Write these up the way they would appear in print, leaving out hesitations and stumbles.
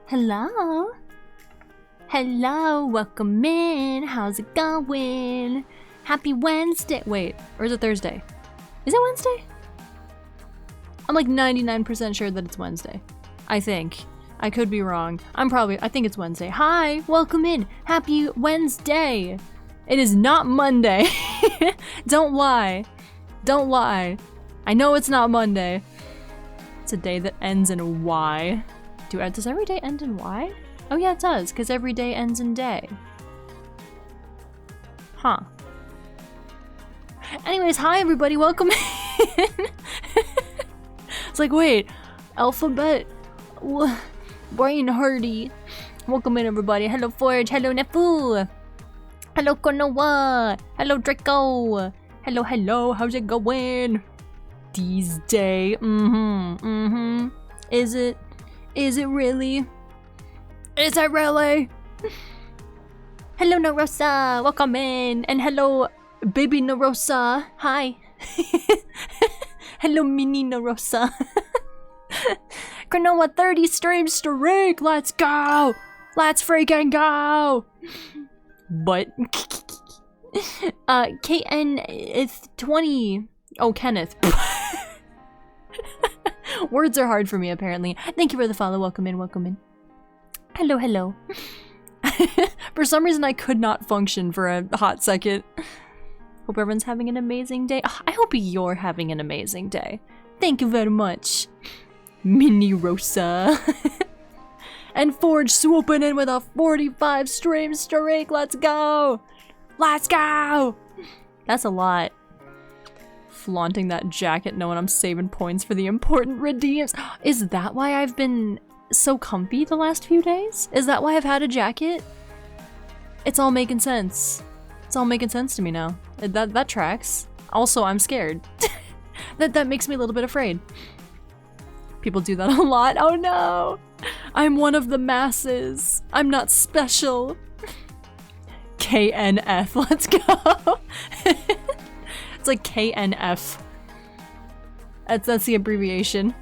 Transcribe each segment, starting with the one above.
Hello? Hello, welcome in. How's it going? Happy Wednesday. Wait, or is it Thursday? Is it Wednesday? I'm like 99% sure that it's Wednesday. I think. I could be wrong. I think it's Wednesday. Hi, welcome in. Happy Wednesday. It is not Monday. Don't lie. Don't lie. I know it's not Monday. It's a day that ends in Y. Does every day end in Y? Oh yeah, it does, because every day ends in day. Huh. Anyways, hi everybody, welcome in. It's like, wait, alphabet, brain hardy. Welcome in everybody. Hello Forge, hello Nefu. Hello Konoha. Hello Draco. Hello, how's it going? These day, Is it really? Is it really? Hello Narosa, welcome in. And hello baby Narosa, hi. Hello mini Narosa. Konoha 30 streams streak, let's go. Let's freaking go. But KN is 20. Oh, Kenneth. Words are hard for me, apparently. Thank you for the follow. Welcome in, welcome in. Hello, hello. For some reason, I could not function for a hot second. Hope everyone's having an amazing day. I hope you're having an amazing day. Thank you very much. Mini Rosa. And Forge swooping in with a 45 stream streak. Let's go. Let's go. That's a lot. Flaunting that jacket knowing I'm saving points for the important redeems. Is that why I've been so comfy the last few days? Is that why I've had a jacket? It's all making sense. It's all making sense to me now. That tracks. Also, I'm scared. that makes me a little bit afraid. People do that a lot. Oh no! I'm one of the masses. I'm not special. KNF, let's go. It's like KNF. That's the abbreviation.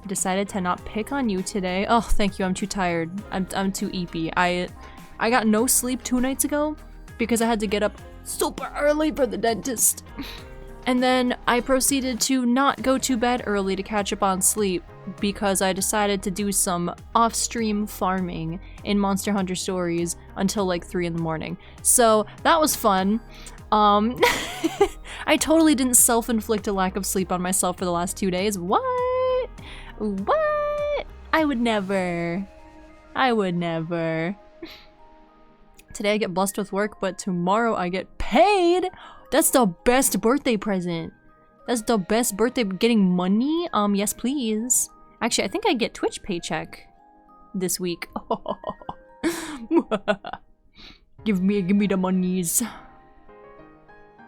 I decided to not pick on you today. Oh, thank you. I'm too tired. I'm too eepy. I got no sleep 2 nights ago because I had to get up super early for the dentist. And then I proceeded to not go to bed early to catch up on sleep because I decided to do some off-stream farming in Monster Hunter Stories until like 3 in the morning. So that was fun. I totally didn't self-inflict a lack of sleep on myself for the last 2 days. What? What? I would never. I would never. Today I get blessed with work, but tomorrow I get paid! That's the best birthday present. That's the best birthday, getting money? Yes please. Actually, I think I get Twitch paycheck this week. Give me the monies.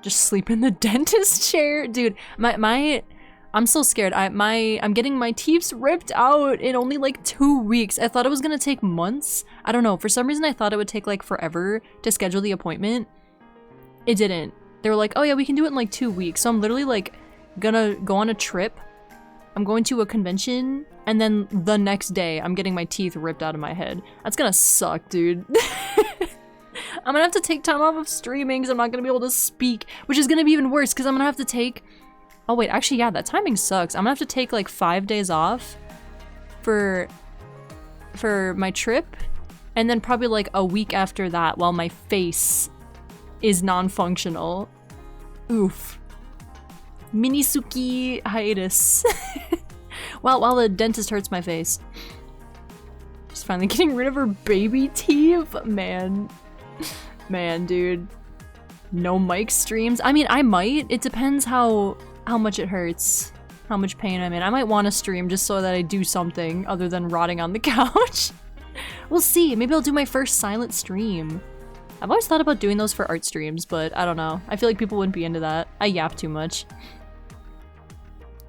Just sleep in the dentist chair. Dude, I'm so scared. I'm getting my teeth ripped out in only like 2 weeks. I thought it was gonna take months. I don't know, for some reason I thought it would take like forever to schedule the appointment. It didn't. They were like, oh yeah, we can do it in like 2 weeks. So I'm literally like gonna go on a trip. I'm going to a convention and then the next day I'm getting my teeth ripped out of my head. That's gonna suck, dude. I'm gonna have to take time off of streaming because I'm not gonna be able to speak, which is gonna be even worse because I'm gonna have to take... Oh wait, actually yeah, that timing sucks. I'm gonna have to take like 5 days off for my trip and then probably like a week after that while my face is non-functional. Oof. Minisuki hiatus. while the dentist hurts my face. Just finally getting rid of her baby teeth. Man, dude. No mic streams. I mean, I might. It depends how much it hurts. How much pain I'm in. I might want to stream just so that I do something other than rotting on the couch. We'll see. Maybe I'll do my first silent stream. I've always thought about doing those for art streams, but I don't know. I feel like people wouldn't be into that. I yap too much.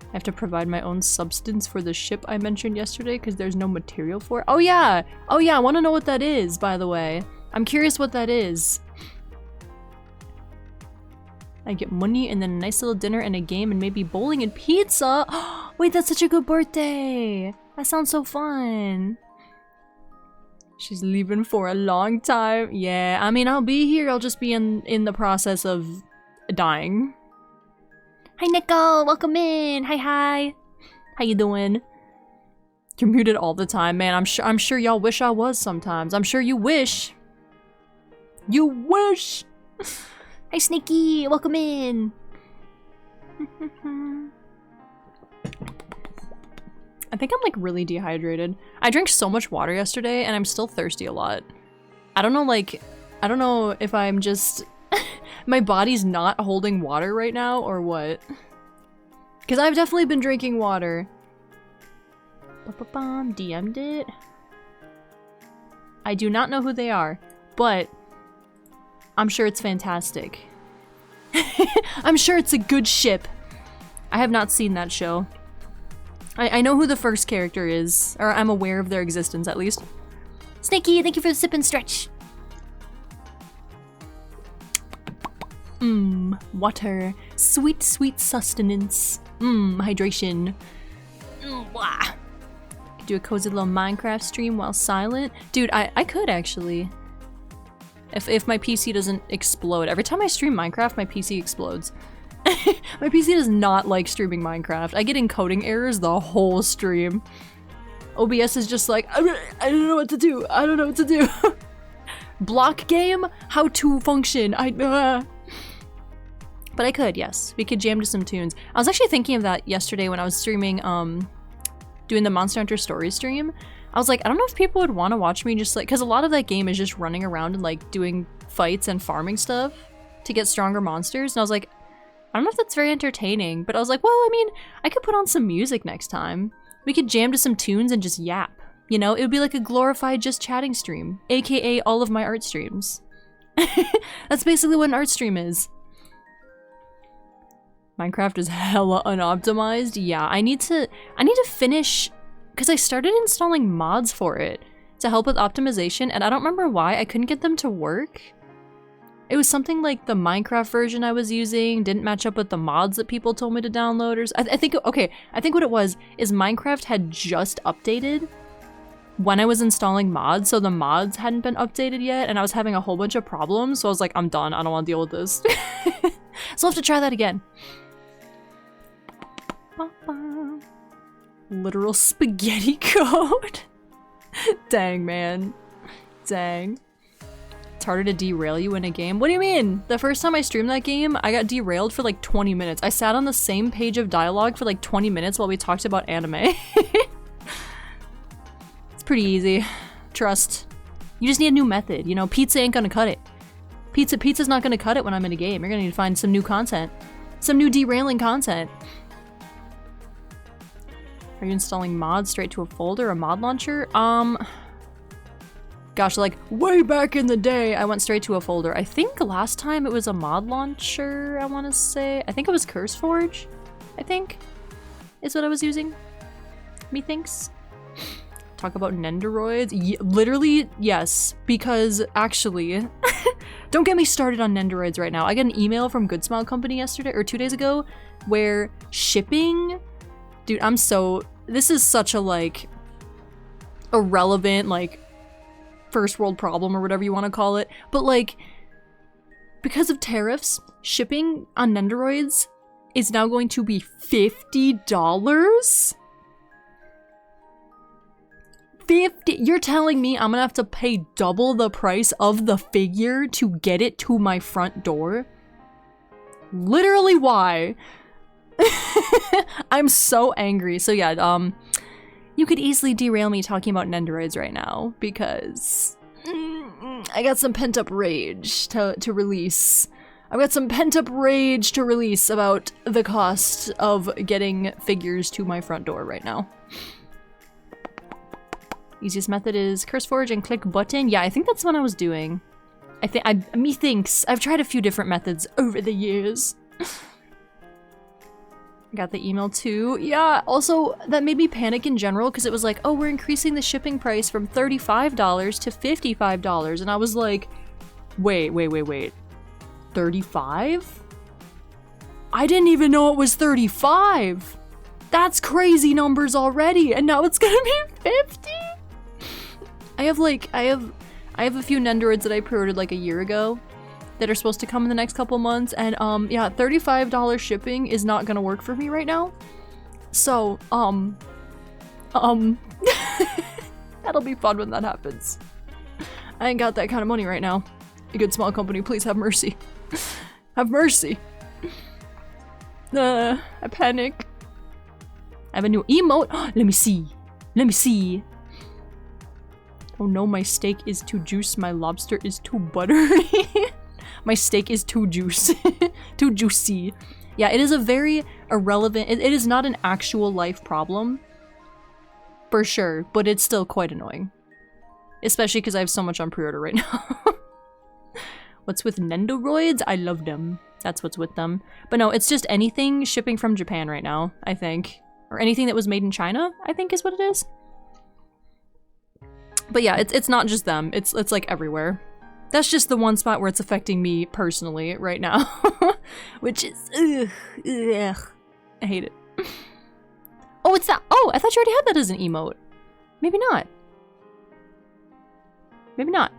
I have to provide my own substance for the ship I mentioned yesterday because there's no material for it. Oh yeah! Oh yeah, I want to know what that is, by the way. I'm curious what that is. I get money and then a nice little dinner and a game and maybe bowling and pizza. Wait, that's such a good birthday. That sounds so fun. She's leaving for a long time. Yeah, I mean, I'll be here. I'll just be in the process of dying. Hi, Nico. Welcome in. Hi, hi. How you doing? You're muted all the time, man. I'm sure y'all wish I was sometimes. I'm sure you wish. You wish. Hi, Sneaky. Welcome in. I think I'm like really dehydrated. I drank so much water yesterday and I'm still thirsty a lot. I don't know if I'm just my body's not holding water right now or what. Because I've definitely been drinking water. DM'd it. I do not know who they are, but I'm sure it's fantastic. I'm sure it's a good ship. I have not seen that show. I know who the first character is, or I'm aware of their existence at least. Snaky, thank you for the sip and stretch. Water. Sweet, sweet sustenance. Hydration. Blah. Could do a cozy little Minecraft stream while silent. Dude, I could actually. If my PC doesn't explode. Every time I stream Minecraft, my PC explodes. My PC does not like streaming Minecraft. I get encoding errors the whole stream. OBS is just like, I don't know what to do. I don't know what to do. Block game? How to function? But I could, yes. We could jam to some tunes. I was actually thinking of that yesterday when I was streaming, doing the Monster Hunter Story stream. I was like, I don't know if people would want to watch me just like, because a lot of that game is just running around and like doing fights and farming stuff to get stronger monsters. And I was like, I don't know if that's very entertaining, but I was like, well, I mean, I could put on some music next time. We could jam to some tunes and just yap. You know, it would be like a glorified just chatting stream, aka all of my art streams. That's basically what an art stream is. Minecraft is hella unoptimized. Yeah, I need to finish, because I started installing mods for it to help with optimization, and I don't remember why I couldn't get them to work. It was something like the Minecraft version I was using didn't match up with the mods that people told me to download, or I think what it was is Minecraft had just updated when I was installing mods, so the mods hadn't been updated yet, and I was having a whole bunch of problems, so I was like, I'm done, I don't want to deal with this. So I'll have to try that again. Literal spaghetti code. Dang, man. Dang. It's harder to derail you in a game. What do you mean? The first time I streamed that game, I got derailed for like 20 minutes. I sat on the same page of dialogue for like 20 minutes while we talked about anime. It's pretty easy. Trust. You just need a new method. You know, pizza ain't gonna cut it. Pizza's not gonna cut it when I'm in a game. You're gonna need to find some new content. Some new derailing content. Are you installing mods straight to a folder, a mod launcher? Gosh, like, way back in the day, I went straight to a folder. I think last time it was a mod launcher, I want to say. I think it was CurseForge, I think, is what I was using. Methinks. Talk about Nendoroids? Literally, yes, because actually, don't get me started on Nendoroids right now. I got an email from Good Smile Company yesterday, or 2 days ago, where shipping... Dude, this is such a, like, irrelevant, like, first world problem or whatever you want to call it. But, like, because of tariffs, shipping on Nendoroids is now going to be $50? 50? You're telling me I'm gonna have to pay double the price of the figure to get it to my front door? Literally, why? I'm so angry. So yeah, you could easily derail me talking about Nendoroids right now because I got some pent-up rage to release. I've got some pent-up rage to release about the cost of getting figures to my front door right now. Easiest method is CurseForge and click button. Yeah, I think that's what I was doing. Methinks. I've tried a few different methods over the years. Got the email too. Yeah, also that made me panic in general because it was like, oh, we're increasing the shipping price from $35 to $55. And I was like, wait. 35? I didn't even know it was 35. That's crazy numbers already, and now it's gonna be 50. I have a few Nendoroids that I pre-ordered like a year ago that are supposed to come in the next couple months, and yeah, $35 shipping is not gonna work for me right now. So, that'll be fun when that happens. I ain't got that kind of money right now. A good small company, please have mercy. Have mercy. I panic. I have a new emote. Let me see. Let me see. Oh no, my steak is too juice. My lobster is too buttery. My steak is too too juicy. Yeah, it is a very irrelevant, it is not an actual life problem. For sure, but it's still quite annoying. Especially because I have so much on pre-order right now. What's with Nendoroids? I love them. That's what's with them. But no, it's just anything shipping from Japan right now, I think. Or anything that was made in China, I think is what it is. But yeah, it's not just them. It's like everywhere. That's just the one spot where it's affecting me personally right now. Which is, ugh. I hate it. Oh, it's that. Oh, I thought you already had that as an emote. Maybe not. Maybe not.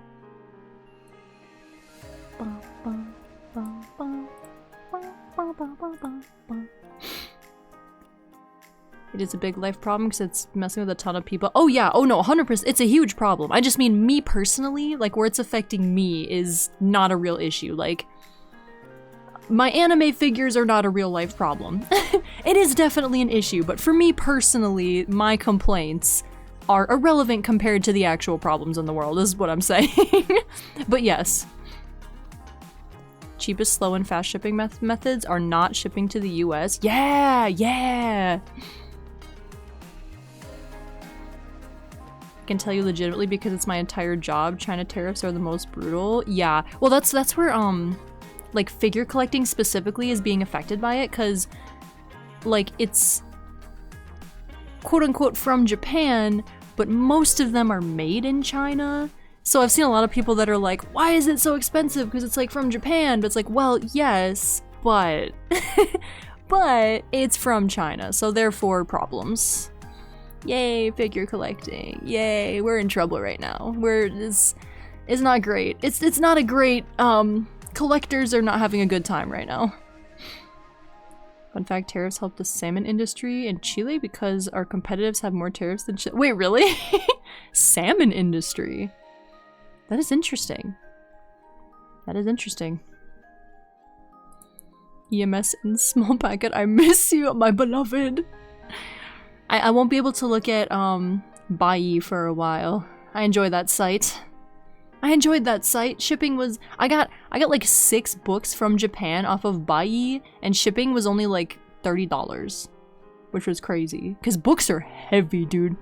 It is a big life problem because it's messing with a ton of people. Oh yeah, oh no, 100%. It's a huge problem. I just mean me personally, like where it's affecting me is not a real issue. Like, my anime figures are not a real life problem. It is definitely an issue, but for me personally, my complaints are irrelevant compared to the actual problems in the world, is what I'm saying. But yes. Cheapest, slow, and fast shipping methods are not shipping to the US. Yeah, yeah! I can tell you legitimately because it's my entire job. China tariffs are the most brutal. Yeah, well that's where like figure collecting specifically is being affected by it, because like it's quote unquote from Japan, but most of them are made in China. So I've seen a lot of people that are like, why is it so expensive? Because it's like from Japan, but it's like, well, yes, but but it's from China, so therefore problems. Yay, figure collecting. Yay, we're in trouble right now. It's not great. It's not a great, collectors are not having a good time right now. Fun fact, tariffs help the salmon industry in Chile because our competitors have more tariffs than Chile. Wait, really? Salmon industry? That is interesting. That is interesting. EMS in small packet, I miss you, my beloved. I won't be able to look at Bai for a while. I enjoy that site. I enjoyed that site. Shipping was I got like 6 books from Japan off of Bai, and shipping was only like $30, which was crazy. Cause books are heavy, dude.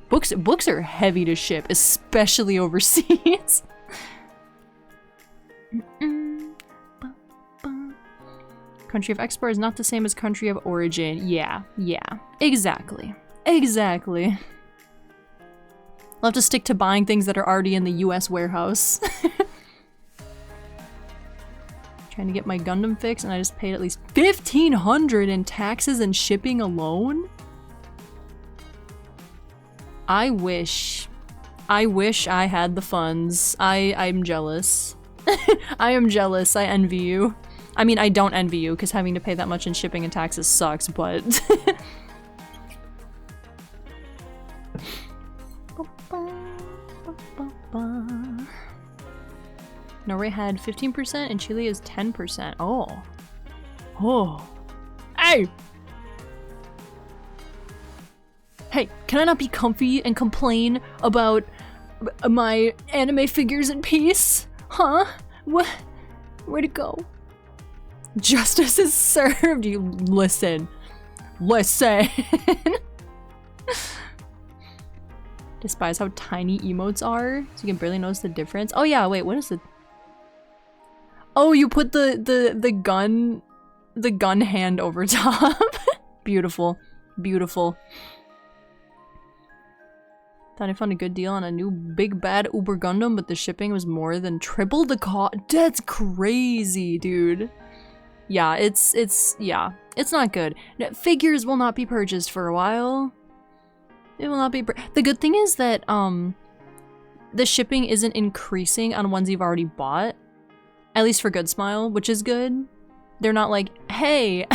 Books are heavy to ship, especially overseas. Country of export is not the same as country of origin. Yeah, exactly. Exactly. I'll have to stick to buying things that are already in the US warehouse. Trying to get my Gundam fixed, and I just paid at least $1,500 in taxes and shipping alone? I wish I had the funds. I'm jealous. I am jealous. I envy you. I mean, I don't envy you, because having to pay that much in shipping and taxes sucks, but... Norway had 15% and Chile is 10%. Oh. Oh. Hey! Hey, can I not be comfy and complain about my anime figures in peace? Huh? What? Where'd it go? Justice is served. You listen. Listen. Despise how tiny emotes are, so you can barely notice the difference. Oh yeah, wait, what is it? Oh, you put the gun hand over top. Beautiful. Beautiful. Thought I found a good deal on a new big bad Uber Gundam, but the shipping was more than triple the cost. That's crazy, dude. Yeah, it's not good. No, figures will not be purchased for a while. It will not be. The good thing is that the shipping isn't increasing on ones you've already bought, at least for Good Smile, which is good. They're not like, hey,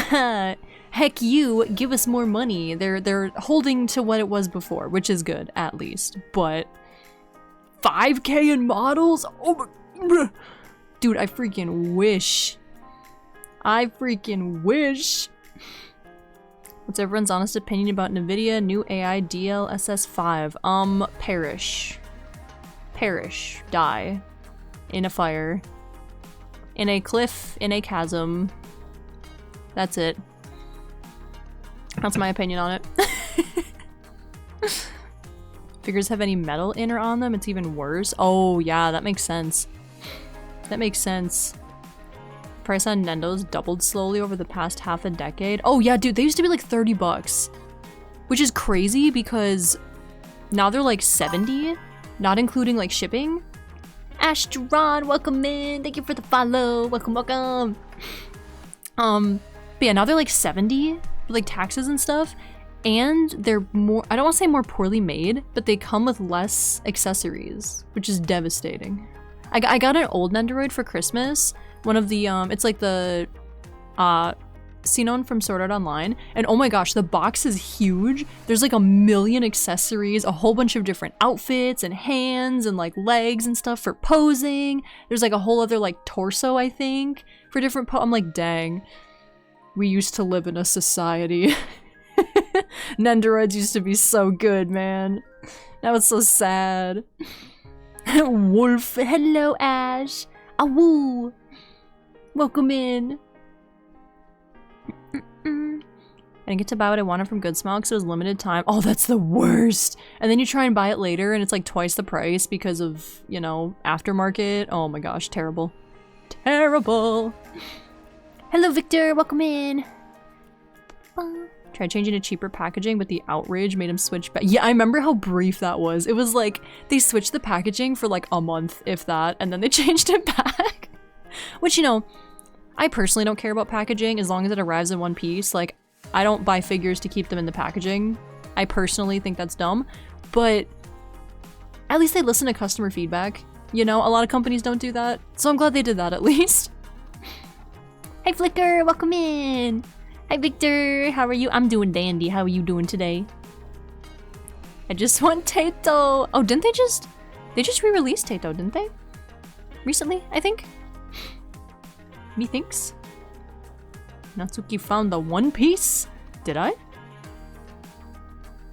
heck you, give us more money. They're holding to what it was before, which is good, at least. But 5K in models? Oh my, dude, I freaking wish. What's everyone's honest opinion about NVIDIA new AI DLSS5? Perish. Perish. Die. In a fire. In a cliff. In a chasm. That's it. That's my opinion on it. Figures have any metal in or on them, it's even worse. Oh yeah, that makes sense. That makes sense. Price on Nendo's doubled slowly over the past half a decade. Oh yeah, dude, they used to be like 30 bucks. Which is crazy because now they're like 70, not including like shipping. Astron, welcome in. Thank you for the follow. Welcome, welcome. But yeah, now they're like 70 with like taxes and stuff. And they're more, I don't want to say more poorly made, but they come with less accessories, which is devastating. I got an old Nendoroid for Christmas. One of the, it's like the, Sinon from Sword Art Online. And oh my gosh, the box is huge. There's like a million accessories, a whole bunch of different outfits and hands and like legs and stuff for posing. There's like a whole other like torso, I think, for different I'm like, dang. We used to live in a society. Nendoroids used to be so good, man. Now it's so sad. Wolf, hello Ash. Awoo. Welcome in. I didn't get to buy what I wanted from Good Smile because it was limited time. Oh, that's the worst. And then you try and buy it later and it's like twice the price because of, you know, aftermarket. Oh my gosh, terrible. Terrible. Hello Victor, welcome in. Tried changing to cheaper packaging, but the outrage made him switch back. Yeah, I remember how brief that was. It was like, they switched the packaging for like a month, if that, and then they changed it back. Which, you know, I personally don't care about packaging as long as it arrives in one piece. Like, I don't buy figures to keep them in the packaging. I personally think that's dumb, but at least they listen to customer feedback. You know, a lot of companies don't do that, so I'm glad they did that at least. Hey Flicker, welcome in. Hi Victor, how are you? I'm doing dandy. How are you doing today? I just want Tato. Oh, didn't they just re-released Tato, didn't they? Recently, I think. Methinks. Natsuki found the One Piece? Did I?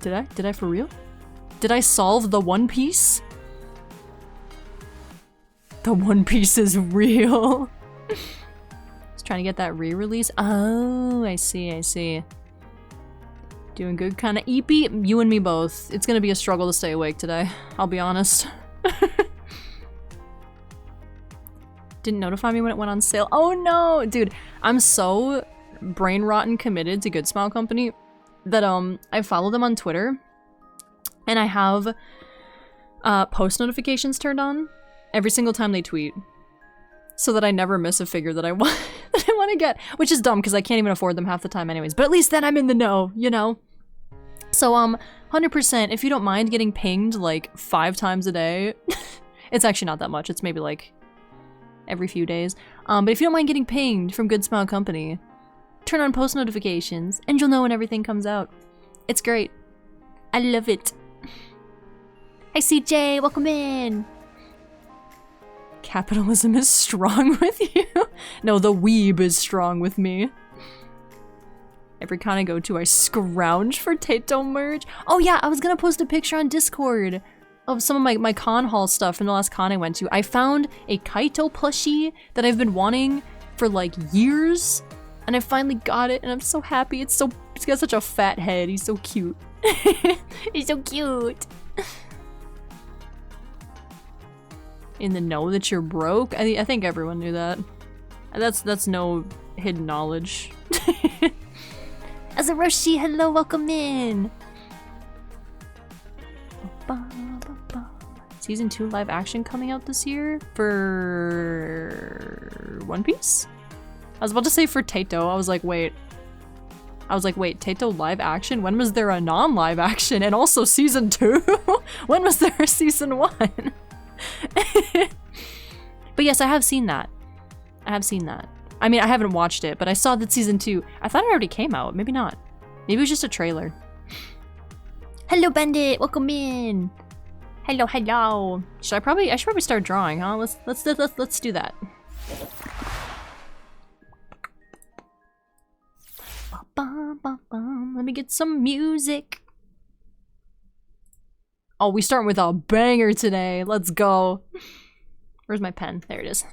Did I for real? Did I solve the One Piece? The One Piece is real. Trying to get that re-release. Oh, I see. Doing good, kind of eepy. You and me both. It's gonna be a struggle to stay awake today. I'll be honest. Didn't notify me when it went on sale. Oh no, dude. I'm so brain rotten committed to Good Smile Company that I follow them on Twitter and I have post notifications turned on every single time they tweet, so that I never miss a figure that I want to get, which is dumb because I can't even afford them half the time anyways, but at least then I'm in the know, you know? So 100%, if you don't mind getting pinged like 5 times a day, it's actually not that much, it's maybe like every few days, but if you don't mind getting pinged from Good Smile Company, turn on post notifications and you'll know when everything comes out. It's great. I love it. Hey CJ, welcome in. Capitalism is strong with you? No, the weeb is strong with me. Every con I go to, I scrounge for Tato merch. Oh yeah, I was gonna post a picture on Discord of some of my con haul stuff from the last con I went to. I found a Kaito plushie that I've been wanting for like years, and I finally got it, and I'm so happy. It's got such a fat head. He's so cute. He's so cute. In the know that you're broke? I think everyone knew that. That's no hidden knowledge. Azaroshi, hello, welcome in! Season 2 live action coming out this year for One Piece? I was about to say for Tato. I was like, wait. Tato live action? When was there a non-live action? And also season 2? When was there a season 1? But yes, I have seen that. I mean, I haven't watched it, but I saw that season 2. I thought it already came out. Maybe not. Maybe it was just a trailer. Hello, Bandit. Welcome in. Hello, hello. I should probably start drawing, huh? Let's do that. Let me get some music. Oh, we start with a banger today. Let's go. Where's my pen? There it is.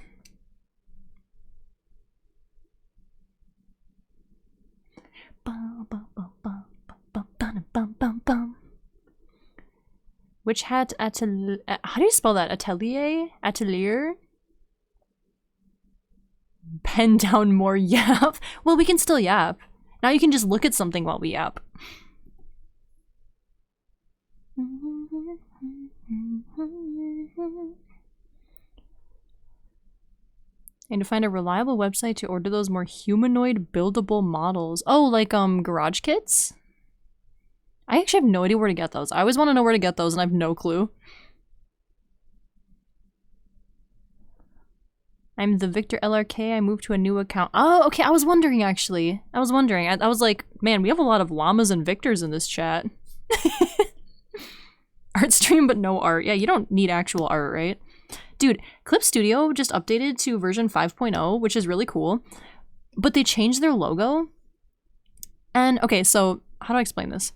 Which hat how do you spell that? Atelier? Atelier? Pen down more yap. Well, we can still yap. Now you can just look at something while we yap. And to find a reliable website to order those more humanoid buildable models. Oh, like garage kits? I actually have no idea where to get those. I always want to know where to get those and I have no clue. I'm the Victor LRK. I moved to a new account. Oh, okay. I was wondering, actually. I was like, man, we have a lot of llamas and Victors in this chat. Art stream, but no art. Yeah, you don't need actual art, right? Dude, Clip Studio just updated to version 5.0, which is really cool. But they changed their logo. And, okay, so how do I explain this?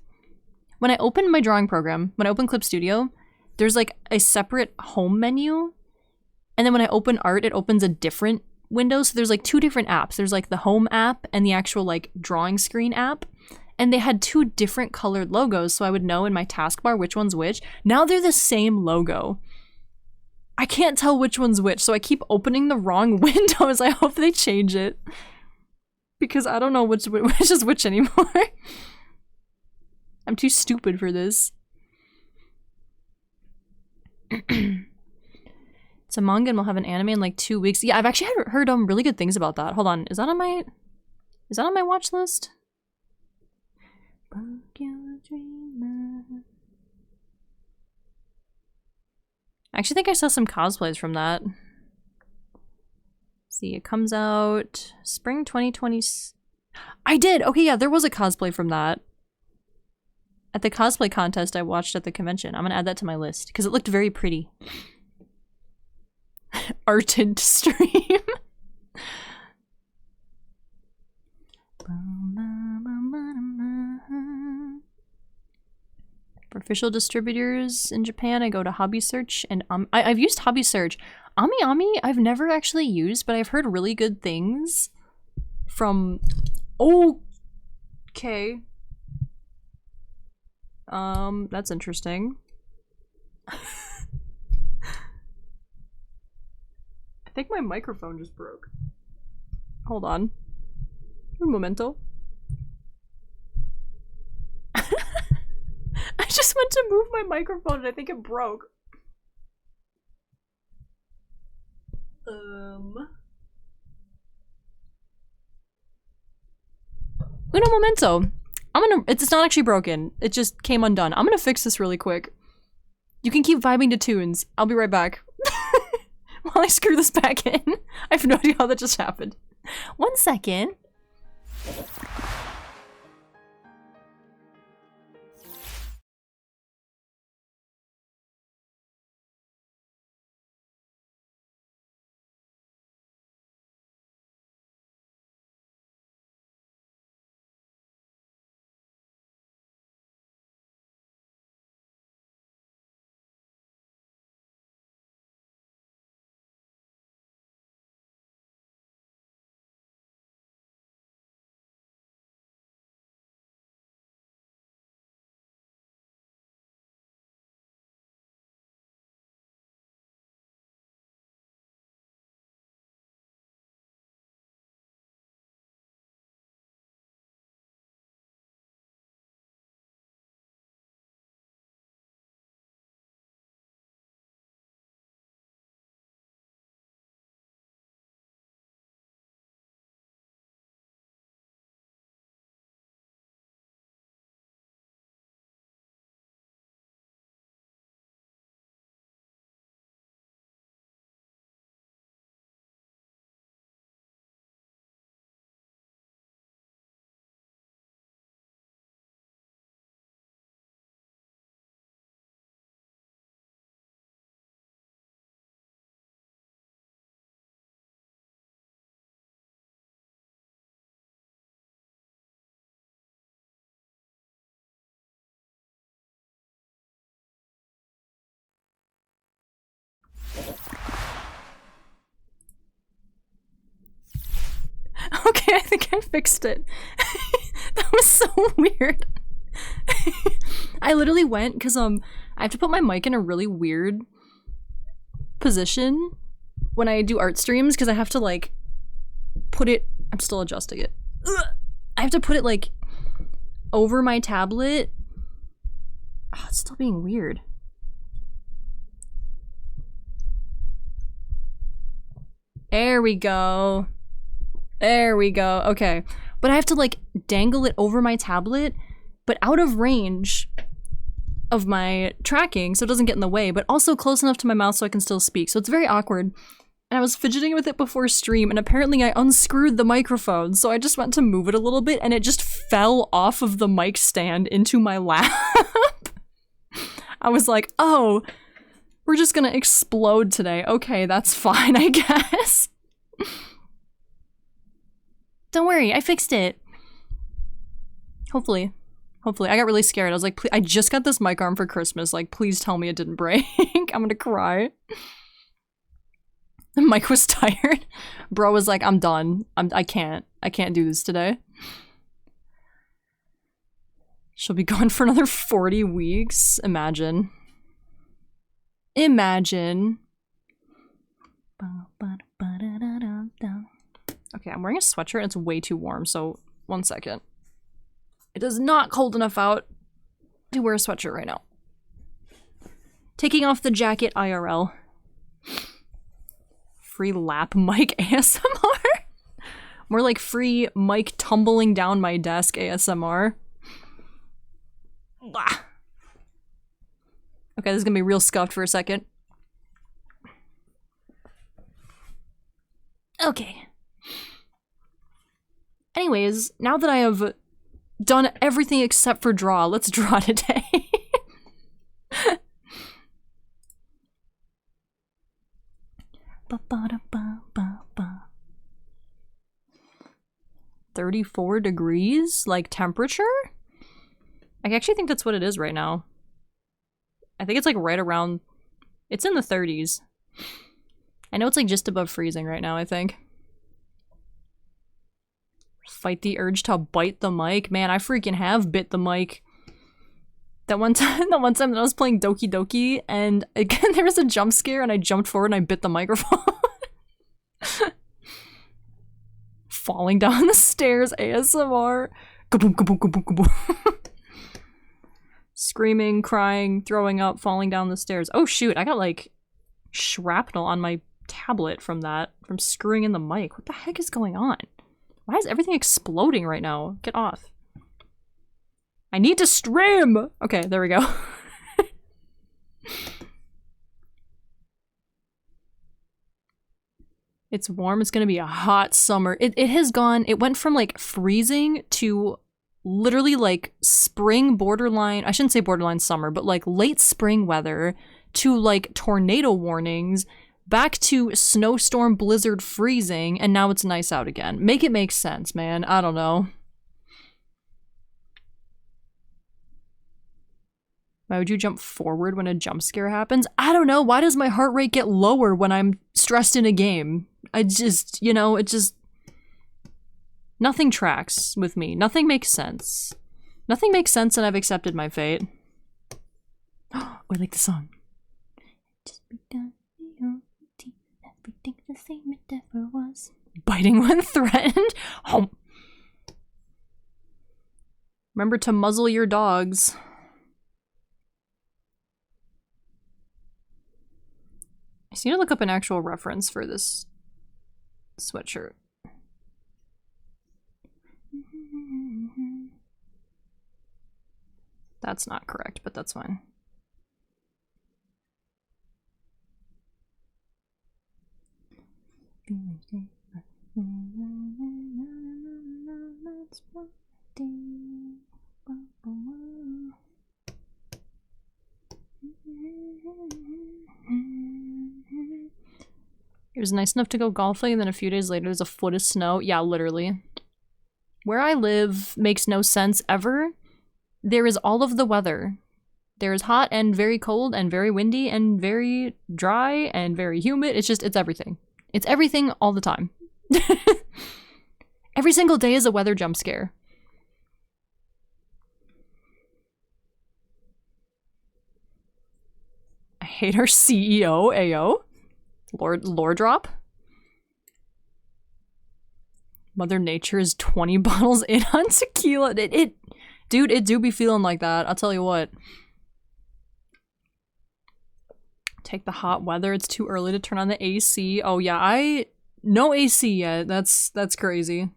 When I open my drawing program, when I open Clip Studio, there's like a separate home menu. And then when I open art, it opens a different window. So there's like 2 different apps. There's like the home app and the actual like drawing screen app. And they had 2 different colored logos, so I would know in my taskbar which one's which. Now they're the same logo. I can't tell which one's which, so I keep opening the wrong windows. I hope they change it. Because I don't know which is which anymore. I'm too stupid for this. It's a manga and we'll have an anime in like 2 weeks. Yeah, I've actually heard really good things about that. Hold on, is that on my watch list? I actually think I saw some cosplays from that. Let's see, it comes out spring 2020. I did! Okay, yeah, there was a cosplay from that. At the cosplay contest I watched at the convention. I'm gonna add that to my list, because it looked very pretty. Arted stream. For official distributors in Japan, I go to Hobby Search and I've used Hobby Search. Ami I've never actually used, but I've heard really good things from. Okay. That's interesting. I think my microphone just broke. Hold on. Un momento. I just went to move my microphone and I think it broke. Uno momento. It's not actually broken. It just came undone. I'm gonna fix this really quick. You can keep vibing to tunes. I'll be right back. While I screw this back in. I have no idea how that just happened. 1 second. I fixed it. That was so weird. I literally went because I have to put my mic in a really weird position when I do art streams because I have to like put it. I'm still adjusting it. Ugh. I have to put it like over my tablet. Oh, it's still being weird. There we go. There we go. Okay. But I have to like dangle it over my tablet, but out of range of my tracking so it doesn't get in the way, but also close enough to my mouth so I can still speak. So it's very awkward. And I was fidgeting with it before stream, and apparently I unscrewed the microphone, so I just went to move it a little bit, and it just fell off of the mic stand into my lap. I was like, oh, we're just gonna explode today. Okay, that's fine, I guess. Don't worry, I fixed it. Hopefully. Hopefully. I got really scared. I was like, I just got this mic arm for Christmas. Like, please tell me it didn't break. I'm gonna cry. Mike was tired. Bro was like, I'm done. I can't do this today. She'll be gone for another 40 weeks. Imagine. Imagine. Okay, I'm wearing a sweatshirt and it's way too warm, so 1 second. It is not cold enough out to wear a sweatshirt right now. Taking off the jacket IRL. Free lap mic ASMR? More like free mic tumbling down my desk ASMR. Blah. Okay, this is gonna be real scuffed for a second. Okay. Anyways, now that I have done everything except for draw, let's draw today. 34 degrees? Like temperature? I actually think that's what it is right now. I think it's like right around... It's in the 30s. I know it's like just above freezing right now, I think. Fight the urge to bite the mic. Man, I freaking have bit the mic. That one time that I was playing Doki Doki and again there was a jump scare and I jumped forward and I bit the microphone. Falling down the stairs ASMR. Kaboom, kaboom, kaboom, kaboom. Screaming, crying, throwing up, falling down the stairs. Oh shoot, I got like shrapnel on my tablet from that, from screwing in the mic. What the heck is going on? Why is everything exploding right now? Get off. I need to stream! Okay, there we go. It's warm, it's gonna be a hot summer. It has gone, it went from like freezing to literally like spring borderline, I shouldn't say borderline summer, but like late spring weather to like tornado warnings, back to snowstorm, blizzard, freezing, and now it's nice out again. Make it make sense, man. I don't know. Why would you jump forward when a jump scare happens? I don't know. Why does my heart rate get lower when I'm stressed in a game? I just, you know, it just... Nothing tracks with me. Nothing makes sense. Nothing makes sense and I've accepted my fate. Oh, I like the song. Just begun everything the same it ever was. Biting when threatened? Oh. Remember to muzzle your dogs. I just need to look up an actual reference for this sweatshirt. That's not correct, but that's fine. It was nice enough to go golfing, and then a few days later there's a foot of snow. Yeah, literally. Where I live makes no sense ever. There is all of the weather. There is hot and very cold and very windy and very dry and very humid. It's just, it's everything. It's everything all the time. Every single day is a weather jump scare. I hate our CEO, AO. Lore drop. Mother Nature is 20 bottles in on tequila. Dude, it do be feeling like that. I'll tell you what. Take the hot weather. It's too early to turn on the AC. Oh yeah, no AC yet. That's crazy.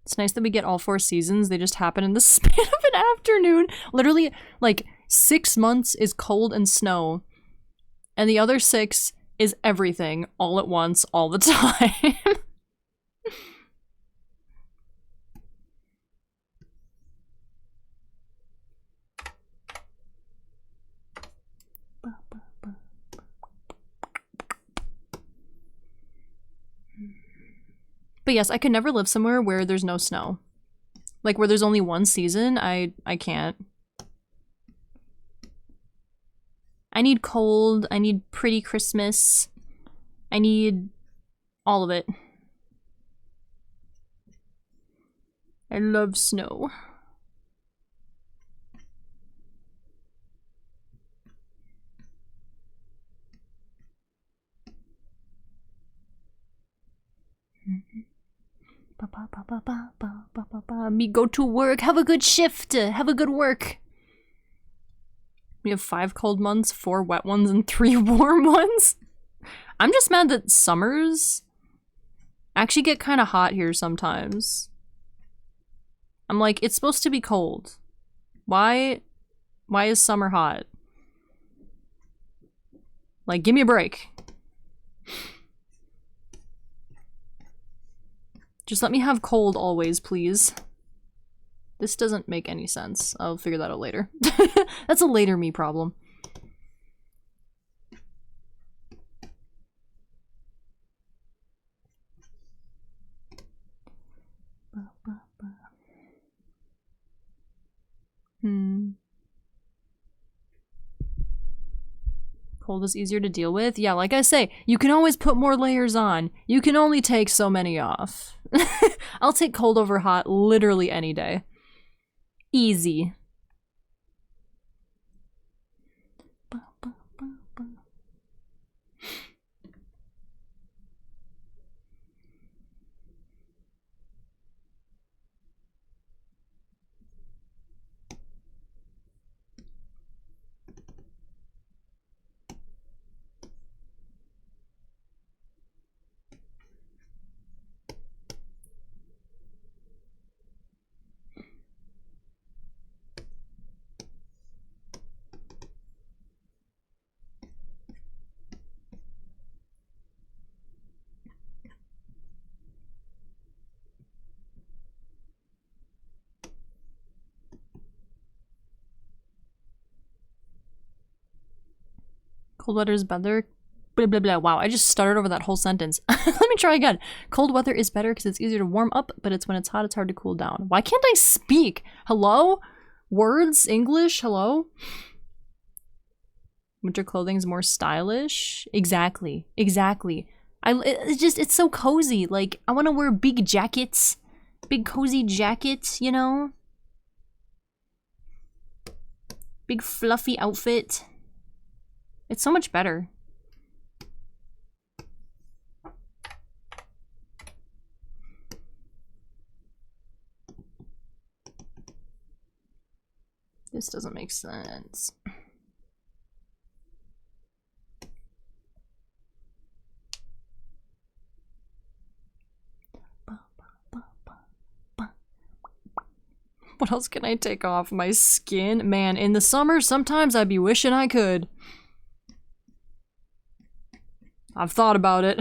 It's nice that we get all 4 seasons. They just happen in the span of an afternoon. Literally, like, 6 months is cold and snow. And the other 6 is everything all at once, all the time. But yes, I could never live somewhere where there's no snow. Like, where there's only 1 season, I can't. I need cold, I need pretty Christmas, I need all of it. I love snow. Me go to work, have a good shift, have a good work. We have 5 cold months, 4 wet ones, and 3 warm ones. I'm just mad that summers actually get kind of hot here sometimes. I'm like, it's supposed to be cold. Why is summer hot? Like, give me a break. Just let me have cold always, please. This doesn't make any sense. I'll figure that out later. That's a later me problem. Cold is easier to deal with? Yeah, like I say, you can always put more layers on. You can only take so many off. I'll take cold over hot literally any day. Easy. Cold weather is better. Blah blah blah. Wow, I just started over that whole sentence. Let me try again. Cold weather is better because it's easier to warm up, but it's when it's hot, it's hard to cool down. Why can't I speak? Hello? Words? English? Hello? Winter clothing is more stylish? Exactly. Exactly. It's so cozy. Like, I want to wear big jackets. Big cozy jackets, you know? Big fluffy outfit. It's so much better. This doesn't make sense. What else can I take off? My skin? Man, in the summer, sometimes I'd be wishing I could. I've thought about it.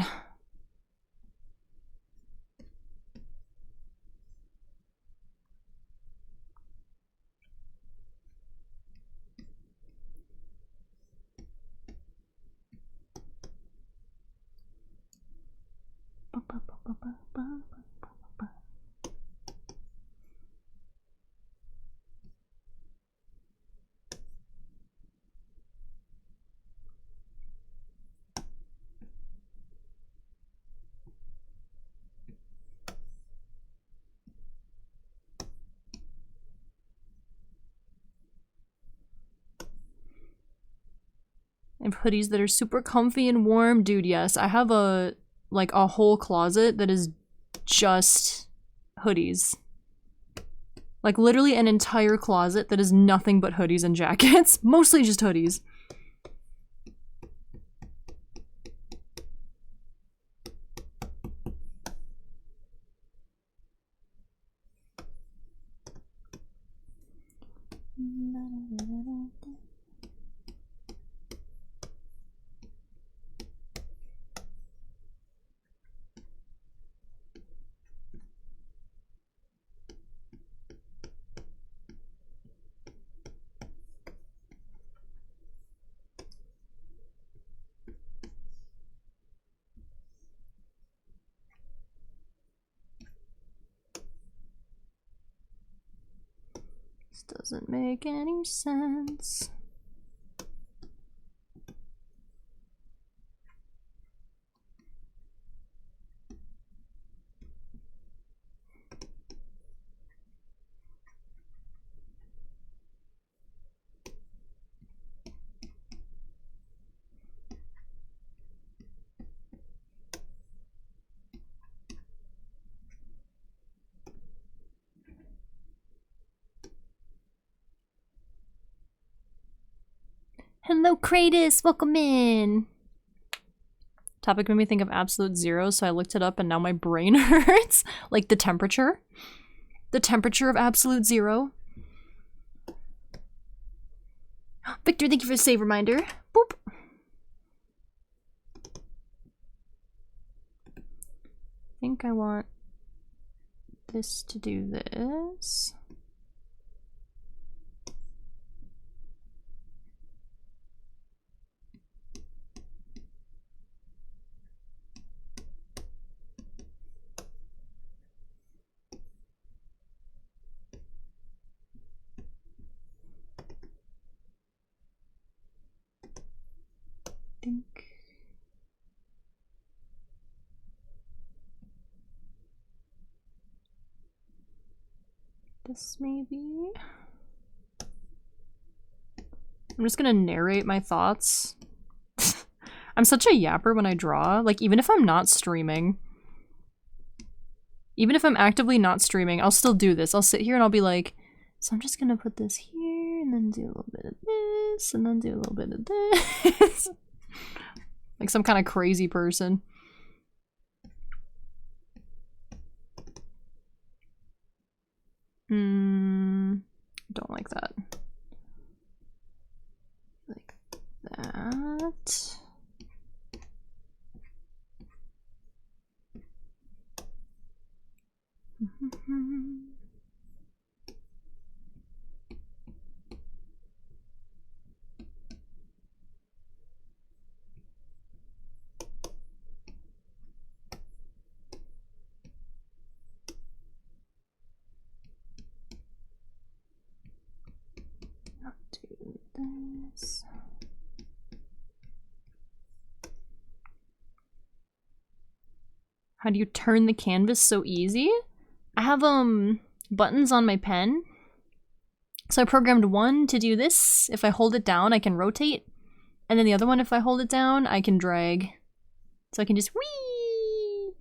I have hoodies that are super comfy and warm. Dude, yes. I have a whole closet that is just hoodies. Like literally an entire closet that is nothing but hoodies and jackets. Mostly just hoodies. This doesn't make any sense. Hello, Kratos! Welcome in! Topic made me think of absolute zero, so I looked it up and now my brain hurts. Like the temperature. The temperature of absolute zero. Victor, thank you for the save reminder. Boop! I think I want this to do this. Think. This maybe? I'm just gonna narrate my thoughts. I'm such a yapper when I draw. Like, even if I'm not streaming. Even if I'm actively not streaming, I'll still do this. I'll sit here and I'll be like, so I'm just gonna put this here and then do a little bit of this and then do a little bit of this. Like some kind of crazy person. Don't like that. Like that. This. How do you turn the canvas so easy? I have buttons on my pen. So I programmed one to do this. If I hold it down, I can rotate. And then the other one, if I hold it down, I can drag. So I can just whee!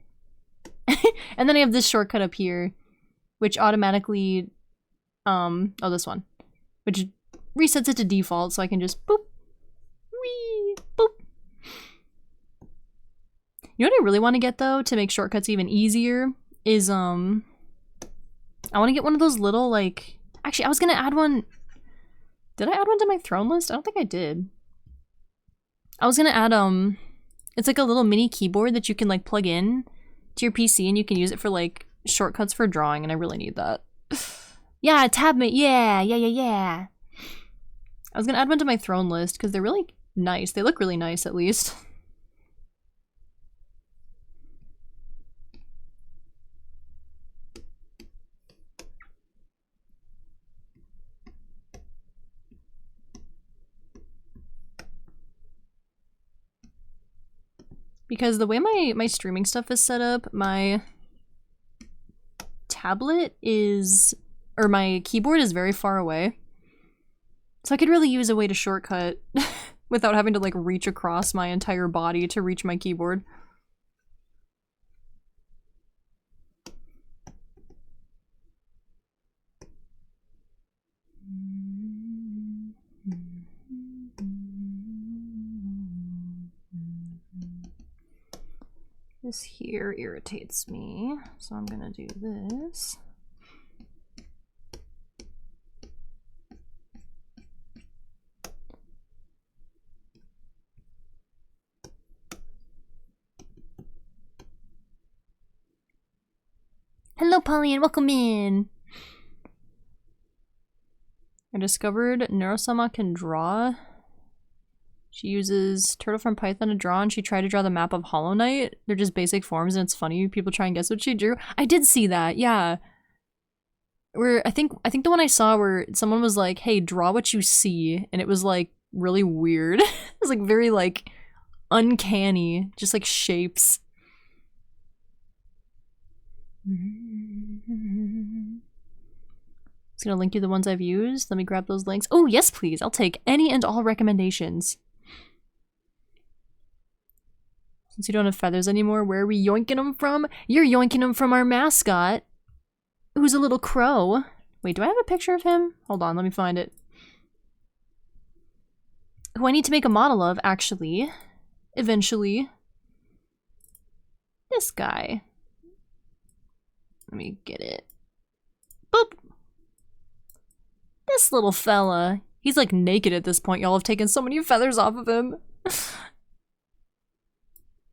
And then I have this shortcut up here, which automatically, oh, this one, which resets it to default, so I can just boop, wee, boop. You know what I really want to get, though, to make shortcuts even easier, is, I want to get one of those little, like, actually, I was gonna add one. Did I add one to my throne list? I don't think I did. I was gonna add, it's like a little mini keyboard that you can, like, plug in to your PC, and you can use it for, like, shortcuts for drawing, and I really need that. Yeah, tab mate, yeah. I was gonna add one to my throne list because they're really nice. They look really nice, at least. Because the way my streaming stuff is set up, my tablet is, or my keyboard is very far away. So I could really use a way to shortcut without having to like reach across my entire body to reach my keyboard. This here irritates me, so I'm gonna do this. Hello, Polly, and welcome in! I discovered Neurosama can draw. She uses Turtle from Python to draw, and she tried to draw the map of Hollow Knight. They're just basic forms, and it's funny. People try and guess what she drew. I did see that, yeah. Where I think the one I saw where someone was like, "Hey, draw what you see," and it was like really weird. It was like very like uncanny, just like shapes. It's gonna link you the ones I've used. Let me grab those links. Oh, yes, please. I'll take any and all recommendations. Since you don't have feathers anymore, where are we yoinking them from? You're yoinking them from our mascot, who's a little crow. Wait, do I have a picture of him? Hold on, let me find it. Who I need to make a model of, actually. Eventually. This guy. Let me get it. Boop! This little fella. He's like naked at this point. Y'all have taken so many feathers off of him.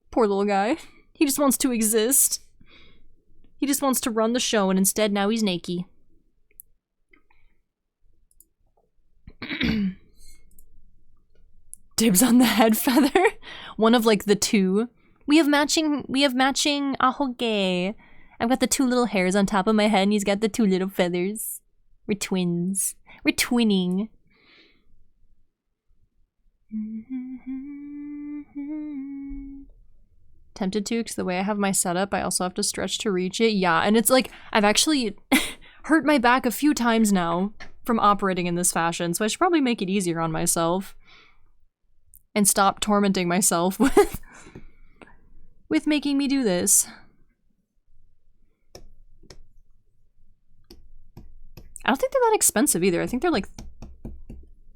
Poor little guy. He just wants to exist. He just wants to run the show, and instead now he's naked. Dibs on the head feather. One of like the two. We have matching ahoge. I've got the two little hairs on top of my head, and he's got the two little feathers. We're twins. We're twinning. Tempted to, because the way I have my setup, I also have to stretch to reach it. Yeah, and it's like, I've actually hurt my back a few times now from operating in this fashion, so I should probably make it easier on myself. And stop tormenting myself with making me do this. I don't think they're that expensive either. I think they're like...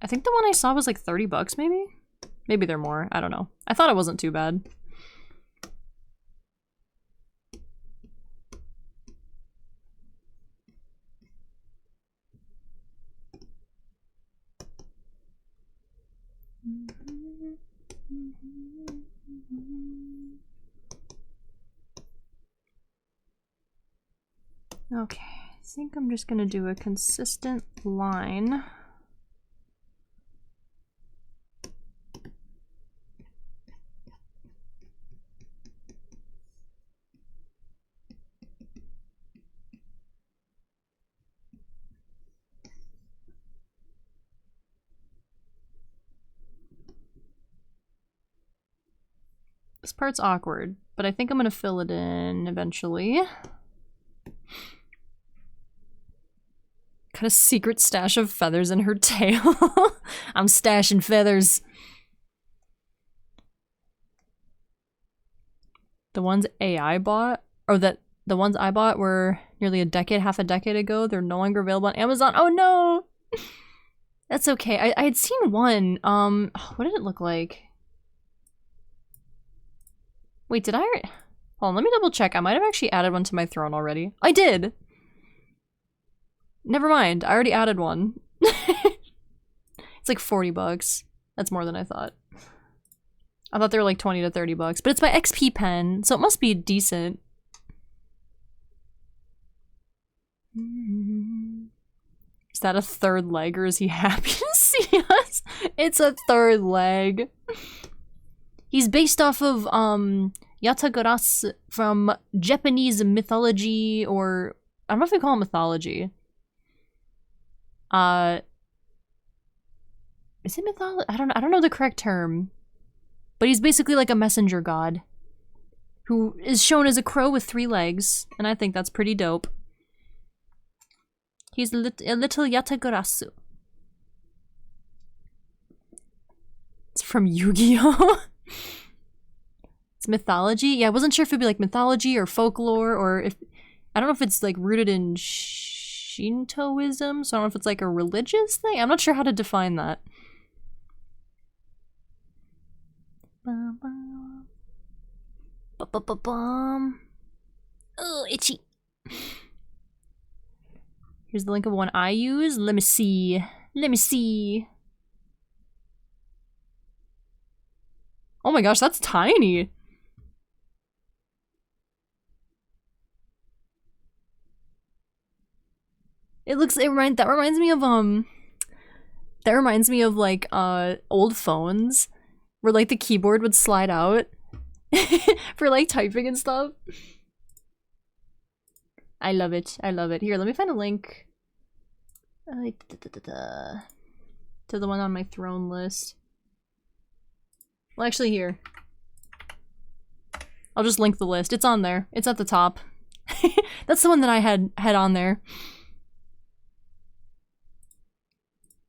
I think the one I saw was like 30 bucks maybe? Maybe they're more. I don't know. I thought it wasn't too bad. Okay, I think I'm just gonna do a consistent line. This part's awkward, but I think I'm gonna fill it in eventually. Got a secret stash of feathers in her tail. I'm stashing feathers. The ones AI bought, or the ones I bought were nearly half a decade ago. They're no longer available on Amazon. Oh no! That's okay. I had seen one. What did it look like? Wait, did I? Hold on, let me double check. I might have actually added one to my throne already. I did! Never mind, I already added one. It's like 40 bucks. That's more than I thought. I thought they were like 20 to 30 bucks, but it's by XP Pen, so it must be decent. Is that a third leg, or is he happy to see us? It's a third leg. He's based off of, Yatagarasu from Japanese mythology, or... I don't know if they call it mythology. Is it mythology? I don't know the correct term. But he's basically like a messenger god. Who is shown as a crow with 3 legs, and I think that's pretty dope. He's a little Yatagarasu. from Yu-Gi-Oh! It's mythology? Yeah, I wasn't sure if it'd be like mythology or folklore, or if... I don't know if it's like rooted in Shintoism, so I don't know if it's like a religious thing. I'm not sure how to define that. Oh, itchy. Here's the link of one I use. Let me see. Let me see. Oh my gosh, that's tiny. That reminds me of like old phones where like the keyboard would slide out for like typing and stuff. I love it. I love it. Here, let me find a link to the one on my throne list. Well, actually here. I'll just link the list. It's on there. It's at the top. That's the one that I had on there.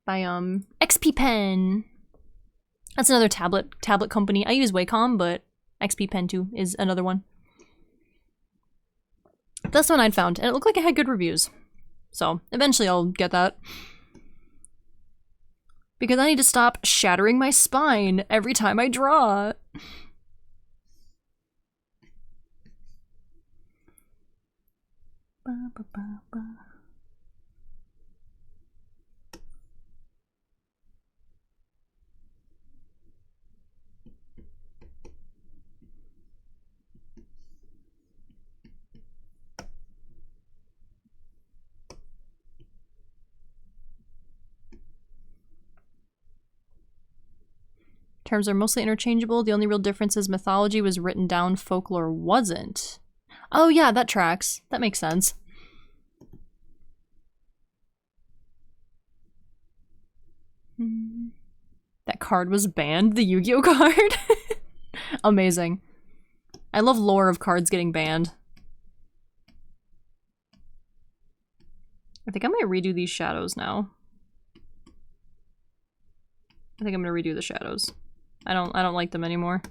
By XP Pen. That's another tablet company. I use Wacom, but XP Pen 2 is another one. That's the one I'd found, and it looked like it had good reviews. So eventually I'll get that. Because I need to stop shattering my spine every time I draw. Terms are mostly interchangeable. The only real difference is mythology was written down, folklore wasn't. Oh yeah, that tracks. That makes sense. That card was banned? The Yu-Gi-Oh card? Amazing. I love lore of cards getting banned. I think I might redo these shadows now. I think I'm gonna redo the shadows. I don't like them anymore.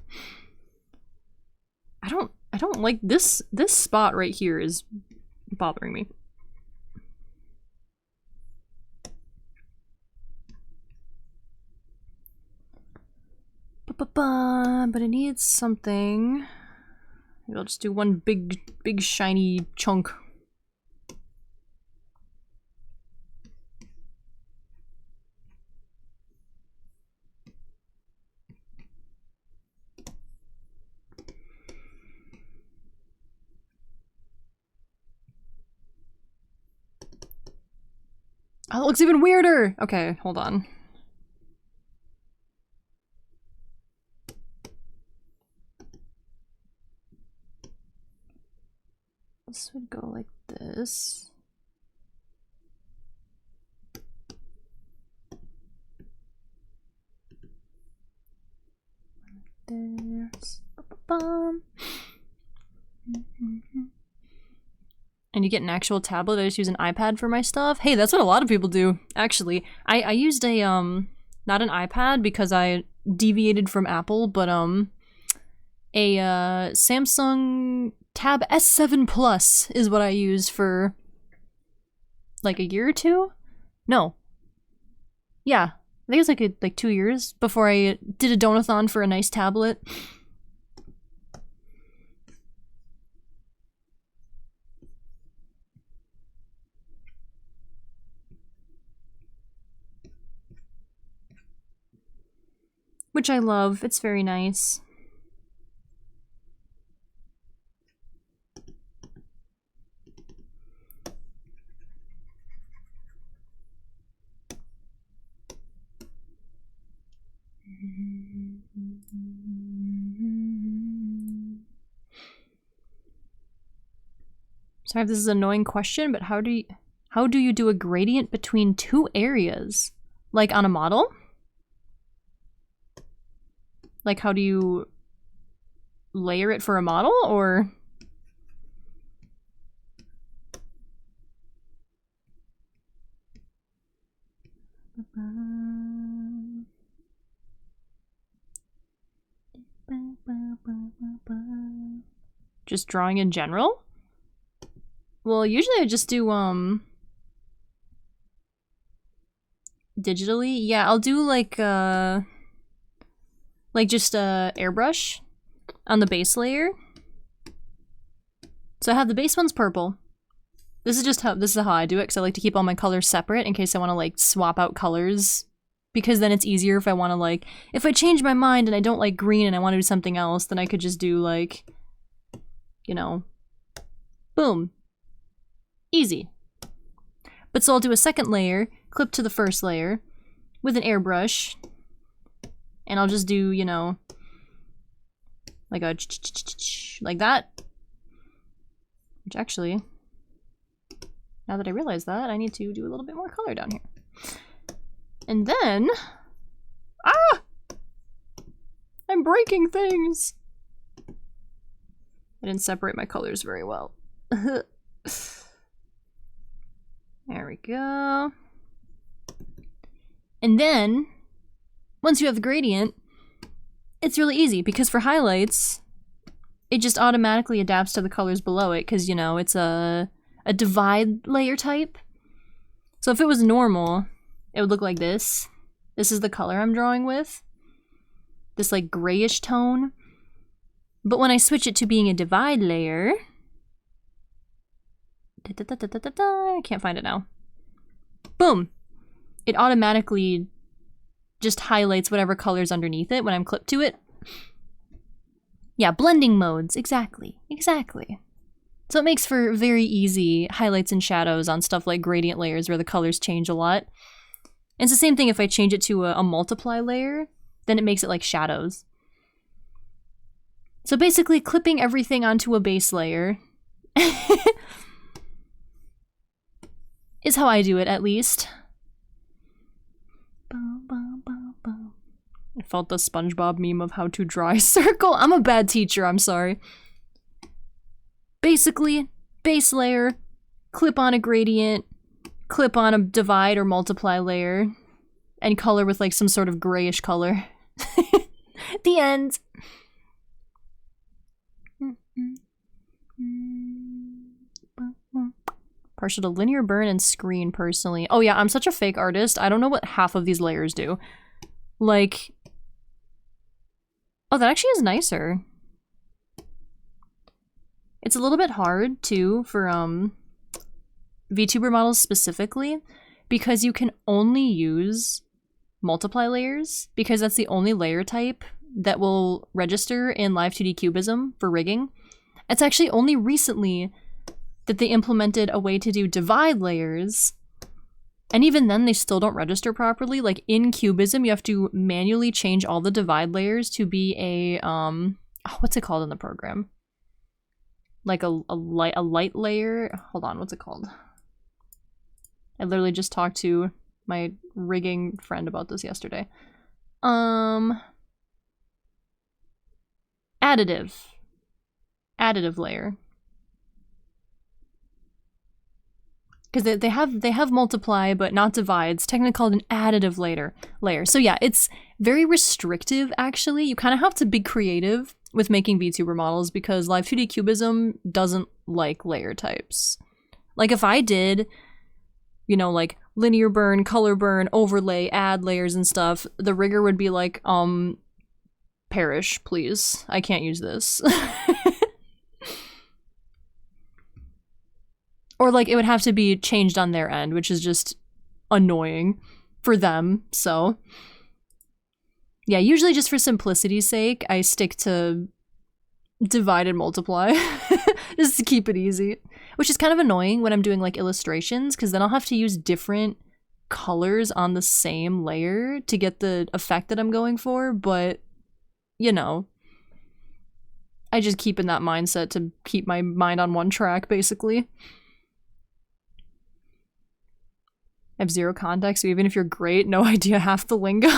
I don't like this spot right here is bothering me. But it needs something. Maybe I'll just do one big shiny chunk. Oh, it looks even weirder! Okay, hold on. This would go like this. There's... And you get an actual tablet. I just use an iPad for my stuff. Hey, that's what a lot of people do, actually. I used a, not an iPad because I deviated from Apple, but, a, Samsung Tab S7 Plus is what I used for, like, a year or two? No. Yeah. I think it was, like 2 years before I did a donathon for a nice tablet. Which I love. It's very nice. Sorry if this is an annoying question, but how do you do a gradient between two areas? Like on a model? Like, how do you layer it for a model, or? Just drawing in general? Well, usually I just do, digitally? Yeah, I'll do like just a airbrush on the base layer. So I have the base one's purple. This is how I do it, because I like to keep all my colors separate in case I want to like swap out colors. Because then it's easier if I want to like, if I change my mind and I don't like green and I want to do something else, then I could just do like, you know, boom. Easy. But so I'll do a second layer, clip to the first layer with an airbrush, and I'll just do, you know, like a like that. Which actually, now that I realize that, I need to do a little bit more color down here. And then, I'm breaking things. I didn't separate my colors very well. There we go. And then, once you have the gradient, it's really easy because for highlights, it just automatically adapts to the colors below it because, you know, it's a divide layer type. So if it was normal, it would look like this. This is the color I'm drawing with. This like grayish tone. But when I switch it to being a divide layer, I can't find it now. Boom! It automatically just highlights whatever color's underneath it when I'm clipped to it. Yeah, blending modes, exactly, exactly. So it makes for very easy highlights and shadows on stuff like gradient layers where the colors change a lot. And it's the same thing if I change it to a multiply layer, then it makes it like shadows. So basically clipping everything onto a base layer is how I do it, at least. I felt the SpongeBob meme of how to draw a circle. I'm a bad teacher, I'm sorry. Basically, base layer, clip on a gradient, clip on a divide or multiply layer, and color with like some sort of grayish color. The end. Partial to linear burn and screen, personally. Oh yeah, I'm such a fake artist. I don't know what half of these layers do. Like... Oh, that actually is nicer. It's a little bit hard, too, for, VTuber models specifically, because you can only use multiply layers, because that's the only layer type that will register in Live 2D Cubism for rigging. It's actually only recently that they implemented a way to do divide layers, and even then they still don't register properly. Like in Cubism, you have to manually change all the divide layers to be a, what's it called in the program? Like a light layer? Hold on, what's it called? I literally just talked to my rigging friend about this yesterday. Additive layer. Because they have multiply, but not divide. It's technically called an additive layer. So yeah, it's very restrictive, actually. You kind of have to be creative with making VTuber models because Live 2D Cubism doesn't like layer types. Like if I did, you know, like linear burn, color burn, overlay, add layers and stuff, the rigger would be like, perish, please. I can't use this. Or like it would have to be changed on their end, which is just annoying for them, so. Yeah, usually just for simplicity's sake, I stick to divide and multiply, just to keep it easy. Which is kind of annoying when I'm doing like illustrations, because then I'll have to use different colors on the same layer to get the effect that I'm going for, but, you know. I just keep in that mindset to keep my mind on one track, basically. I have zero context, so even if you're great, no idea half the lingo.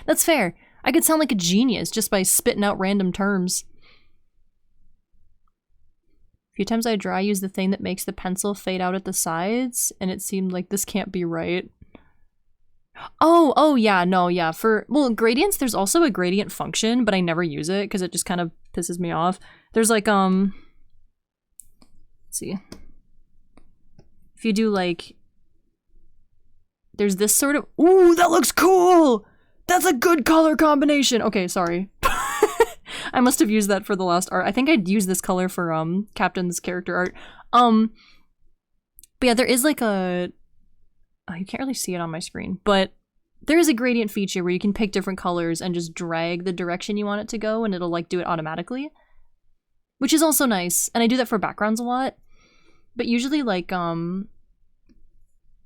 That's fair. I could sound like a genius just by spitting out random terms. A few times I draw, I use the thing that makes the pencil fade out at the sides, and it seemed like this can't be right. Oh, yeah, no, yeah. Well, gradients, there's also a gradient function, but I never use it because it just kind of pisses me off. There's like, let's see. If you do like, there's this sort of, ooh, that looks cool! That's a good color combination! Okay, sorry. I must have used that for the last art. I think I'd use this color for, Captain's character art. But yeah, there is like a, oh, you can't really see it on my screen, but there is a gradient feature where you can pick different colors and just drag the direction you want it to go and it'll like do it automatically. Which is also nice, and I do that for backgrounds a lot. But usually like,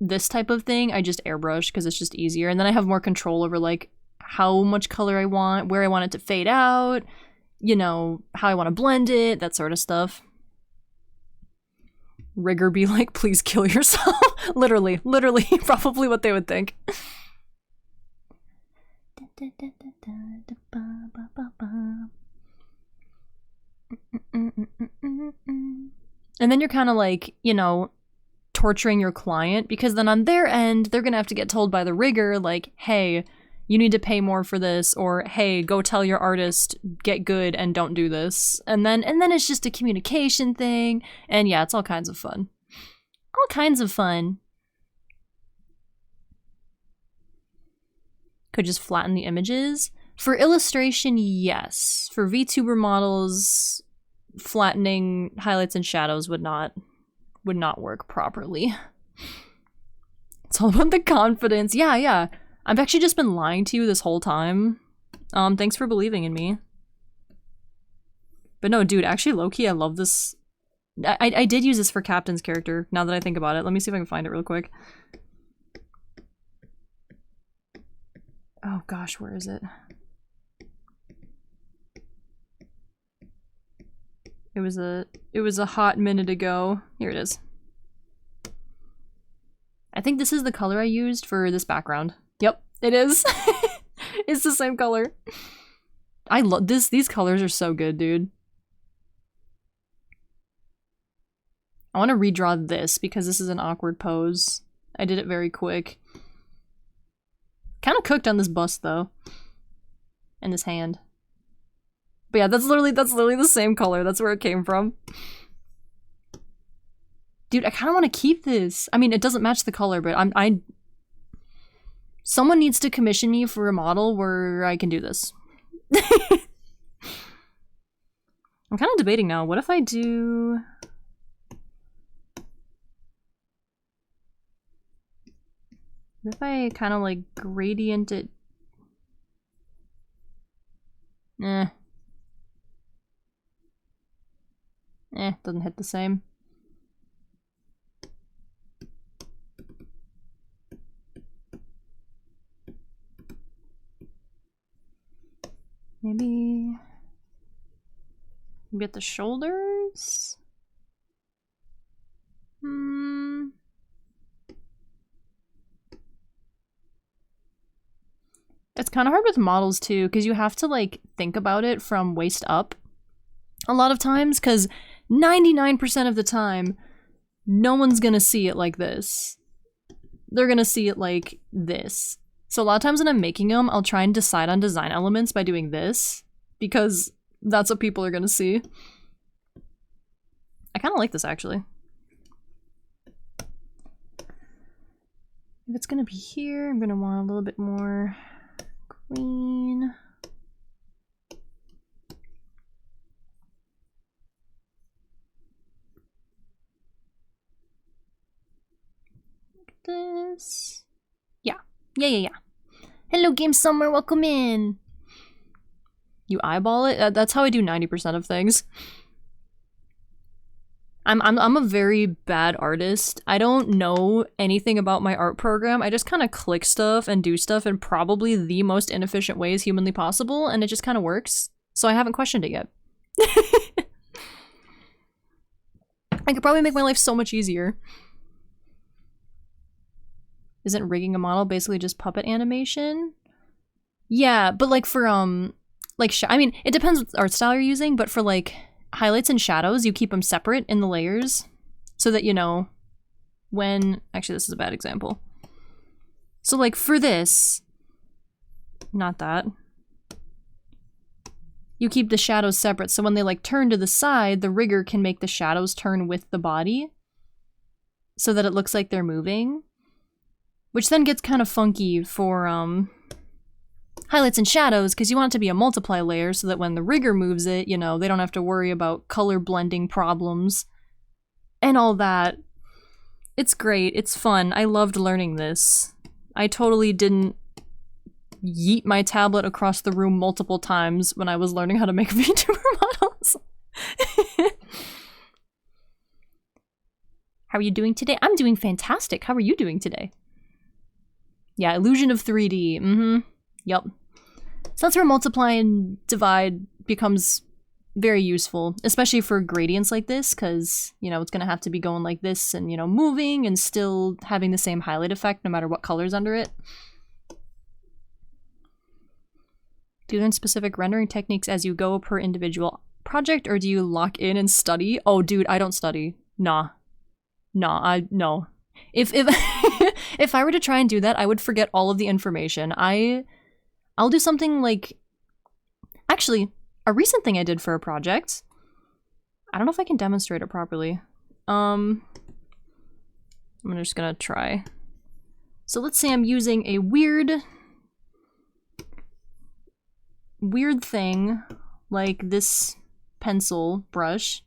this type of thing, I just airbrush because it's just easier, and then I have more control over like how much color I want, where I want it to fade out, you know, how I want to blend it, that sort of stuff. Rigger be like, please kill yourself. literally, probably what they would think. And then you're kind of like, you know, torturing your client, because then on their end, they're gonna have to get told by the rigger, like, hey, you need to pay more for this, or hey, go tell your artist, get good and don't do this. And then it's just a communication thing, and yeah, it's all kinds of fun. All kinds of fun. Could just flatten the images. For illustration, yes. For VTuber models, flattening highlights and shadows would not work properly. It's all about the confidence. Yeah. I've actually just been lying to you this whole time. Thanks for believing in me. But no, dude, actually low-key, I love this. I did use this for Captain's character, now that I think about it. Let me see if I can find it real quick. Oh gosh, where is it? It was a hot minute ago. Here it is. I think this is the color I used for this background. Yep, it is. It's the same color. I love this. These colors are so good, dude. I want to redraw this because this is an awkward pose. I did it very quick. Kind of cooked on this bust though. And this hand. But yeah, that's literally the same color. That's where it came from. Dude, I kind of want to keep this. I mean, it doesn't match the color, but someone needs to commission me for a model where I can do this. I'm kind of debating now. What if I do... What if I kind of like gradient it? Doesn't hit the same. Maybe at the shoulders? It's kind of hard with models too, because you have to like think about it from waist up a lot of times, because 99% of the time, no one's gonna see it like this. They're gonna see it like this. So a lot of times when I'm making them, I'll try and decide on design elements by doing this, because that's what people are gonna see. I kind of like this actually. If it's gonna be here, I'm gonna want a little bit more green. Like this. Yeah. Hello, Game Summer, welcome in. You eyeball it? That's how I do 90% of things. I'm a very bad artist. I don't know anything about my art program. I just kind of click stuff and do stuff in probably the most inefficient ways humanly possible, and it just kind of works. So I haven't questioned it yet. I could probably make my life so much easier. Isn't rigging a model basically just puppet animation? Yeah, but like for like I mean, it depends what art style you're using, but for like highlights and shadows, you keep them separate in the layers so that you know when... Actually, this is a bad example. So like for this, not that, you keep the shadows separate, so when they like turn to the side, the rigger can make the shadows turn with the body so that it looks like they're moving, which then gets kind of funky for highlights and shadows, because you want it to be a multiply layer so that when the rigger moves it, you know, they don't have to worry about color blending problems and all that. It's great. It's fun. I loved learning this. I totally didn't yeet my tablet across the room multiple times when I was learning how to make VTuber models. How are you doing today? I'm doing fantastic. How are you doing today? Yeah, illusion of 3D. Mm-hmm. Yep. So that's where multiply and divide becomes very useful, especially for gradients like this, because, you know, it's going to have to be going like this and, you know, moving and still having the same highlight effect no matter what color's under it. Do you learn specific rendering techniques as you go per individual project, or do you lock in and study? Oh, dude, I don't study. Nah. No. If if I were to try and do that, I would forget all of the information. I'll do something like... Actually, a recent thing I did for a project... I don't know if I can demonstrate it properly. I'm just gonna try. So let's say I'm using a weird thing, like this pencil brush,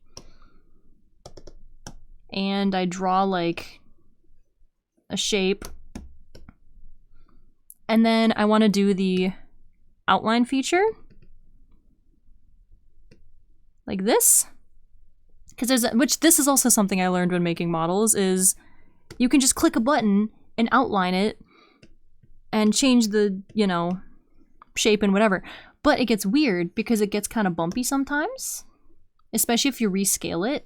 and I draw like a shape, and then I want to do the outline feature like this, because this is also something I learned when making models, is you can just click a button and outline it and change the, you know, shape and whatever. But it gets weird because it gets kind of bumpy sometimes, especially if you rescale it.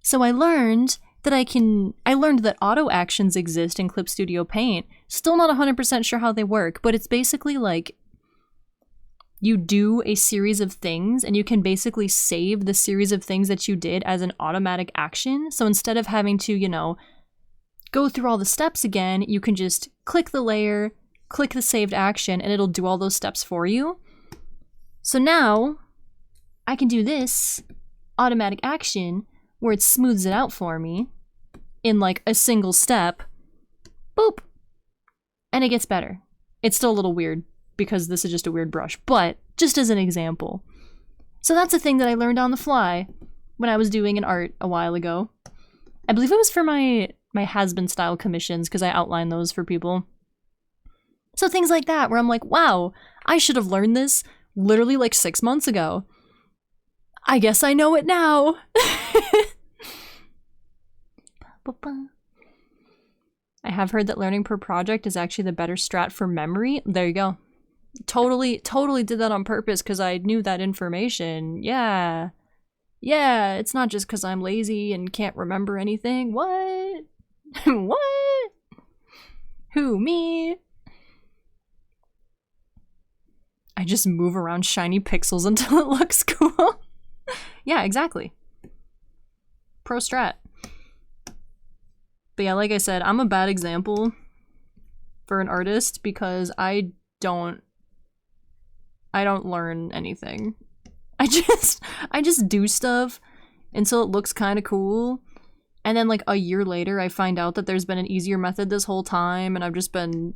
So I learned that I learned that auto actions exist in Clip Studio Paint. Still not 100% sure how they work, but it's basically like you do a series of things and you can basically save the series of things that you did as an automatic action. So instead of having to, you know, go through all the steps again, you can just click the layer, click the saved action, and it'll do all those steps for you. So now I can do this automatic action where it smooths it out for me in like a single step. Boop. And it gets better. It's still a little weird because this is just a weird brush, but just as an example. So that's a thing that I learned on the fly when I was doing an art a while ago. I believe it was for my has-been style commissions, because I outlined those for people. So things like that where I'm like, wow, I should have learned this literally like 6 months ago. I guess I know it now. I have heard that learning per project is actually the better strat for memory. There you go. Totally did that on purpose because I knew that information. Yeah, it's not just because I'm lazy and can't remember anything. What? What? Who, me? I just move around shiny pixels until it looks cool. Yeah, exactly. Pro strat. But yeah, like I said, I'm a bad example for an artist because I don't learn anything. I just do stuff until it looks kind of cool. And then like a year later, I find out that there's been an easier method this whole time and I've just been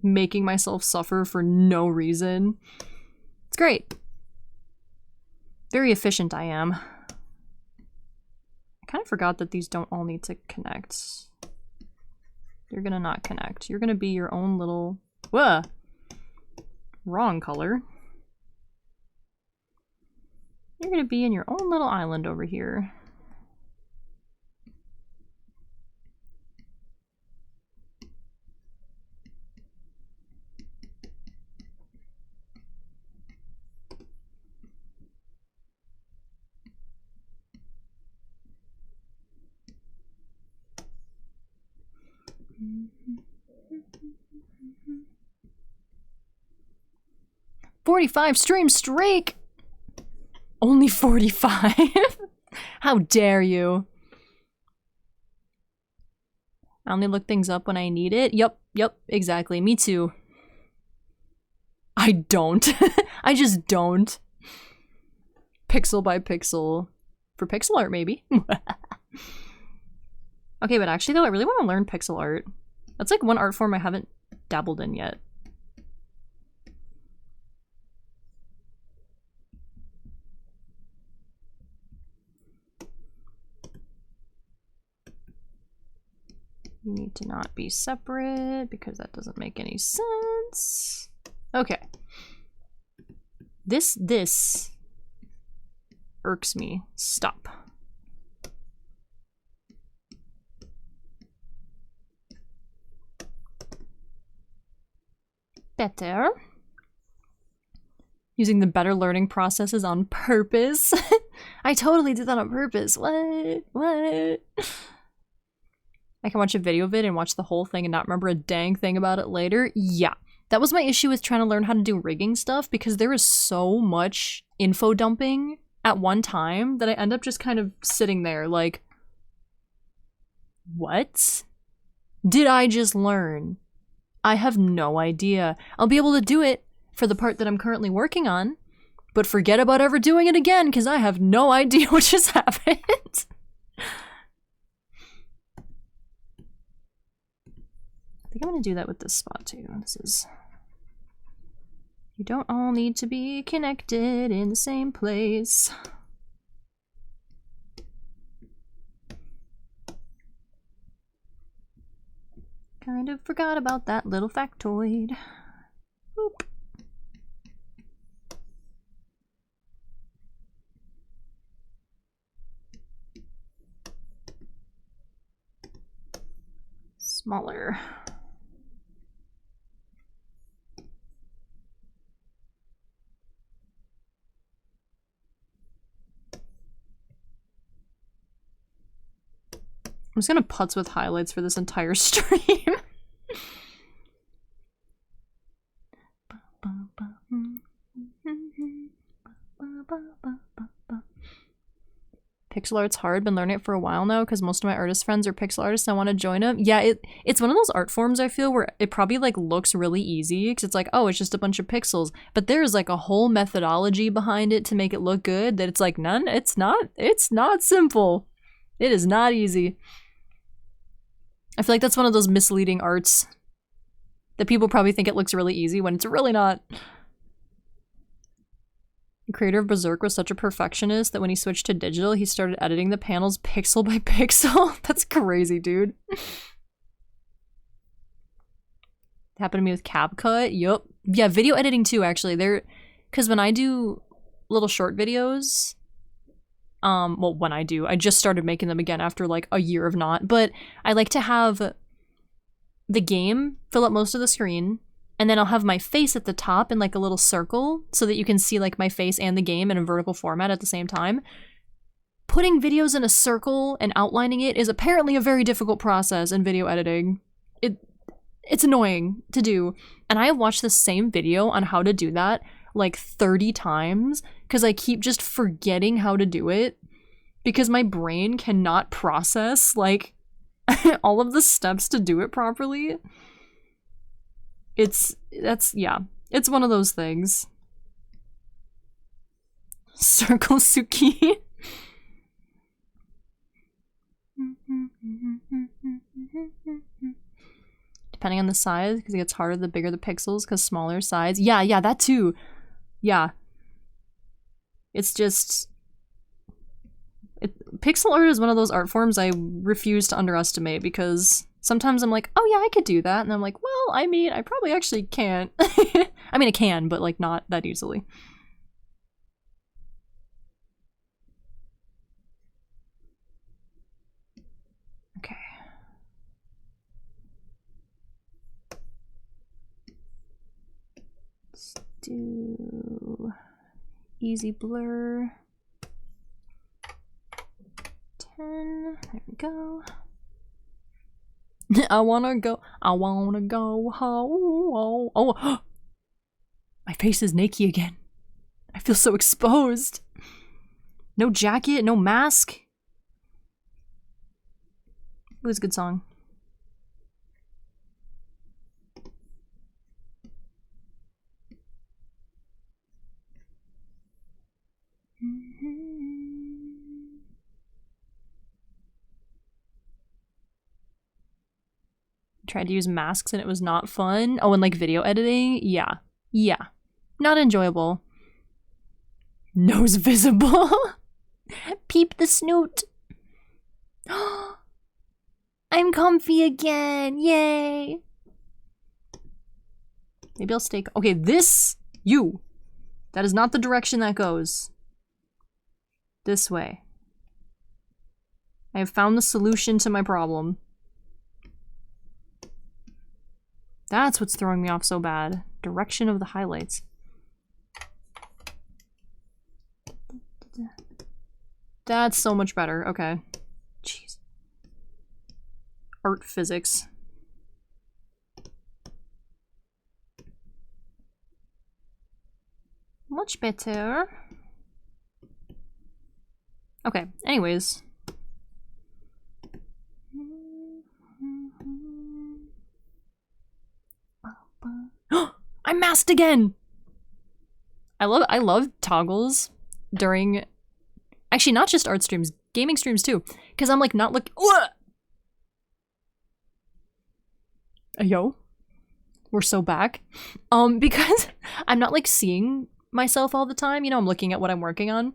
making myself suffer for no reason. It's great. Very efficient I am. I kind of forgot that these don't all need to connect. You're gonna not connect. You're gonna be your own little... Whoa! Wrong color. You're gonna be in your own little island over here. $45 stream streak! Only 45? How dare you? I only look things up when I need it. Yep, exactly. Me too. I don't. I just don't. Pixel by pixel. For pixel art, maybe. Okay, but actually though, I really want to learn pixel art. That's like one art form I haven't dabbled in yet. You need to not be separate because that doesn't make any sense. Okay. This irks me. Stop. Better. Using the better learning processes on purpose. I totally did that on purpose. What? I can watch a video of it and watch the whole thing and not remember a dang thing about it later. Yeah. That was my issue with trying to learn how to do rigging stuff because there is so much info dumping at one time that I end up just kind of sitting there like, what did I just learn? I have no idea. I'll be able to do it for the part that I'm currently working on, but forget about ever doing it again because I have no idea what just happened. I think I'm gonna do that with this spot too. This is... You don't all need to be connected in the same place. Kind of forgot about that little factoid. Boop. Smaller. I'm just gonna putz with highlights for this entire stream. Pixel art's hard. Been learning it for a while now because most of my artist friends are pixel artists. I want to join them. Yeah, it's one of those art forms I feel where it probably like looks really easy because it's like, oh, it's just a bunch of pixels. But there's like a whole methodology behind it to make it look good that it's like, none, it's not simple. It is not easy. I feel like that's one of those misleading arts that people probably think it looks really easy when it's really not. The creator of Berserk was such a perfectionist that when he switched to digital, he started editing the panels pixel by pixel. That's crazy, dude. Happened to me with CapCut. Yup. Yeah, video editing too, actually. Because when I do little short videos, well, when I just started making them again after like a year of not, but I like to have the game fill up most of the screen, and then I'll have my face at the top in like a little circle so that you can see like my face and the game in a vertical format at the same time. Putting videos in a circle and outlining it is apparently a very difficult process in video editing. It's annoying to do, and I have watched the same video on how to do that like 30 times because I keep just forgetting how to do it because my brain cannot process like all of the steps to do it properly. It's one of those things. Circle Suki. Depending on the size, because it gets harder the bigger the pixels, because smaller size. Yeah, that too. Yeah. It's just... Pixel art is one of those art forms I refuse to underestimate, because sometimes I'm like, oh yeah, I could do that, and I'm like, well, I mean, I probably actually can't. I mean, I can, but like not that easily. Okay. Let's do easy blur. 10. There we go. I wanna go home. Oh, my face is naked again. I feel so exposed. No jacket, no mask. It was a good song. Tried to use masks and it was not fun. Oh, and like video editing? Yeah. Yeah. Not enjoyable. Nose visible. Peep the snoot. I'm comfy again. Yay. Maybe I'll stay. Okay, this. You. That is not the direction that goes. This way. I have found the solution to my problem. That's what's throwing me off so bad. Direction of the highlights. That's so much better. Okay. Jeez. Art physics. Much better. Okay, anyways. I'm masked again! I love toggles during, actually not just art streams, gaming streams too. Cause I'm like not looking, yo, we're so back. Because I'm not like seeing myself all the time, you know, I'm looking at what I'm working on.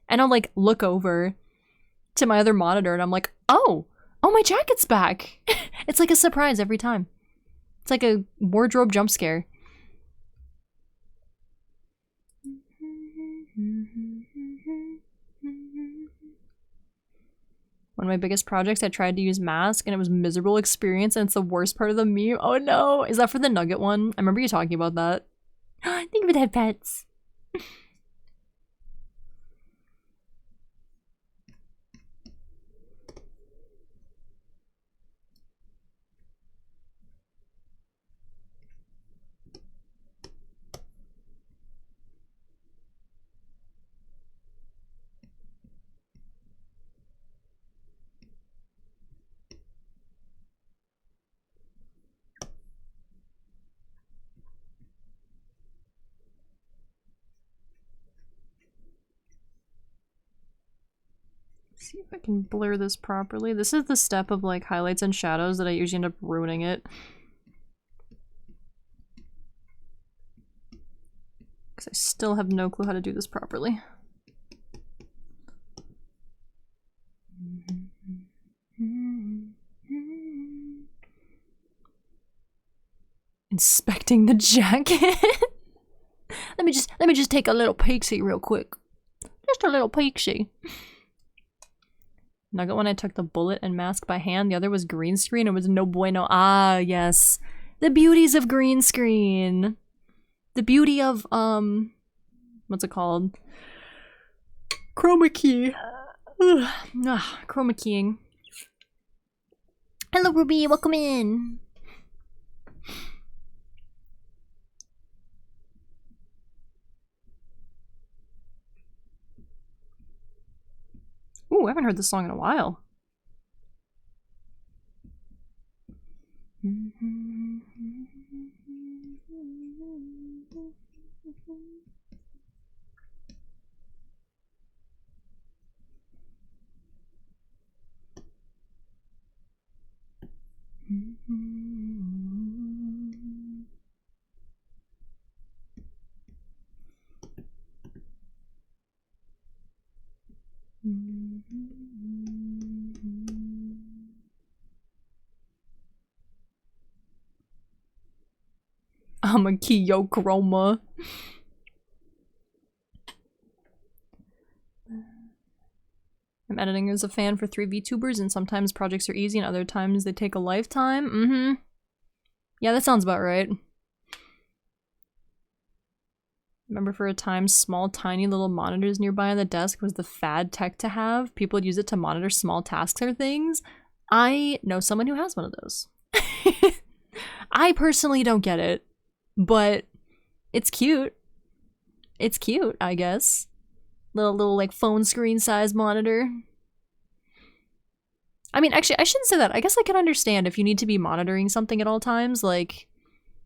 And I'll like look over to my other monitor and I'm like, oh, my jacket's back. It's like a surprise every time. It's like a wardrobe jump scare. One of my biggest projects, I tried to use mask and it was a miserable experience and it's the worst part of the meme. Oh no, is that for the nugget one? I remember you talking about that. Think of it, had pets. See if I can blur this properly. This is the step of like highlights and shadows that I usually end up ruining it. Because I still have no clue how to do this properly. Inspecting the jacket. let me just take a little peek-see real quick. Just a little peek-see. Nugget when I took the bullet and mask by hand, the other was green screen. It was no bueno. Ah, yes. The beauties of green screen. The beauty of, what's it called? Chroma key. Chroma keying. Hello, Ruby. Welcome in. Ooh, I haven't heard this song in a while. I'm a Kiyochroma. I'm editing as a fan for 3 VTubers and sometimes projects are easy and other times they take a lifetime. Yeah, that sounds about right. Remember for a time, small, tiny little monitors nearby on the desk was the fad tech to have. People would use it to monitor small tasks or things. I know someone who has one of those. I personally don't get it, but it's cute. It's cute, I guess. Little like phone screen size monitor. I mean, actually, I shouldn't say that. I guess I can understand if you need to be monitoring something at all times. Like,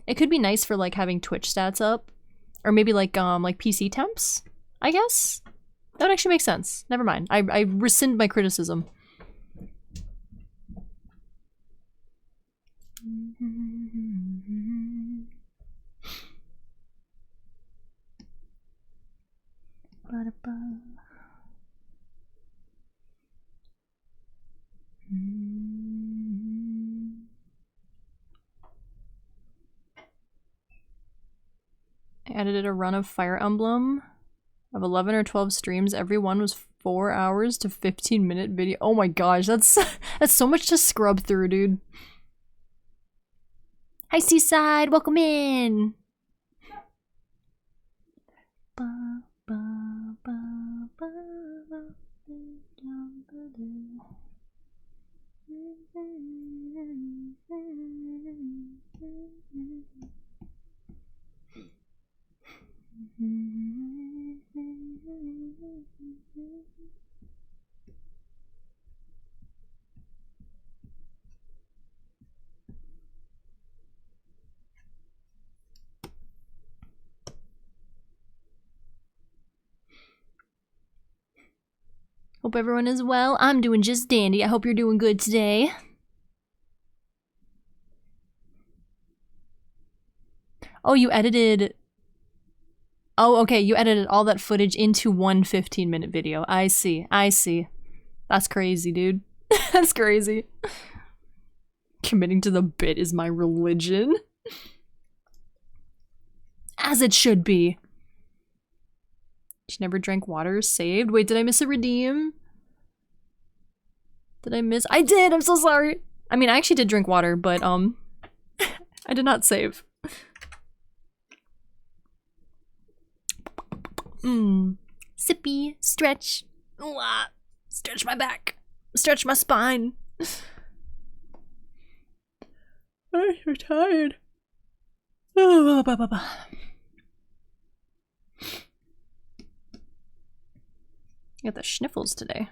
it could be nice for like having Twitch stats up. Or maybe like PC temps, I guess? That would actually make sense. Never mind. I rescind my criticism. I edited a run of Fire Emblem of 11 or 12 streams. Every one was 4 hours to 15-minute video. Oh my gosh, that's so much to scrub through, dude. Hi, Seaside, welcome in. Hope everyone is well. I'm doing just dandy. I hope you're doing good today. Oh, you edited... Oh, okay, you edited all that footage into one 15-minute video. I see, I see. That's crazy, dude. That's crazy. Committing to the bit is my religion. As it should be. She never drank water. Saved. Wait, did I miss a redeem? Did I miss? I did! I'm so sorry! I mean, I actually did drink water, but, I did not save. Sippy. Stretch. Ooh, ah. Stretch my back. Stretch my spine. I'm so tired. Oh, got the sniffles today.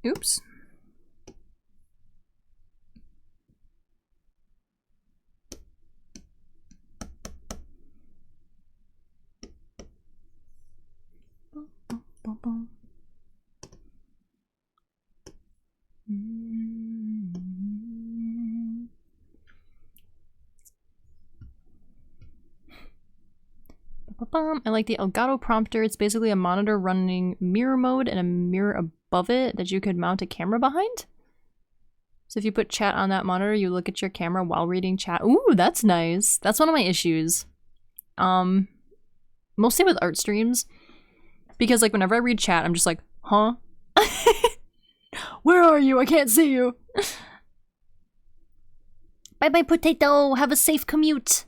Oops. I like the Elgato prompter. It's basically a monitor running mirror mode and a mirror above it that you could mount a camera behind. So if you put chat on that monitor, you look at your camera while reading chat. Ooh, that's nice. That's one of my issues. Mostly with art streams. Because like whenever I read chat, I'm just like, huh? Where are you? I can't see you. Bye-bye, potato. Have a safe commute.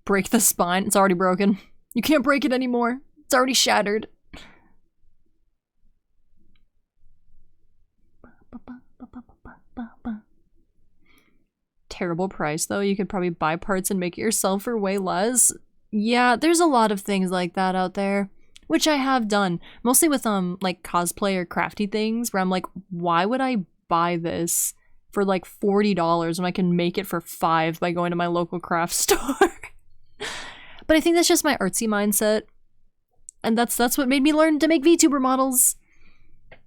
Break the spine. It's already broken. You can't break it anymore. It's already shattered. Terrible price though. You could probably buy parts and make it yourself for way less. Yeah, there's a lot of things like that out there, which I have done. Mostly with like cosplay or crafty things where I'm like, why would I buy this for like $40 when I can make it for $5 by going to my local craft store? But I think that's just my artsy mindset. And that's what made me learn to make VTuber models.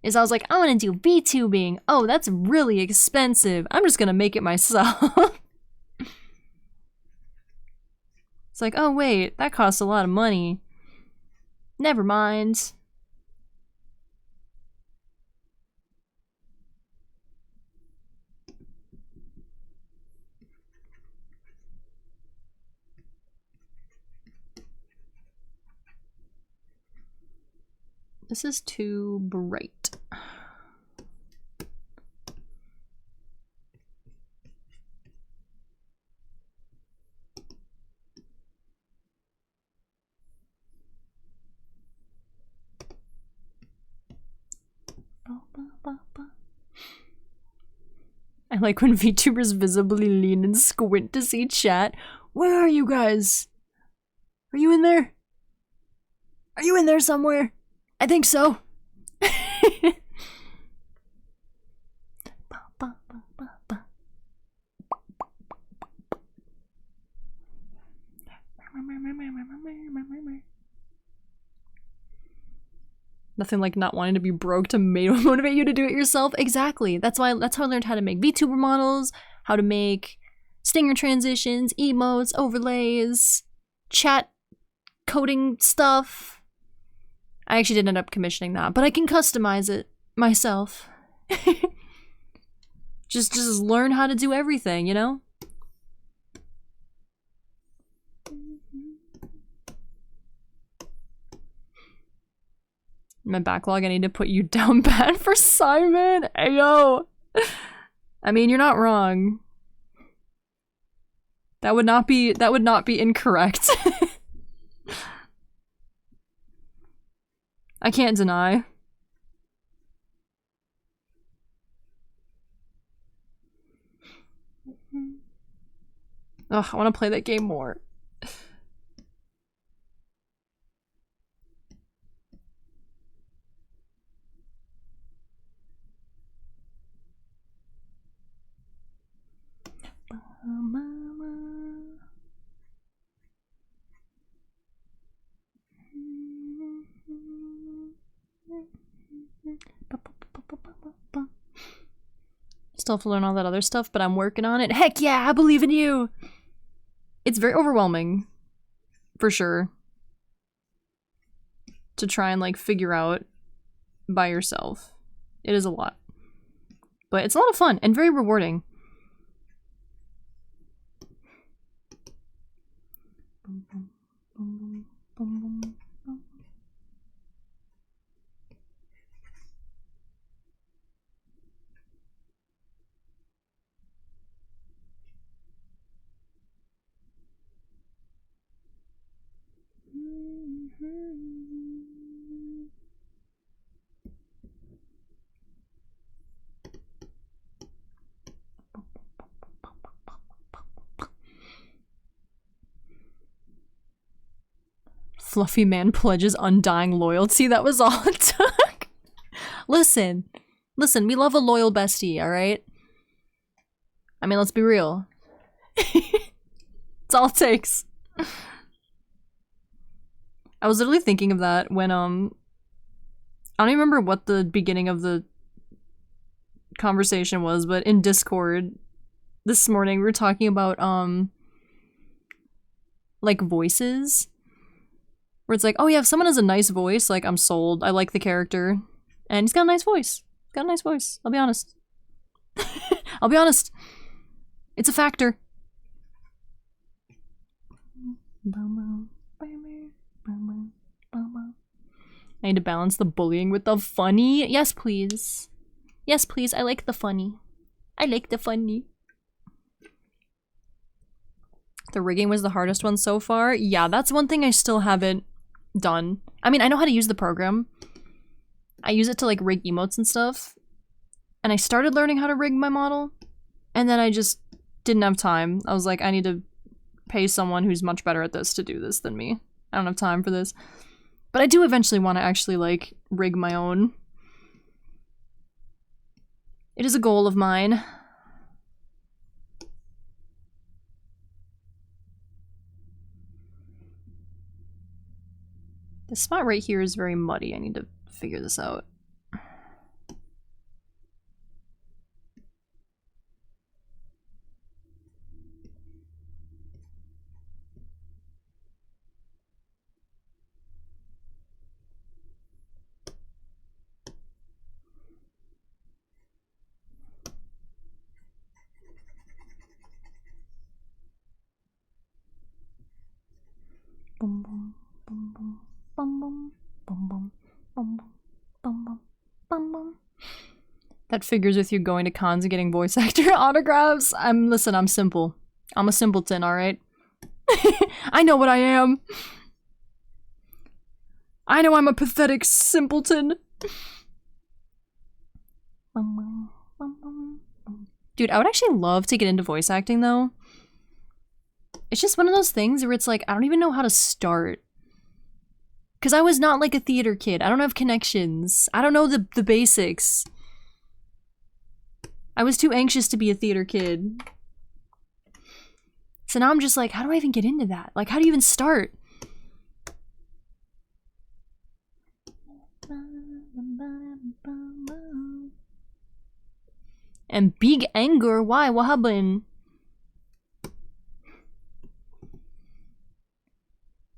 Is I was like, I want to do VTubing. Oh, that's really expensive. I'm just gonna make it myself. It's like, oh wait, that costs a lot of money. Never mind. This is too bright. I like when VTubers visibly lean and squint to see chat. Where are you guys? Are you in there? Are you in there somewhere? I think so. Nothing like not wanting to be broke to motivate you to do it yourself. Exactly. That's how I learned how to make VTuber models, how to make stinger transitions, emotes, overlays, chat coding stuff. I actually didn't end up commissioning that, but I can customize it myself. just learn how to do everything, you know? My backlog, I need to put you down bad for Simon. Ayo. I mean, you're not wrong. That would not be incorrect. I can't deny. Ugh, I want to play that game more. Still have to learn all that other stuff, but I'm working on it. Heck yeah, I believe in you! It's very overwhelming, for sure, to try and like figure out by yourself. It is a lot. But it's a lot of fun and very rewarding. Fluffy man pledges undying loyalty. That was all it took. Listen, we love a loyal bestie, alright? I mean, let's be real. It's all it takes. I was literally thinking of that when, I don't even remember what the beginning of the conversation was, but in Discord this morning we were talking about, like voices. Where it's like, oh yeah, if someone has a nice voice, like, I'm sold. I like the character. And he's got a nice voice. He's got a nice voice. I'll be honest. I'll be honest. It's a factor. I need to balance the bullying with the funny. Yes, please. Yes, please. I like the funny. I like the funny. The rigging was the hardest one so far. Yeah, that's one thing I still haven't done. I mean, I know how to use the program. I use it to like rig emotes and stuff. And I started learning how to rig my model. And then I just didn't have time. I was like, I need to pay someone who's much better at this to do this than me. I don't have time for this. But I do eventually want to actually like rig my own. It is a goal of mine. This spot right here is very muddy. I need to figure this out. Boom, boom, boom, boom. Bum bum bum bum bum bum bum bum bum. That figures with you going to cons and getting voice actor autographs. Listen, I'm simple. I'm a simpleton, alright? I know what I am. I know I'm a pathetic simpleton. Dude, I would actually love to get into voice acting though. It's just one of those things where it's like, I don't even know how to start. Because I was not like a theater kid. I don't have connections. I don't know the basics. I was too anxious to be a theater kid. So now I'm just like, how do I even get into that? Like, how do you even start? And big anger, why? What happened?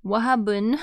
What happened?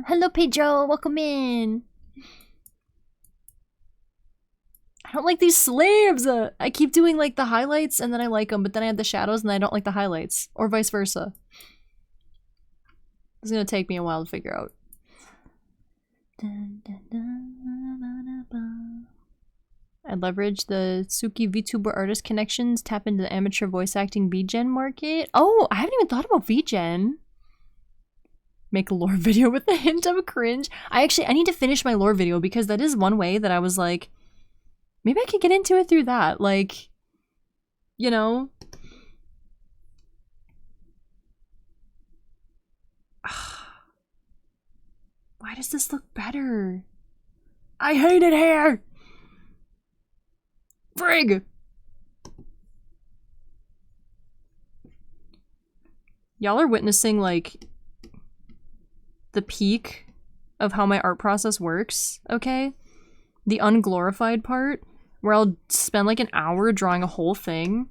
Hello, Pedro. Welcome in. I don't like these slaves. I keep doing like the highlights and then I like them, but then I have the shadows and I don't like the highlights, or vice versa. It's gonna take me a while to figure out. I leverage the Suki VTuber artist connections, tap into the amateur voice acting VGen market. Oh, I haven't even thought about VGen. Make a lore video with a hint of cringe. I need to finish my lore video because that is one way that I was like, maybe I could get into it through that. Like, you know? Why does this look better? I hate it here! Frig! Y'all are witnessing, like, the peak of how my art process works, okay? The unglorified part, where I'll spend like an hour drawing a whole thing,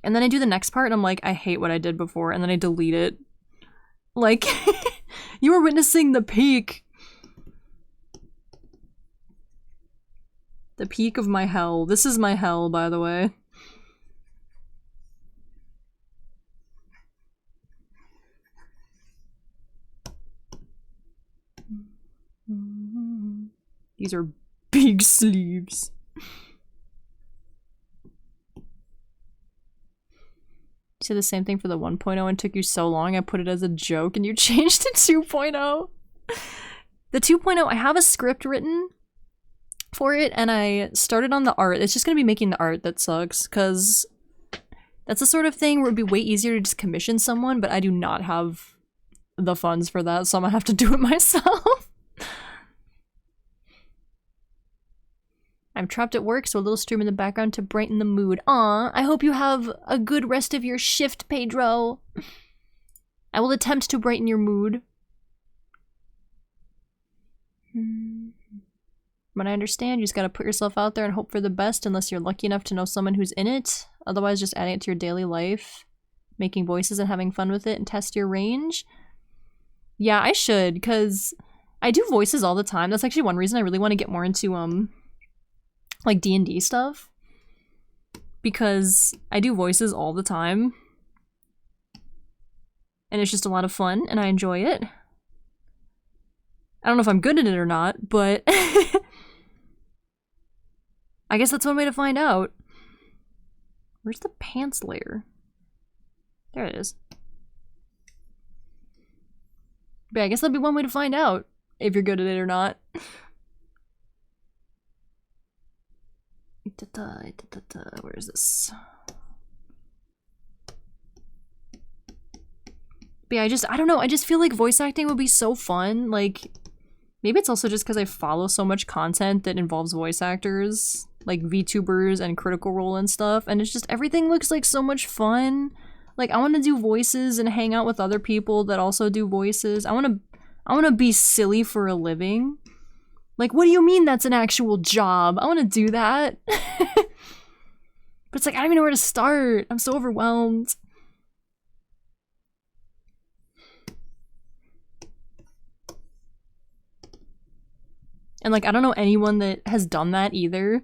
and then I do the next part and I'm like, I hate what I did before, and then I delete it. Like, you are witnessing the peak. The peak of my hell. This is my hell, by the way. These are big sleeves. You said the same thing for the 1.0 and took you so long I put it as a joke and you changed to 2.0. The 2.0, I have a script written for it and I started on the art. It's just gonna be making the art that sucks, because that's the sort of thing where it'd be way easier to just commission someone, but I do not have the funds for that, so I'm gonna have to do it myself. I'm trapped at work, so a little stream in the background to brighten the mood. Aw, I hope you have a good rest of your shift, Pedro. I will attempt to brighten your mood. But I understand, you just gotta put yourself out there and hope for the best unless you're lucky enough to know someone who's in it. Otherwise, just adding it to your daily life, making voices and having fun with it and test your range. Yeah, I should, because I do voices all the time. That's actually one reason I really want to get more into, like D&D stuff, because I do voices all the time and it's just a lot of fun and I enjoy it. I don't know if I'm good at it or not, but I guess that's one way to find out. Where's the pants layer? There it is. But I guess that'd be one way to find out if you're good at it or not. Where is this? But yeah, I don't know, I just feel like voice acting would be so fun. Like, maybe it's also just because I follow so much content that involves voice actors, like VTubers and Critical Role and stuff, and it's just, everything looks like so much fun. Like, I want to do voices and hang out with other people that also do voices. I want to be silly for a living. Like, what do you mean that's an actual job? I want to do that. But it's like, I don't even know where to start. I'm so overwhelmed. And like, I don't know anyone that has done that either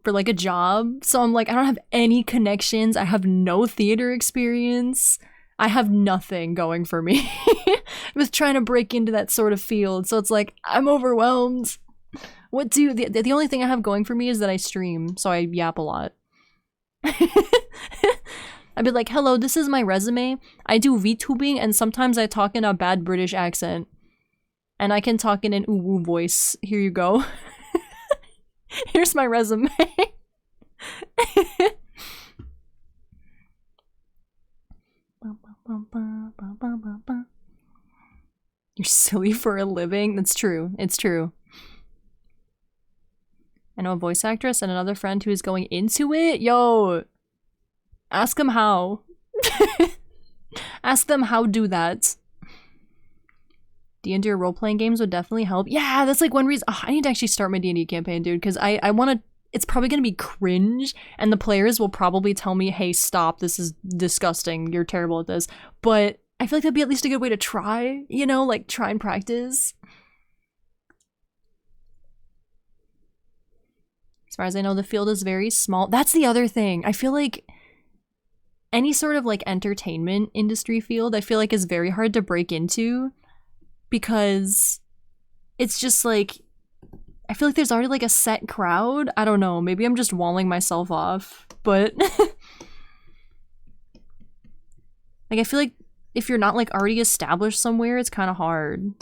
for like a job. So I'm like, I don't have any connections. I have no theater experience. I have nothing going for me with trying to break into that sort of field. So it's like, I'm overwhelmed. What do the only thing I have going for me is that I stream, so I yap a lot. I'd be like, hello, this is my resume. I do VTubing and sometimes I talk in a bad British accent. And I can talk in an uwu voice. Here you go. Here's my resume. You're silly for a living? That's true. It's true. I know a voice actress and another friend who is going into it. Yo, ask them how. Ask them how do that. D&D or role-playing games would definitely help. Yeah, that's like one reason. Oh, I need to actually start my D&D campaign, dude, because I want to. It's probably going to be cringe, and the players will probably tell me, hey, stop, this is disgusting, you're terrible at this. But I feel like that'd be at least a good way to try, you know, like try and practice. As far as I know, the field is very small. That's the other thing. I feel like any sort of like entertainment industry field, I feel like is very hard to break into. Because it's just like, I feel like there's already like a set crowd. I don't know, maybe I'm just walling myself off, but like I feel like if you're not like already established somewhere, it's kind of hard.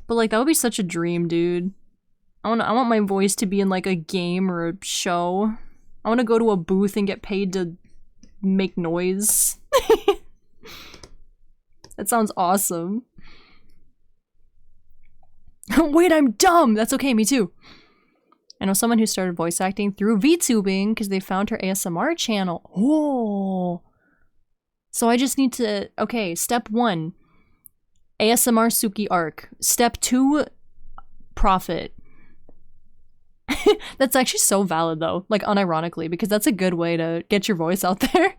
But like that would be such a dream, dude. I want my voice to be in like a game or a show. I want to go to a booth and get paid to make noise. That sounds awesome. Wait, I'm dumb! That's okay, me too. I know someone who started voice acting through VTubing because they found her ASMR channel. Oh. So I just need to, okay, step 1, ASMR Suki arc. Step 2, profit. That's actually so valid though, like unironically, because that's a good way to get your voice out there.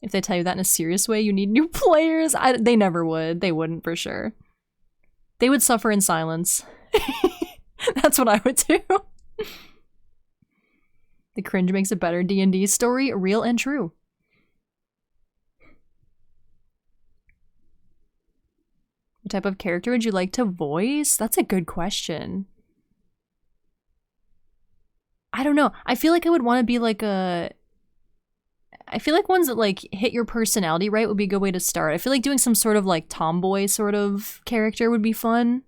If they tell you that in a serious way, you need new players. They never would. They wouldn't for sure. They would suffer in silence. That's what I would do. The cringe makes a better D&D story, real and true. What type of character would you like to voice? That's a good question. I don't know. I feel like I would want to be like a... I feel like ones that like hit your personality right would be a good way to start. I feel like doing some sort of like tomboy sort of character would be fun.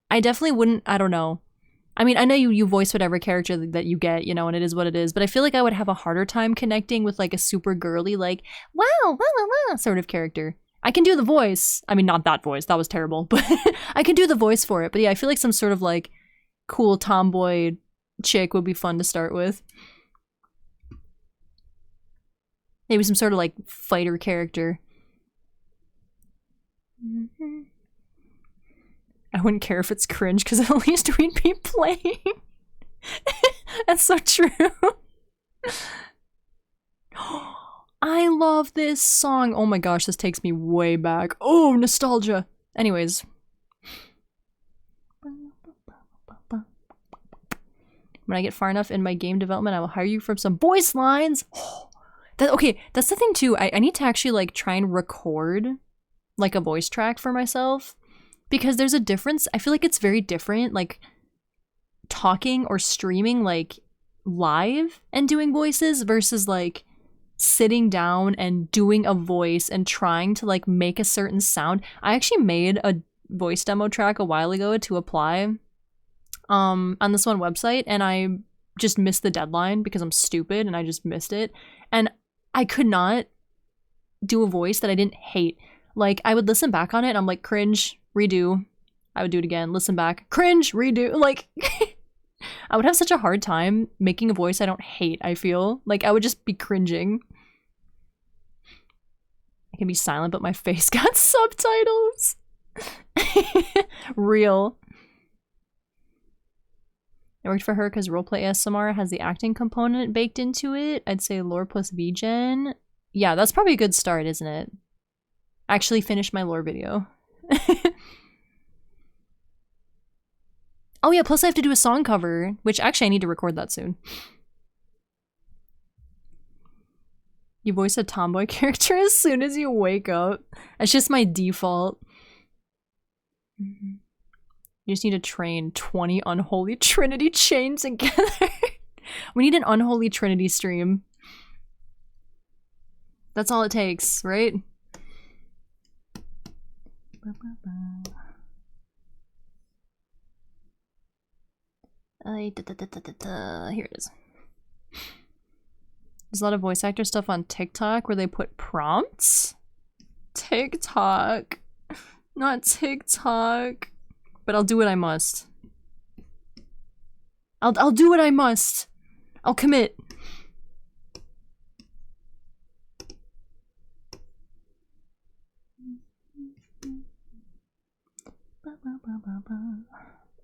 I definitely wouldn't, I don't know. I mean, I know you voice whatever character that you get, you know, and it is what it is, but I feel like I would have a harder time connecting with like a super girly, like, wow, wow, wow, wow, sort of character. I can do the voice. I mean, not that voice, that was terrible, but I can do the voice for it. But yeah, I feel like some sort of like cool tomboy chick would be fun to start with. Maybe some sort of like fighter character. I wouldn't care if it's cringe because at least we'd be playing. That's so true. I love this song. Oh my gosh, this takes me way back. Oh, nostalgia. Anyways. When I get far enough in my game development, I will hire you for some voice lines. Okay, that's the thing too. I need to actually like try and record like a voice track for myself because there's a difference. I feel like it's very different like talking or streaming like live and doing voices versus like sitting down and doing a voice and trying to like make a certain sound. I actually made a voice demo track a while ago to apply on this one website and I just missed the deadline because I'm stupid and I just missed it. And I could not do a voice that I didn't hate. Like, I would listen back on it and I'm like, cringe, redo. I would do it again, listen back, cringe, redo. Like, I would have such a hard time making a voice I don't hate, I feel. Like, I would just be cringing. I can be silent, but my face got subtitles. Real. It worked for her because roleplay ASMR has the acting component baked into it. I'd say lore plus VGen. Yeah, that's probably a good start, isn't it? Actually finish my lore video. Oh yeah, plus I have to do a song cover, which actually I need to record that soon. You voice a tomboy character as soon as you wake up. That's just my default. You just need to train 20 Unholy Trinity chains together. We need an Unholy Trinity stream. That's all it takes, right? Here it is. There's a lot of voice actor stuff on TikTok where they put prompts. TikTok. Not TikTok. But I'll do what I must. I'll do what I must. I'll commit.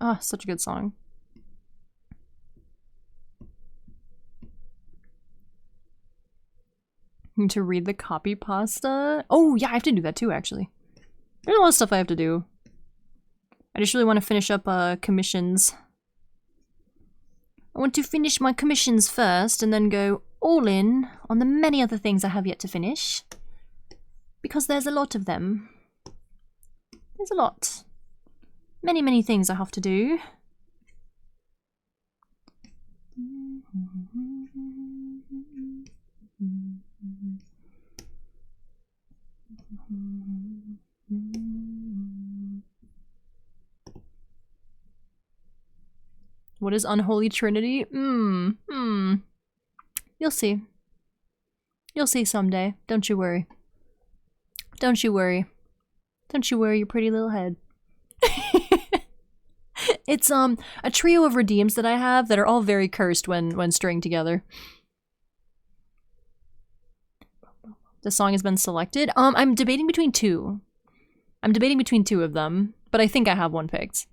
Ah, oh, such a good song. Need to read the copy pasta. Oh yeah, I have to do that too, actually. There's a lot of stuff I have to do. I just really want to finish up commissions. I want to finish my commissions first and then go all in on the many other things I have yet to finish. Because there's a lot of them. There's a lot. Many, many things I have to do. What is Unholy Trinity? You'll see. You'll see someday. Don't you worry. Don't you worry. Don't you worry your pretty little head. It's a trio of redeems that I have that are all very cursed when stringed together. The song has been selected. I'm debating between two. I'm debating between two of them, but I think I have one picked.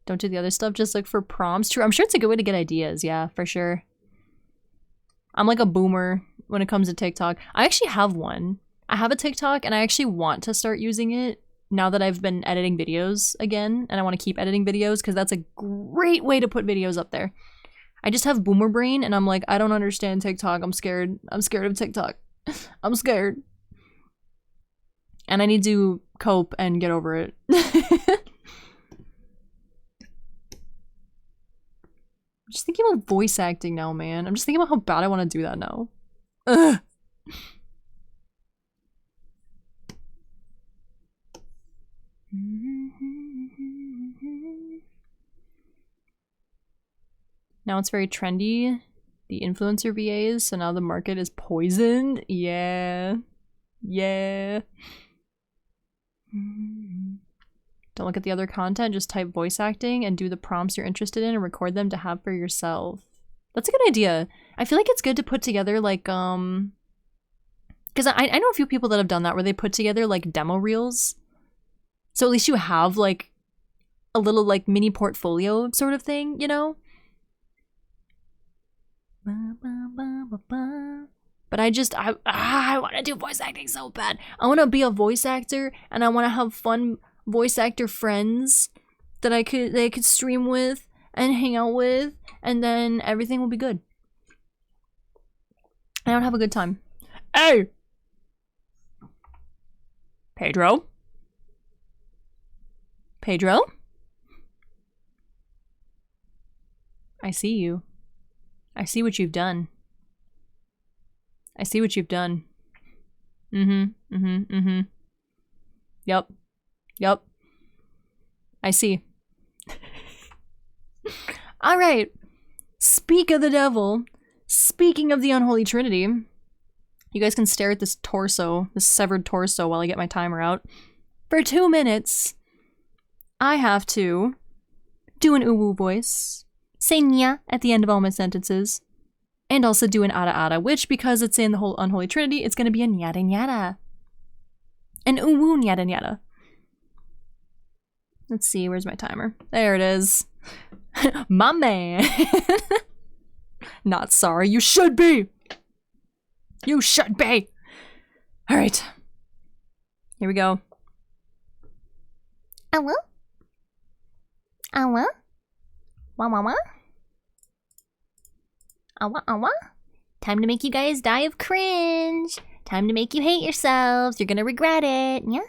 Don't do the other stuff, just look for prompts. True, I'm sure it's a good way to get ideas, yeah, for sure. I'm like a boomer when it comes to TikTok. I actually have one. I have a TikTok and I actually want to start using it now that I've been editing videos again, and I want to keep editing videos because that's a great way to put videos up there. I just have boomer brain and I'm like, I don't understand TikTok. I'm scared. I'm scared of TikTok. I'm scared. And I need to cope and get over it. I'm just thinking about voice acting now, man. I'm just thinking about how bad I want to do that now. Ugh. Now it's very trendy. The influencer VAs, so now the market is poisoned. Yeah. Yeah. Don't look at the other content, just type voice acting and do the prompts you're interested in and record them to have for yourself. That's a good idea. I feel like it's good to put together like, because I know a few people that have done that where they put together like demo reels. So at least you have like a little like mini portfolio sort of thing, you know? But I want to do voice acting so bad. I want to be a voice actor and I want to have fun voice actor friends that they could stream with and hang out with, and then everything will be good. I don't have a good time. Hey! Pedro? Pedro? I see you. I see what you've done. I see what you've done. Yep. Yep. I see. Alright. Speak of the devil. Speaking of the Unholy Trinity. You guys can stare at this torso, this severed torso, while I get my timer out. For 2 minutes. I have to do an uwu voice, say nya at the end of all my sentences, and also do an ada ada, which, because it's in the whole Unholy Trinity, it's gonna be a nyada nyada. An uwu nyada nyada. Let's see, where's my timer? There it is. My man. Not sorry, you should be! You should be! Alright. Here we go. Hello? Hello? Wah. Awa. Time to make you guys die of cringe. Time to make you hate yourselves. You're gonna regret it. Yeah?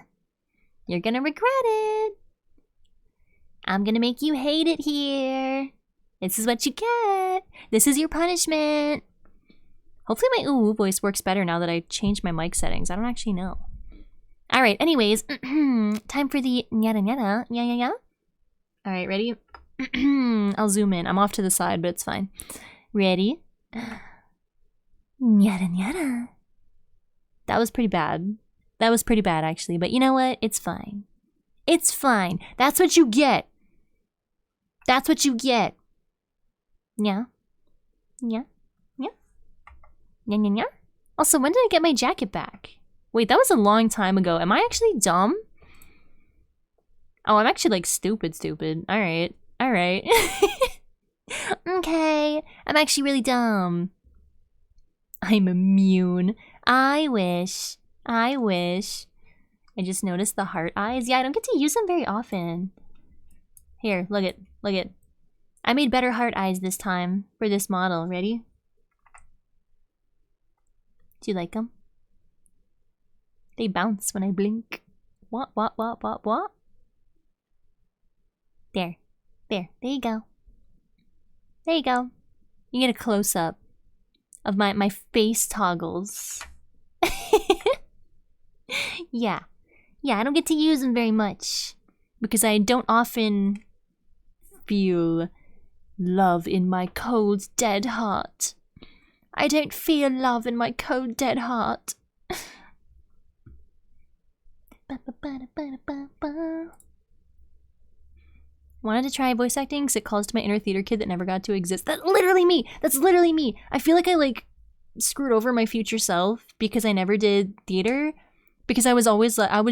You're gonna regret it. I'm gonna make you hate it here. This is what you get. This is your punishment. Hopefully my ooh voice works better now that I changed my mic settings. I don't actually know. Alright, anyways. Time for the nyada nyada. Yeah. Alright, ready? I'll zoom in. I'm off to the side, but it's fine. Ready? Nyada nyada. That was pretty bad. That was pretty bad, actually. But you know what? It's fine. It's fine. That's what you get. That's what you get. Yeah. Also, when did I get my jacket back? Wait, that was a long time ago. Am I actually dumb? Oh, I'm actually like stupid. Alright. Okay. I'm actually really dumb. I'm immune. I wish. I just noticed the heart eyes. Yeah, I don't get to use them very often. Here, look it. I made better heart eyes this time for this model. Ready? Do you like them? They bounce when I blink. What? There you go. You get a close-up of my face toggles. Yeah, I don't get to use them very much because I don't often feel love in my cold, dead heart. I don't feel love in my cold, dead heart. Wanted to try voice acting because it calls to my inner theater kid that never got to exist. That's literally me! That's literally me! I feel like I screwed over my future self because I never did theater. Because I was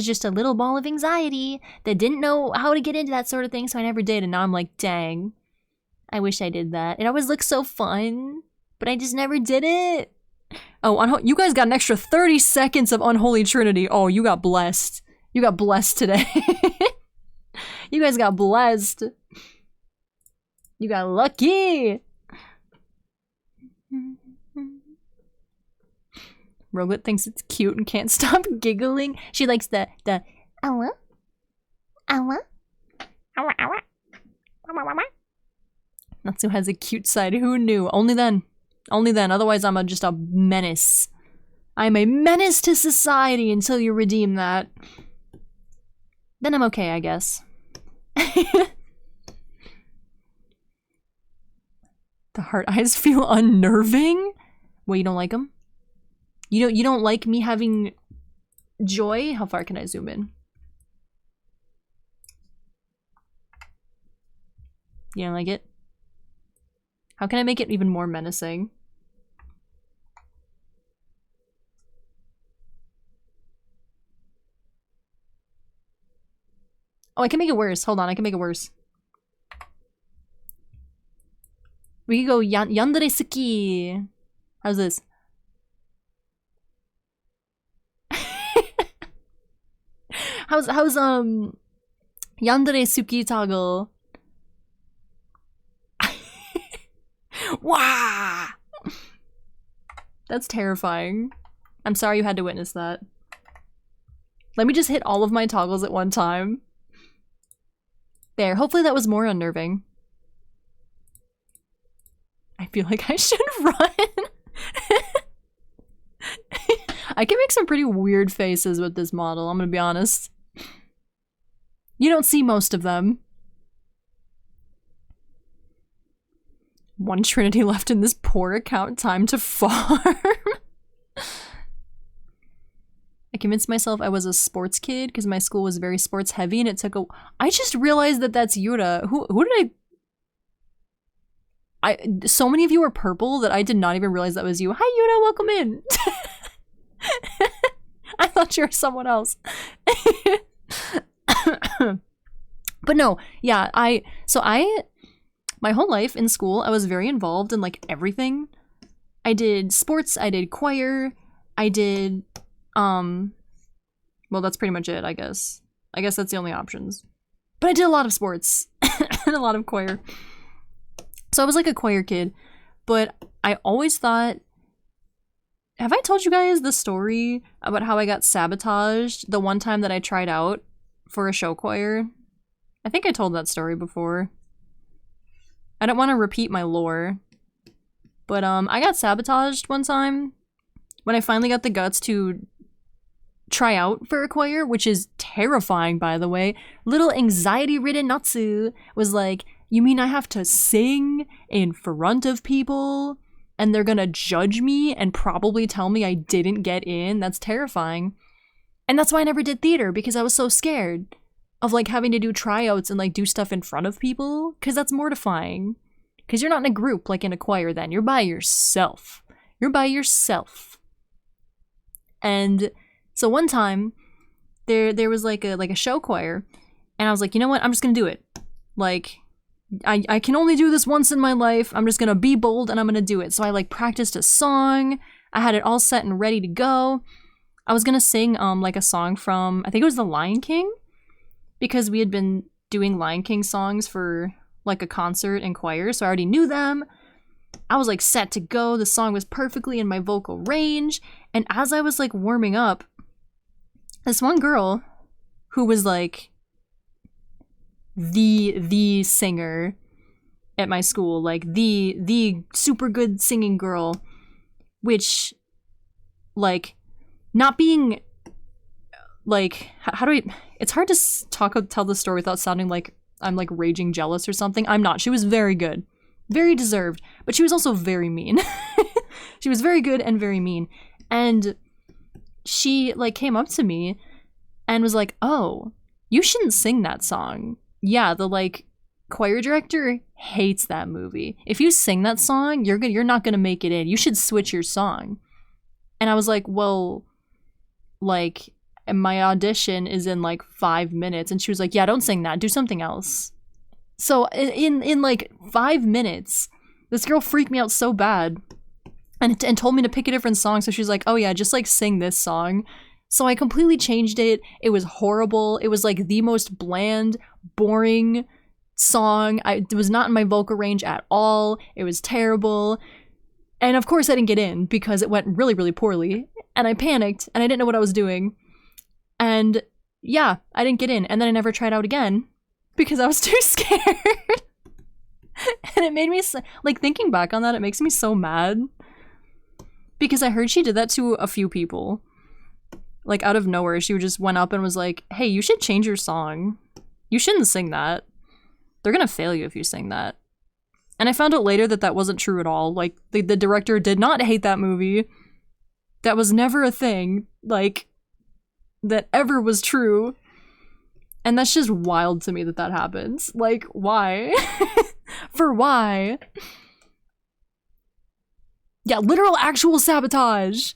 just a little ball of anxiety that didn't know how to get into that sort of thing, so I never did, and now I'm like, dang. I wish I did that. It always looks so fun, but I just never did it. Oh, you guys got an extra 30 seconds of Unholy Trinity. Oh, you got blessed. You got blessed today. You guys got blessed. You got lucky. Robot thinks it's cute and can't stop giggling. She likes the owa. Natsu has a cute side. Who knew? Only then. Otherwise, I'm just a menace. I'm a menace to society until you redeem that. Then I'm okay, I guess. The heart eyes feel unnerving? Well, you don't like them? You don't like me having joy? How far can I zoom in? You don't like it? How can I make it even more menacing? Oh, I can make it worse. Hold on, I can make it worse. We can go yandere suki. How's this? How's yandere suki toggle? Wah! That's terrifying. I'm sorry you had to witness that. Let me just hit all of my toggles at one time. There, hopefully that was more unnerving. I feel like I should run. I can make some pretty weird faces with this model, I'm gonna be honest. You don't see most of them. One Trinity left in this poor account. Time to farm. I convinced myself I was a sports kid because my school was very sports heavy and it took a... I just realized that that's Yura. Who did so many of you are purple that I did not even realize that was you. Hi Yura, welcome in. I thought you were someone else. But no, yeah, my whole life in school, I was very involved in like everything. I did sports, I did choir, I did, well, that's pretty much it, I guess. I guess that's the only options. But I did a lot of sports and a lot of choir. So I was like a choir kid, but I always thought, have I told you guys the story about how I got sabotaged the one time that I tried out for a show choir? I think I told that story before. I don't want to repeat my lore, but I got sabotaged one time when I finally got the guts to try out for a choir, which is terrifying, by the way. Little anxiety-ridden Natsu was like, you mean I have to sing in front of people and they're gonna judge me and probably tell me I didn't get in? That's terrifying. And that's why I never did theater, because I was so scared of like having to do tryouts and like do stuff in front of people, because that's mortifying. Because you're not in a group like in a choir then. You're by yourself. You're by yourself. And so one time there was like a show choir, and I was like, you know what? I'm just gonna do it. Like, I can only do this once in my life. I'm just gonna be bold and I'm gonna do it. So I like practiced a song. I had it all set and ready to go. I was gonna sing like a song from, I think it was The Lion King, because we had been doing Lion King songs for like a concert in choir, so I already knew them. I was like set to go. The song was perfectly in my vocal range, and as I was like warming up, this one girl who was like the singer at my school, like the super good singing girl, which like not being like, how do I, it's hard to tell the story without sounding like I'm like raging jealous or something. I'm not. She was very good, very deserved, but she was also very mean. She was very good and very mean. And she like came up to me and was like, oh, you shouldn't sing that song. Yeah, the like choir director hates that movie. If you sing that song, you're not gonna make it in. You should switch your song. And I was like, well, like, and my audition is in like 5 minutes. And she was like, yeah, don't sing that, do something else. So in like 5 minutes, this girl freaked me out so bad and told me to pick a different song. So she was like, oh yeah, just like sing this song. So I completely changed it. It was horrible. It was like the most bland, boring song. It was not in my vocal range at all. It was terrible. And of course I didn't get in because it went really, really poorly. And I panicked and I didn't know what I was doing. And yeah, I didn't get in. And then I never tried out again because I was too scared. And it made me, like, thinking back on that, it makes me so mad. Because I heard she did that to a few people. Like, out of nowhere, she just went up and was like, hey, you should change your song. You shouldn't sing that. They're gonna fail you if you sing that. And I found out later that that wasn't true at all. Like, the director did not hate that movie. That was never a thing, like, that ever was true. And that's just wild to me that that happens. Like, why? For why? Yeah, literal actual sabotage.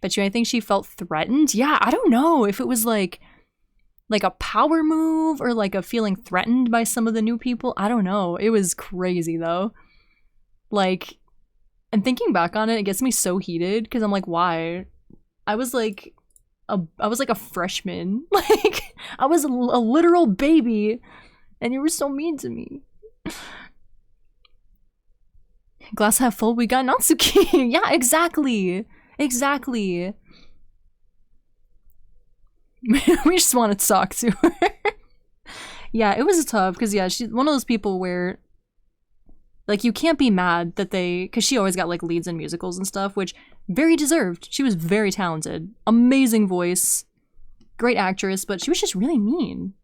Bet you I think she felt threatened? Yeah, I don't know if it was like a power move or like a feeling threatened by some of the new people. I don't know. It was crazy though. Like, and thinking back on it, it gets me so heated because I'm like, why? I was like a freshman. Like, I was a literal baby and you were so mean to me. Glass half full, we got Natsuki. Yeah, exactly. Exactly. We just wanted to talk to her. Yeah, it was tough because, yeah, she's one of those people where, like, you can't be mad that because she always got, like, leads in musicals and stuff, which, very deserved. She was very talented. Amazing voice. Great actress, but she was just really mean.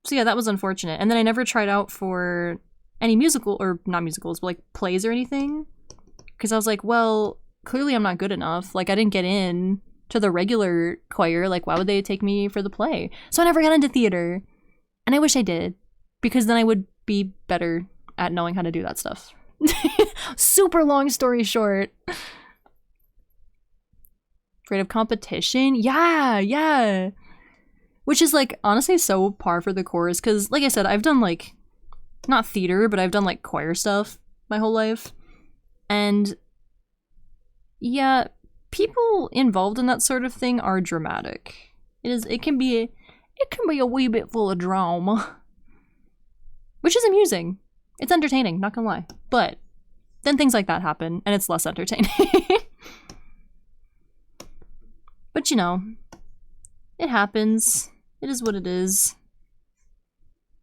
So, yeah, that was unfortunate. And then I never tried out for any musical, or not musicals, but, like, plays or anything. Because I was like, well, clearly I'm not good enough. Like, I didn't get in to the regular choir. Like, why would they take me for the play? So I never got into theater. And I wish I did, because then I would be better at knowing how to do that stuff. Super long story short. Afraid of competition? Yeah. Which is, like, honestly so par for the course, because, like I said, I've done, like, not theater, but I've done, like, choir stuff my whole life. And, yeah, people involved in that sort of thing are dramatic. It can be a wee bit full of drama. Which is amusing. It's entertaining, not gonna lie. But then things like that happen, and it's less entertaining. But you know, it happens. It is what it is.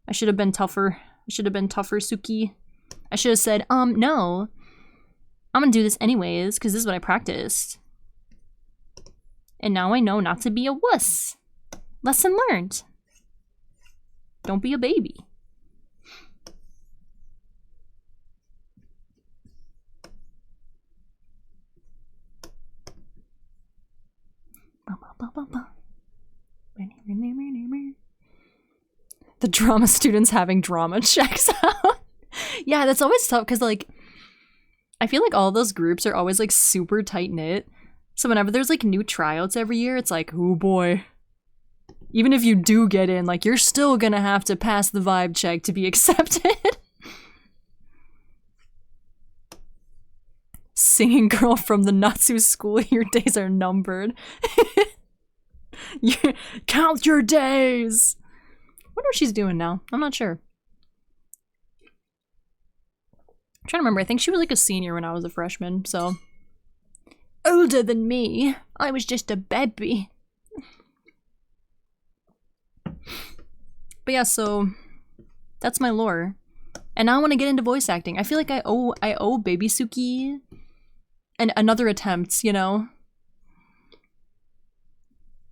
I should have been tougher. Suki. I should have said, no. I'm gonna do this anyways, because this is what I practiced. And now I know not to be a wuss. Lesson learned. Don't be a baby. The drama students having drama checks out. Yeah, that's always tough because, like, I feel like all those groups are always, like, super tight-knit. So whenever there's, like, new tryouts every year, it's like, oh boy. Even if you do get in, like, you're still gonna have to pass the vibe check to be accepted. Singing girl from the Natsu school, your days are numbered. Count your days! I wonder what she's doing now. I'm not sure. I'm trying to remember. I think she was like a senior when I was a freshman, so. Older than me. I was just a baby. But yeah, so that's my lore. And now I want to get into voice acting. I feel like I owe Baby Suki and another attempt, you know?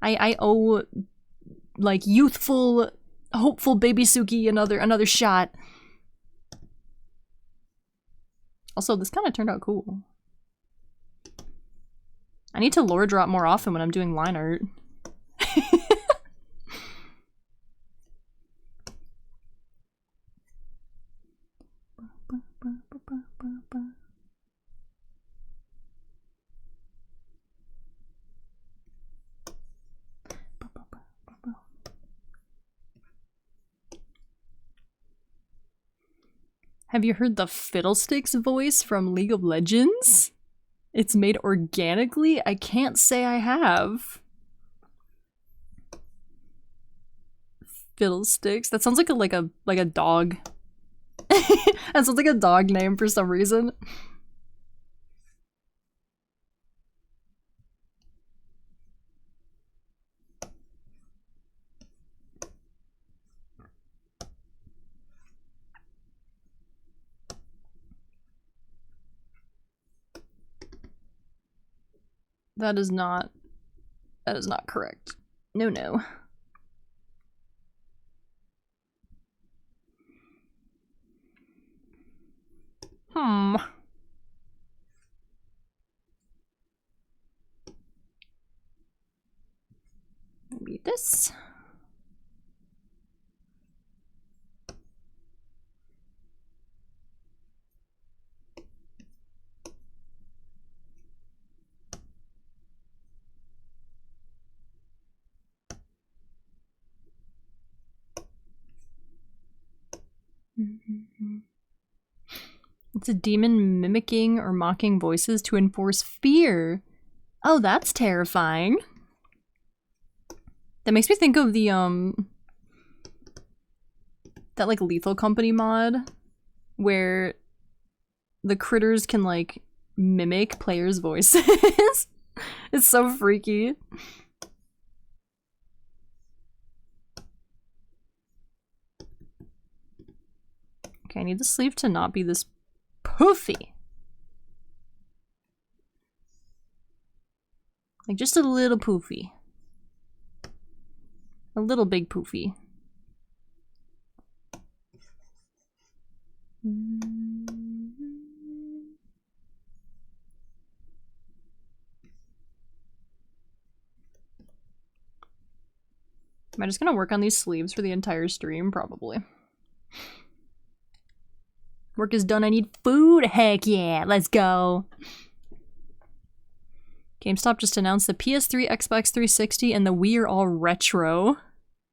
I owe, like, youthful, hopeful Baby Suki another shot. Also, this kind of turned out cool. I need to lore drop more often when I'm doing line art. Have you heard the Fiddlesticks voice from League of Legends? It's made organically? I can't say I have. Fiddlesticks? That sounds like a dog. That sounds like a dog name for some reason. That is not correct. No. Maybe this. It's a demon mimicking or mocking voices to enforce fear. Oh, that's terrifying. That makes me think of the, that, like, Lethal Company mod, where the critters can, like, mimic players' voices. It's so freaky. Okay, I need the sleeve to not be this poofy. Like, just a little poofy. A little big poofy. just gonna work on these sleeves for the entire stream? Probably. Work is done, I need food! Heck yeah, let's go! GameStop just announced the PS3, Xbox 360, and the Wii are all retro.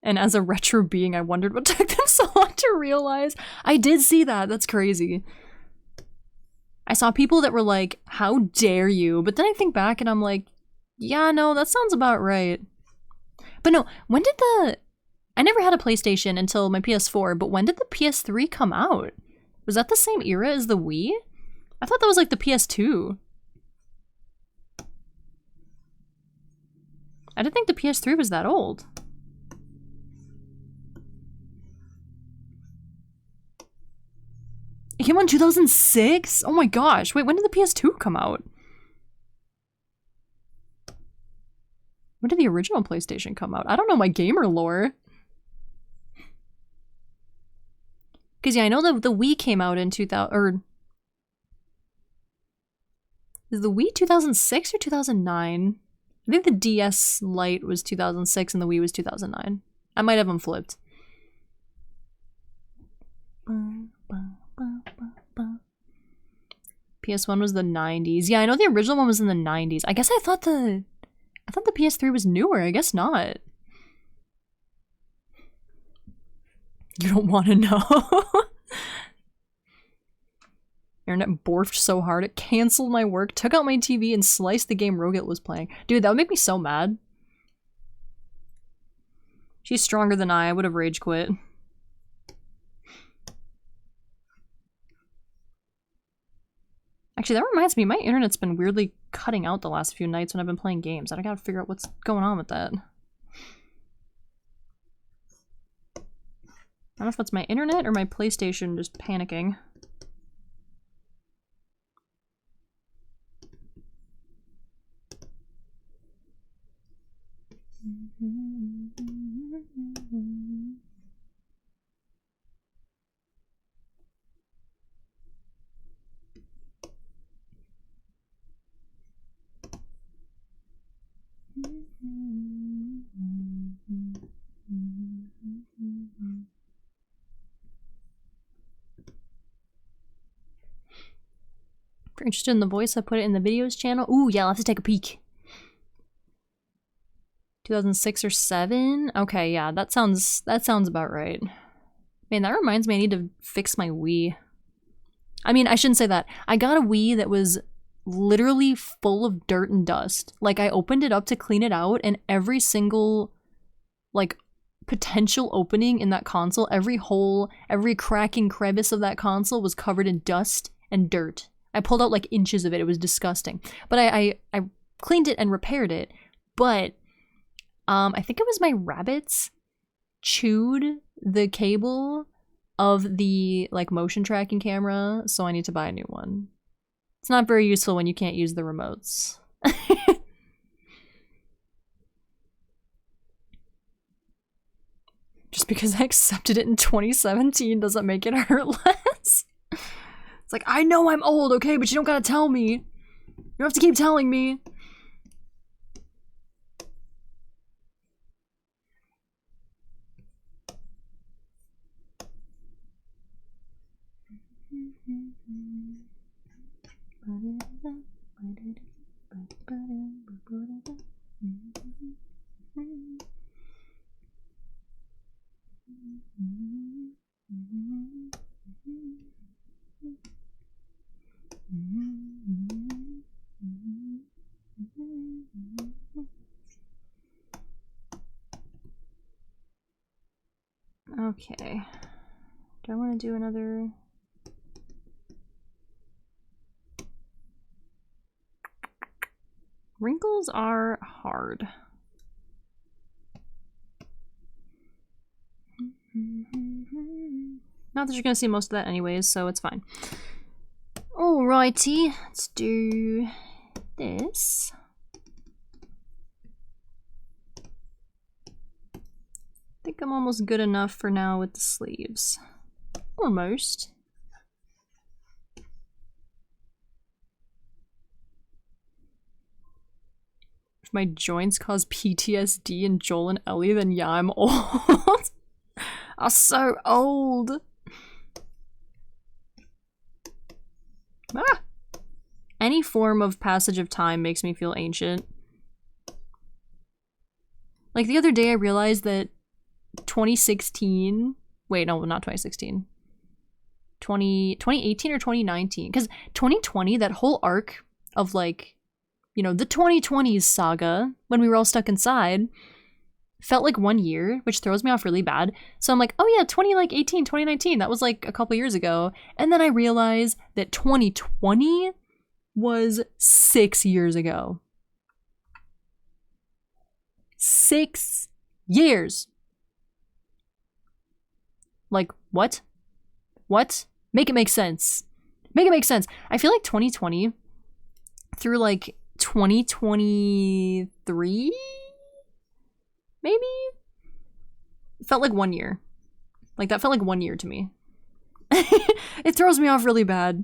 And as a retro being, I wondered what took them so long to realize. I did see that, that's crazy. I saw people that were like, how dare you? But then I think back and I'm like, yeah, no, that sounds about right. But no, when did the... I never had a PlayStation until my PS4, but when did the PS3 come out? Was that the same era as the Wii? I thought that was like the PS2. I didn't think the PS3 was that old. It came out in 2006? Oh my gosh, wait, when did the PS2 come out? When did the original PlayStation come out? I don't know my gamer lore. Because yeah, I know the Wii came out in 2000, or... Is the Wii 2006 or 2009? I think the DS Lite was 2006 and the Wii was 2009. I might have them flipped. PS1 was the 90s. Yeah, I know the original one was in the 90s. I guess I thought the PS3 was newer. I guess not. You don't want to know. Internet borfed so hard it canceled my work, took out my TV, and sliced the game Roget was playing. Dude, that would make me so mad. She's stronger than I would have rage quit. Actually, that reminds me, my internet's been weirdly cutting out the last few nights when I've been playing games. I gotta figure out what's going on with that. I don't know if it's my internet or my PlayStation just panicking. If you're interested in the voice, I put it in the videos channel. Ooh, yeah, I'll have to take a peek. 2006 or 7? Okay, yeah, that sounds about right. Man, that reminds me I need to fix my Wii. I mean, I shouldn't say that. I got a Wii that was literally full of dirt and dust. Like, I opened it up to clean it out, and every single, like, potential opening in that console, every hole, every cracking crevice of that console was covered in dust and dirt. I pulled out, like, inches of it. It was disgusting. But I cleaned it and repaired it. But I think it was my rabbits chewed the cable of the, like, motion tracking camera, so I need to buy a new one. It's not very useful when you can't use the remotes. Just because I accepted it in 2017 doesn't make it hurt less. It's like, I know I'm old, okay, but you don't gotta tell me. You don't have to keep telling me. Okay. Do I want to do another? Wrinkles are hard. Not that you're gonna see most of that anyways, so it's fine. Alrighty, let's do this. I think I'm almost good enough for now with the sleeves. Almost. If my joints cause PTSD in Joel and Ellie, then yeah, I'm old. I'm so old. Ah! Any form of passage of time makes me feel ancient. Like the other day I realized that 2016... Wait, no, not 2016. 2018 or 2019. Because 2020, that whole arc of like, you know, the 2020s saga, when we were all stuck inside, felt like 1 year, which throws me off really bad. So I'm like, oh yeah, 2019, that was like a couple years ago. And then I realized that 2020 was 6 years ago. 6 years. Like, what? What? Make it make sense. Make it make sense. I feel like 2020 through like 2023, maybe? Felt like 1 year. Like, that felt like 1 year to me. It throws me off really bad.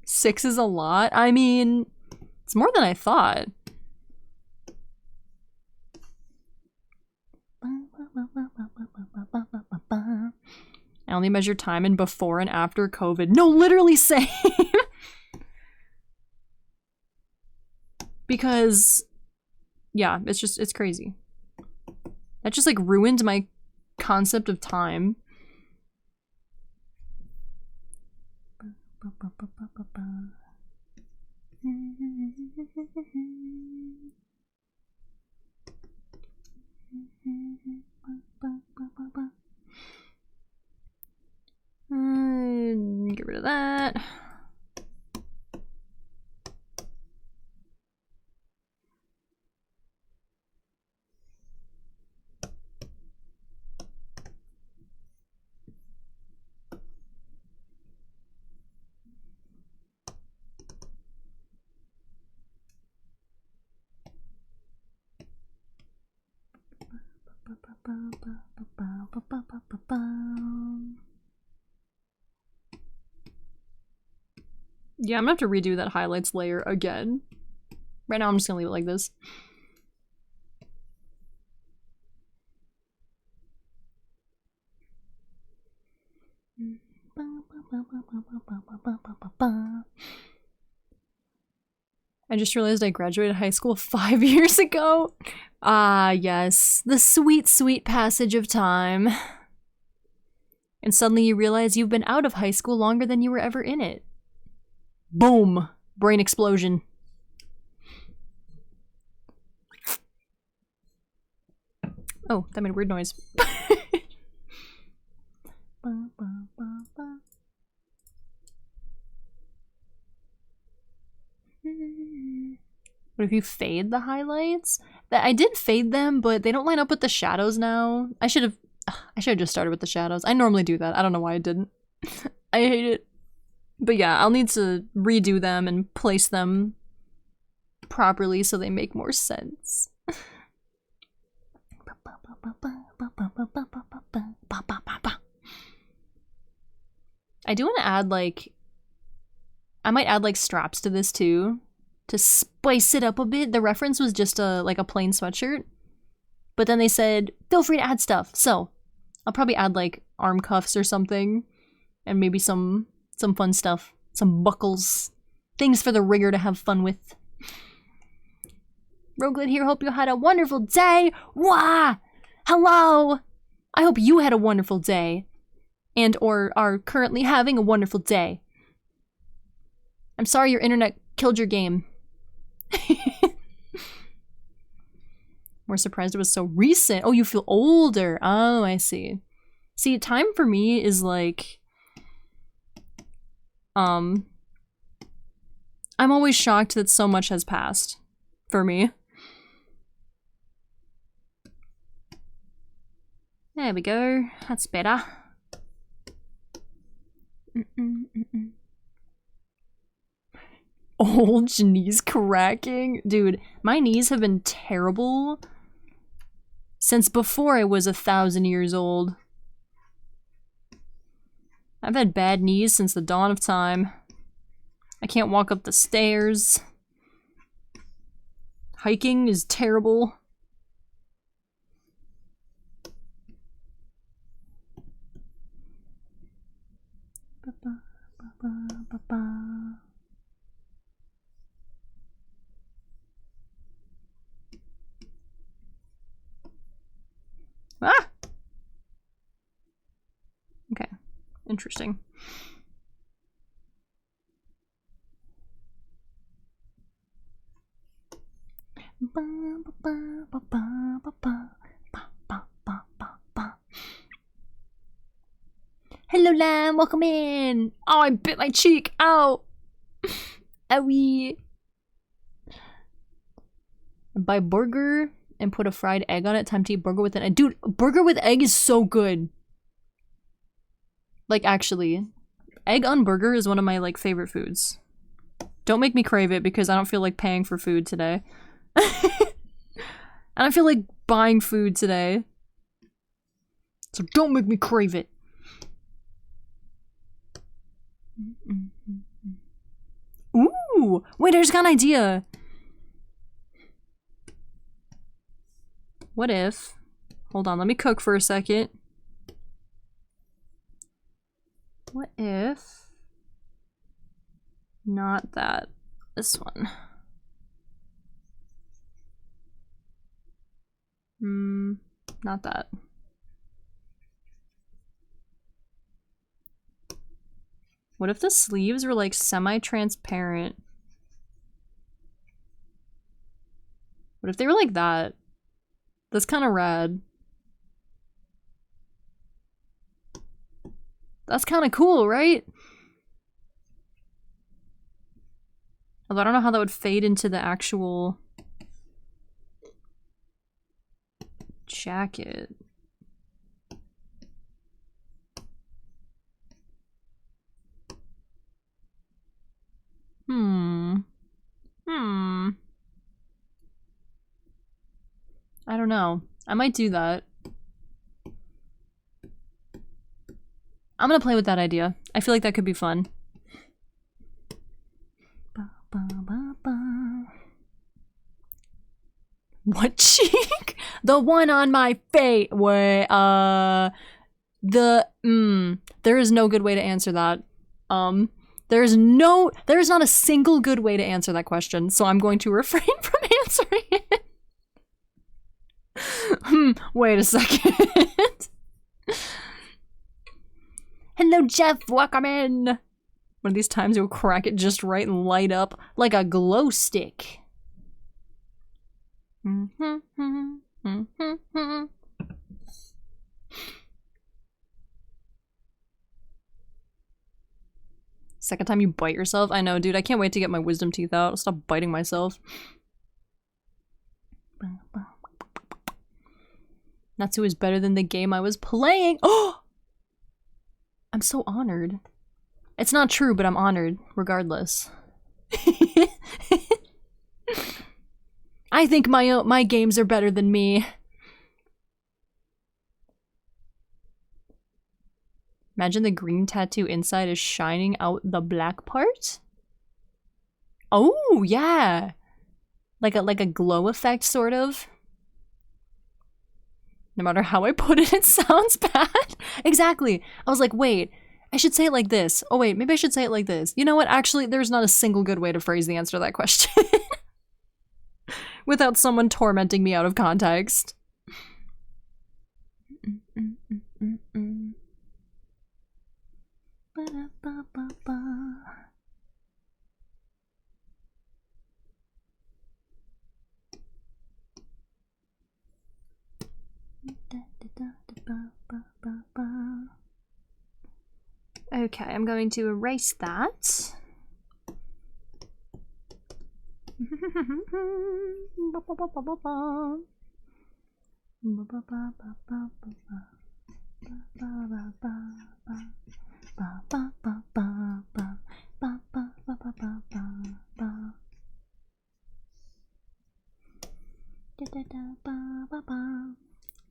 Six is a lot. I mean, it's more than I thought. I only measure time in before and after COVID. No, literally same. Because, yeah, it's crazy. That just like ruined my concept of time. Get rid of that. Yeah, I'm gonna have to redo that highlights layer again. Right now I'm just gonna leave it like this. I just realized I graduated high school 5 years ago. Ah, yes. The sweet, sweet passage of time. And suddenly you realize you've been out of high school longer than you were ever in it. Boom! Brain explosion. Oh, that made a weird noise. What if you fade the highlights? I did fade them, but they don't line up with the shadows now. I should have just started with the shadows. I normally do that. I don't know why I didn't. I hate it. But yeah, I'll need to redo them and place them properly so they make more sense. I do want to add like, I might add like straps to this too, to spice it up a bit. The reference was just like a plain sweatshirt, but then they said, feel free to add stuff. So I'll probably add like arm cuffs or something, and maybe some fun stuff, some buckles, things for the rigger to have fun with. Roglid here, hope you had a wonderful day. Wah! Hello! I hope you had a wonderful day, and or are currently having a wonderful day. I'm sorry your internet killed your game. More surprised it was so recent. Oh, you feel older. Oh, I see. See, time for me is like, I'm always shocked that so much has passed for me. There we go. That's better. Old knees cracking. Dude, my knees have been terrible since before I was 1,000 years old. I've had bad knees since the dawn of time. I can't walk up the stairs. Hiking is terrible. Ah! Okay, interesting. Hello, lamb. Welcome in. Oh, I bit my cheek. Ow. Owie. Buy burger and put a fried egg on it. Time to eat burger with an egg. Dude, burger with egg is so good. Like, actually. Egg on burger is one of my, like, favorite foods. Don't make me crave it because I don't feel like paying for food today. I don't feel like buying food today. So don't make me crave it. Ooh! Wait, I just got an idea. What if... Hold on, let me cook for a second. What if... Not that. This one. Not that. What if the sleeves were like semi-transparent? What if they were like that? That's kind of rad. That's kind of cool, right? Although I don't know how that would fade into the actual jacket. I don't know. I might do that. I'm gonna play with that idea. I feel like that could be fun. What cheek? The one on my face. Wait, there is no good way to answer that. There is not a single good way to answer that question, so I'm going to refrain from answering it. Wait a second. Hello, Jeff. Welcome in. One of these times you'll crack it just right and light up like a glow stick. Second time you bite yourself? I know, dude. I can't wait to get my wisdom teeth out. I'll stop biting myself. Natsu is better than the game I was playing. Oh! I'm so honored. It's not true, but I'm honored, regardless. I think my games are better than me. Imagine the green tattoo inside is shining out the black part? Oh, yeah. Like a glow effect, sort of. No matter how I put it, it sounds bad. Exactly. I was like, wait, I should say it like this. Oh wait, maybe I should say it like this. You know what? Actually, there's not a single good way to phrase the answer to that question. Without someone tormenting me out of context. Okay, I'm going to erase that.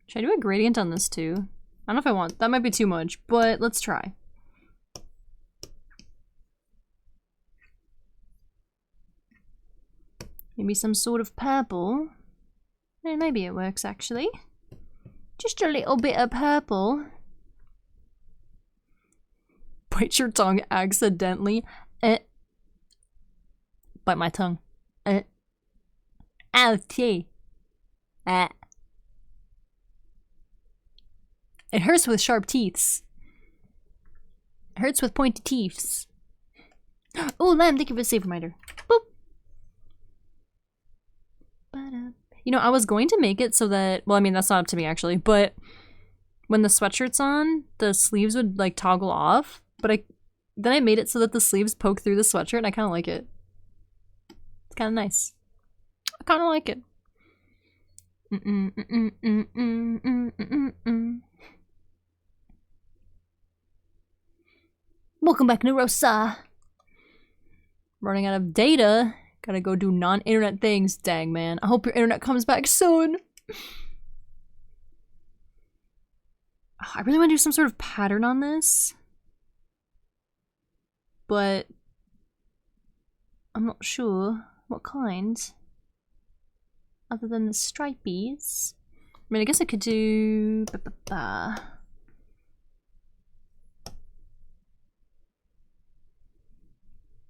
Should I do a gradient on this too? I don't know if I want. That might be too much, but let's try. Maybe some sort of purple. Maybe it works actually. Just a little bit of purple. Bite your tongue accidentally. Bite my tongue. Ouchie. It hurts with sharp teeths. It hurts with pointy teeths. Oh, Lamb, thank you for the save reminder. Boop. You know, I was going to make it so that, well, I mean, that's not up to me actually, but when the sweatshirt's on, the sleeves would like toggle off, but then I made it so that the sleeves poke through the sweatshirt and I kind of like it. It's kind of nice. I kind of like it. Welcome back, Nerosa. Running out of data. Gotta go do non-internet things. Dang, man. I hope your internet comes back soon. I really want to do some sort of pattern on this. But I'm not sure what kind. Other than the stripies. I mean, I guess I could do...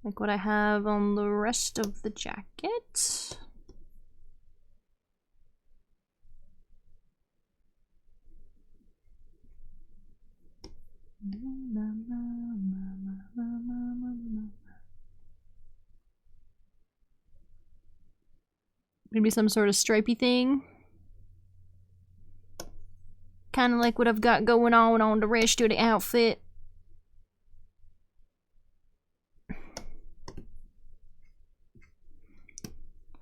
like what I have on the rest of the jacket. Maybe some sort of stripey thing. Kind of like what I've got going on the rest of the outfit.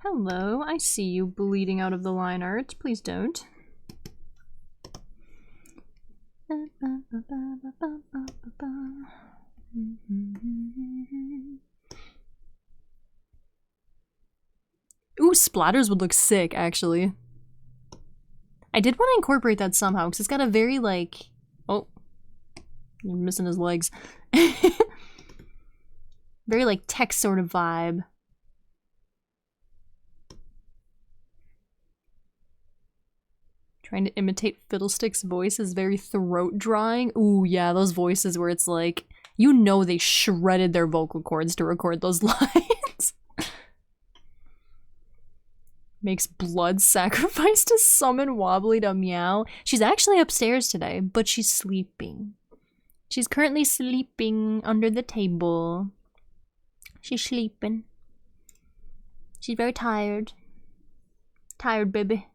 Hello, I see you bleeding out of the line art. Please don't. Ooh, splatters would look sick, actually. I did want to incorporate that somehow, because it's got a very, like... Oh. You're missing his legs. Very, like, tech sort of vibe. Trying to imitate Fiddlestick's voice is very throat-drawing. Ooh, yeah, those voices where it's like... You know they shredded their vocal cords to record those lines. Makes blood sacrifice to summon Wobbly to meow. She's actually upstairs today, but she's sleeping. She's currently sleeping under the table. She's sleeping. She's very tired. Tired, baby.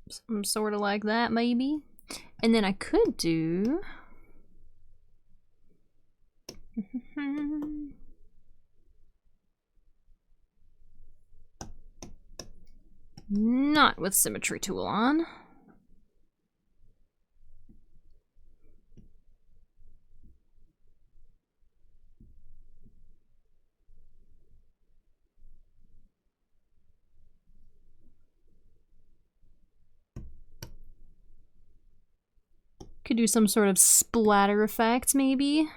Something sort of like that, maybe. And then I could do... Not with symmetry tool on. Could do some sort of splatter effect, maybe.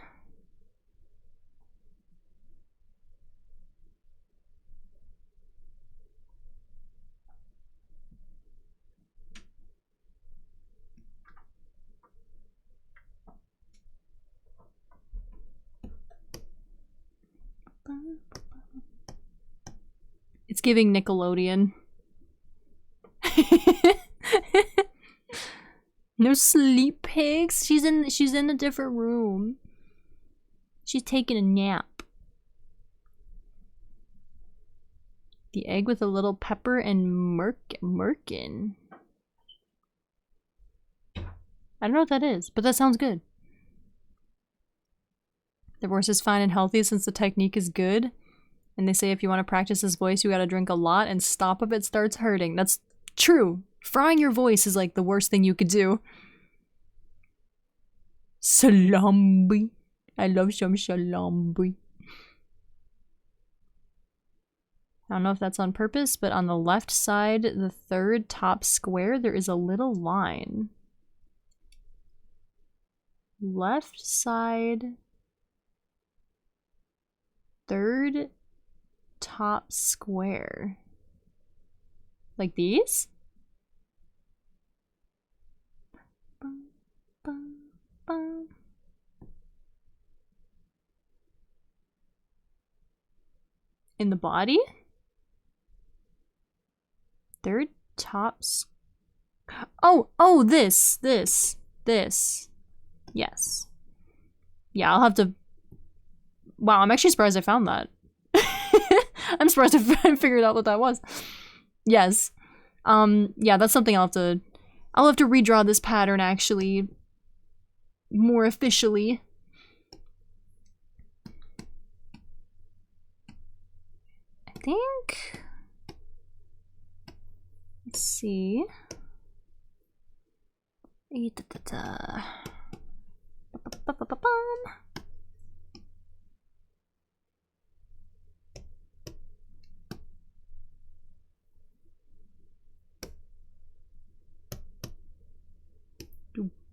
It's giving Nickelodeon. No sleep pigs. She's in a different room. She's taking a nap. The egg with a little pepper and merkin. I don't know what that is, but that sounds good. The voice is fine and healthy since the technique is good. And they say if you want to practice this voice, you gotta drink a lot and stop if it starts hurting. That's true. Frying your voice is like the worst thing you could do. Salami. I love some salami. I don't know if that's on purpose, but on the left side, the third top square, there is a little line. Left side, third top square. Like these? In the body? Third tops. Oh, this. Yes. Yeah, I'll have to. Wow, I'm actually surprised I found that. I'm surprised I figured out what that was. Yes. Yeah, that's something I'll have to redraw this pattern actually more officially. I think. Let's see.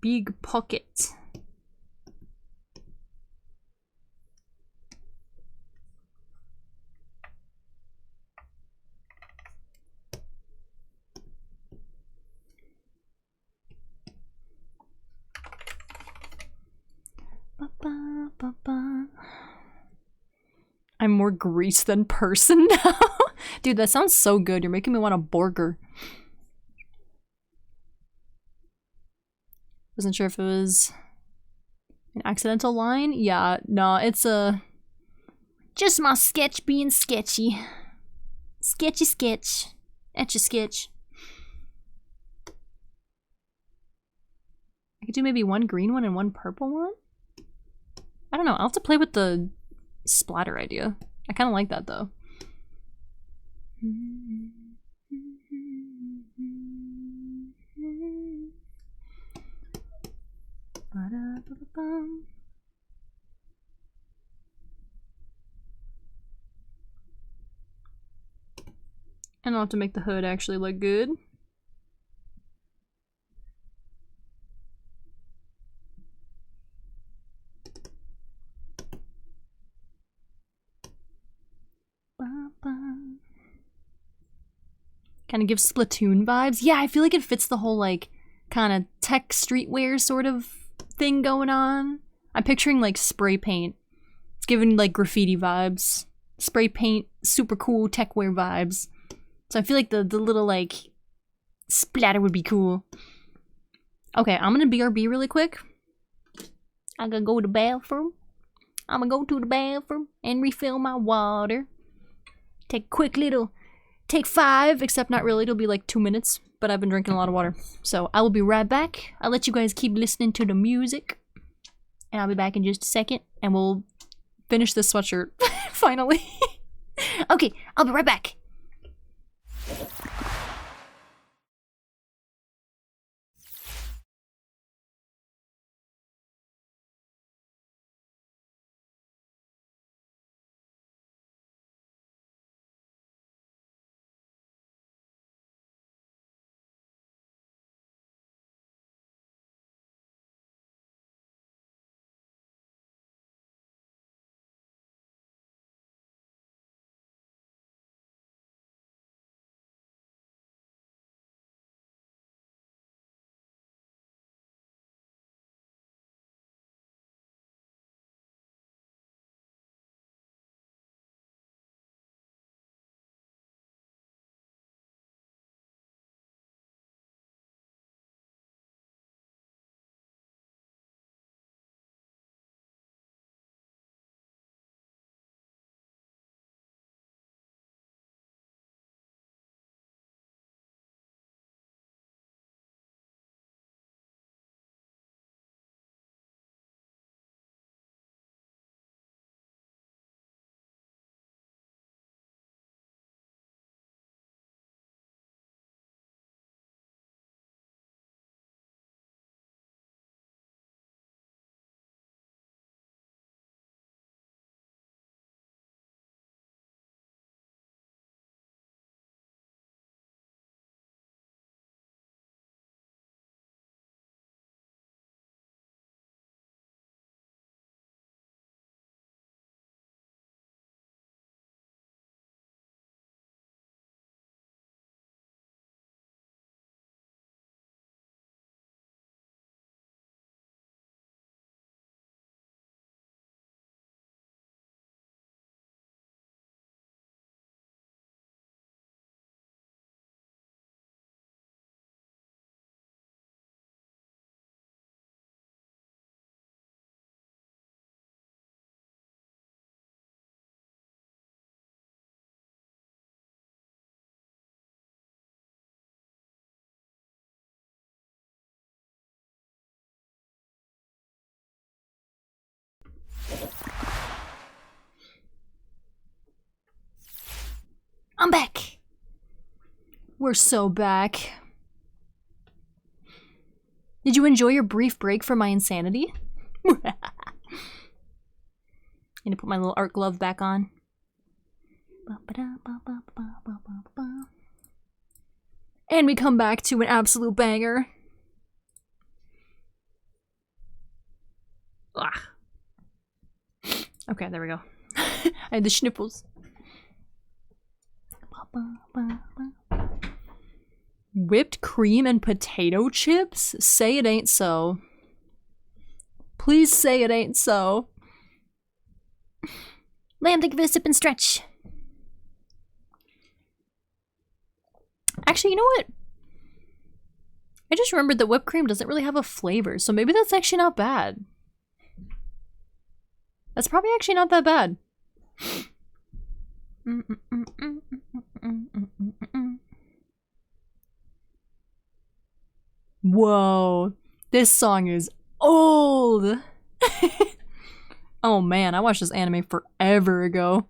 Big pocket. I'm more grease than person now. Dude, that sounds so good. You're making me want a burger. Wasn't sure if it was an accidental line. Yeah, no, it's just my sketch being sketchy. Sketchy sketch. Etch a sketch. I could do maybe one green one and one purple one. I don't know. I'll have to play with the splatter idea. I kind of like that though. And I'll have to make the hood actually look good. Kind of gives Splatoon vibes. Yeah, I feel like it fits the whole like kind of tech streetwear sort of thing going on. I'm picturing like spray paint. It's giving like graffiti vibes. Spray paint, super cool techwear vibes. So I feel like the little like splatter would be cool. Okay, I'm gonna BRB really quick. I'm gonna go to the bathroom. I'm gonna go to the bathroom and refill my water. Take a quick little, take 5, except not really, it'll be like 2 minutes, but I've been drinking a lot of water. So I will be right back. I'll let you guys keep listening to the music. And I'll be back in just a second, and we'll finish this sweatshirt, finally. Okay, I'll be right back. I'm back. We're so back. Did you enjoy your brief break from my insanity? Need to put my little art glove back on. And we come back to an absolute banger. Ugh. Okay, there we go. I had the schnipples. Whipped cream and potato chips? Say it ain't so. Please say it ain't so. Lamb, thank you for the sip and stretch. Actually, you know what? I just remembered that whipped cream doesn't really have a flavor, so maybe that's actually not bad. That's probably actually not that bad. Whoa, this song is old. Oh man, I watched this anime forever ago.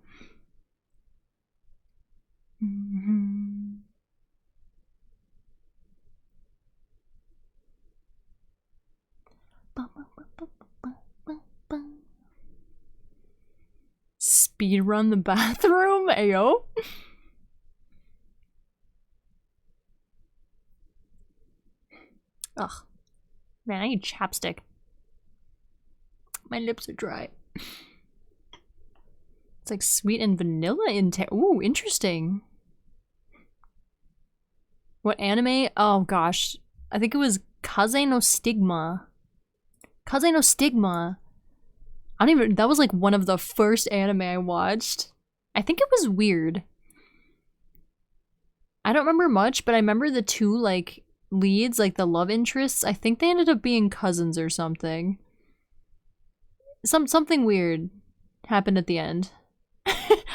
Speed run the bathroom, ayo. Ugh. Man, I need chapstick. My lips are dry. It's like sweet and vanilla ooh, interesting. What anime? Oh gosh. I think it was Kaze no Stigma. Kaze no Stigma. I don't even, that was like one of the first anime I watched. I think it was weird. I don't remember much, but I remember the two like leads, like the love interests. I think they ended up being cousins or something. Something weird happened at the end.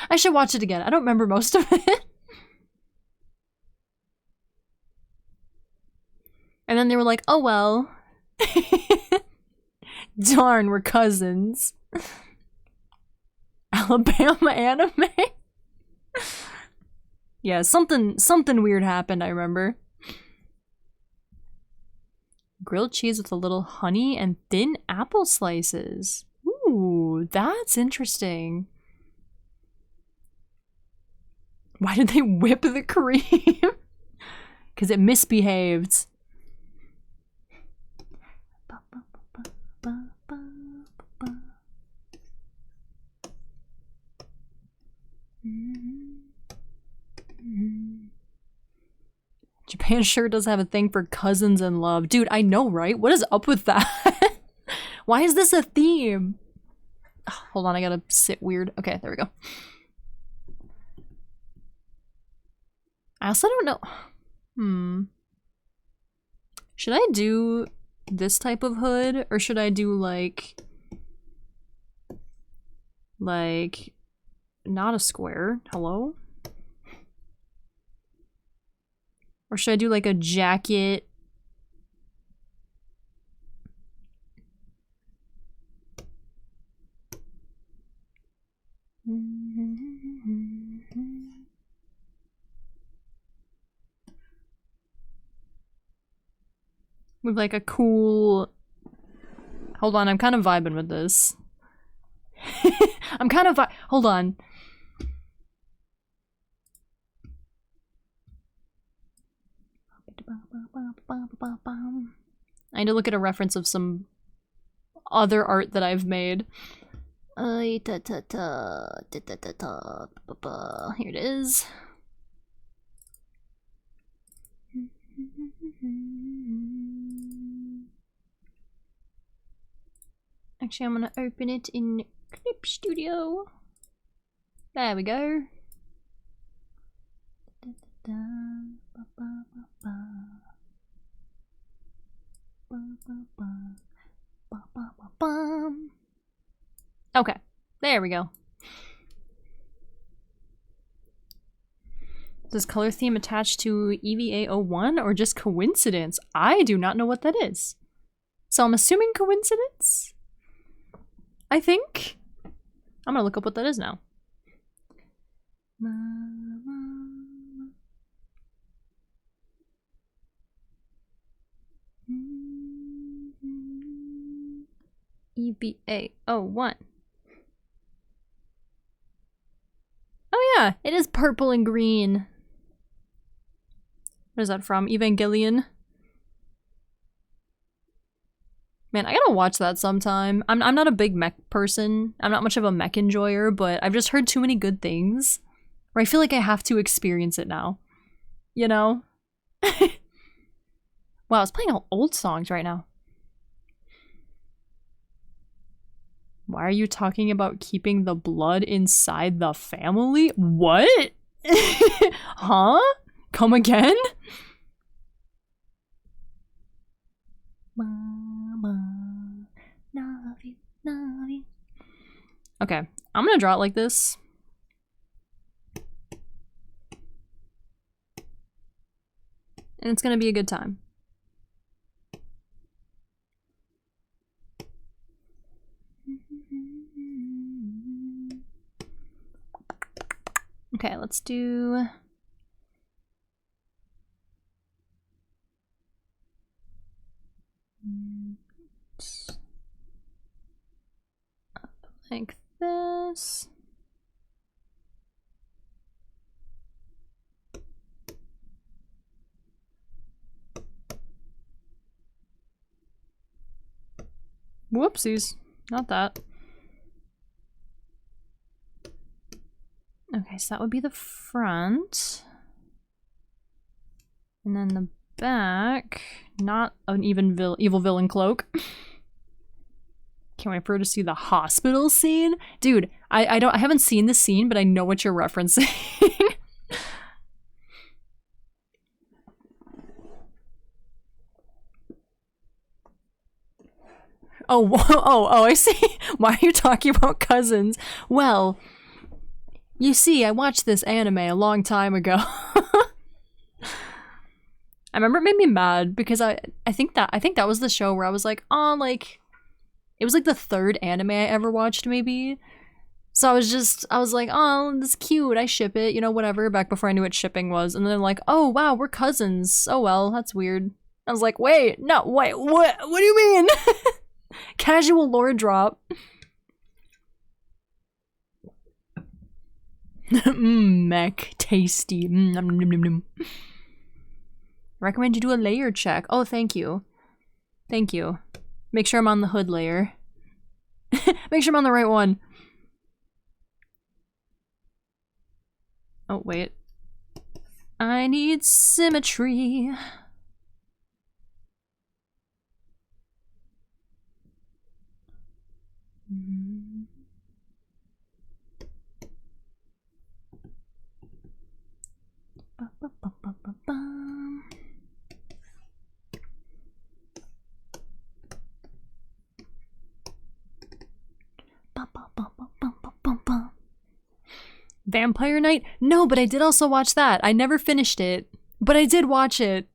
I should watch it again. I don't remember most of it. And then they were like, oh well. Darn, we're cousins. Alabama anime? Yeah, something weird happened, I remember. Grilled cheese with a little honey and thin apple slices. Ooh, that's interesting. Why did they whip the cream? Because it misbehaved. Japan sure does have a thing for cousins in love. Dude, I know, right? What is up with that? Why is this a theme? Oh, hold on, I gotta sit weird. Okay, there we go. I also don't know. Should I do this type of hood, or should I do like not a square? Hello? Or should I do like a jacket? With like a cool... Hold on, I'm kind of vibing with this. I'm kind of hold on. I need to look at a reference of some other art that I've made. Here it is. Actually, I'm gonna open it in Clip Studio. There we go. Okay, there we go. Does color theme attach to EVA01 or just coincidence? I do not know what that is. So I'm assuming coincidence? I think. I'm gonna look up what that is now. VA01. Oh yeah, it is purple and green. What is that from? Evangelion? Man, I gotta watch that sometime. I'm not a big mech person. I'm not much of a mech enjoyer, but I've just heard too many good things where I feel like I have to experience it now. You know? Wow, I was playing all old songs right now. Why are you talking about keeping the blood inside the family? What? Huh? Come again? Mama, love you, love you. Okay, I'm gonna draw it like this. And it's gonna be a good time. Okay, let's do... up like this. Whoopsies, not that. Okay, so that would be the front. And then the back, not an evil villain cloak. Can't wait for her to see the hospital scene. Dude, I haven't seen the scene, but I know what you're referencing. Oh, I see. Why are you talking about cousins? Well, you see, I watched this anime a long time ago. I remember it made me mad because I think that was the show where I was like, oh, like, it was like the third anime I ever watched, maybe. So I was like, oh, this is cute, I ship it, you know, whatever, back before I knew what shipping was. And then like, oh wow, we're cousins. Oh well, that's weird. I was like, wait, what do you mean? Casual lore drop. Mech, tasty. Nom, nom, nom, nom. Recommend you do a layer check. Oh, thank you. Thank you. Make sure I'm on the hood layer. Make sure I'm on the right one. Oh, wait. I need symmetry. Vampire Night? No, but I did also watch that. I never finished it, but I did watch it.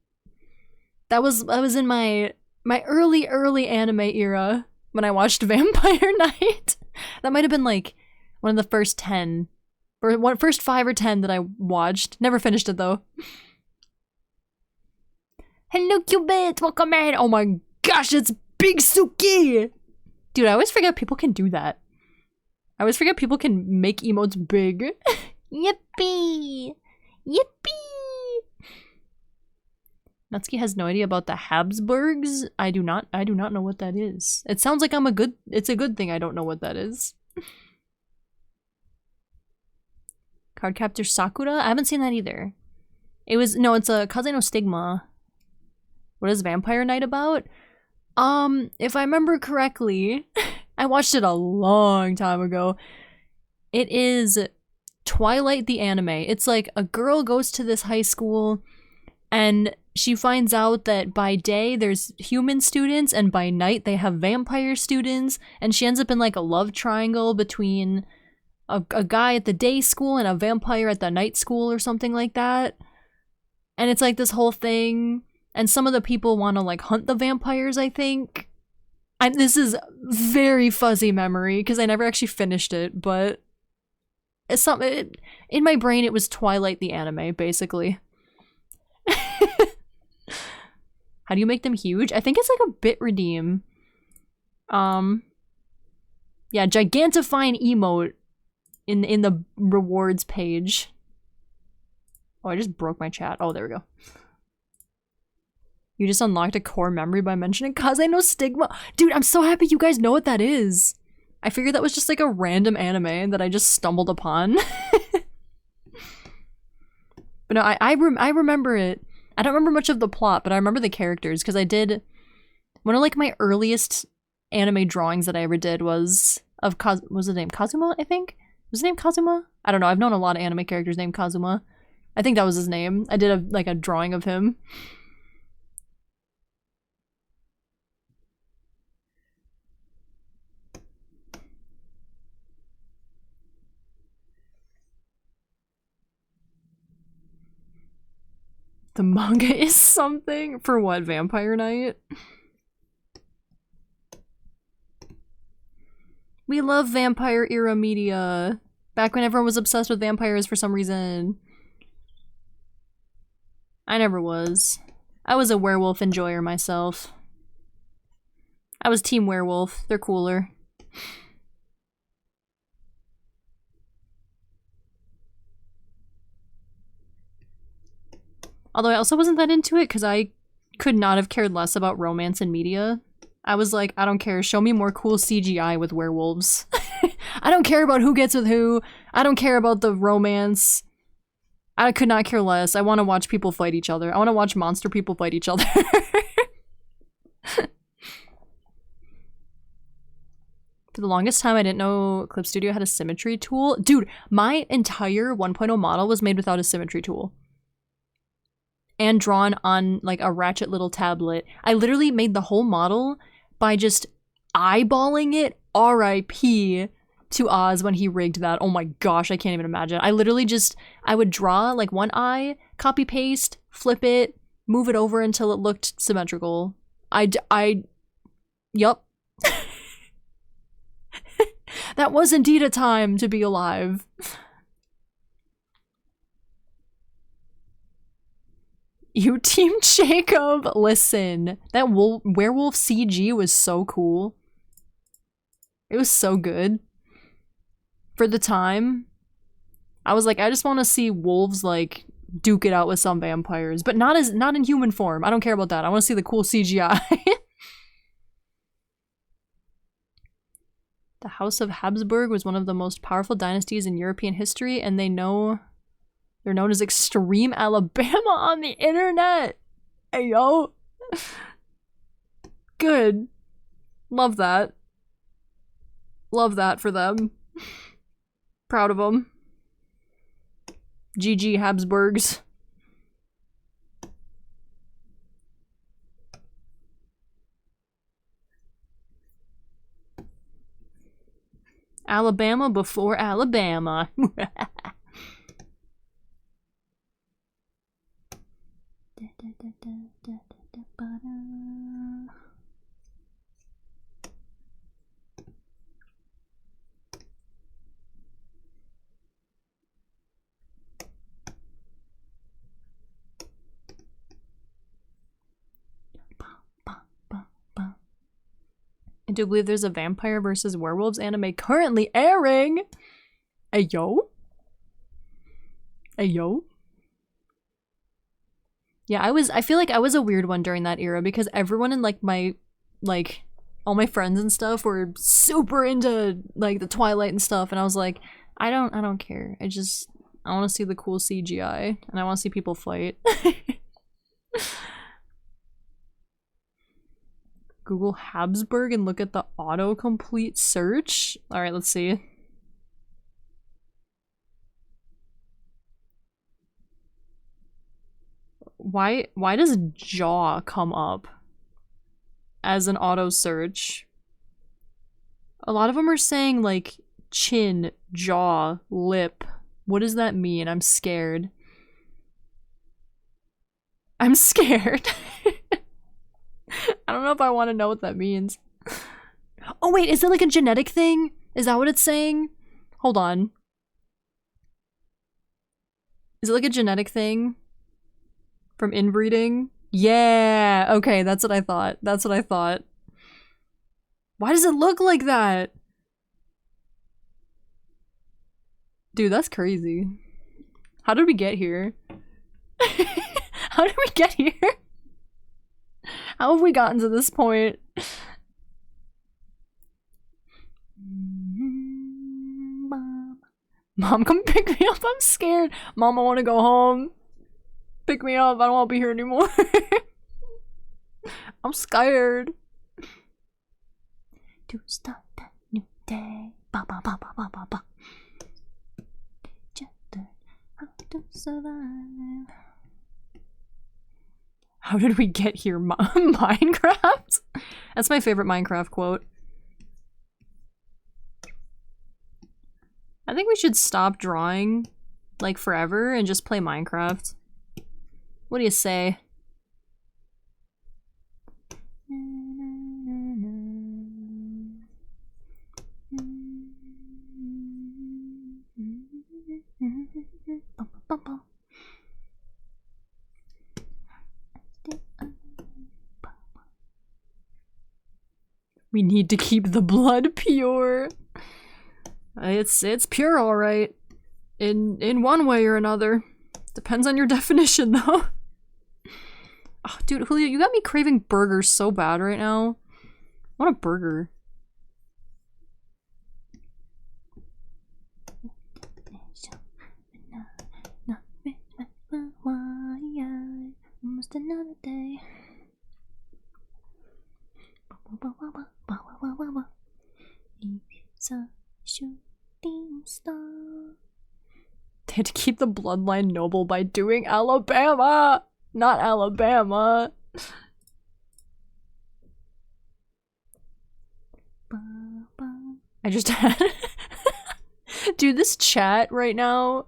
I was in my early anime era when I watched Vampire Night. That might have been like one of the first 10 or first 5 or 10 that I watched. Never finished it though. Hello Cubit, welcome in. Oh my gosh, it's Big Suki. Dude, I always forget people can do that. I always forget people can make emotes big. Yippee! Yippee! Natsuki has no idea about the Habsburgs. I do not know what that is. It sounds like it's a good thing I don't know what that is. Cardcaptor Sakura? I haven't seen that either. It's a Kaze no Stigma. What is Vampire Night about? If I remember correctly, I watched it a long time ago. It is Twilight the anime. It's like a girl goes to this high school and she finds out that by day there's human students and by night they have vampire students, and she ends up in like a love triangle between a guy at the day school and a vampire at the night school or something like that. And it's like this whole thing, and some of the people want to like hunt the vampires, I think. This is very fuzzy memory because I never actually finished it, but it's something in my brain. It was Twilight the anime, basically. How do you make them huge? I think it's like a bit redeem. Yeah, gigantifying emote in the rewards page. Oh, I just broke my chat. Oh, there we go. You just unlocked a core memory by mentioning Kaze no Stigma. Dude, I'm so happy you guys know what that is. I figured that was just like a random anime that I just stumbled upon. But no, I remember it. I don't remember much of the plot, but I remember the characters because I did one of like my earliest anime drawings that I ever did was of was the name Kazuma, I think? Was his name Kazuma? I don't know. I've known a lot of anime characters named Kazuma. I think that was his name. I did like a drawing of him. The manga is something? For what, Vampire Night? We love vampire era media. Back when everyone was obsessed with vampires for some reason. I never was. I was a werewolf enjoyer myself. I was team werewolf. They're cooler. Although I also wasn't that into it because I could not have cared less about romance in media. I was like, I don't care. Show me more cool CGI with werewolves. I don't care about who gets with who. I don't care about the romance. I could not care less. I want to watch people fight each other. I want to watch monster people fight each other. For the longest time, I didn't know Clip Studio had a symmetry tool. Dude, my entire 1.0 model was made without a symmetry tool. And drawn on like a ratchet little tablet. I literally made the whole model by just eyeballing it. R.I.P. to Oz when he rigged that. Oh my gosh, I can't even imagine. I literally just, I would draw like one eye, copy paste, flip it, move it over until it looked symmetrical. Yup. That was indeed a time to be alive. You team Jacob, listen, that werewolf CG was so cool. It was so good. For the time, I was like, I just want to see wolves like duke it out with some vampires, but not in human form. I don't care about that. I want to see the cool CGI. The House of Habsburg was one of the most powerful dynasties in European history, and they're known as Extreme Alabama on the internet. Hey, yo. Good. Love that. Love that for them. Proud of them. GG Habsburgs. Alabama before Alabama. I do believe there's a vampire versus werewolves anime currently airing. Ayo. Ayo. Yeah, I feel like I was a weird one during that era because everyone in like all my friends and stuff were super into like the Twilight and stuff, and I was like, I don't care. I want to see the cool CGI and I want to see people fight. Google Habsburg and look at the autocomplete search. All right, let's see. Why does jaw come up as an auto search? A lot of them are saying like chin, jaw, lip. What does that mean? I'm scared. I'm scared. I don't know if I want to know what that means. Oh wait, is it like a genetic thing? Is that what it's saying? Hold on. Is it like a genetic thing? From inbreeding? Yeah, okay, that's what I thought. That's what I thought. Why does it look like that? Dude, that's crazy. How did we get here? How did we get here? How have we gotten to this point? Mom, come pick me up. I'm scared. Mom, I want to go home. Pick me up. I don't want to be here anymore. I'm scared. To start that new day. Ba ba ba ba ba ba ba. Just learn how to survive. How did we get here? Minecraft? That's my favorite Minecraft quote. I think we should stop drawing, like, forever and just play Minecraft. What do you say? We need to keep the blood pure. It's pure, all right. In one way or another. Depends on your definition, though. Oh, dude, Julio, you got me craving burgers so bad right now. I want a burger. Almost another day. It's a shooting star. They had to keep the bloodline noble by doing Alabama, not Alabama. I just had dude, this chat right now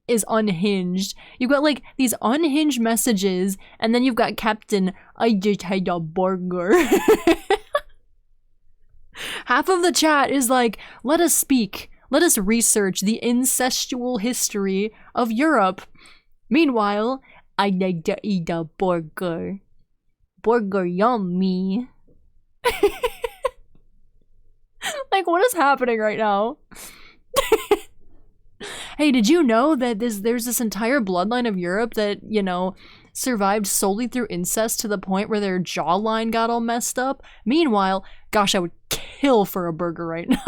is unhinged. You've got like these unhinged messages, and then you've got Captain, I just had a burger. Half of the chat is like, let us speak. Let us research the incestual history of Europe. Meanwhile, I like to eat a burger. Burger yummy. Like, what is happening right now? Hey, did you know that there's this entire bloodline of Europe that, you know, survived solely through incest to the point where their jawline got all messed up? Meanwhile, gosh, I would kill for a burger right now.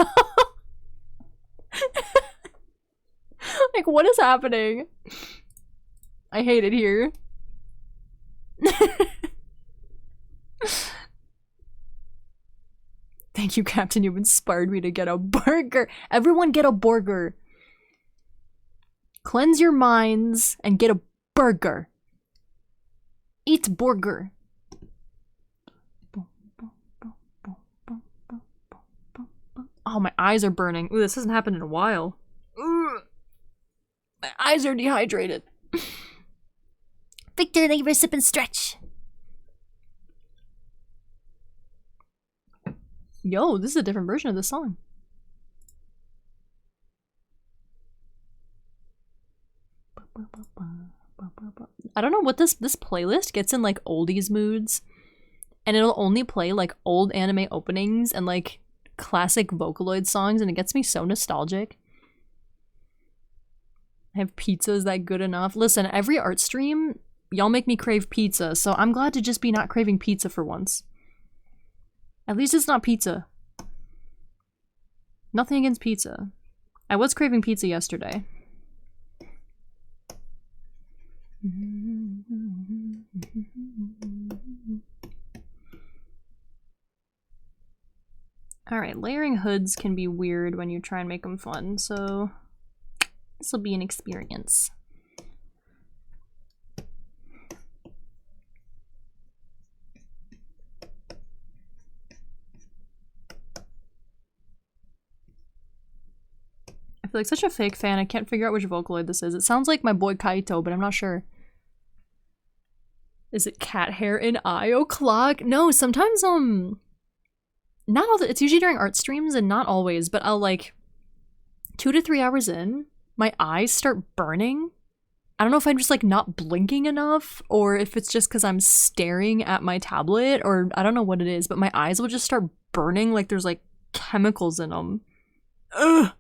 Like, what is happening? I hate it here. Thank you, Captain. You've inspired me to get a burger. Everyone get a burger. Cleanse your minds and get a burger. Eat burger. Oh, my eyes are burning. Ooh, this hasn't happened in a while. Ugh. My eyes are dehydrated. Victor, thank you for sip and stretch. Yo, this is a different version of the song. I don't know what this playlist gets in like oldies moods, and it'll only play like old anime openings and like classic Vocaloid songs, and it gets me so nostalgic. I have pizza, is that good enough? Listen, every art stream, y'all make me crave pizza, so I'm glad to just be not craving pizza for once. At least it's not pizza. Nothing against pizza. I was craving pizza yesterday. Alright, layering hoods can be weird when you try and make them fun, so this will be an experience. I feel like such a fake fan, I can't figure out which Vocaloid this is. It sounds like my boy Kaito, but I'm not sure. Is it cat hair and eye o'clock? No, sometimes, not all the, it's usually during art streams and not always, but I'll like 2 to 3 hours in, my eyes start burning. I don't know if I'm just like not blinking enough, or if it's just because I'm staring at my tablet, or I don't know what it is, but my eyes will just start burning like there's like chemicals in them. Ugh.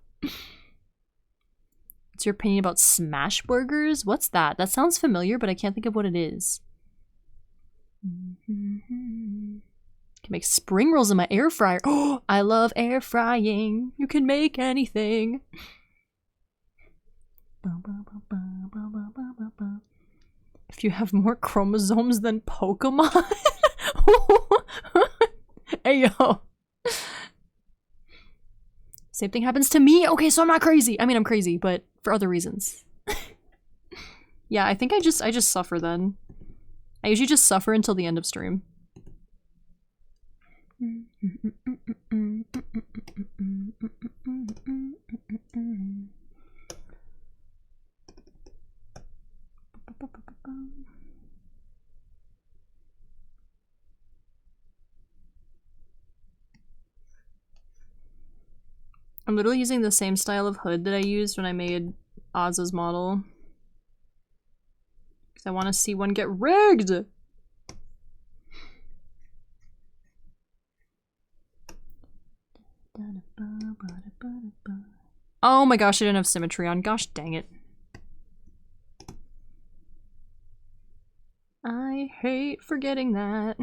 What's your opinion about smash burgers? What's that? That sounds familiar, but I can't think of what it is. Can make spring rolls in my air fryer. Oh, I love air frying. You can make anything. If you have more chromosomes than Pokemon. Hey, yo. Same thing happens to me. Okay, so I'm not crazy. I mean, I'm crazy, but for other reasons. Yeah, I think I just suffer then. I usually just suffer until the end of stream. I'm literally using the same style of hood that I used when I made Oz's model. Because I want to see one get rigged! Oh my gosh, I didn't have symmetry on. Gosh dang it. I hate forgetting that.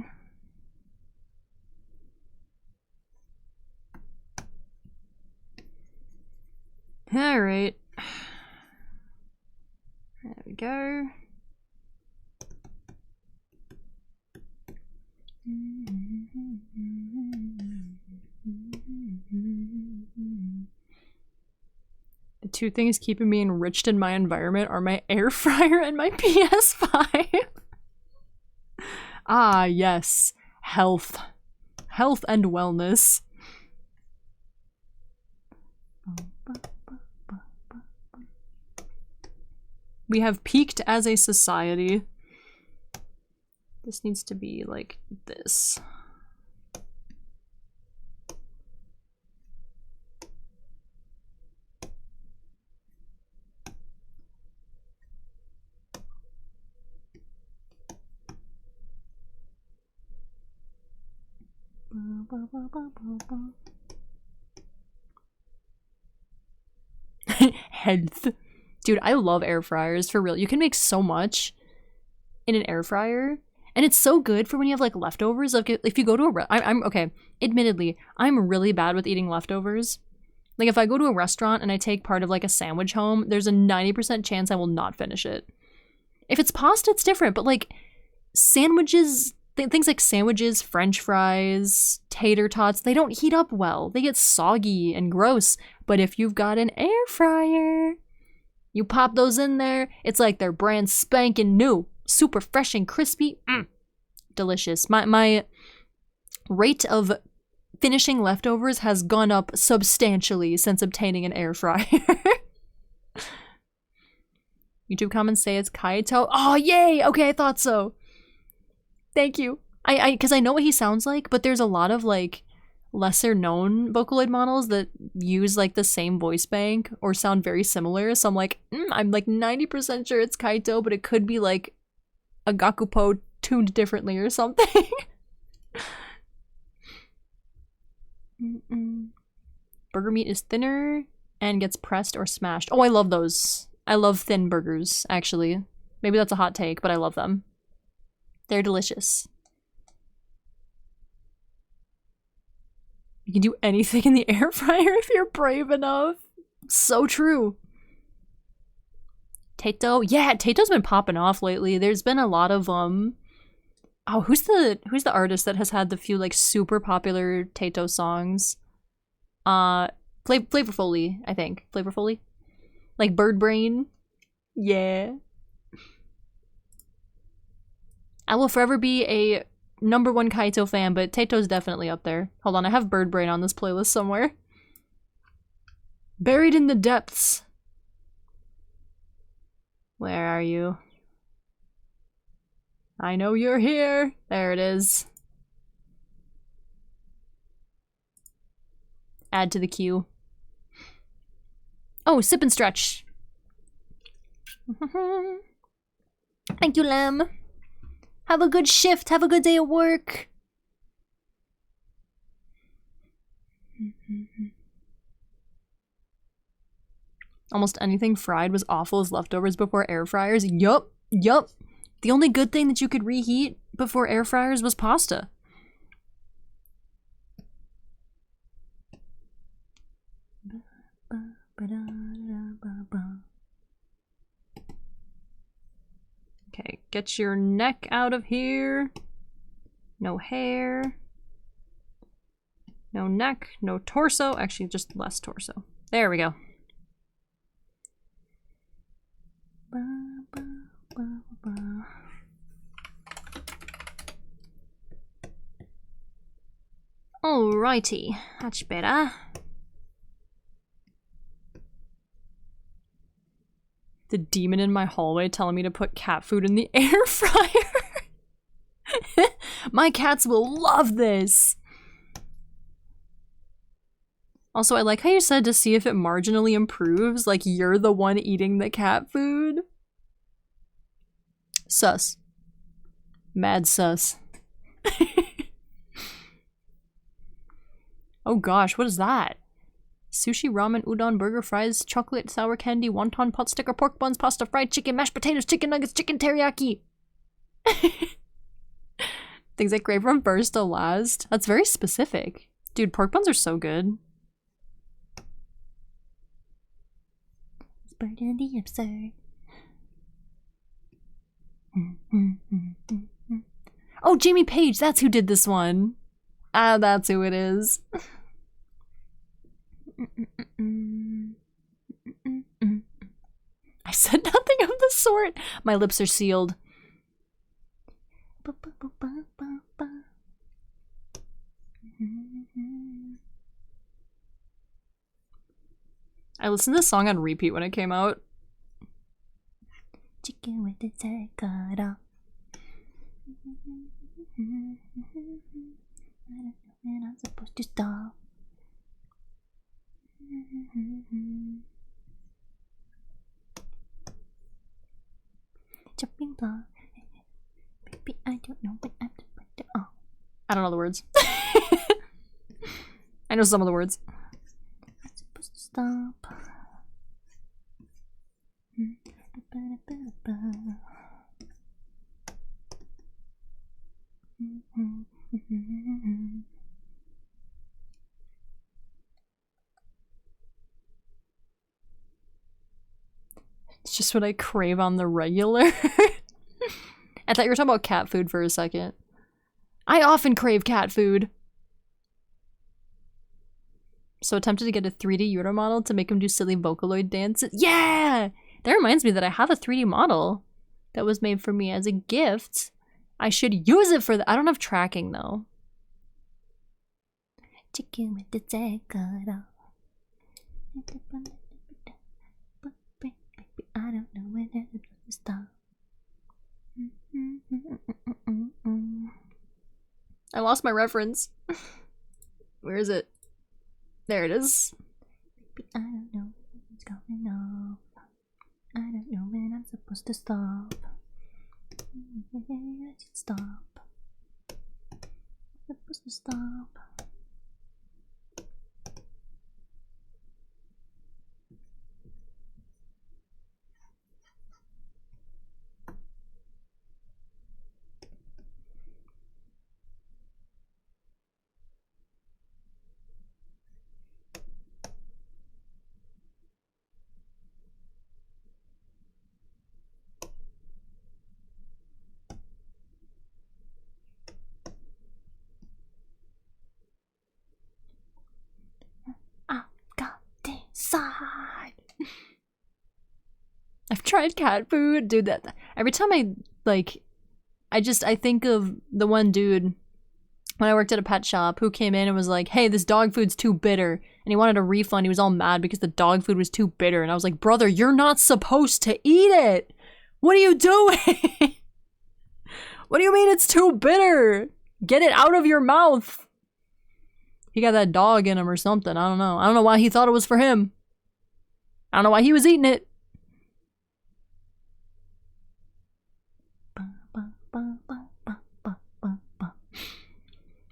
Alright. There we go. The two things keeping me enriched in my environment are my air fryer and my PS5. Ah, yes. Health. Health and wellness. We have peaked as a society. This needs to be like this. Health. Dude, I love air fryers, for real. You can make so much in an air fryer. And it's so good for when you have like leftovers. Like if you go to a I'm okay, admittedly, I'm really bad with eating leftovers. Like if I go to a restaurant and I take part of like a sandwich home, there's a 90% chance I will not finish it. If it's pasta, it's different, but like sandwiches, things like sandwiches, french fries, tater tots, they don't heat up well. They get soggy and gross. But if you've got an air fryer, you pop those in there, it's like they're brand spanking new. Super fresh and crispy. Delicious. My rate of finishing leftovers has gone up substantially since obtaining an air fryer. YouTube comments say it's Kaito. Oh, yay! Okay, I thought so. Thank you. Because I know what he sounds like, but there's a lot of like lesser known Vocaloid models that use like the same voice bank or sound very similar. So I'm like 90% sure it's Kaito, but it could be like a Gakupo tuned differently or something. Burger meat is thinner and gets pressed or smashed. Oh, I love those. I love thin burgers, actually. Maybe that's a hot take, but I love them. They're delicious. You can do anything in the air fryer if you're brave enough. So true. Tato, yeah, Tato's been popping off lately. There's been a lot of oh, who's the artist that has had the few like super popular Tato songs? Flavor Foley, I think. Flavor Foley? Like Bird Brain? Yeah. I will forever be a #1 Kaito fan, but Tato's definitely up there. Hold on, I have Bird Brain on this playlist somewhere. Buried in the depths. Where are you? I know you're here. There it is. Add to the queue. Oh, sip and stretch. Thank you, Lamb. Have a good shift. Have a good day at work. Almost anything fried was awful as leftovers before air fryers. Yup, yup. The only good thing that you could reheat before air fryers was pasta. Okay, get your neck out of here. No hair. No neck, no torso. Actually, just less torso. There we go. Alrighty, that's better. The demon in my hallway telling me to put cat food in the air fryer. My cats will love this. Also, I like how you said to see if it marginally improves, like you're the one eating the cat food. Sus. Mad sus. Oh gosh, what is that? Sushi, ramen, udon, burger, fries, chocolate, sour candy, wonton, pot sticker, pork buns, pasta, fried chicken, mashed potatoes, chicken nuggets, chicken teriyaki. Things I crave from first to last. That's very specific. Dude, pork buns are so good. Bird in the absurd. Oh, Jamie Page, that's who did this one. Ah, that's who it is. I said nothing of the sort. My lips are sealed. I listened to this song on repeat when it came out. Chicken with its head cut off. I don't know when I'm supposed to stop. Jumping block. Baby, I don't know when I'm supposed to. Oh. I don't know the words. I know some of the words. I'm supposed to stop. It's just what I crave on the regular. I thought you were talking about cat food for a second. I often crave cat food. So attempted to get a 3D Yoda model to make him do silly Vocaloid dances. Yeah! That reminds me that I have a 3D model that was made for me as a gift. I should use it for I don't have tracking though. Chicken with the head cut off. I don't know when it's supposed to stop. I lost my reference. Where is it? There it is. I don't know what's going on. I don't know when I'm supposed to stop. I should stop. I'm supposed to stop. I've tried cat food, dude. That every time I think of the one dude when I worked at a pet shop who came in and was like, "Hey, this dog food's too bitter," and he wanted a refund. He was all mad because the dog food was too bitter, and I was like, "Brother, you're not supposed to eat it. What are you doing? What do you mean it's too bitter? Get it out of your mouth." He got that dog in him or something. I don't know. I don't know why he thought it was for him. I don't know why he was eating it.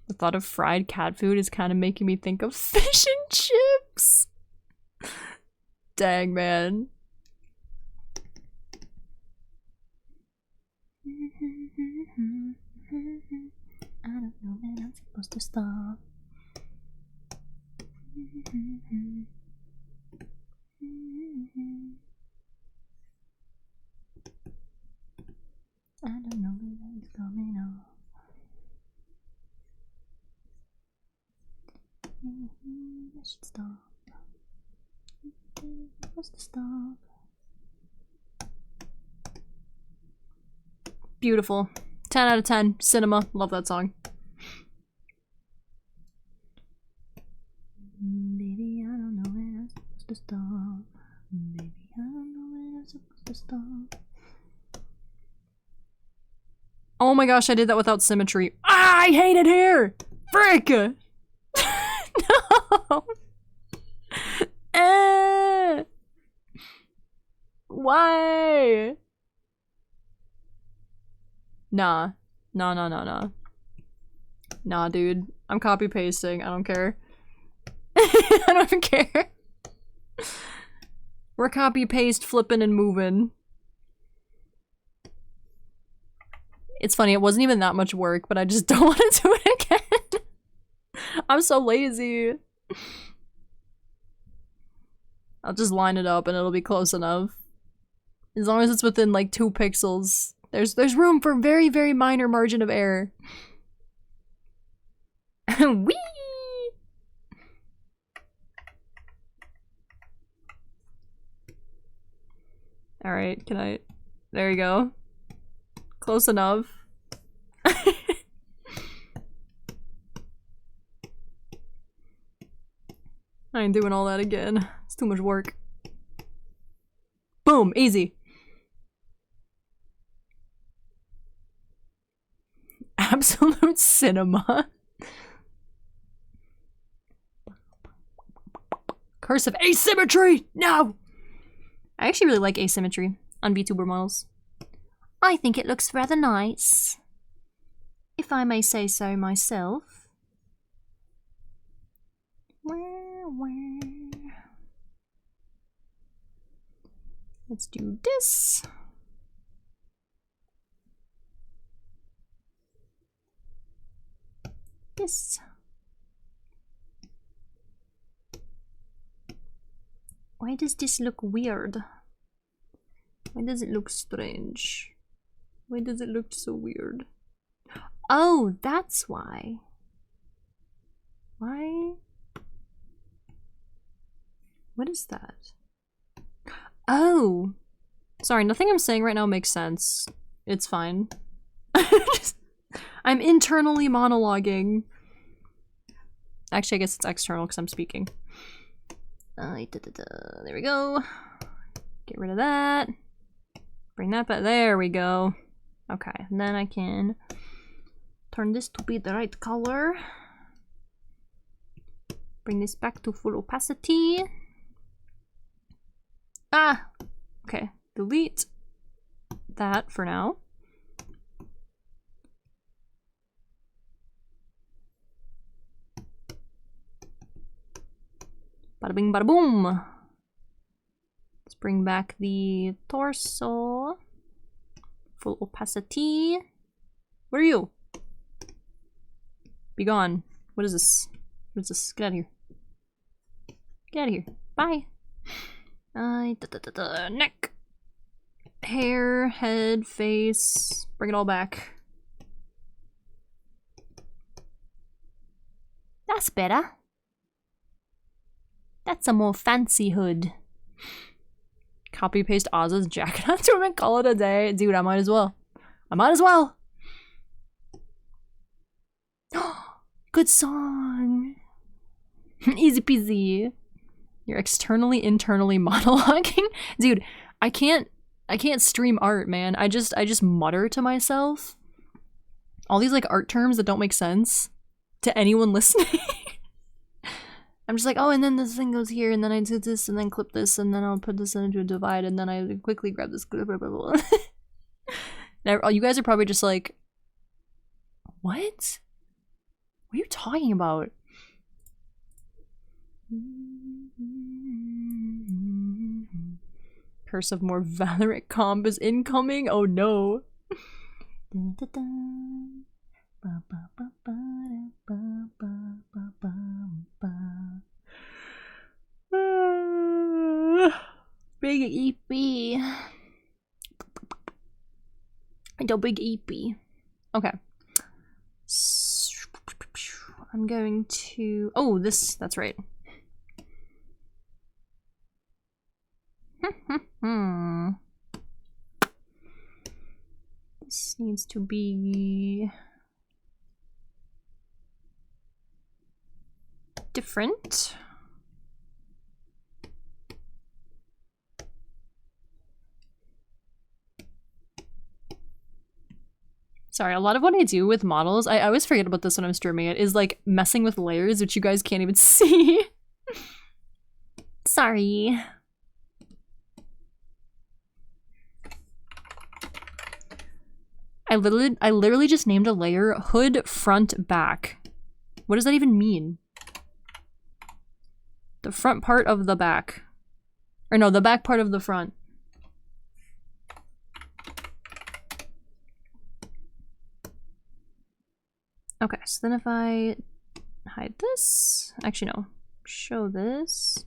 The thought of fried cat food is kind of making me think of fish and chips. Dang, man. I don't know when I'm supposed to stop. I don't know when it's coming off. I should stop. I'm supposed to stop. Beautiful. 10 out of 10. Cinema. Love that song. Baby, I don't know when I'm supposed to stop. Baby, I don't know when I'm supposed to stop. Oh my gosh, I did that without symmetry. Ah, I hate it here! Frick! No! Why? Nah. Nah. Nah, dude. I'm copy pasting. I don't care. I don't even care. We're copy paste flipping and moving. It's funny, it wasn't even that much work, but I just don't want to do it again. I'm so lazy. I'll just line it up and it'll be close enough. As long as it's within like 2 pixels. There's room for very, very minor margin of error. Whee! Alright, can I... There you go. Close enough. I ain't doing all that again. It's too much work. Boom! Easy. Absolute cinema. Curse of asymmetry! No! I actually really like asymmetry on VTuber models. I think it looks rather nice, if I may say so myself. Let's do this. This. Why does this look weird? Why does it look strange? Why does it look so weird? Oh, that's why. Why? What is that? Oh! Sorry, nothing I'm saying right now makes sense. It's fine. I'm internally monologuing. Actually, I guess it's external because I'm speaking. There we go. Get rid of that. Bring that back. There we go. Okay, and then I can turn this to be the right color. Bring this back to full opacity. Ah! Okay, delete that for now. Bada bing, bada boom. Let's bring back the torso. Full opacity. What are you? Be gone. What is this? What is this? Get out of here. Get out of here. Bye. Neck. Hair, head, face. Bring it all back. That's better. That's a more fancy hood. Copy paste Oz's jacket onto him and call it a day. Dude, I might as well. I might as well. Good song. Easy peasy. You're externally, internally monologuing. Dude, I can't stream art, man. I just mutter to myself. All these like art terms that don't make sense to anyone listening. I'm just like, oh, and then this thing goes here, and then I do this, and then clip this, and then I'll put this into a divide, and then I quickly grab this. Blah, blah, blah. Now, you guys are probably just like, what? What are you talking about? Curse of more Valorant comp is incoming? Oh no. Big EP. The big EP. Okay. I'm going to... Oh, this... That's right. This needs to be... different. Sorry, a lot of what I do with models, I always forget about this when I'm streaming it, is like messing with layers, which you guys can't even see. Sorry. I literally just named a layer hood front back. What does that even mean? The front part of the back. Or no, the back part of the front. Okay, so then if I hide this, actually no, show this,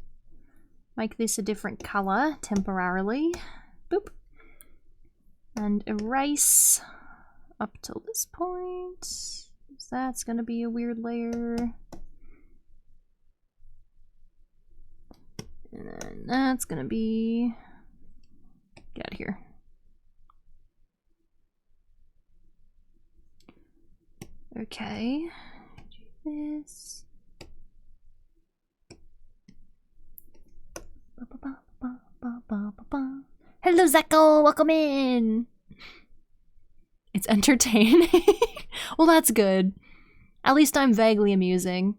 make this a different color temporarily, boop, and erase up till this point. That's gonna be a weird layer. And then that's gonna be, get out of here. Okay, do this. Hello, Zeko, welcome in. It's entertaining. Well, that's good. At least I'm vaguely amusing.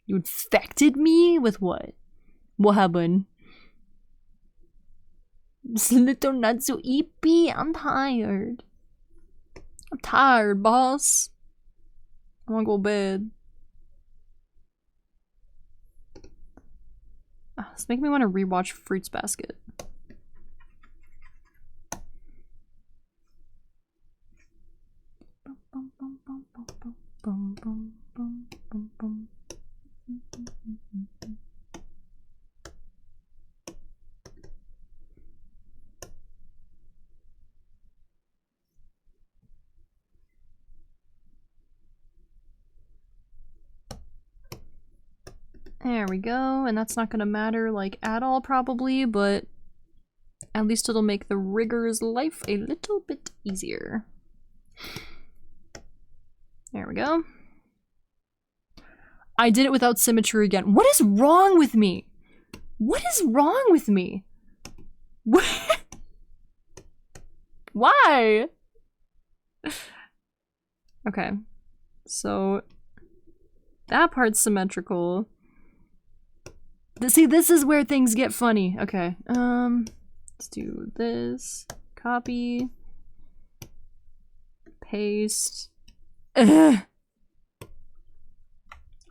You infected me with what? What happened? It's a little not so eepy. I'm tired. I'm tired, boss. I wanna go to bed. It's making me want to rewatch Fruits Basket. There we go, and that's not gonna matter like at all probably, but at least it'll make the rigger's life a little bit easier. There we go. I did it without symmetry again. What is wrong with me? What is wrong with me? What? Why? Okay, so that part's symmetrical. See, this is where things get funny. Okay, let's do this. Copy. Paste. Ugh.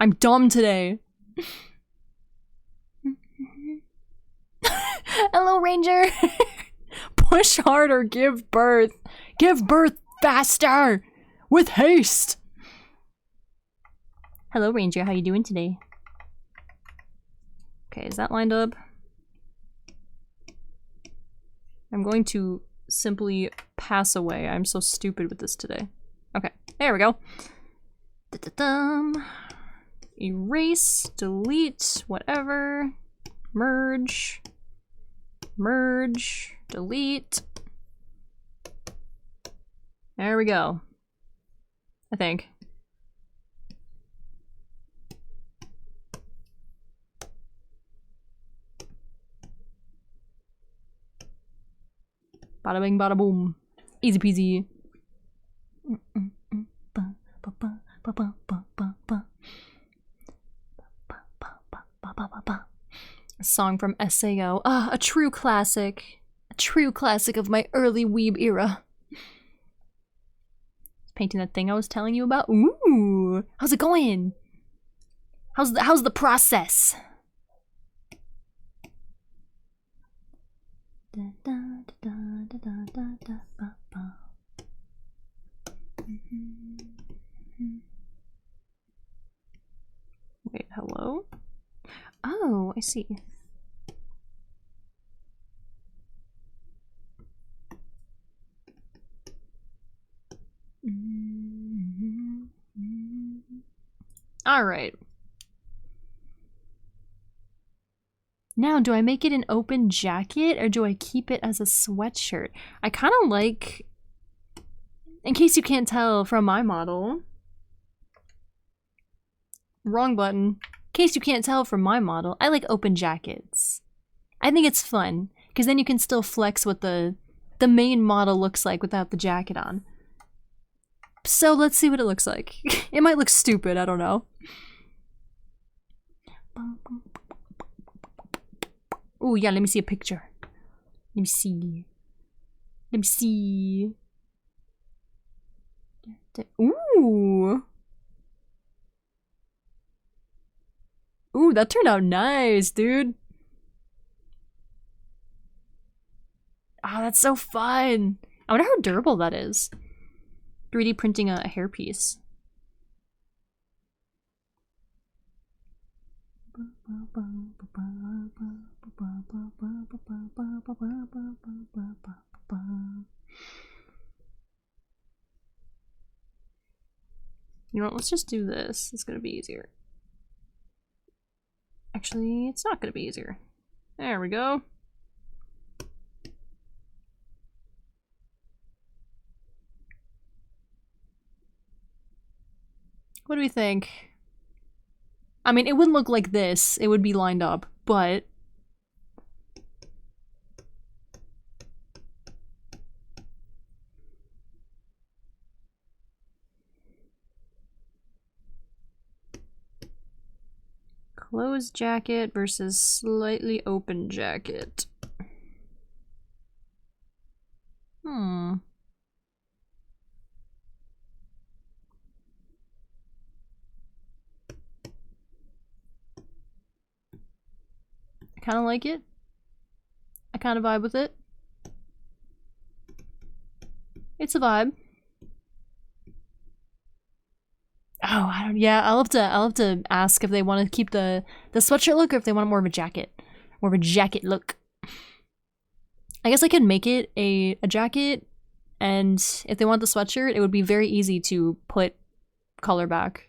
I'm dumb today. Hello, Ranger. Push hard or give birth. Give birth faster. With haste. Hello, Ranger. How you doing today? Okay, is that lined up? I'm going to simply pass away. I'm so stupid with this today. Okay, there we go. Erase, delete, whatever. Merge. Merge, delete. There we go. I think. Bada bing, bada boom. Easy peasy. A song from SAO. Ah, a true classic. A true classic of my early weeb era. Painting that thing I was telling you about. Ooh, how's it going? How's the process? Wait, hello? Oh, I see. All right. Now, do I make it an open jacket or do I keep it as a sweatshirt? I kind of like, in case you can't tell from my model, wrong button. In case you can't tell from my model, I like open jackets. I think it's fun because then you can still flex what the main model looks like without the jacket on. So let's see what it looks like. It might look stupid, I don't know. Oh yeah, let me see a picture. Let me see. Let me see. Ooh. Ooh, that turned out nice, dude. Oh, that's so fun. I wonder how durable that is. 3D printing a hairpiece. You know what, let's just do this. It's gonna be easier. Actually, it's not gonna be easier. There we go. What do we think? I mean, it wouldn't look like this. It would be lined up, but... Closed jacket versus slightly open jacket. I kind of like it. I kind of vibe with it. It's a vibe. Oh, I don't. Yeah, I'll have to ask if they want to keep the sweatshirt look or if they want more of a jacket, more of a jacket look. I guess I could make it a jacket, and if they want the sweatshirt, it would be very easy to put color back.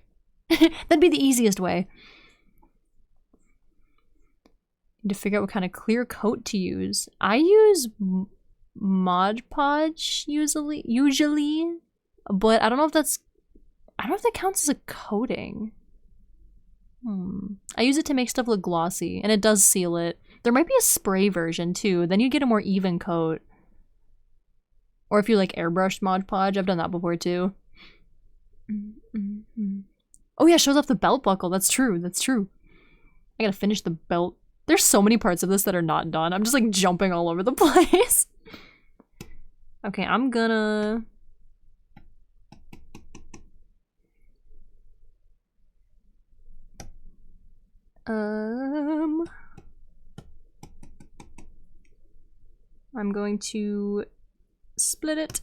That'd be the easiest way. Need to figure out what kind of clear coat to use. I use Mod Podge usually, but I don't know if that's. I don't know if that counts as a coating. I use it to make stuff look glossy, and it does seal it. There might be a spray version too, then you get a more even coat. Or if you like airbrushed Mod Podge, I've done that before too. Oh yeah, it shows off the belt buckle, that's true, that's true. I gotta finish the belt. There's so many parts of this that are not done. I'm just like jumping all over the place. Okay, I'm gonna... I'm going to split it.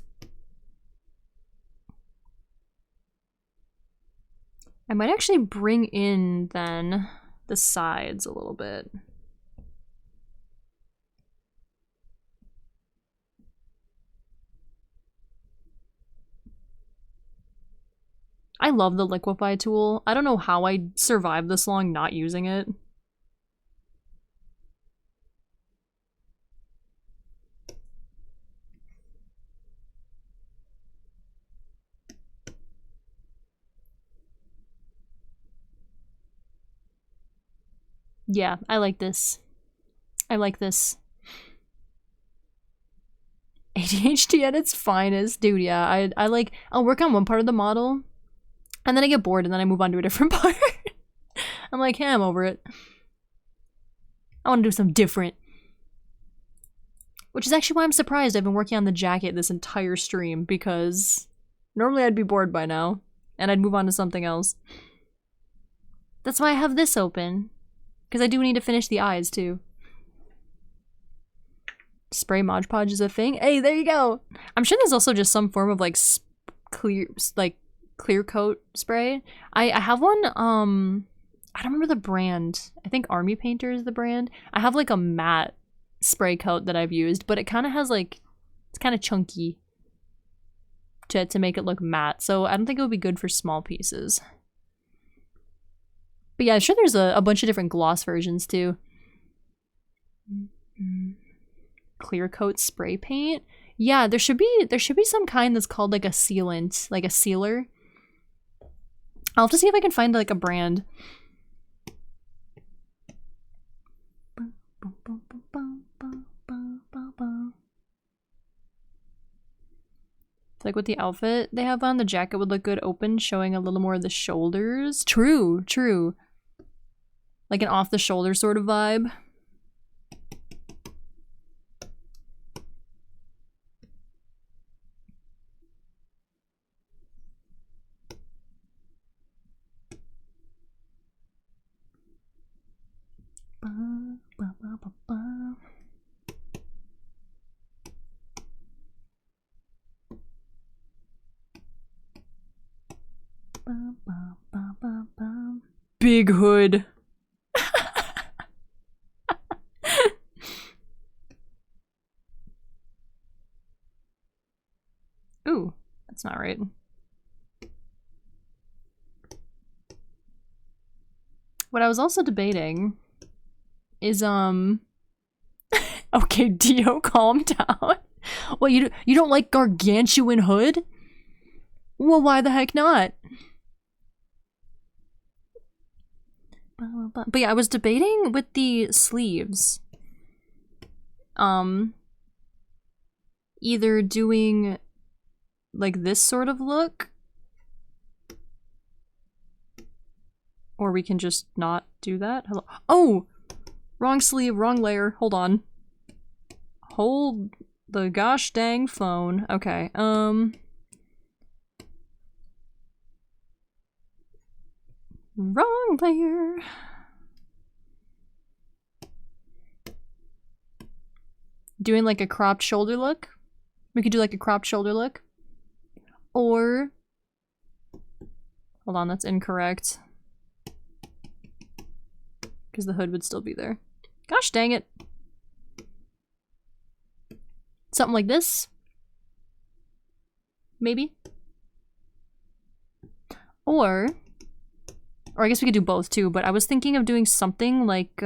I might actually bring in then the sides a little bit. I love the liquefy tool. I don't know how I survived this long not using it. Yeah, I like this. I like this. ADHD at its finest. Dude, yeah, I'll work on one part of the model, and then I get bored, and then I move on to a different part. I'm like, hey, I'm over it. I want to do something different. Which is actually why I'm surprised I've been working on the jacket this entire stream, because normally I'd be bored by now, and I'd move on to something else. That's why I have this open. Because I do need to finish the eyes, too. spray Mod Podge is a thing. Hey, there you go. I'm sure there's also just some form of like clear coat spray. I have one, I don't remember the brand. I think Army Painter is the brand. I have like a matte spray coat that I've used, but it kind of has like, it's kind of chunky to make it look matte. So I don't think it would be good for small pieces. But yeah, I'm sure there's a bunch of different gloss versions too. Clear coat spray paint. Yeah, there should be some kind that's called like a sealant, like a sealer. I'll have to see if I can find like a brand. Like with the outfit they have on, the jacket would look good open, showing a little more of the shoulders. True, true. Like an off-the-shoulder sort of vibe. Big hood. Ooh, that's not right. What I was also debating is okay, Dio, calm down. What, you don't like gargantuan hood? Well, why the heck not? But yeah, I was debating with the sleeves. Either doing like this sort of look, or we can just not do that. Hello. Oh! Wrong sleeve, wrong layer. Hold on. Hold the gosh dang phone. Okay, wrong layer. Doing like a cropped shoulder look. We could do like a cropped shoulder look. Or, hold on, that's incorrect. Because the hood would still be there. Gosh dang it. Something like this. Maybe. Or I guess we could do both too, but I was thinking of doing something like,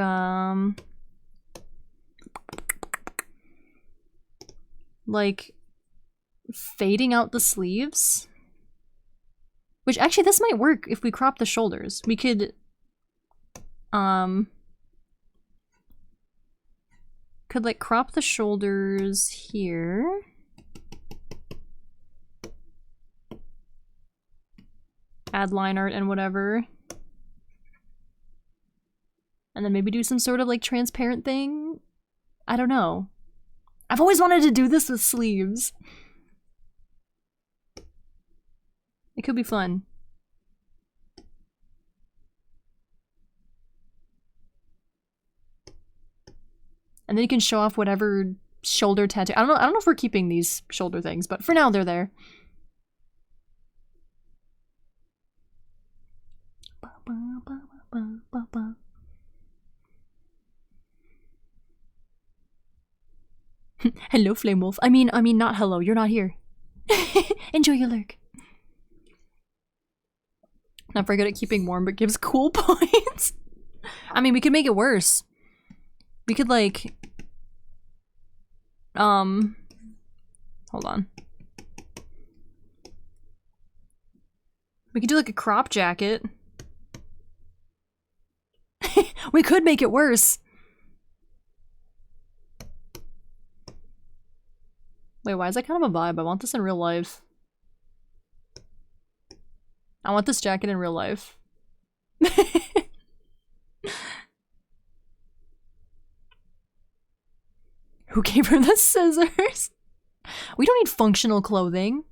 fading out the sleeves. Which actually, this might work if we crop the shoulders. We could, like crop the shoulders here. Add line art and whatever. And then maybe do some sort of like transparent thing. I don't know. I've always wanted to do this with sleeves. It could be fun. And then you can show off whatever shoulder tattoo. I don't know if we're keeping these shoulder things, but for now they're there. Hello, Flame Wolf. I mean, not hello. You're not here. Enjoy your lurk. Not very good at keeping warm, but gives cool points. I mean, we could make it worse. We could like, hold on. We could do like a crop jacket. We could make it worse. Wait, why is that kind of a vibe? I want this in real life. I want this jacket in real life. Who gave her the scissors? We don't need functional clothing.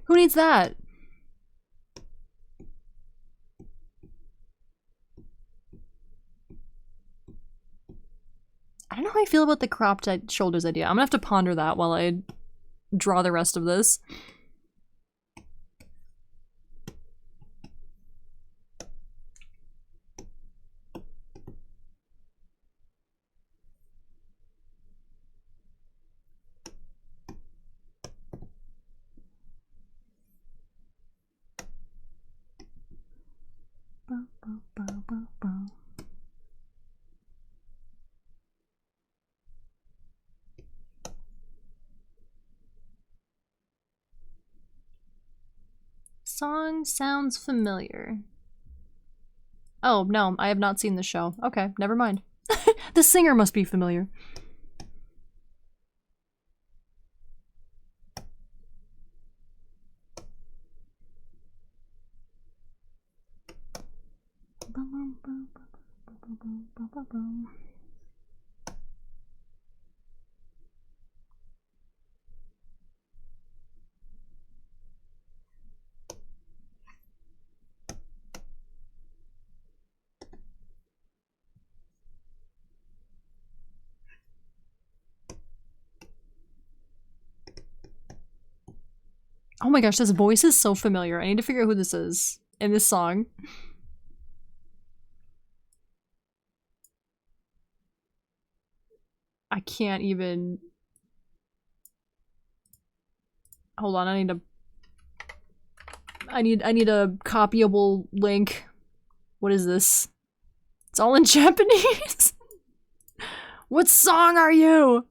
Who needs that? I don't know how I feel about the cropped shoulders idea. I'm gonna have to ponder that while I draw the rest of this. Song sounds familiar. Oh, no, I have not seen the show. Okay, never mind. The singer must be familiar. Oh my gosh, this voice is so familiar. I need to figure out who this is in this song. I can't even... Hold on, I need a copyable link. What is this? It's all in Japanese. What song are you?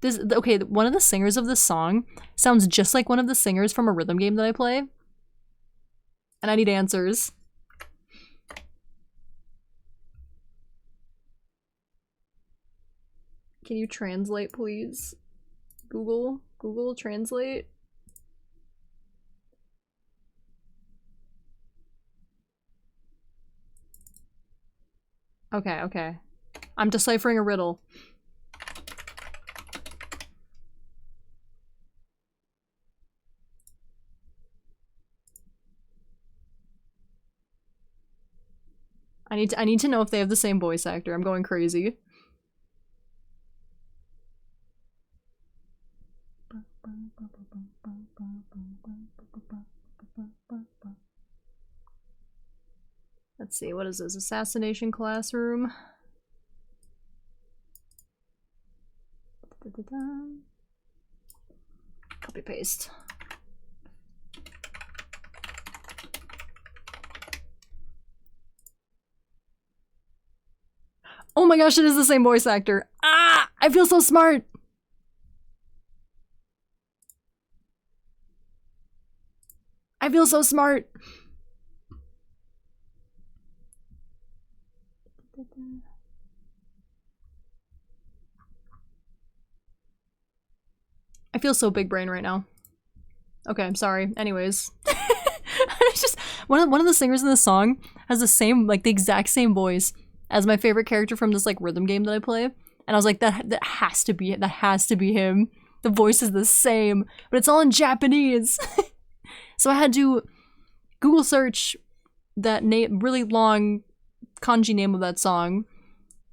This, okay, one of the singers of this song sounds just like one of the singers from a rhythm game that I play. And I need answers. Can you translate, please? Google Translate. Okay, okay. I'm deciphering a riddle. I need to know if they have the same voice actor. I'm going crazy. Let's see, what is this? Assassination Classroom. Copy paste. Oh my gosh, it is the same voice actor. Ah! I feel so smart! I feel so smart! I feel so big brain right now. Okay, I'm sorry. Anyways. It's just one of the singers in the song has the same, like the exact same voice as my favorite character from this like rhythm game that I play. And I was like, that has to be him. The voice is the same, but it's all in Japanese. So I had to Google search that name, really long kanji name of that song,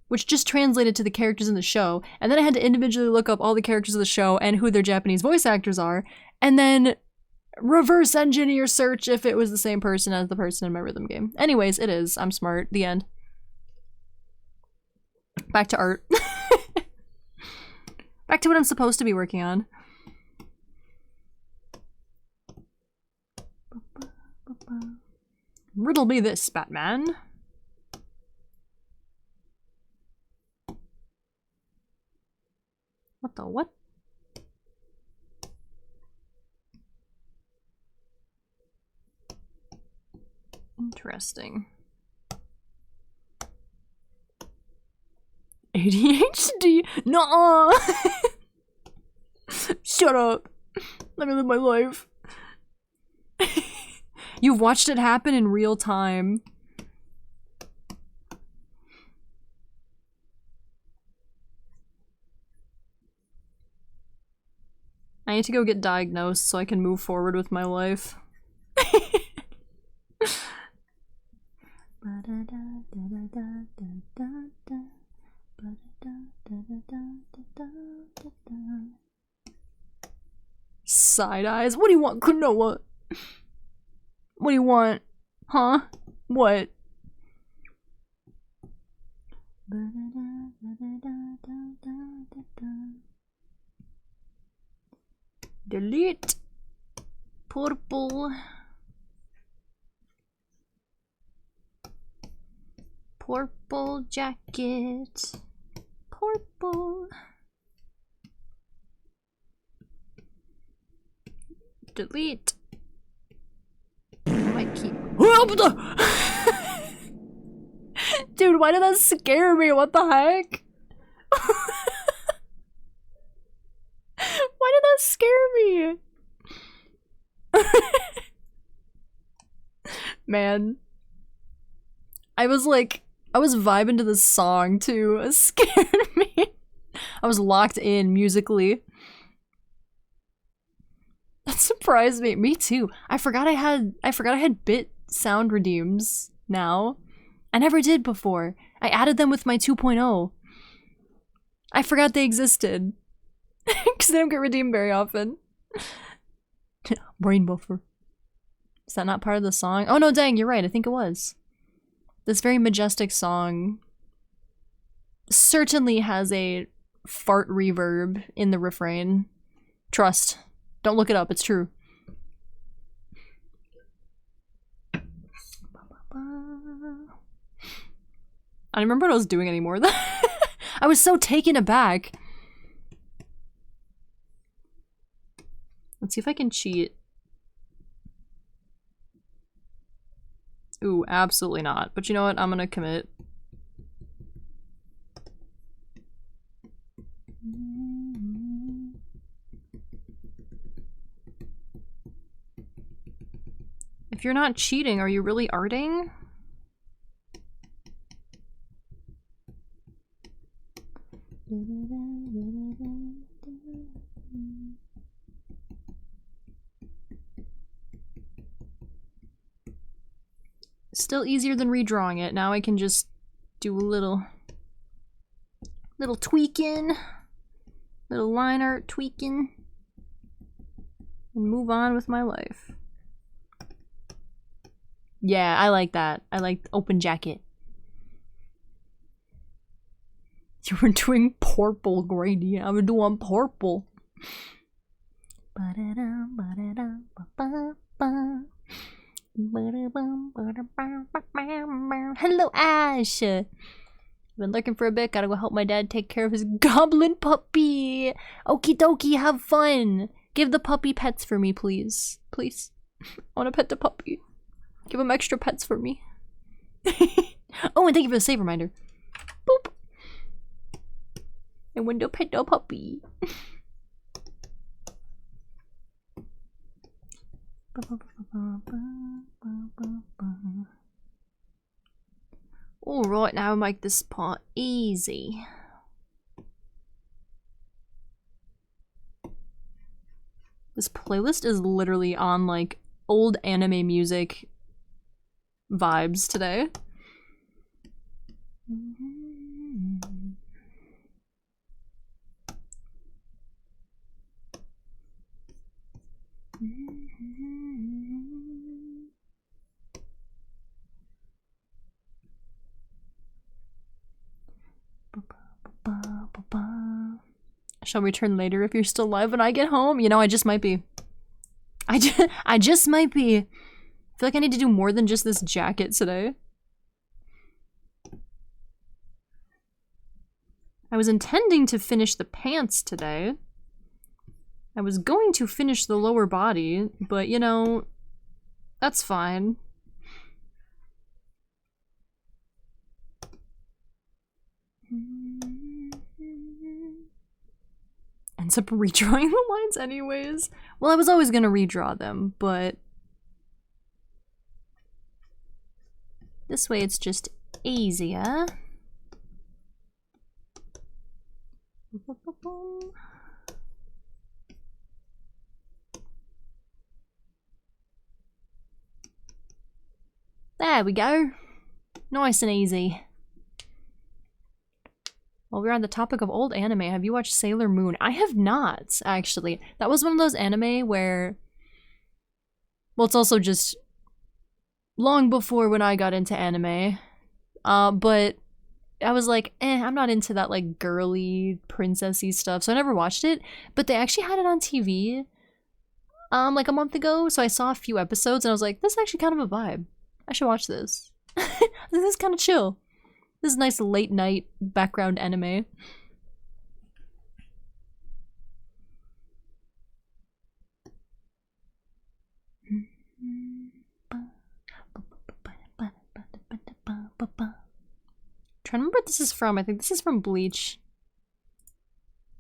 which just translated to the characters in the show. And then I had to individually look up all the characters of the show and who their Japanese voice actors are, and then reverse engineer search if it was the same person as the person in my rhythm game. Anyways, it is. I'm smart. The end. Back to art. Back to what I'm supposed to be working on. Riddle me this, Batman. What the what? Interesting. ADHD? Nuh-uh! Shut up. Let me live my life. You've watched it happen in real time. I need to go get diagnosed so I can move forward with my life. Side eyes. What do you want, Kunoa? What do you want? Huh? What? Delete. Purple. Purple jacket. Purple. Delete. Might keep. Dude, why did that scare me? What the heck? Why did that scare me? Man. I was vibing to this song too. It scared me. I was locked in musically. That surprised me. Me too. I forgot I had bit sound redeems now. I never did before. I added them with my 2.0. I forgot they existed. Because they don't get redeemed very often. Brain buffer. Is that not part of the song? Oh no, dang, you're right. I think it was. This very majestic song certainly has a fart reverb in the refrain. Trust. Don't look it up, it's true. I don't remember what I was doing anymore. I was so taken aback. Let's see if I can cheat. Ooh, absolutely not. But you know what? I'm gonna commit. If you're not cheating, are you really arting? Still easier than redrawing it. Now I can just do a little tweaking, little line art tweaking, and move on with my life. Yeah, I like that. I like open jacket. You were doing purple, Grady. I'm doing purple. Hello, Ash! I've been looking for a bit. Gotta go help my dad take care of his goblin puppy. Okie dokie, have fun. Give the puppy pets for me, please. Please. I want to pet the puppy. Give him extra pets for me. Oh, and thank you for the save reminder. Boop. And window pet the puppy. Alright, now make this part easy. This playlist is literally on like old anime music vibes today. Shall return later if you're still alive when I get home? You know, I just might be. I just might be. I feel like I need to do more than just this jacket today. I was intending to finish the pants today. I was going to finish the lower body, but you know, that's fine. Ends up redrawing the lines anyways. Well, I was always gonna redraw them, but this way it's just easier. There we go. Nice and easy. While we're on the topic of old anime, have you watched Sailor Moon? I have not, actually. That was one of those anime where... Well, it's also just long before when I got into anime. But I was like, I'm not into that, like, girly, princessy stuff, so I never watched it. But they actually had it on TV, like a month ago, so I saw a few episodes, and I was like, this is actually kind of a vibe. I should watch this. This is kind of chill. This is nice late night background anime. Trying to remember what this is from. I think this is from Bleach.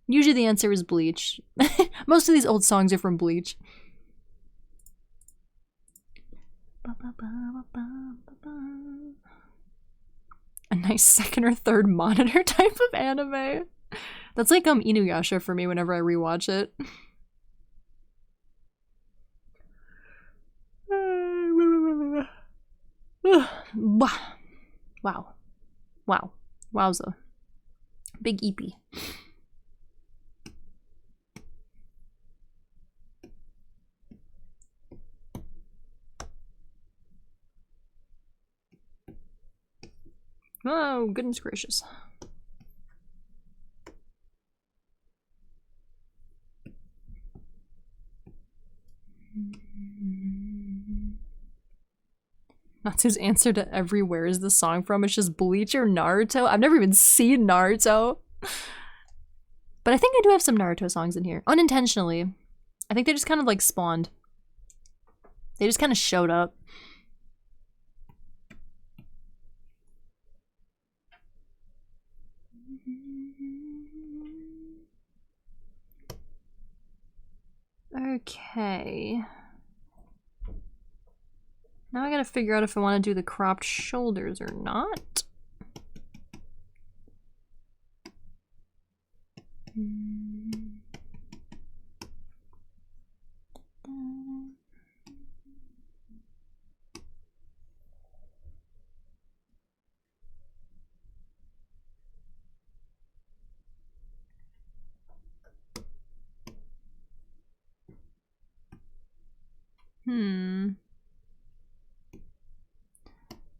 Usually the answer is Bleach. Most of these old songs are from Bleach. A nice second or third monitor type of anime. That's like Inuyasha for me whenever I rewatch it. Wow. Wow. Wowza. Big EP. Oh, goodness gracious. Natsu's answer to every where is the song from is just Bleach or Naruto. I've never even seen Naruto. But I think I do have some Naruto songs in here. Unintentionally. I think they just kind of like spawned. They just kind of showed up. Okay. Now I gotta figure out if I want to do the cropped shoulders or not.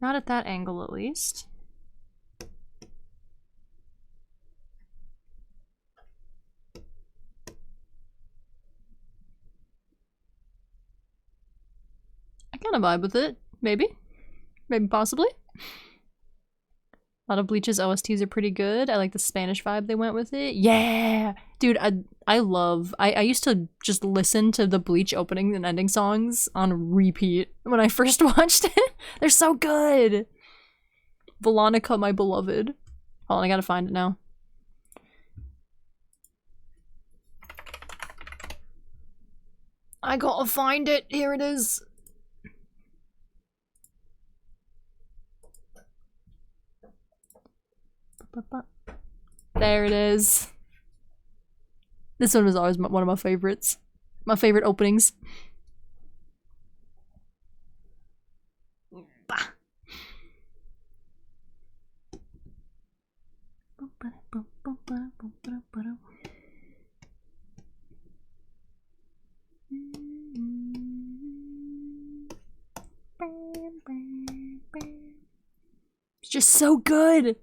Not at that angle, at least. I kind of vibe with it. Maybe. Maybe possibly. A lot of Bleach's OSTs are pretty good. I like the Spanish vibe they went with it. Yeah! Dude, I used to just listen to the Bleach opening and ending songs on repeat when I first watched it. They're so good! Veronica, my beloved. Hold on, I gotta find it now. I gotta find it. Here it is. There it is. This one was always one of my favorites. My favorite openings. Bah. It's just so good.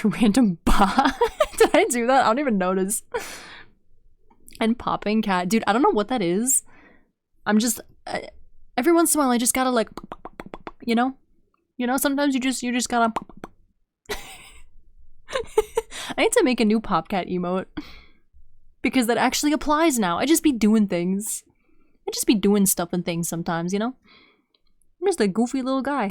Random ba. Did I do that? I don't even notice. And popping cat. Dude, I don't know what that is. I'm just every once in a while I just gotta like, you know? You know, sometimes you just gotta I need to make a new popcat emote. Because that actually applies now. I just be doing things. I just be doing stuff and things sometimes, you know? I'm just a goofy little guy.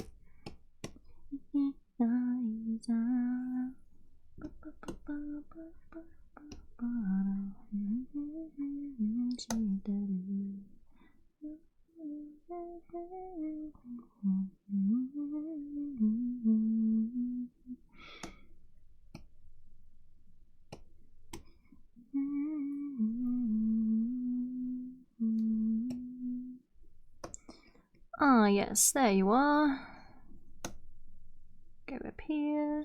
Ah, yes, there you are. Go up here.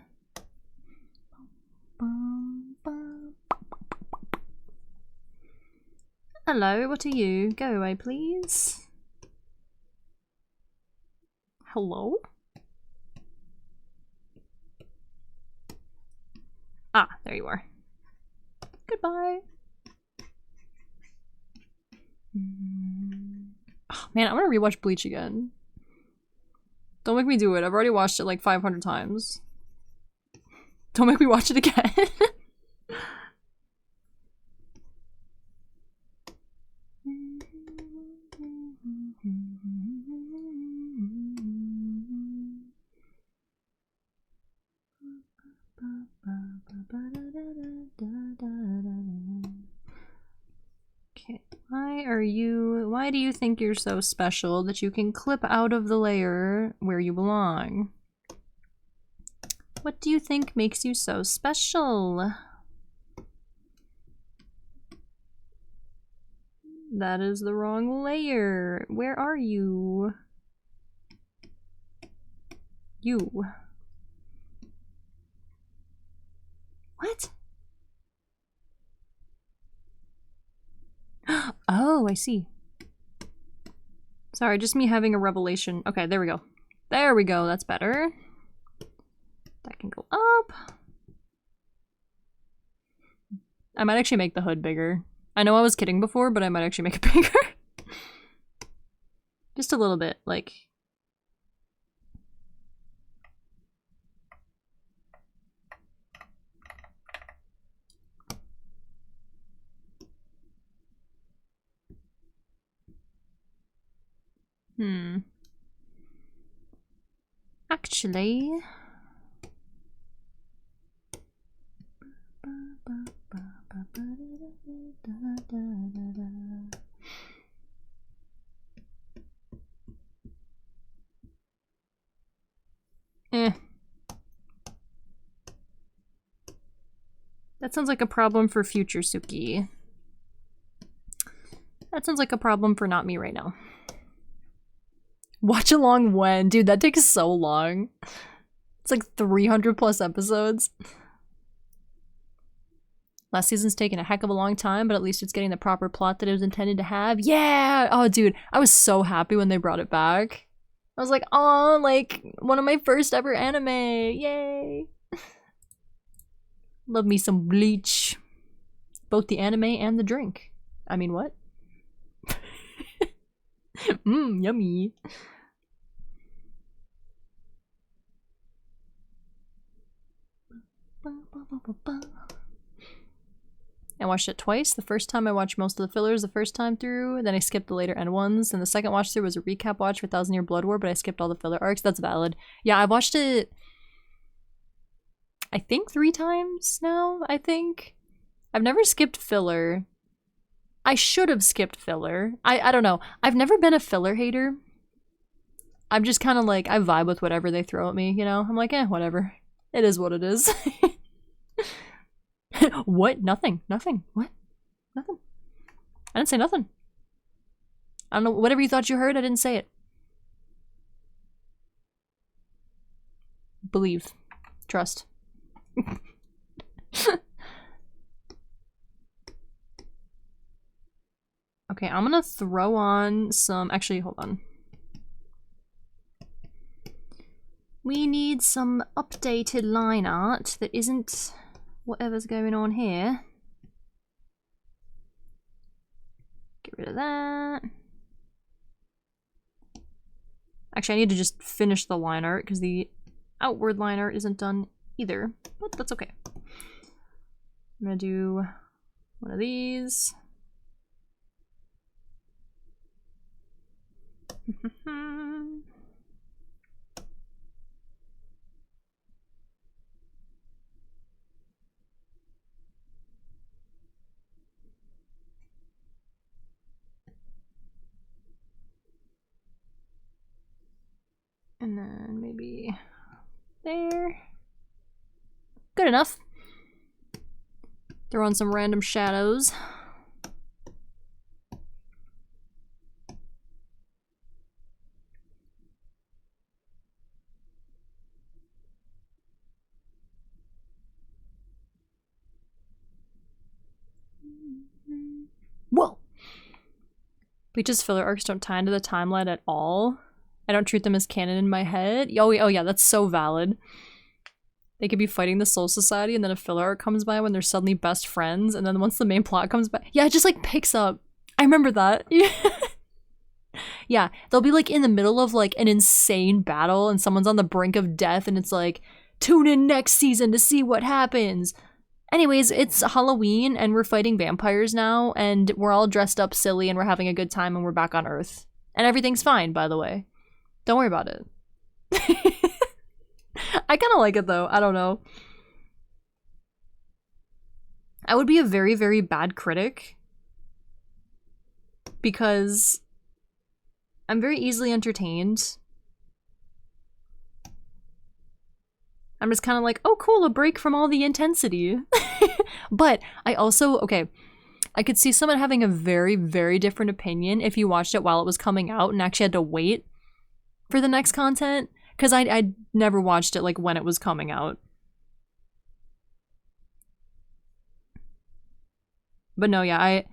Hello, what are you? Go away, please. Hello? Ah, there you are. Goodbye. Oh, man, I want to rewatch Bleach again. Don't make me do it. I've already watched it like 500 times. Don't make me watch it again. Okay, why do you think you're so special that you can clip out of the layer where you belong? What do you think makes you so special? That is the wrong layer. Where are you? You. What? Oh, I see. Sorry, just me having a revelation. Okay, there we go. There we go, that's better. That can go up. I might actually make the hood bigger. I know I was kidding before, but I might actually make it bigger. Just a little bit, like... Actually... That sounds like a problem for future Suki. That sounds like a problem for not me right now. Watch along when? Dude, that takes so long. It's like 300 plus episodes. Last season's taken a heck of a long time, but at least it's getting the proper plot that it was intended to have. Yeah! Oh, dude, I was so happy when they brought it back. I was like, oh, like, one of my first ever anime. Yay! Love me some Bleach. Both the anime and the drink. I mean, what? Yummy. I watched it twice. The first time I watched most of the fillers the first time through, then I skipped the later end ones, and the second watch through was a recap watch for Thousand Year Blood War, but I skipped all the filler arcs. That's valid. Yeah, I watched it I think 3 times now, I think. I've never skipped filler. I should have skipped filler. I don't know. I've never been a filler hater. I'm just kind of like, I vibe with whatever they throw at me, you know? I'm like, whatever. It is what it is. What? Nothing. Nothing. What? Nothing. I didn't say nothing. I don't know. Whatever you thought you heard, I didn't say it. Believe. Trust. Okay, I'm gonna throw on some... Actually, hold on. We need some updated line art that isn't whatever's going on here. Get rid of that. Actually, I need to just finish the line art because the outward line art isn't done either, but that's okay. I'm gonna do one of these. And then maybe there. Good enough. Throw on some random shadows. Bleach's filler arcs don't tie into the timeline at all. I don't treat them as canon in my head. Oh yeah, that's so valid. They could be fighting the Soul Society and then a filler arc comes by when they're suddenly best friends, and then once the main plot comes by, yeah, it just like picks up. I remember that. Yeah, they'll be like in the middle of like an insane battle and someone's on the brink of death and it's like, tune in next season to see what happens. Anyways, it's Halloween and we're fighting vampires now and we're all dressed up silly and we're having a good time and we're back on Earth. And everything's fine, by the way. Don't worry about it. I kind of like it though. I don't know. I would be a very, very bad critic because I'm very easily entertained. I'm just kind of like, oh cool, a break from all the intensity. But I also, okay, I could see someone having a very, very different opinion if you watched it while it was coming out and actually had to wait for the next content. Because I never watched it like when it was coming out. But no, yeah, I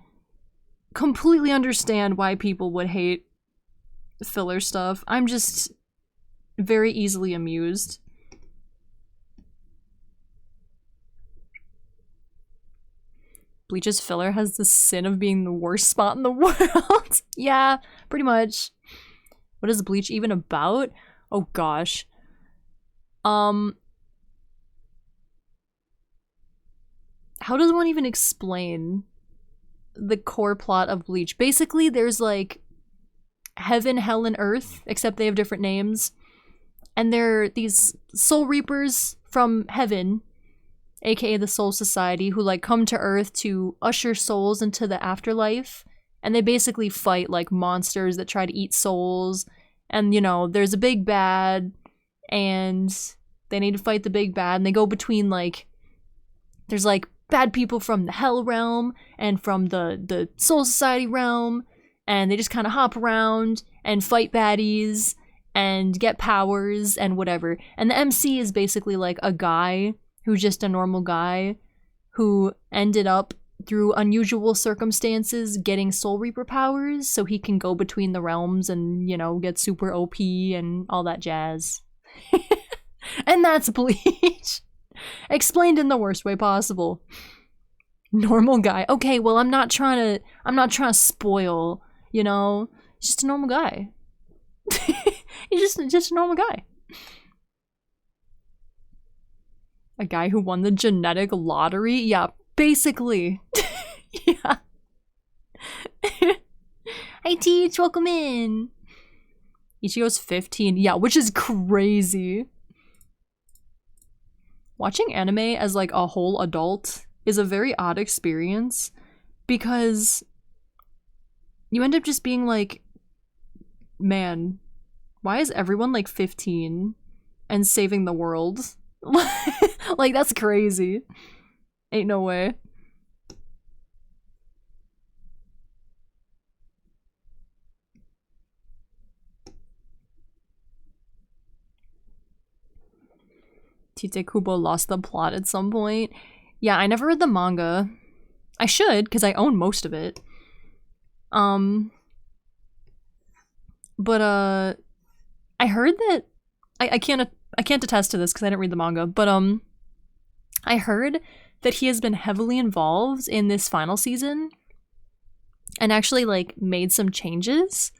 completely understand why people would hate filler stuff. I'm just very easily amused. Bleach's filler has the sin of being the worst spot in the world. Yeah, pretty much. What is Bleach even about? Oh gosh. How does one even explain the core plot of Bleach? Basically, there's like heaven, hell, and earth, except they have different names. And they're these soul reapers from heaven, aka the Soul Society, who like come to Earth to usher souls into the afterlife. And they basically fight like monsters that try to eat souls. And, you know, there's a big bad, and they need to fight the big bad, and they go between, like, there's, like, bad people from the Hell realm, and from the Soul Society realm, and they just kind of hop around, and fight baddies, and get powers, and whatever. And the MC is basically, like, a guy who's just a normal guy, who ended up through unusual circumstances getting Soul Reaper powers so he can go between the realms and, you know, get super OP and all that jazz. And that's Bleach. Explained in the worst way possible. Normal guy. Okay, well, I'm not trying to spoil, you know, just a normal guy. He's just a normal guy. A guy who won the genetic lottery? Yeah, basically. Yeah. Hi Teach, welcome in. Ichigo's 15. Yeah, which is crazy. Watching anime as like a whole adult is a very odd experience because you end up just being like, man, why is everyone like 15 and saving the world? Like, that's crazy. Ain't no way. Tite Kubo lost the plot at some point. Yeah, I never read the manga. I should, because I own most of it. But I heard that I can't attest to this because I didn't read the manga, but I heard that he has been heavily involved in this final season and actually like made some changes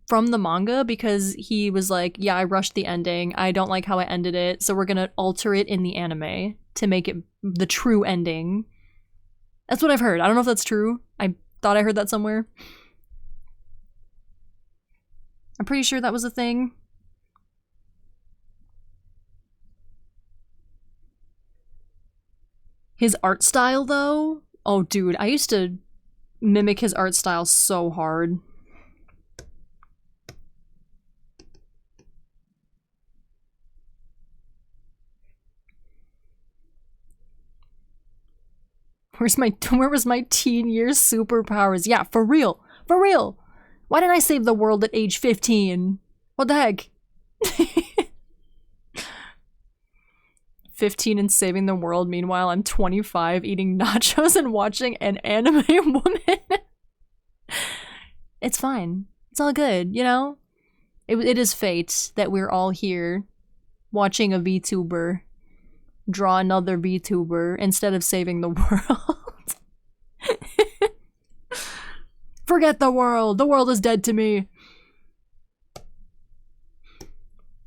from the manga because he was like, yeah, I rushed the ending. I don't like how I ended it, so we're gonna alter it in the anime to make it the true ending. That's what I've heard. I don't know if that's true. I thought I heard that somewhere. I'm pretty sure that was a thing. His art style, though? Oh, dude, I used to mimic his art style so hard. Where was my teen years superpowers? Yeah, for real. For real. Why didn't I save the world at age 15? What the heck? 15 and saving the world. Meanwhile, I'm 25 eating nachos and watching an anime woman. It's fine. It's all good, you know? It is fate that we're all here watching a VTuber draw another VTuber instead of saving the world. Forget the world! The world is dead to me!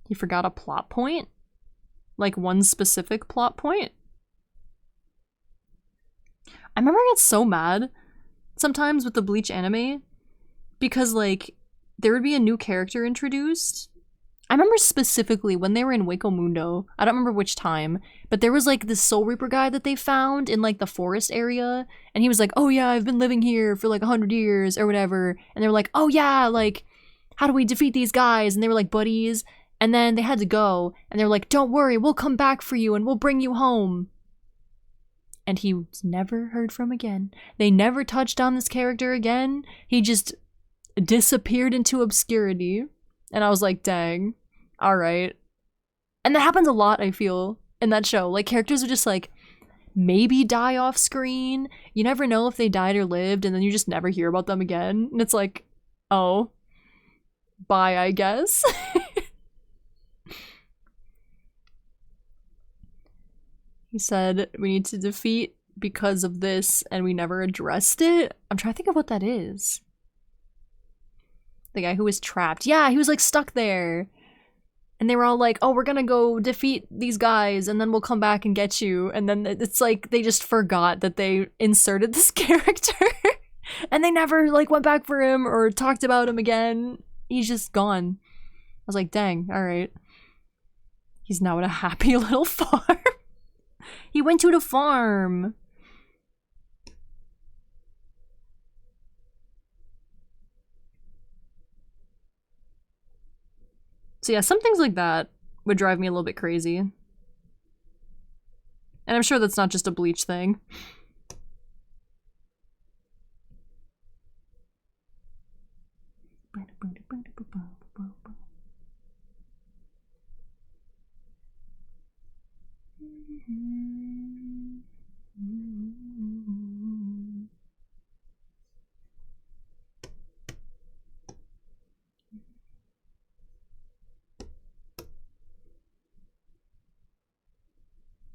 He forgot a plot point? Like one specific plot point? I remember I got so mad sometimes with the Bleach anime because, like, there would be a new character introduced. I remember specifically when they were in Waco Mundo, I don't remember which time, but there was like this Soul Reaper guy that they found in like the forest area, and he was like, oh yeah, I've been living here for like 100 years or whatever, and they were like, oh yeah, like, how do we defeat these guys? And they were like buddies, and then they had to go, and they were like, don't worry, we'll come back for you and we'll bring you home. And he was never heard from again. They never touched on this character again. He just disappeared into obscurity. And I was like, dang, alright. And that happens a lot, I feel, in that show. Like, characters are just like, maybe die off screen. You never know if they died or lived, and then you just never hear about them again. And it's like, oh, bye, I guess. He said, we need to defeat because of this, and we never addressed it. I'm trying to think of what that is. The guy who was trapped. Yeah, he was like stuck there. And they were all like, oh, we're gonna go defeat these guys and then we'll come back and get you. And then it's like they just forgot that they inserted this character. And they never like went back for him or talked about him again. He's just gone. I was like, dang, alright. He's now at a happy little farm. He went to the farm. So yeah, some things like that would drive me a little bit crazy. And I'm sure that's not just a Bleach thing.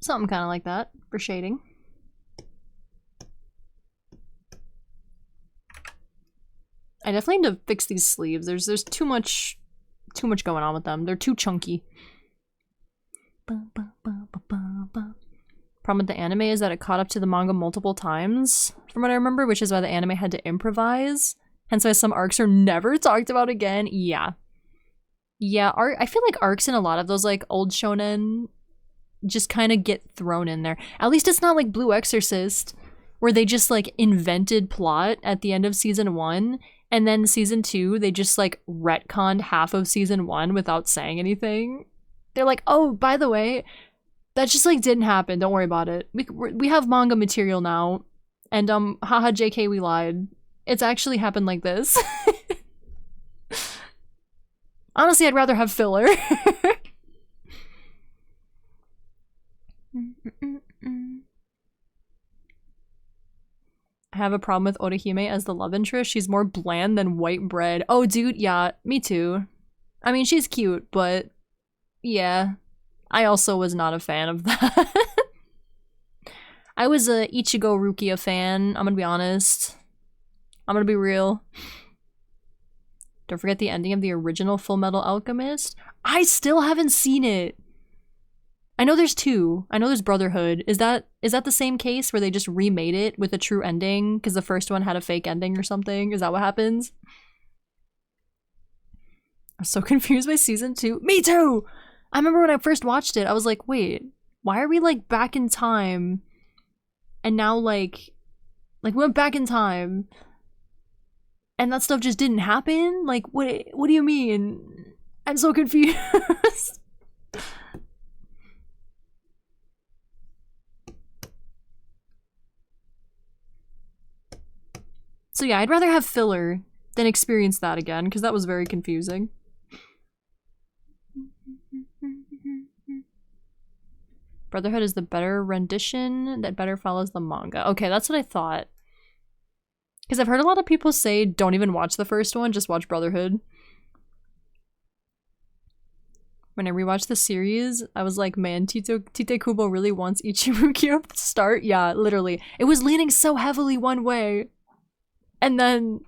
Something kind of like that for shading. I definitely need to fix these sleeves. There's too much going on with them. They're too chunky. Problem with the anime is that it caught up to the manga multiple times, from what I remember, which is why the anime had to improvise. Hence why some arcs are never talked about again. Yeah. Yeah, I feel like arcs in a lot of those like old shonen just kind of get thrown in there. At least it's not like Blue Exorcist, where they just like invented plot at the end of season 1, and then season 2 they just like retconned half of season 1 without saying anything. They're like, oh, by the way, that just like didn't happen. Don't worry about it. We have manga material now, and haha, JK, we lied. It's actually happened like this. Honestly, I'd rather have filler. I have a problem with Orihime as the love interest. She's more bland than white bread. Oh, dude, yeah, me too. I mean, she's cute, but yeah, I also was not a fan of that. I was a Ichigo Rukia fan, I'm gonna be honest. I'm gonna be real. Don't forget the ending of the original Full Metal Alchemist. I still haven't seen it. I know there's 2. I know there's Brotherhood. Is that the same case where they just remade it with a true ending because the first one had a fake ending or something? Is that what happens? I'm so confused by season 2. Me too! I remember when I first watched it, I was like, wait, why are we like back in time? And now like we went back in time and that stuff just didn't happen? Like, what do you mean? I'm so confused. So yeah, I'd rather have filler than experience that again, because that was very confusing. Brotherhood is the better rendition that better follows the manga. Okay, that's what I thought. Because I've heard a lot of people say don't even watch the first one, just watch Brotherhood. When I rewatched the series, I was like, man, Tite Kubo really wants Ichibuki to start. Yeah, literally. It was leaning so heavily one way. And then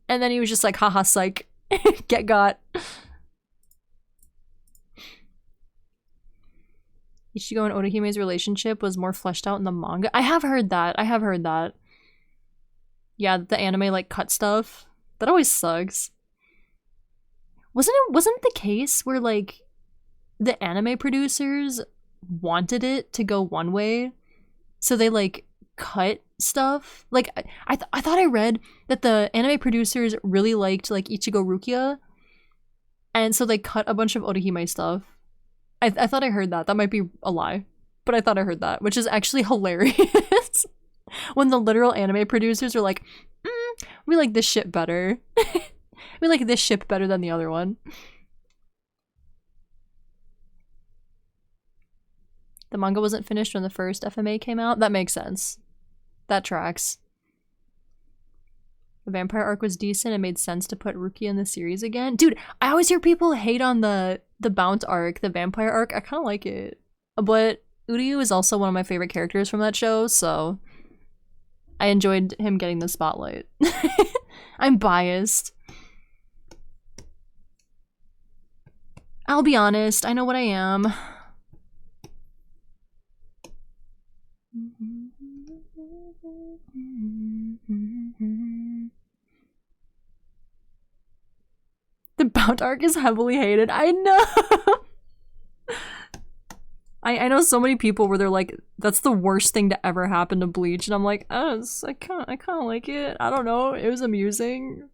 he was just like, haha, psych. Get got. Ichigo and Odahime's relationship was more fleshed out in the manga. I have heard that. Yeah, the anime like cut stuff. That always sucks. Wasn't it the case where like the anime producers wanted it to go one way, so they like cut stuff? Like I thought I read that the anime producers really liked like Ichigo Rukia, and so they cut a bunch of Orihime stuff. I thought I heard that. That might be a lie, but I thought I heard that, which is actually hilarious. When the literal anime producers are like, we like this ship better. We like this ship better than the other one. The manga wasn't finished when the first FMA came out? That makes sense. That tracks. The vampire arc was decent. It made sense to put Rukia in the series again. Dude, I always hear people hate on the Bount arc, the vampire arc. I kind of like it. But Uryu is also one of my favorite characters from that show, so I enjoyed him getting the spotlight. I'm biased. I'll be honest, I know what I am. The Bount arc is heavily hated. I know. I know so many people where they're like, that's the worst thing to ever happen to Bleach, and I'm like, I kind of like it. I don't know. It was amusing.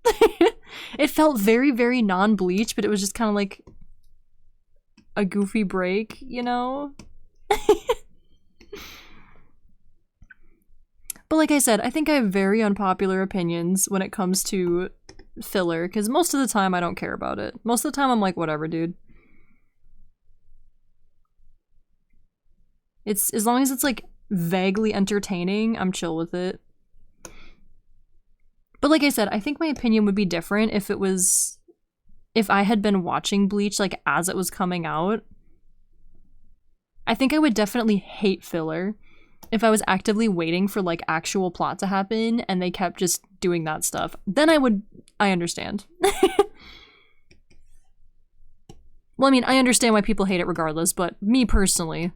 It felt very, very non-Bleach, but it was just kind of like a goofy break, you know? But like I said, I think I have very unpopular opinions when it comes to filler, because most of the time I don't care about it. Most of the time I'm like, whatever, dude. It's as long as it's like vaguely entertaining, I'm chill with it. But like I said, I think my opinion would be different if I had been watching Bleach like as it was coming out. I think I would definitely hate filler if I was actively waiting for like actual plot to happen and they kept just doing that stuff. Then I understand. Well, I mean, I understand why people hate it regardless, but me personally,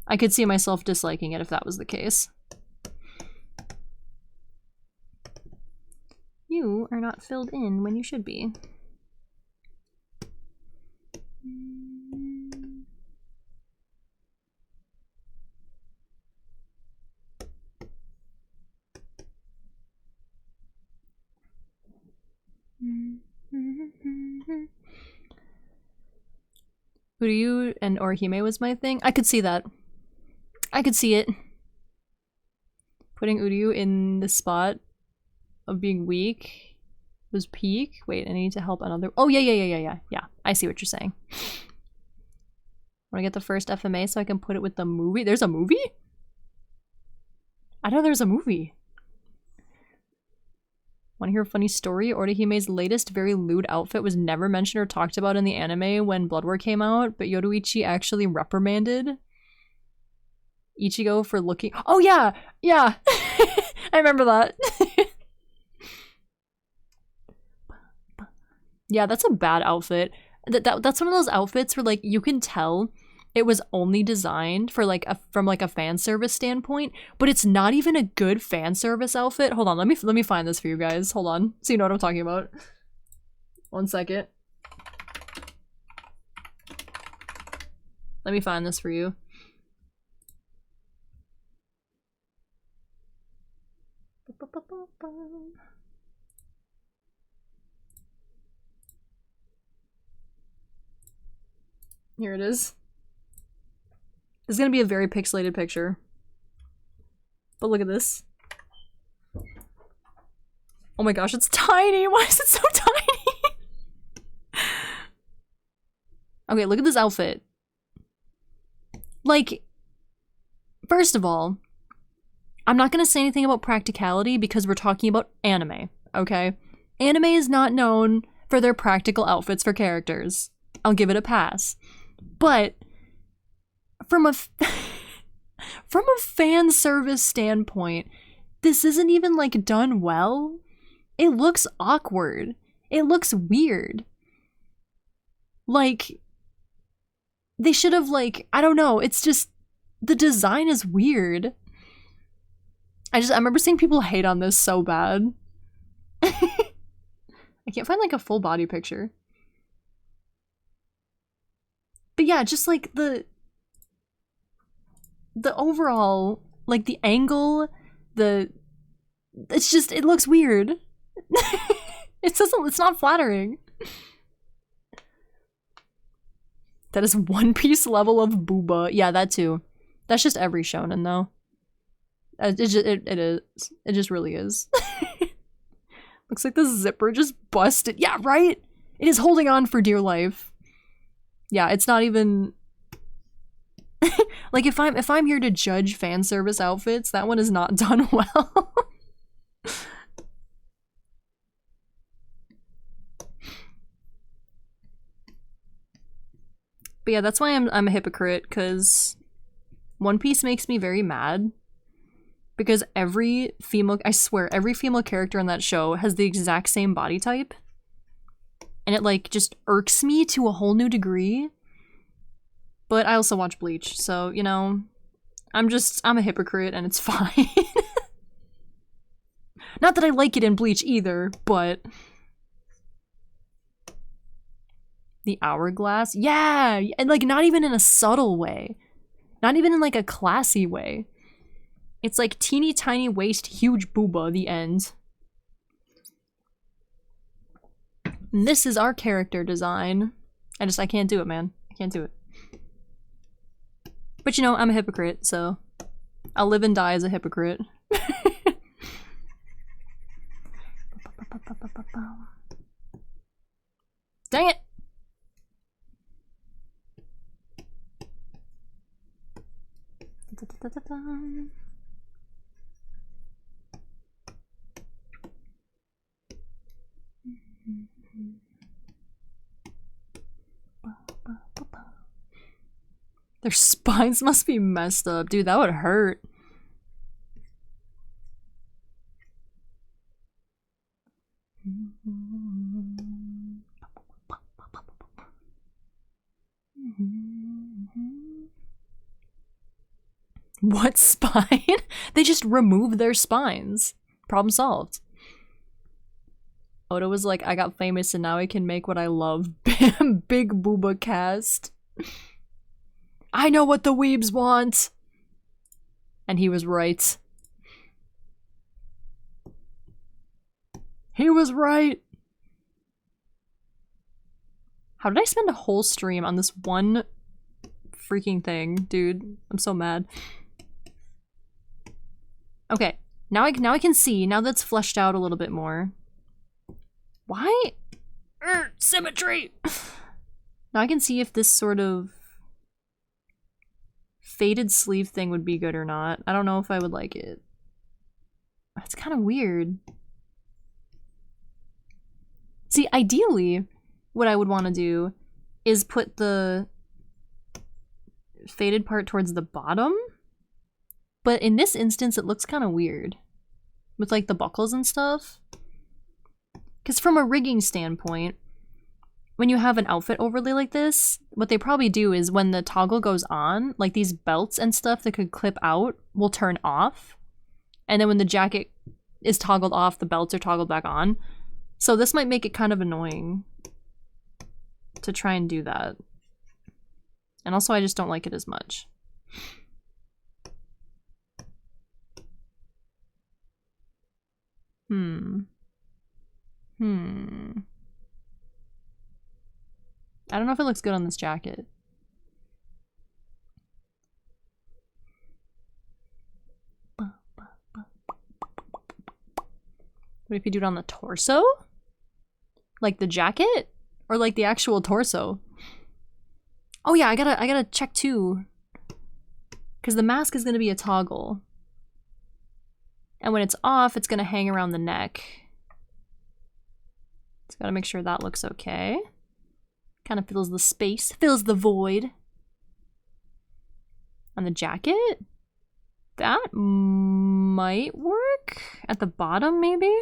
I could see myself disliking it if that was the case. You are not filled in when you should be. Uryu and Orihime was my thing. I could see that. I could see it. Putting Uryu in the spot of being weak was peak. Wait, I need to help another. Oh, yeah. I see what you're saying. Want to get the first FMA so I can put it with the movie? There's a movie? I know there's a movie. Want to hear a funny story? Orihime's latest very lewd outfit was never mentioned or talked about in the anime when Blood War came out, but Yoruichi actually reprimanded Ichigo for looking— oh yeah! I remember that. Yeah, that's a bad outfit. That's one of those outfits where like you can tell it was only designed for like from like a fan service standpoint, but it's not even a good fan service outfit. Hold on, let me find this for you guys. Hold on, so you know what I'm talking about. 1 second. Let me find this for you. Here it is. It's gonna be a very pixelated picture. But look at this. Oh my gosh, it's tiny! Why is it so tiny? Okay, look at this outfit. Like, first of all, I'm not going to say anything about practicality because we're talking about anime, okay? Anime is not known for their practical outfits for characters. I'll give it a pass. But from a from a fan service standpoint, this isn't even like done well. It looks awkward. It looks weird. Like they should have like, I don't know, it's just the design is weird. I remember seeing people hate on this so bad. I can't find like a full body picture. But yeah, just like the overall, like the angle, it's just, it looks weird. It's not flattering. That is One Piece level of booba. Yeah, that too. That's just every shonen though. It is. It just really is. Looks like the zipper just busted. Yeah, right? It is holding on for dear life. Yeah, it's not even like if I'm here to judge fan service outfits, that one is not done well. But yeah, that's why I'm a hypocrite, because One Piece makes me very mad. Because I swear, every female character in that show has the exact same body type. And it like just irks me to a whole new degree. But I also watch Bleach, so, you know, I'm a hypocrite and it's fine. Not that I like it in Bleach either, but the hourglass? Yeah! And like not even in a subtle way. Not even in like a classy way. It's like teeny tiny waist, huge booba, the end. And this is our character design. I can't do it, man. I can't do it. But you know, I'm a hypocrite, so I'll live and die as a hypocrite. Dang it! Their spines must be messed up. Dude, that would hurt. What spine? They just remove their spines. Problem solved. Oda was like, I got famous and now I can make what I love. Big booba cast. I know what the weebs want! And he was right. He was right! How did I spend a whole stream on this one freaking thing? Dude, I'm so mad. Okay, now I can see, now that's fleshed out a little bit more. Why? Symmetry! Now I can see if this sort of faded sleeve thing would be good or not. I don't know if I would like it. That's kind of weird. See, ideally, what I would want to do is put the faded part towards the bottom. But in this instance, it looks kind of weird. With like the buckles and stuff. Because from a rigging standpoint, when you have an outfit overlay like this, what they probably do is when the toggle goes on, like these belts and stuff that could clip out will turn off. And then when the jacket is toggled off, the belts are toggled back on. So this might make it kind of annoying to try and do that. And also I just don't like it as much. I don't know if it looks good on this jacket. What if you do it on the torso? Like the jacket? Or like the actual torso? Oh yeah, I gotta check too. Because the mask is gonna be a toggle. And when it's off, it's gonna hang around the neck. Just gotta make sure that looks okay. Kind of fills the space, fills the void. On the jacket? That might work. At the bottom, maybe?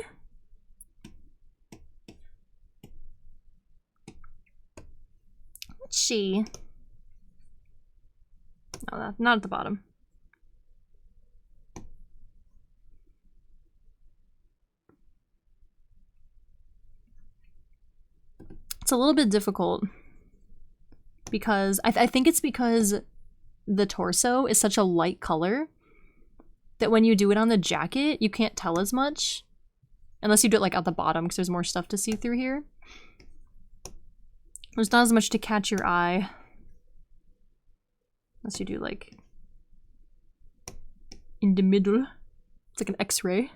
Let's see. No, not at the bottom. It's a little bit difficult because I think it's because the torso is such a light color that when you do it on the jacket, you can't tell as much. Unless you do it like at the bottom because there's more stuff to see through here. There's not as much to catch your eye. Unless you do like in the middle. It's like an X-ray.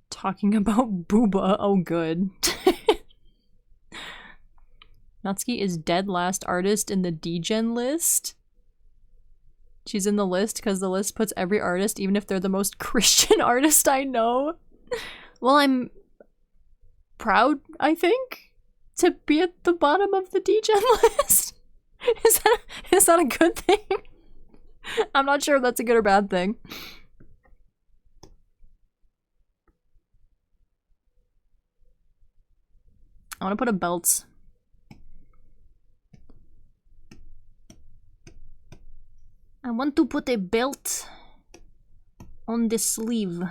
Talking about booba. Oh, good. Natsuki is dead last artist in the degen list. She's in the list because the list puts every artist, even if they're the most Christian artist I know. Well, I'm proud, I think, to be at the bottom of the degen list. Is that a good thing? I'm not sure if that's a good or bad thing. I want to put a belt. I want to put a belt on the sleeve. I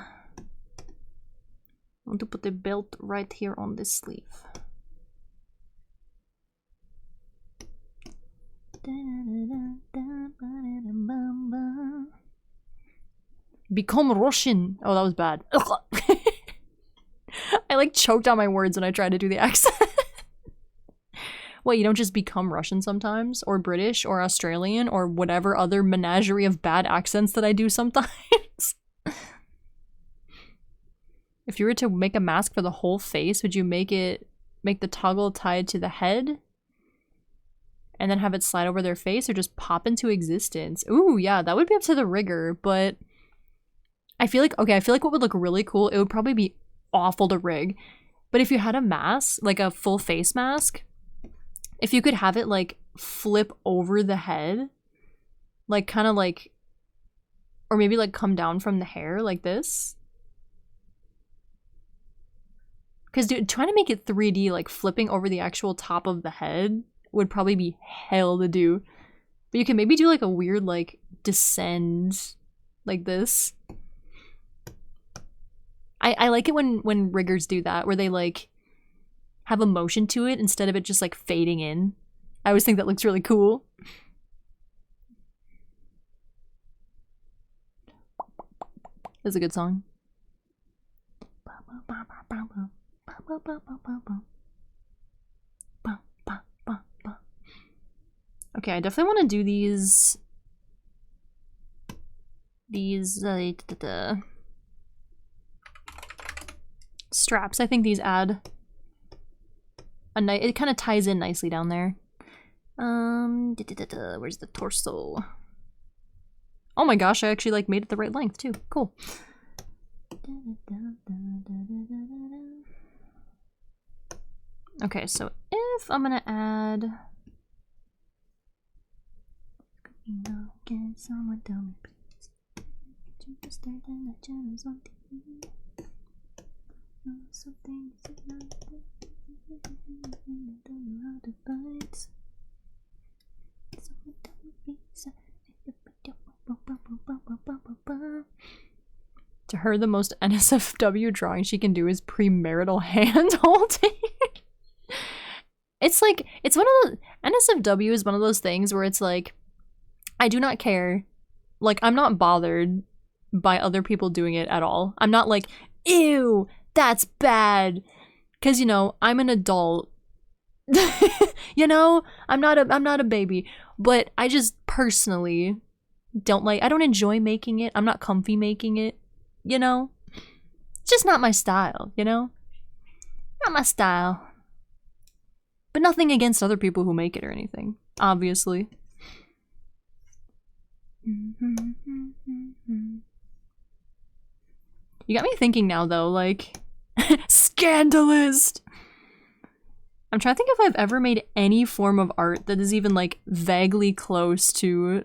want to put a belt right here on this sleeve. Become Russian. Oh, that was bad. I like choked on my words when I tried to do the accent. What, you don't just become Russian sometimes? Or British? Or Australian? Or whatever other menagerie of bad accents that I do sometimes? If you were to make a mask for the whole face, would you make the toggle tied to the head? And then have it slide over their face? Or just pop into existence? Ooh, yeah, that would be up to the rigger, but... I feel like what would look really cool, it would probably be awful to rig. But if you had a mask, like a full face mask... If you could have it, like, flip over the head, like, kind of like, or maybe, like, come down from the hair, like this. Because, dude, trying to make it 3D, like, flipping over the actual top of the head would probably be hell to do. But you can maybe do, like, a weird, like, descend, like this. I like it when riggers do that, where they, like, have a motion to it instead of it just like fading in. I always think that looks really cool. It's a good song. Okay, I definitely want to do these straps. I think these add it kind of ties in nicely down there. Where's the torso? Oh my gosh, I actually like made it the right length too. Cool. Okay, so if I'm gonna add... Can someone tell me please? Something to her, the most NSFW drawing she can do is premarital hand holding. It's like, it's one of those, NSFW is one of those things where it's like, I do not care. Like, I'm not bothered by other people doing it at all. I'm not like, ew, that's bad. Cause you know, I'm an adult. You know, I'm not a baby. But I just personally don't like, I don't enjoy making it. I'm not comfy making it. You know? It's just not my style, you know? Not my style. But nothing against other people who make it or anything, obviously. You got me thinking now, though, like... Scandalous! I'm trying to think if I've ever made any form of art that is even, like, vaguely close to...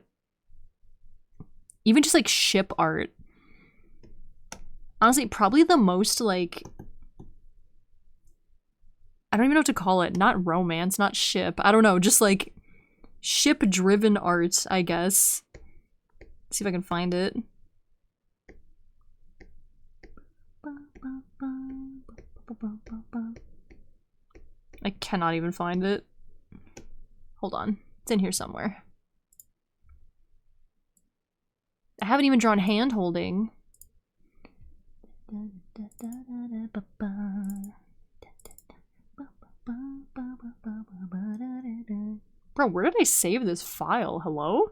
even just, like, ship art. Honestly, probably the most, like... I don't even know what to call it. Not romance, not ship. I don't know, just, like, ship-driven art, I guess. Let's see if I can find it. I cannot even find it. Hold on. It's in here somewhere. I haven't even drawn hand-holding. Bro, where did I save this file? Hello?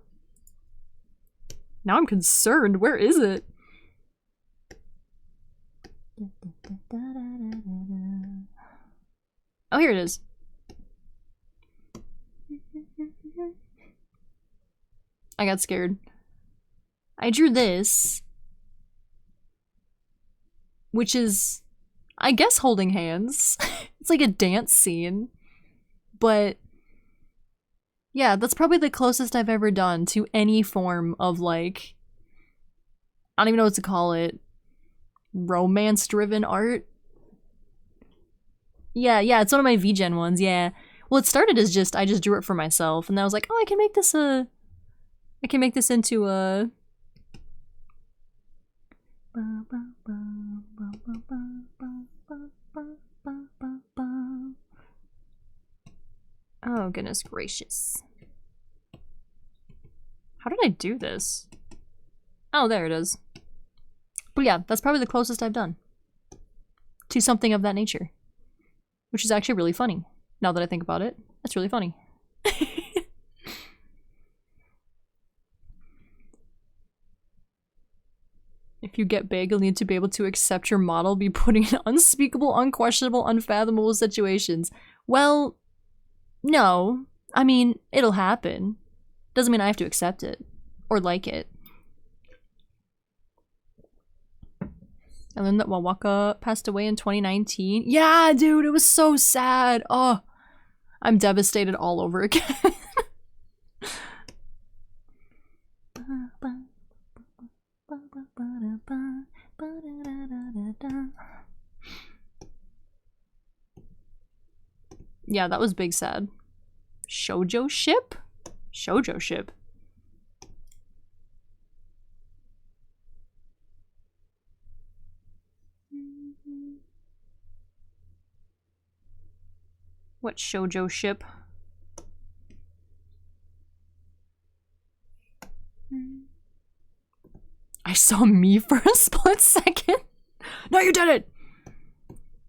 Now I'm concerned. Where is it? Oh, here it is. I got scared. I drew this, which is, I guess, holding hands. It's like a dance scene, but yeah, that's probably the closest I've ever done to any form of, like, I don't even know what to call it, romance-driven art. Yeah, it's one of my VGen ones, yeah. Well, it started as just, I just drew it for myself, and then I was like, oh, I can make this into a... Oh, goodness gracious. How did I do this? Oh, there it is. But yeah, that's probably the closest I've done to something of that nature. Which is actually really funny. Now that I think about it, that's really funny. If you get big, you'll need to be able to accept your model be putting in unspeakable, unquestionable, unfathomable situations. Well, no. I mean, it'll happen. Doesn't mean I have to accept it. Or like it. I learned that Wawaka passed away in 2019. Yeah, dude, it was so sad. Oh, I'm devastated all over again. Yeah, that was big sad. Shoujo ship? Shoujo ship. What shoujo ship? I saw me for a split second. No, you did it!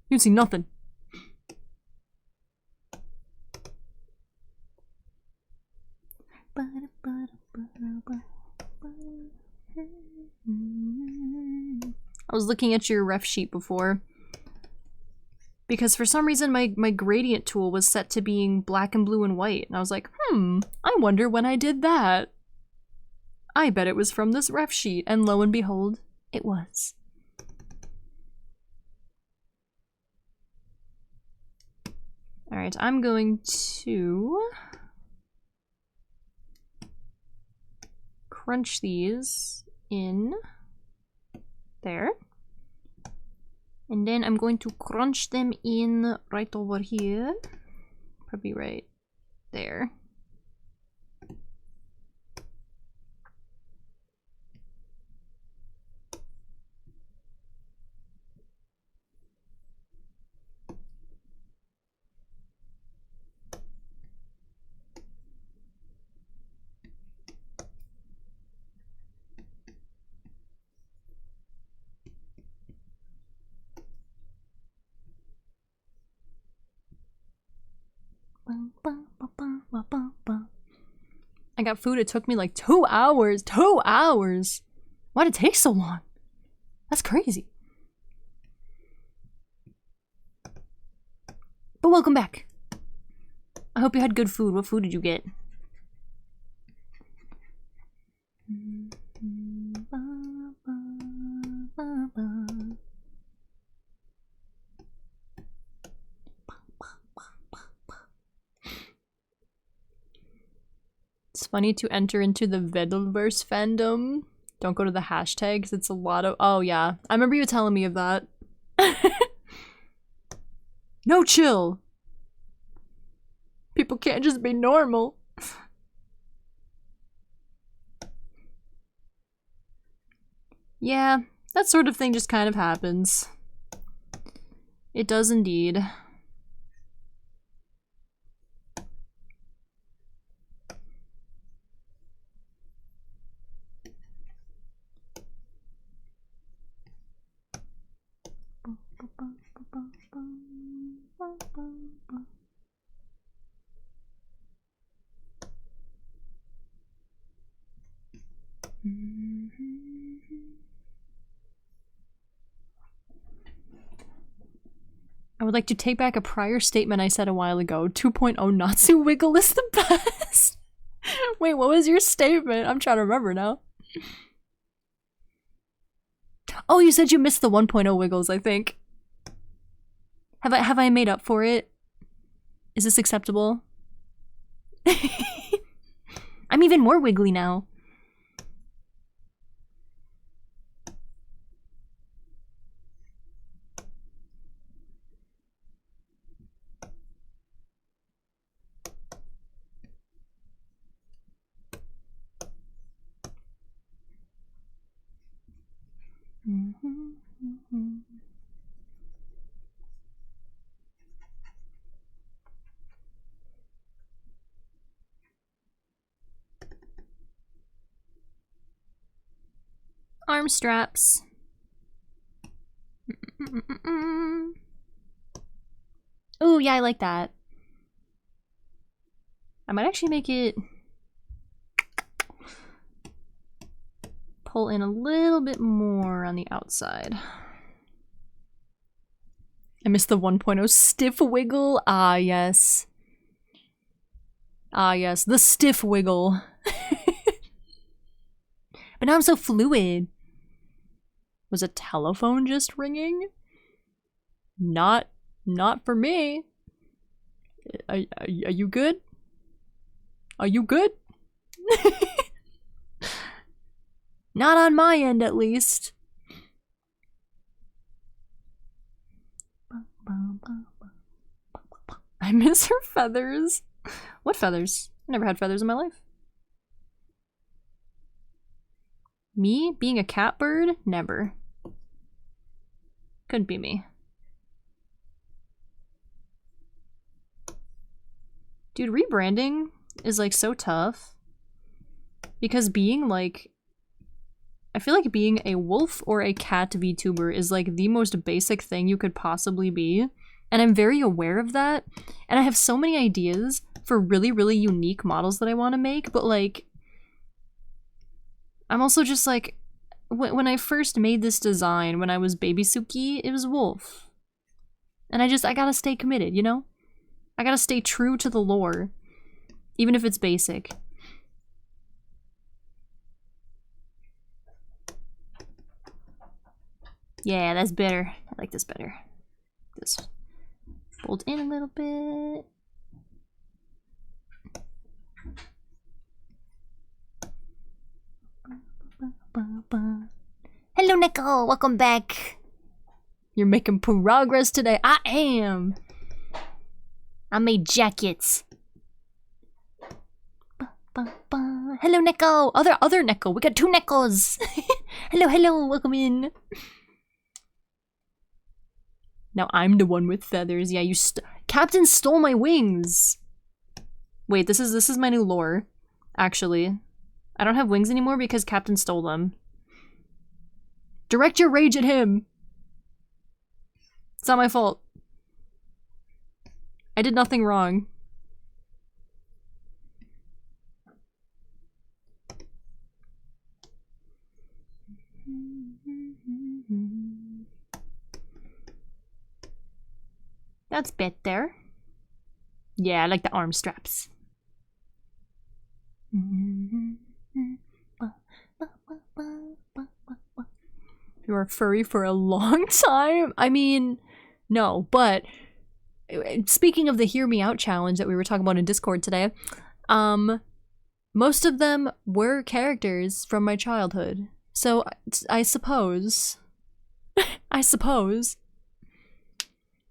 You see nothing. I was looking at your ref sheet before. Because for some reason my gradient tool was set to being black and blue and white. And I was like, I wonder when I did that. I bet it was from this ref sheet. And lo and behold, it was. Alright, I'm going to crunch these in there. And then I'm going to crunch them in right over here. Probably right there. I got food, it took me like 2 hours. 2 hours! Why'd it take so long? That's crazy. But welcome back. I hope you had good food. What food did you get? Funny to enter into the vtuberverse fandom. Don't go to the hashtags. It's a lot of. Oh yeah, I remember you telling me of that. No chill. People can't just be normal. Yeah, that sort of thing just kind of happens. It does indeed. I would like to take back a prior statement I said a while ago. 2.0 Natsu Wiggle is the best. Wait, what was your statement? I'm trying to remember now. Oh, you said you missed the 1.0 Wiggles, I think. Have I made up for it? Is this acceptable? I'm even more wiggly now. Arm straps. Ooh, yeah, I like that. I might actually make it pull in a little bit more on the outside. I missed the 1.0 stiff wiggle. Ah, yes. Ah, yes, the stiff wiggle. But now I'm so fluid. Was a telephone just ringing? Not for me. Are you good? Are you good? Not on my end, at least. I miss her feathers. What feathers? I never had feathers in my life. Me? Being a catbird? Never. Couldn't be me. Dude, rebranding is like so tough. Because being like... I feel like being a wolf or a cat VTuber is like the most basic thing you could possibly be. And I'm very aware of that. And I have so many ideas for really, really unique models that I want to make. But like... I'm also just like... When I first made this design, when I was Baby Suki, it was wolf. And I gotta stay committed, you know? I gotta stay true to the lore. Even if it's basic. Yeah, that's better. I like this better. Just fold in a little bit. Hello, Neko! Welcome back! You're making progress today. I am! I made jackets. Hello, Neko! Other Neko! We got two Nekos! Hello, welcome in! Now I'm the one with feathers. Yeah, Captain stole my wings! Wait, this is my new lore. Actually. I don't have wings anymore because Captain stole them. Direct your rage at him! It's not my fault. I did nothing wrong. That's better. Yeah, I like the arm straps. You were furry for a long time? I mean, no, but speaking of the Hear Me Out challenge that we were talking about in Discord today, most of them were characters from my childhood. So I suppose, I suppose,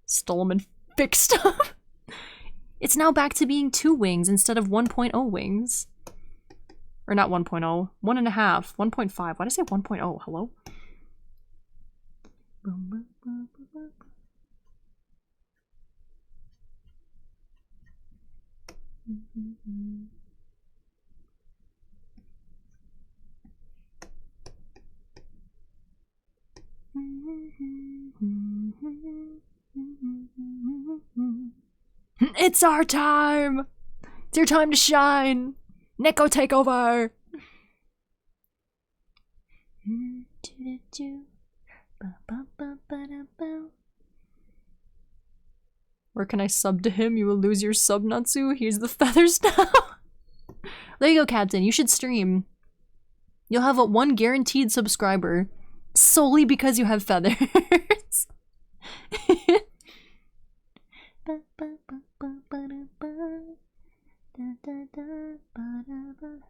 stole them and fixed them. It's now back to being 2 wings instead of 1.0 wings. Or not 1.0, 1.5, 1.5. Why did I say 1.0? Hello? It's our time! It's your time to shine! Neko, take over! Where can I sub to him? You will lose your sub, Natsu. Here's the feathers now. There you go, Captain. You should stream. You'll have a 1 guaranteed subscriber solely because you have feathers.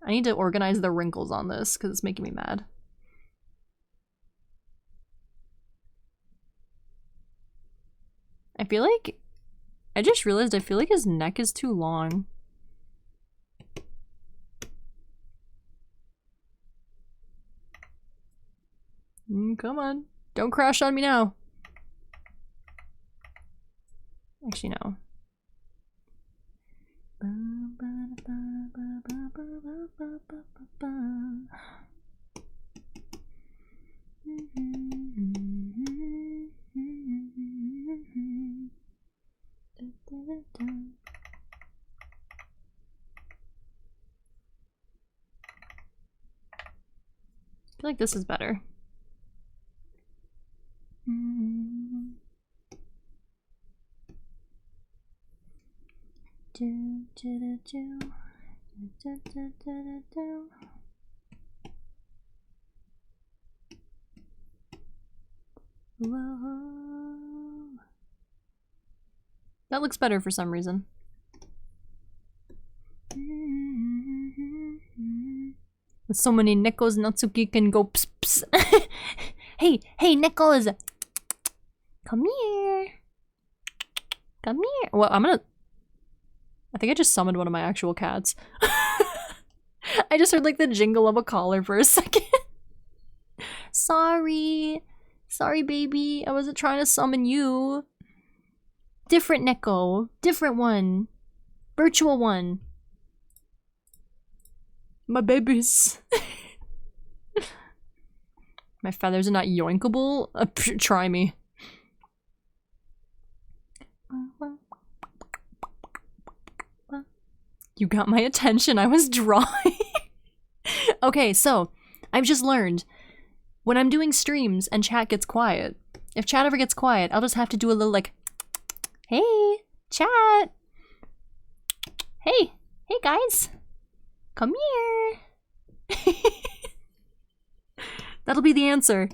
I need to organize the wrinkles on this because it's making me mad. I feel like I just realized I feel like his neck is too long. Come on. Don't crash on me now. Actually, no. I feel like this is better. Whoa. That looks better for some reason. With so many Nekos, Natsuki can go pss pss. Hey, Nekos! Come here! Come here! Well, I think I just summoned one of my actual cats. I just heard like the jingle of a collar for a second. Sorry. Sorry, baby. I wasn't trying to summon you. Different Neko. Different one. Virtual one. My babies. My feathers are not yoinkable? Try me. You got my attention. I was drawing. Okay, so I've just learned when I'm doing streams and chat gets quiet, if chat ever gets quiet, I'll just have to do a little like, hey, chat. Hey guys. Come here. That'll be the answer.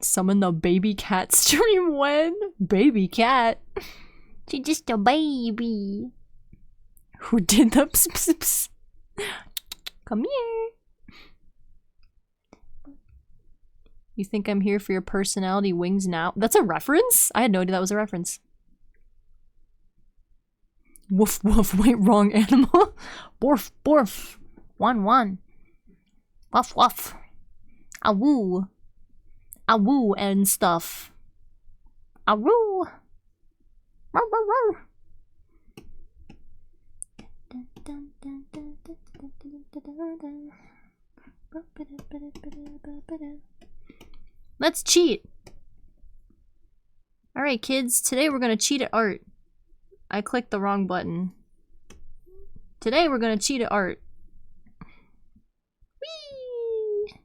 Summon the baby cat stream when? Baby cat. She's just a baby. Who did the pss pss pss? Come here. You think I'm here for your personality wings now? That's a reference? I had no idea that was a reference. Woof woof, wait, wrong animal. Borf borf. One. Wuff wuff. Awoo. Awoo and stuff. Awoo. Row, row, row. Let's cheat. Alright kids, today we're gonna cheat at art. I clicked the wrong button. Today we're gonna cheat at art. Whee!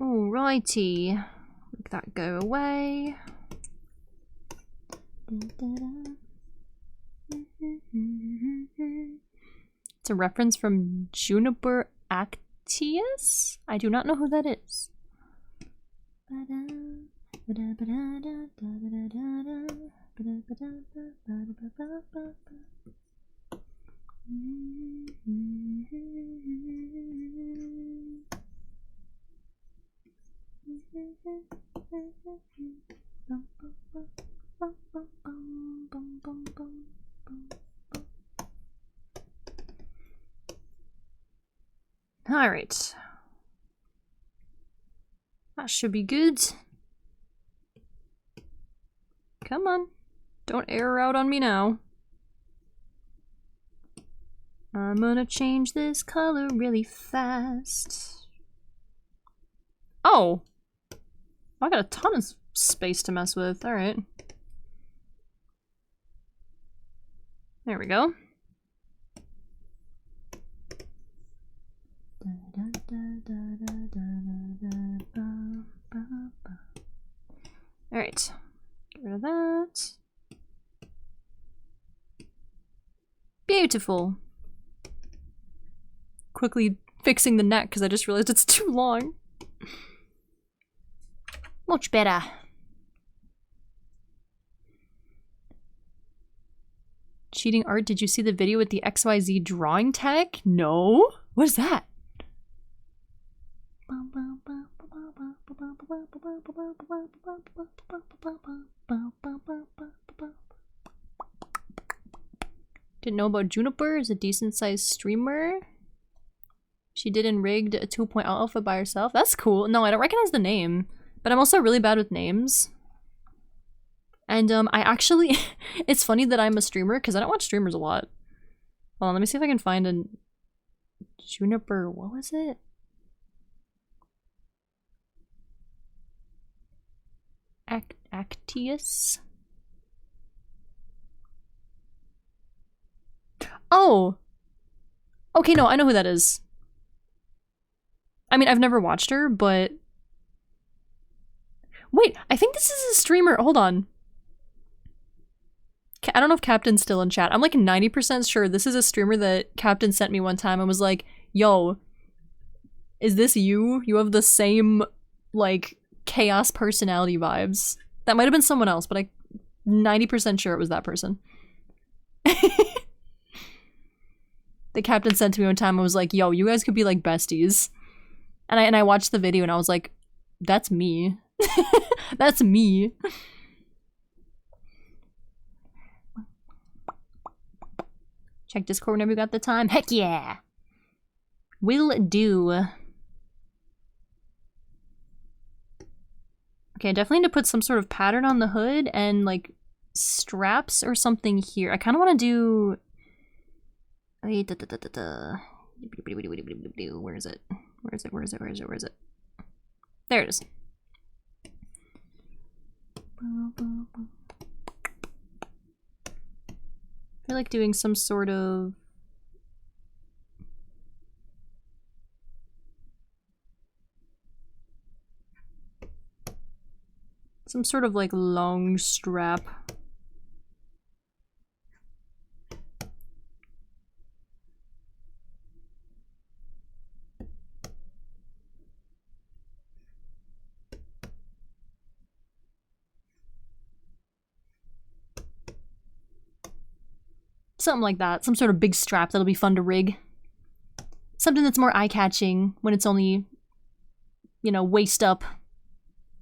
Alrighty. Make that go away. It's a reference from Juniper Actius? I do not know who that is. All right. That should be good. Come on. Don't air out on me now. I'm gonna change this color really fast. Oh! I got a ton of space to mess with. Alright. There we go. Alright. Get rid of that. Beautiful. Quickly fixing the neck because I just realized it's too long. Much better. Cheating art, did you see the video with the XYZ drawing tech? No? What is that? Didn't know about Juniper is a decent sized streamer. She did in rigged a 2.0 alpha by herself. That's cool. No, I don't recognize the name, but I'm also really bad with names. And I actually, it's funny that I'm a streamer because I don't watch streamers a lot. Hold on, let me see if I can find a Juniper, what was it? Actius? Oh! Okay, no, I know who that is. I mean, I've never watched her, but... Wait, I think this is a streamer. Hold on. I don't know if Captain's still in chat. I'm like 90% sure this is a streamer that Captain sent me one time and was like, yo, is this you? You have the same, like, chaos personality vibes. That might have been someone else, but I'm 90% sure it was that person. The Captain sent to me one time and was like, yo, you guys could be like besties. And I watched the video and I was like, that's me. That's me. Check Discord whenever you got the time. Heck yeah! Will do. Okay, I definitely need to put some sort of pattern on the hood and like straps or something here. I kind of want to do... Where is it? Where is it? Where is it? Where is it? Where is it? There it is. I feel like doing some sort of... some sort of like long strap. Something like that. Some sort of big strap that'll be fun to rig. Something that's more eye-catching when it's only, you know, waist up.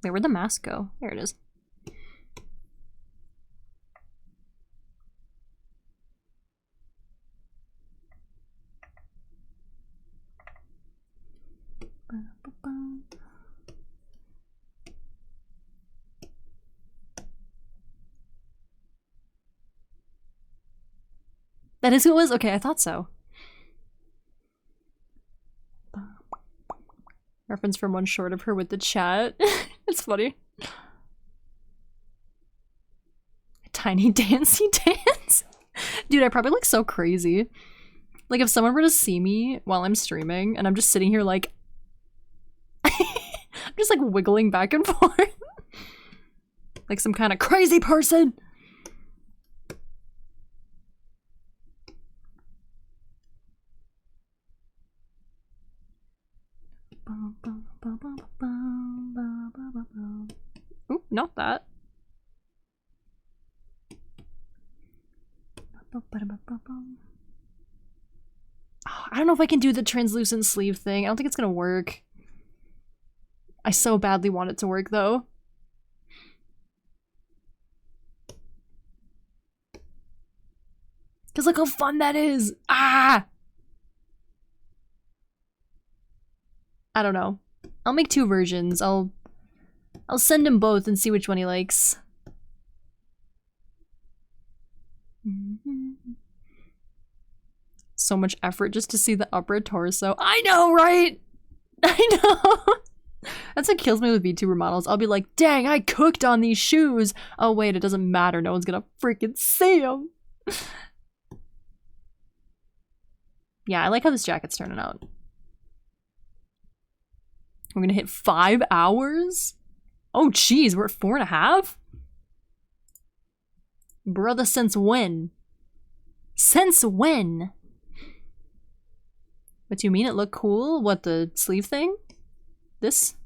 Wait, where'd the mask go? There it is. That is who it was? Okay, I thought so. Reference from one short of her with the chat. It's funny. Tiny dancey dance? Dude, I probably look so crazy. Like if someone were to see me while I'm streaming and I'm just sitting here like... I'm just like wiggling back and forth. Like some kind of crazy person. Oop, not that. Oh, I don't know if I can do the translucent sleeve thing. I don't think it's gonna work. I so badly want it to work though. Cause look how fun that is! Ah! I don't know. I'll make 2 versions. I'll send him both and see which one he likes. So much effort just to see the upper torso. I know, right? I know! That's what kills me with VTuber models. I'll be like, dang, I cooked on these shoes! Oh wait, it doesn't matter. No one's gonna freaking see them! Yeah, I like how this jacket's turning out. We're gonna hit 5 hours? Oh geez, we're at 4.5? Brother, since when? Since when? What do you mean it looked cool? What, the sleeve thing? This?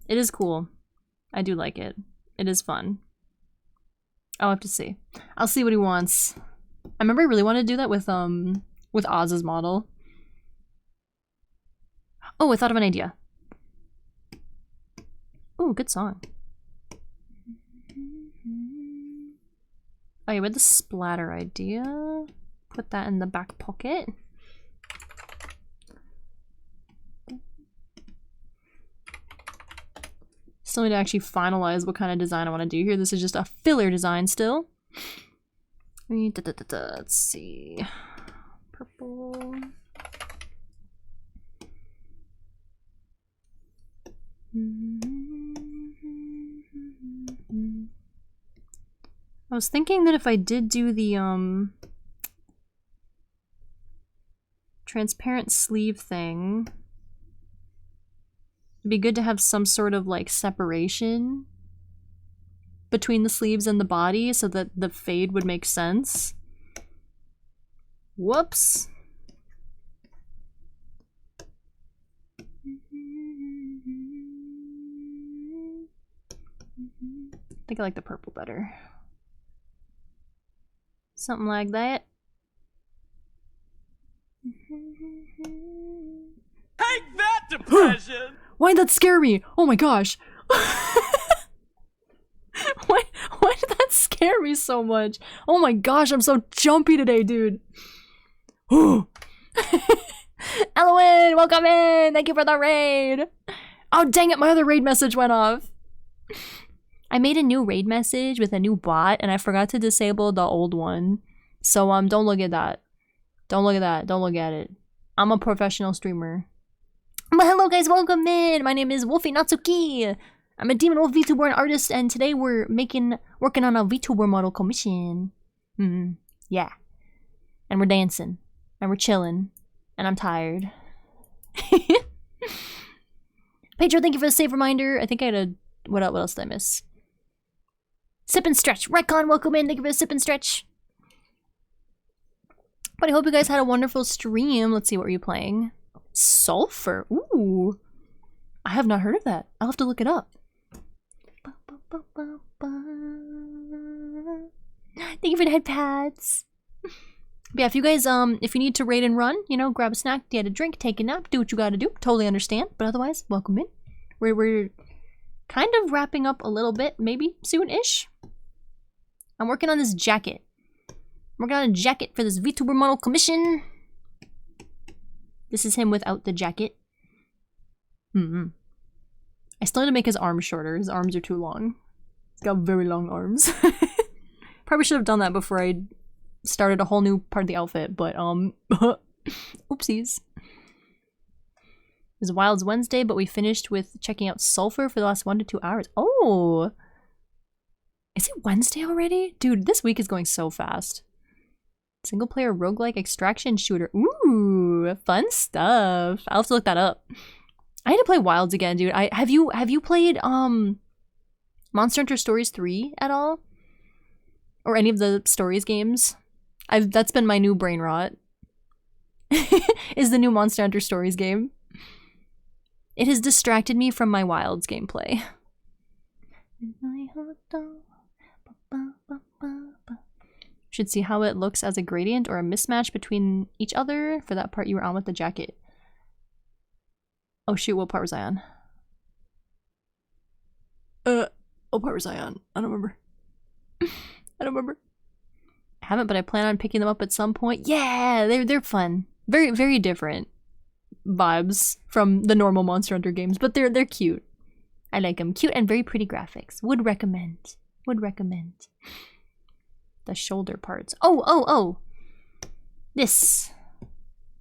It is cool. I do like it. It is fun. I'll have to see. I'll see what he wants. I remember I really wanted to do that with Oz's model. Oh, I thought of an idea. Ooh, good song. Oh, you had the splatter idea. Put that in the back pocket. Still need to actually finalize what kind of design I want to do here. This is just a filler design still. Let's see. Purple. I was thinking that if I did do the transparent sleeve thing, it'd be good to have some sort of like separation between the sleeves and the body so that the fade would make sense. Whoops. I think I like the purple better. Something like that. Take that, depression! Why'd that scare me? Oh my gosh. Why did that scare me so much? Oh my gosh, I'm so jumpy today, dude. Elowen, welcome in! Thank you for the raid! Oh dang it, my other raid message went off. I made a new raid message with a new bot and I forgot to disable the old one. So don't look at that. Don't look at that. Don't look at it. I'm a professional streamer. But hello guys, welcome in! My name is Wolfie Natsuki! I'm a Demon Wolf VTuber and artist, and today we're working on a VTuber model commission. Yeah. And we're dancing. And we're chilling. And I'm tired. Pedro, thank you for the save reminder. I think I had a... What else did I miss? Sip and Stretch. Retcon, welcome in. Thank you for the Sip and Stretch. But I hope you guys had a wonderful stream. Let's see, what were you playing? Sulfur. Ooh. I have not heard of that. I'll have to look it up. Thank you for the head pads. But yeah, if you guys, if you need to raid and run, you know, grab a snack, get a drink, take a nap, do what you gotta do. Totally understand. But otherwise, welcome in. We're kind of wrapping up a little bit, maybe soon-ish. I'm working on this jacket. I'm working on a jacket for this VTuber model commission. This is him without the jacket. I still need to make his arms shorter. His arms are too long. He's got very long arms. Probably should have done that before I started a whole new part of the outfit, but oopsies. It was Wilds Wednesday, but we finished with checking out Sulfur for the last 1 to 2 hours. Oh! Is it Wednesday already? Dude, this week is going so fast. Single player roguelike extraction shooter. Ooh, fun stuff. I'll have to look that up. I need to play Wilds again, dude. Have you played Monster Hunter Stories 3 at all? Or any of the Stories games? That's been my new brain rot. Is the new Monster Hunter Stories game. It has distracted me from my Wilds gameplay. Should see how it looks as a gradient or a mismatch between each other for that part you were on with the jacket. Oh shoot, what part was I on? What part was I on? I don't remember. I don't remember. I haven't, but I plan on picking them up at some point. Yeah, they're fun. Very, very different vibes from the normal Monster Hunter games, but they're cute. I like them. Cute and very pretty graphics. Would recommend. Would recommend. The shoulder parts. Oh. This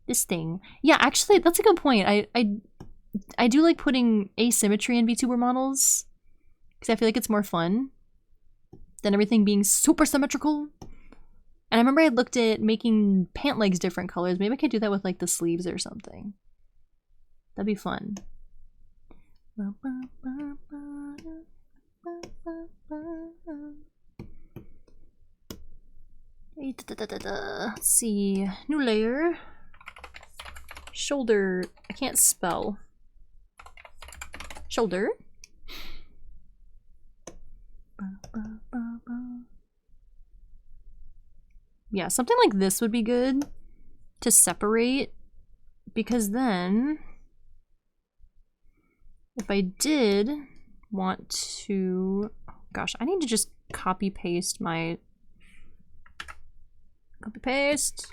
thing. Yeah, actually, that's a good point. I do like putting asymmetry in VTuber models because I feel like it's more fun than everything being super symmetrical. And I remember I looked at making pant legs different colors. Maybe I could do that with like the sleeves or something. That'd be fun. Let's see. New layer. Shoulder. I can't spell. Shoulder. Yeah, something like this would be good to separate, because then if I did want to, oh gosh, I need to just copy paste my copy paste.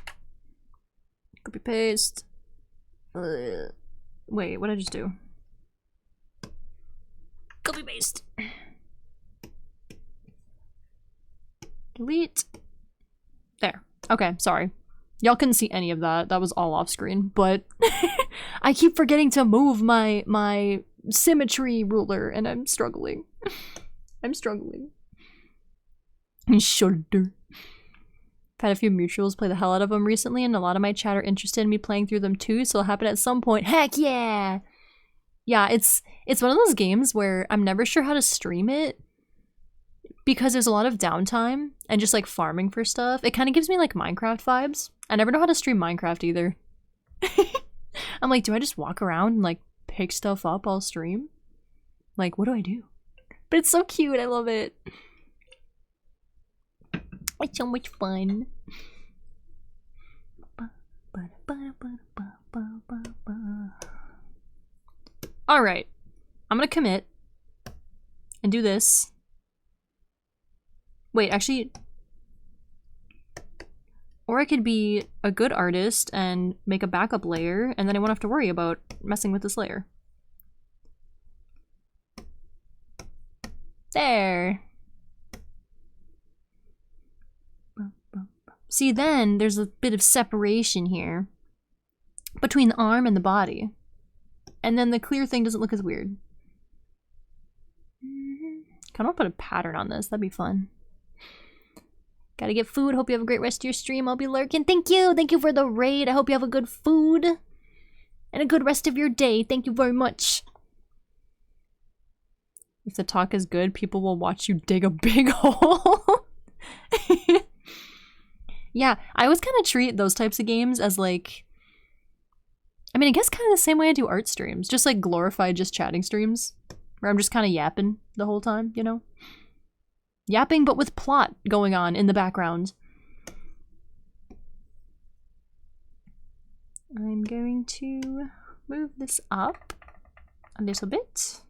Wait, what did I just do? Copy paste. Delete. There. Okay, sorry. Y'all couldn't see any of that. That was all off screen, but I keep forgetting to move my symmetry ruler and I'm struggling. I'm struggling. Shoulder. I've had a few mutuals play the hell out of them recently, and a lot of my chat are interested in me playing through them too, so it'll happen at some point. Heck yeah! Yeah, it's one of those games where I'm never sure how to stream it because there's a lot of downtime and just like farming for stuff. It kind of gives me like Minecraft vibes. I never know how to stream Minecraft either. I'm like, do I just walk around and like pick stuff up while stream? Like, what do I do? But it's so cute. I love it. It's so much fun. Alright. I'm gonna commit and do this. Wait, actually, or I could be a good artist and make a backup layer, and then I won't have to worry about messing with this layer. There. See, then there's a bit of separation here between the arm and the body. And then the clear thing doesn't look as weird. Kind of put a pattern on this. That'd be fun. Gotta get food. Hope you have a great rest of your stream. I'll be lurking. Thank you. Thank you for the raid. I hope you have a good food and a good rest of your day. Thank you very much. If the talk is good, people will watch you dig a big hole. Yeah, I always kind of treat those types of games as like, I mean, I guess kind of the same way I do art streams. Just like glorified just chatting streams. Where I'm just kind of yapping the whole time, you know? Yapping, but with plot going on in the background. I'm going to move this up a little bit.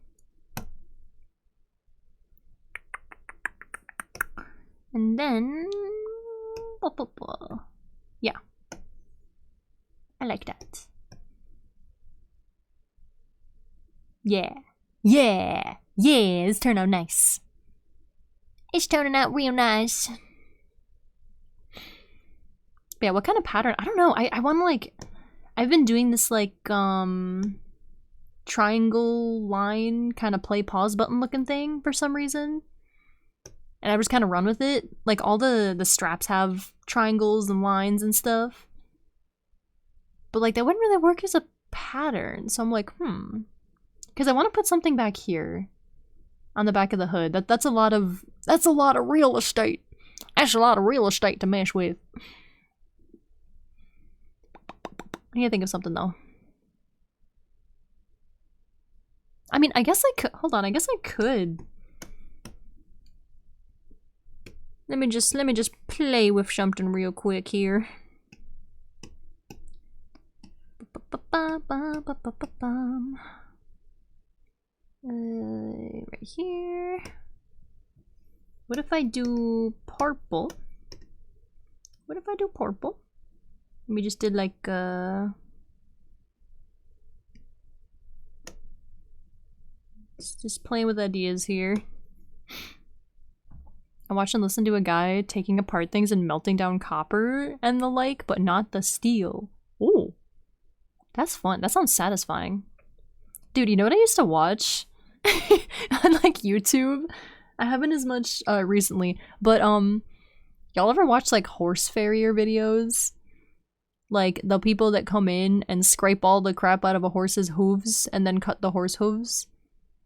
And then... yeah. I like that. Yeah. Yeah! Yeah! It's turned out nice. It's turning out real nice. But yeah, what kind of pattern? I don't know. I want to like... I've been doing this like, triangle line kind of play pause button looking thing for some reason. And I just kind of run with it. Like all the straps have triangles and lines and stuff. But like that wouldn't really work as a pattern. So I'm like, because I want to put something back here on the back of the hood. That's a lot of real estate. That's a lot of real estate to mess with. I need to think of something though. I guess I could. Hold on, I guess I could. Let me just play with something real quick here. Right here. What if I do purple? What if I do purple? We just did like just playing with ideas here. I watched and listened to a guy taking apart things and melting down copper and the like, but not the steel. Ooh. That's fun. That sounds satisfying. Dude, you know what I used to watch? On like YouTube? I haven't as much recently, but y'all ever watch like horse farrier videos? Like the people that come in and scrape all the crap out of a horse's hooves and then cut the horse hooves?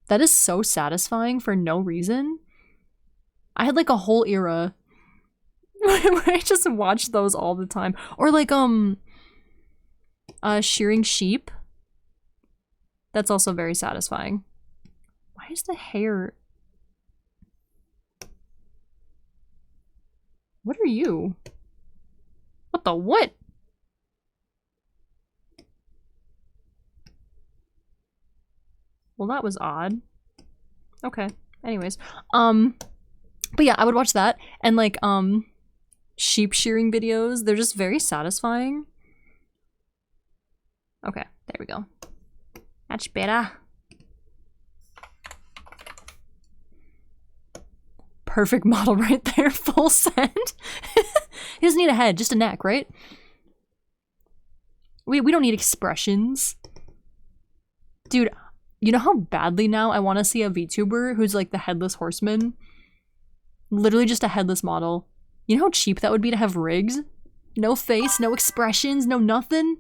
That is so satisfying for no reason. I had like a whole era where I just watched those all the time. Or like shearing sheep. That's also very satisfying. Why is the hair? What are you? What the what? Well, that was odd. Okay. Anyways, but yeah, I would watch that and like sheep shearing videos. They're just very satisfying. Okay, there we go. Much better. Perfect model right there, full send. He doesn't need a head, just a neck, right? We don't need expressions. Dude, you know how badly now I want to see a VTuber who's like the headless horseman? Literally just a headless model. You know how cheap that would be to have rigs? No face, no expressions, no nothing?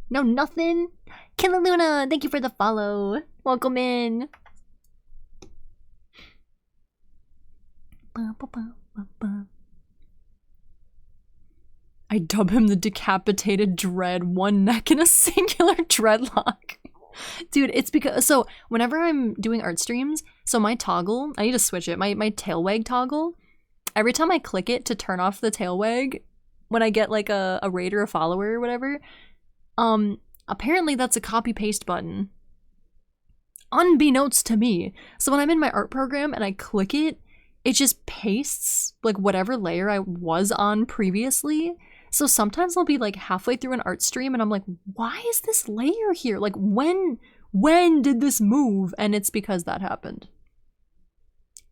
No nothing? Killer Luna, thank you for the follow. Welcome in. I dub him the decapitated dread, one neck and a singular dreadlock. Dude, it's because, so whenever I'm doing art streams, so my toggle, I need to switch it, my tail wag toggle, every time I click it to turn off the tail wag, when I get like a raid or a follower or whatever, apparently that's a copy paste button. Unbeknownst to me. So when I'm in my art program and I click it, it just pastes like whatever layer I was on previously. So sometimes I'll be like halfway through an art stream and I'm like, why is this layer here? Like when did this move? And it's because that happened.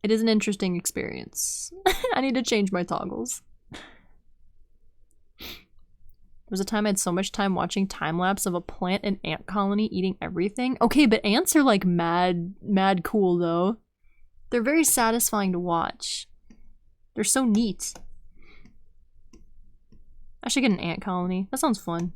It is an interesting experience. I need to change my toggles. There was a time I had so much time watching time-lapse of a plant and ant colony eating everything. Okay, but ants are like mad cool though. They're very satisfying to watch. They're so neat. I should get an ant colony. That sounds fun.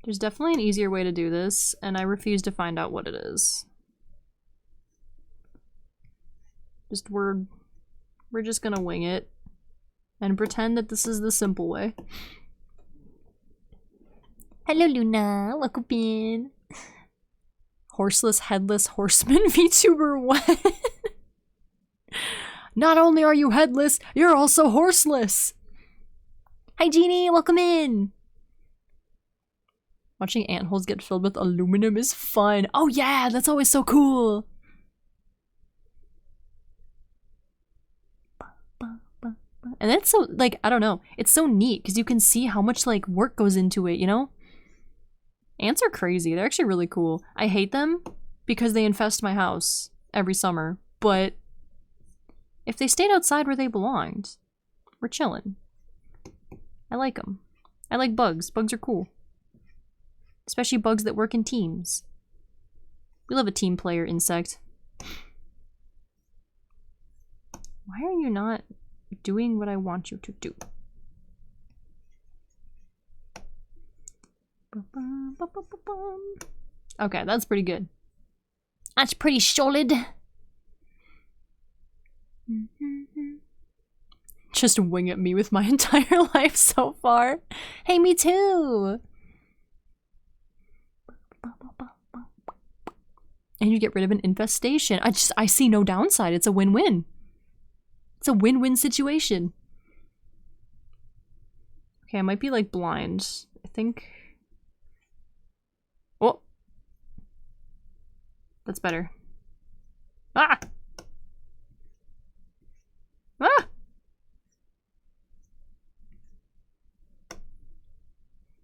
There's definitely an easier way to do this, and I refuse to find out what it is. We're just gonna wing it and pretend that this is the simple way. Hello Luna, welcome in. Horseless, headless horseman VTuber what? Not only are you headless, you're also horseless. Hi Jeannie, welcome in. Watching antholes get filled with aluminum is fun. Oh yeah, that's always so cool. And that's so, like, I don't know. It's so neat because you can see how much, like, work goes into it, you know? Ants are crazy. They're actually really cool. I hate them because they infest my house every summer. But if they stayed outside where they belonged, we're chilling. I like them. I like bugs. Bugs are cool. Especially bugs that work in teams. We love a team player insect. Why are you not doing what I want you to do? Okay, that's pretty good. That's pretty solid. Just wing at me with my entire life so far. Hey, me too! And you get rid of an infestation. I see no downside. It's a win-win. It's a win-win situation. Okay, I might be like blind. I think. Oh! That's better. Ah! Ah!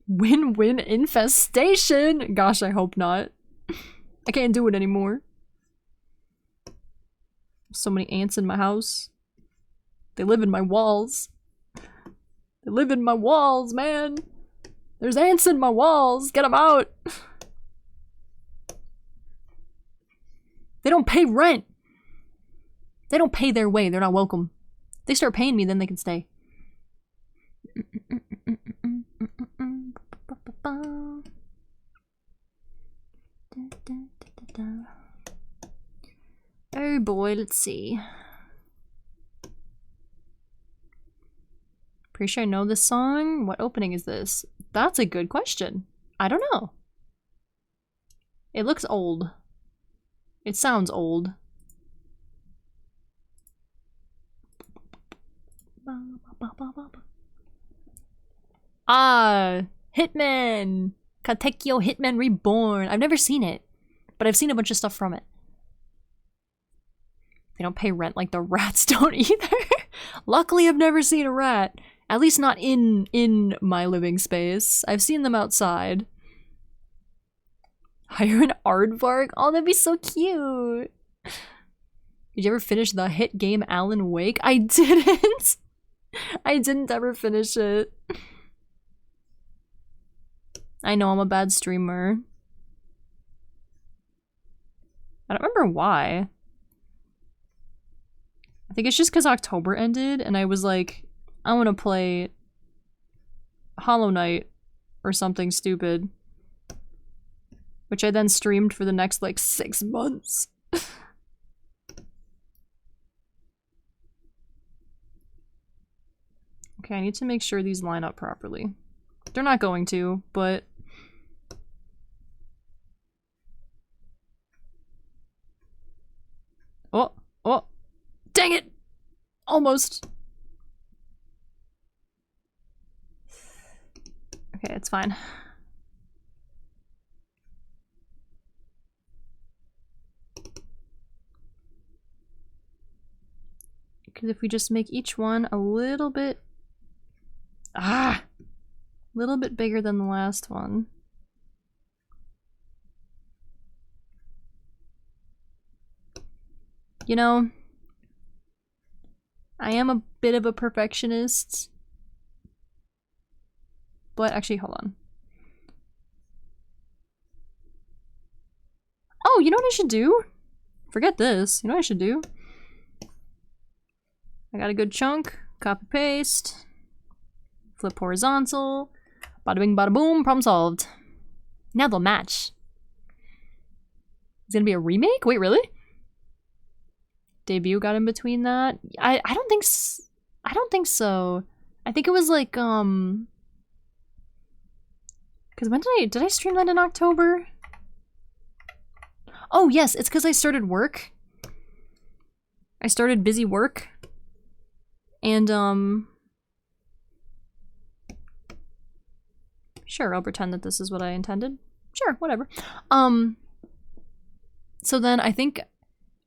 Win-win infestation! Gosh, I hope not. I can't do it anymore. So many ants in my house. They live in my walls. They live in my walls, man! There's ants in my walls! Get them out! They don't pay rent! They don't pay their way, they're not welcome. If they start paying me, then they can stay. Oh boy, let's see. Pretty sure I know this song. What opening is this? That's a good question. I don't know. It looks old. It sounds old. Ah, Hitman! Katekyo Hitman Reborn. I've never seen it, but I've seen a bunch of stuff from it. They don't pay rent like the rats don't either. Luckily, I've never seen a rat. At least not in my living space. I've seen them outside. Hire an aardvark? Oh, that'd be so cute. Did you ever finish the hit game Alan Wake? I didn't. I didn't ever finish it. I know I'm a bad streamer. I don't remember why. I think it's just because October ended and I was like, I want to play Hollow Knight or something stupid. Which I then streamed for the next like 6 months. Okay, I need to make sure these line up properly. They're not going to, but... Oh! Oh! Dang it! Almost! Okay, it's fine. Because if we just make each one a little bit... Ah! A little bit bigger than the last one. You know, I am a bit of a perfectionist. But actually, hold on. Oh, you know what I should do? Forget this. You know what I should do? I got a good chunk. Copy paste. Flip horizontal. Bada bing, bada boom. Problem solved. Now they'll match. It's gonna be a remake? Wait, really? Debut got in between that? I don't think I don't think so. I think it was like because when did I stream that in October? Oh yes, it's because I started work. I started busy work. And sure, I'll pretend that this is what I intended. Sure, whatever. So then I think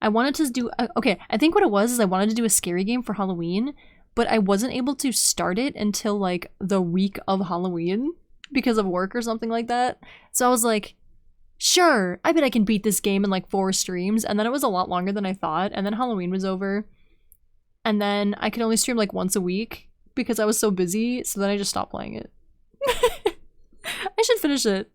I wanted to do okay, I think what it was is I wanted to do a scary game for Halloween, but I wasn't able to start it until like the week of Halloween because of work or something like that. So I was like, sure, I bet I can beat this game in like 4 streams, and then it was a lot longer than I thought, and then Halloween was over. And then I could only stream like once a week because I was so busy, so then I just stopped playing it. I should finish it.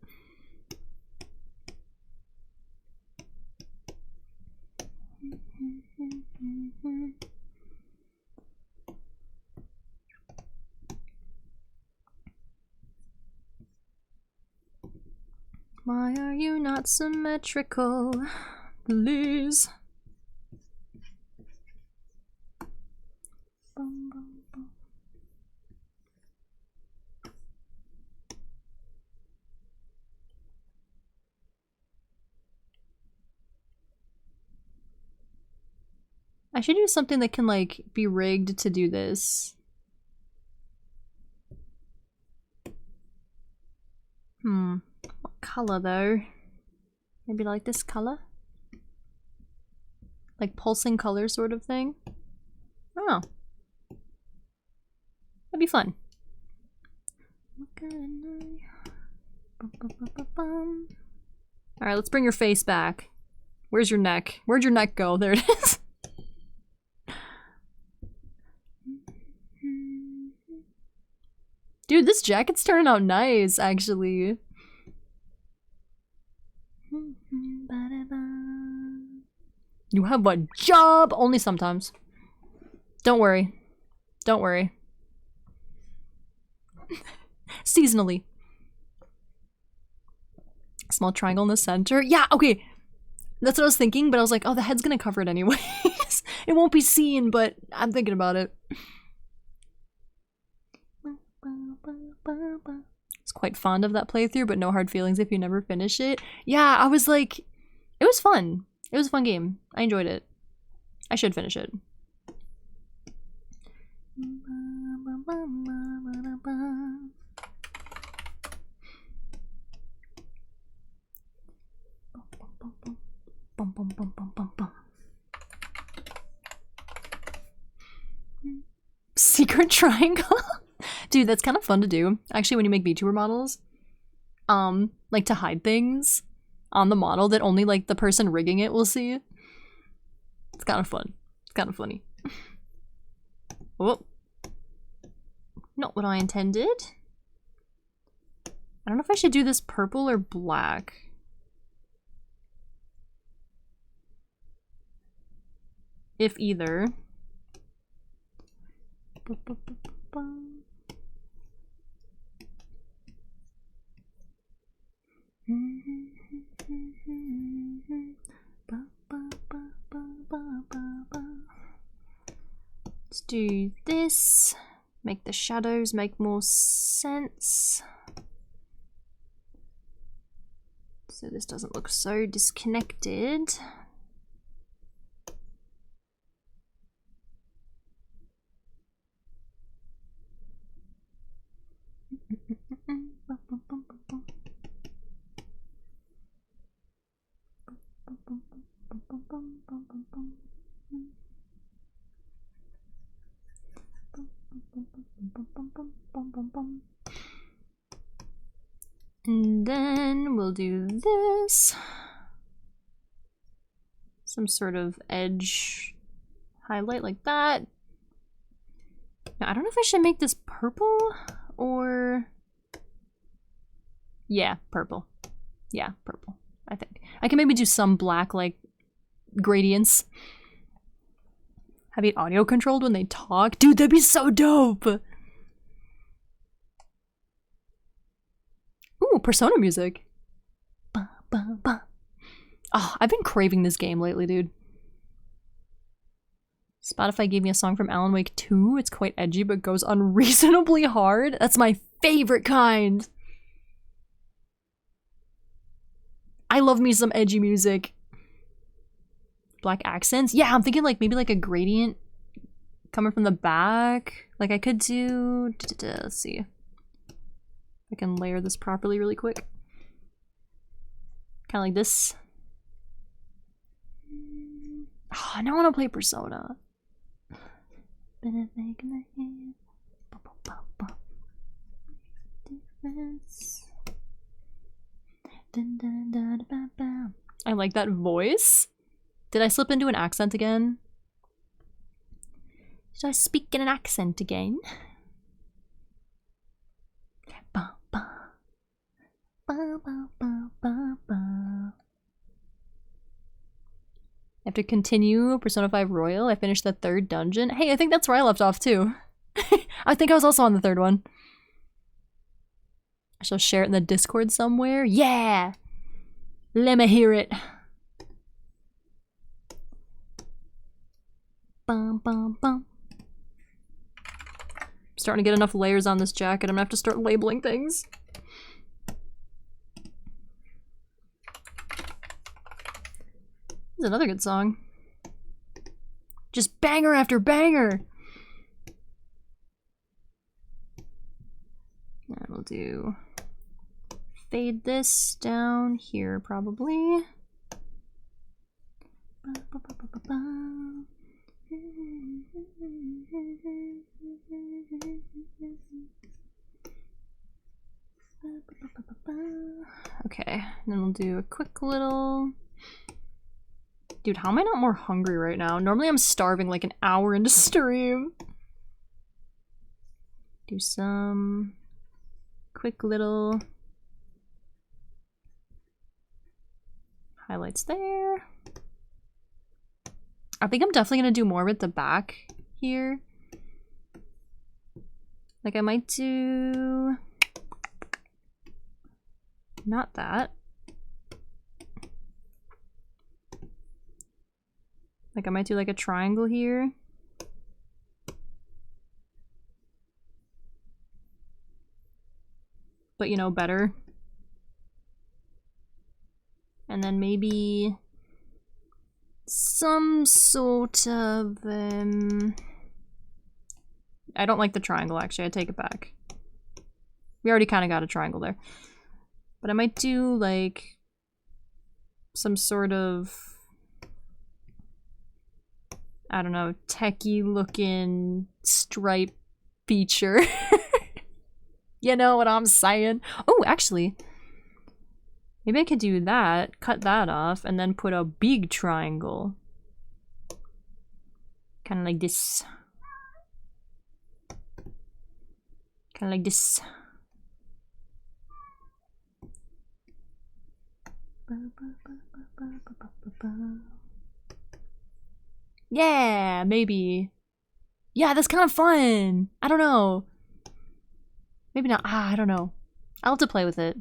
Why are you not symmetrical? Please. Bum, bum, bum. I should do something that can, like, be rigged to do this. What color, though? Maybe like this color? Like pulsing color sort of thing? Oh. That'd be fun. Alright, let's bring your face back. Where's your neck? Where'd your neck go? There it is. Dude, this jacket's turning out nice, actually. You have a job! Only sometimes. Don't worry. Don't worry. Seasonally. Small triangle in the center. Yeah, okay. That's what I was thinking, but I was like, oh, the head's gonna cover it anyways. It won't be seen, but I'm thinking about it. I was quite fond of that playthrough, but no hard feelings if you never finish it. Yeah, I was like, it was fun. It was a fun game. I enjoyed it. I should finish it. Secret triangle? Dude, that's kind of fun to do. Actually, when you make VTuber models, like to hide things on the model that only like the person rigging it will see. It's kind of fun. It's kind of funny. Oh. Not what I intended. I don't know if I should do this purple or black. If either. Let's do this. Make the shadows make more sense. So this doesn't look so disconnected. And then we'll do this. Some sort of edge highlight like that. Now, I don't know if I should make this purple or... Yeah, purple. Yeah, purple, I think. I can maybe do some black, like, gradients. Have it audio controlled when they talk? Dude, that'd be so dope! Ooh, Persona music. Ba, ba, ba. Oh, I've been craving this game lately, dude. Spotify gave me a song from Alan Wake 2. It's quite edgy, but goes unreasonably hard. That's my favorite kind. I love me some edgy music. Black accents? Yeah, I'm thinking like maybe like a gradient coming from the back. Like I could do... Let's see. I can layer this properly really quick. Kind of like this. Oh, now I want to play Persona. I like that voice. Did I slip into an accent again? Did I speak in an accent again? I have to continue Persona 5 Royal. I finished the 3rd dungeon. Hey, I think that's where I left off too. I think I was also on the 3rd one. I shall share it in the Discord somewhere. Yeah! Let me hear it. Bum, bum, bum. I'm starting to get enough layers on this jacket. I'm gonna have to start labeling things. This is another good song. Just banger after banger. And we'll do fade this down here probably. Okay, and then we'll do a quick little... Dude, how am I not more hungry right now? Normally I'm starving like an hour into stream. Do some quick little highlights there. I think I'm definitely gonna do more with the back here. Like I might do... Not that. Like I might do like a triangle here. But you know, better. And then maybe some sort of I don't like the triangle actually, I take it back. We already kind of got a triangle there. But I might do like some sort of, I don't know, techie looking stripe feature. You know what I'm saying? Oh, actually, maybe I could do that, cut that off, and then put a big triangle. Kind of like this. Kind of like this. Yeah, maybe. Yeah, that's kind of fun. I don't know. Maybe not. Ah, I don't know. I'll have to play with it.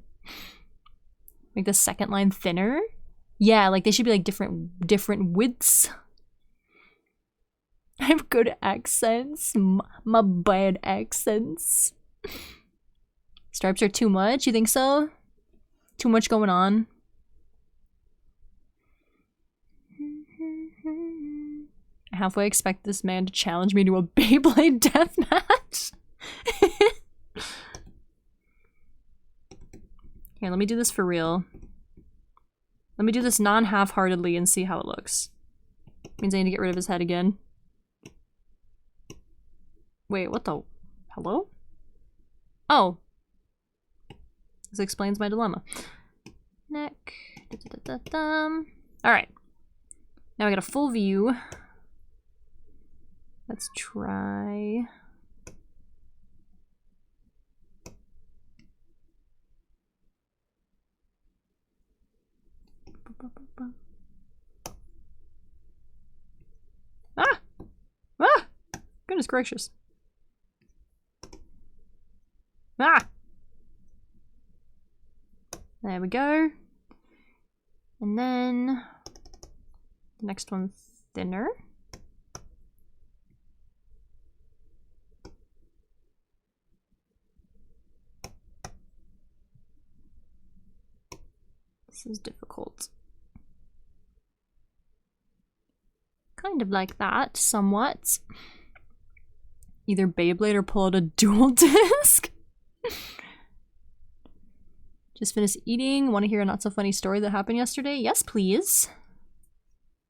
Make the second line thinner. Yeah, like they should be like different widths. I have good accents. My bad accents. Stripes are too much? You think so? Too much going on? I halfway expect this man to challenge me to a Beyblade deathmatch. Here, let me do this for real. Let me do this non-half-heartedly and see how it looks. Means I need to get rid of his head again. Wait, what the? Hello? Oh. This explains my dilemma. Neck. Alright. Now I got a full view. Let's try... Ah! Ah! Goodness gracious. Ah! There we go. And then the next one thinner. This is difficult. Kind of like that, somewhat. Either Beyblade or pull out a dual disc. Just finished eating. Want to hear a not so funny story that happened yesterday? Yes, please.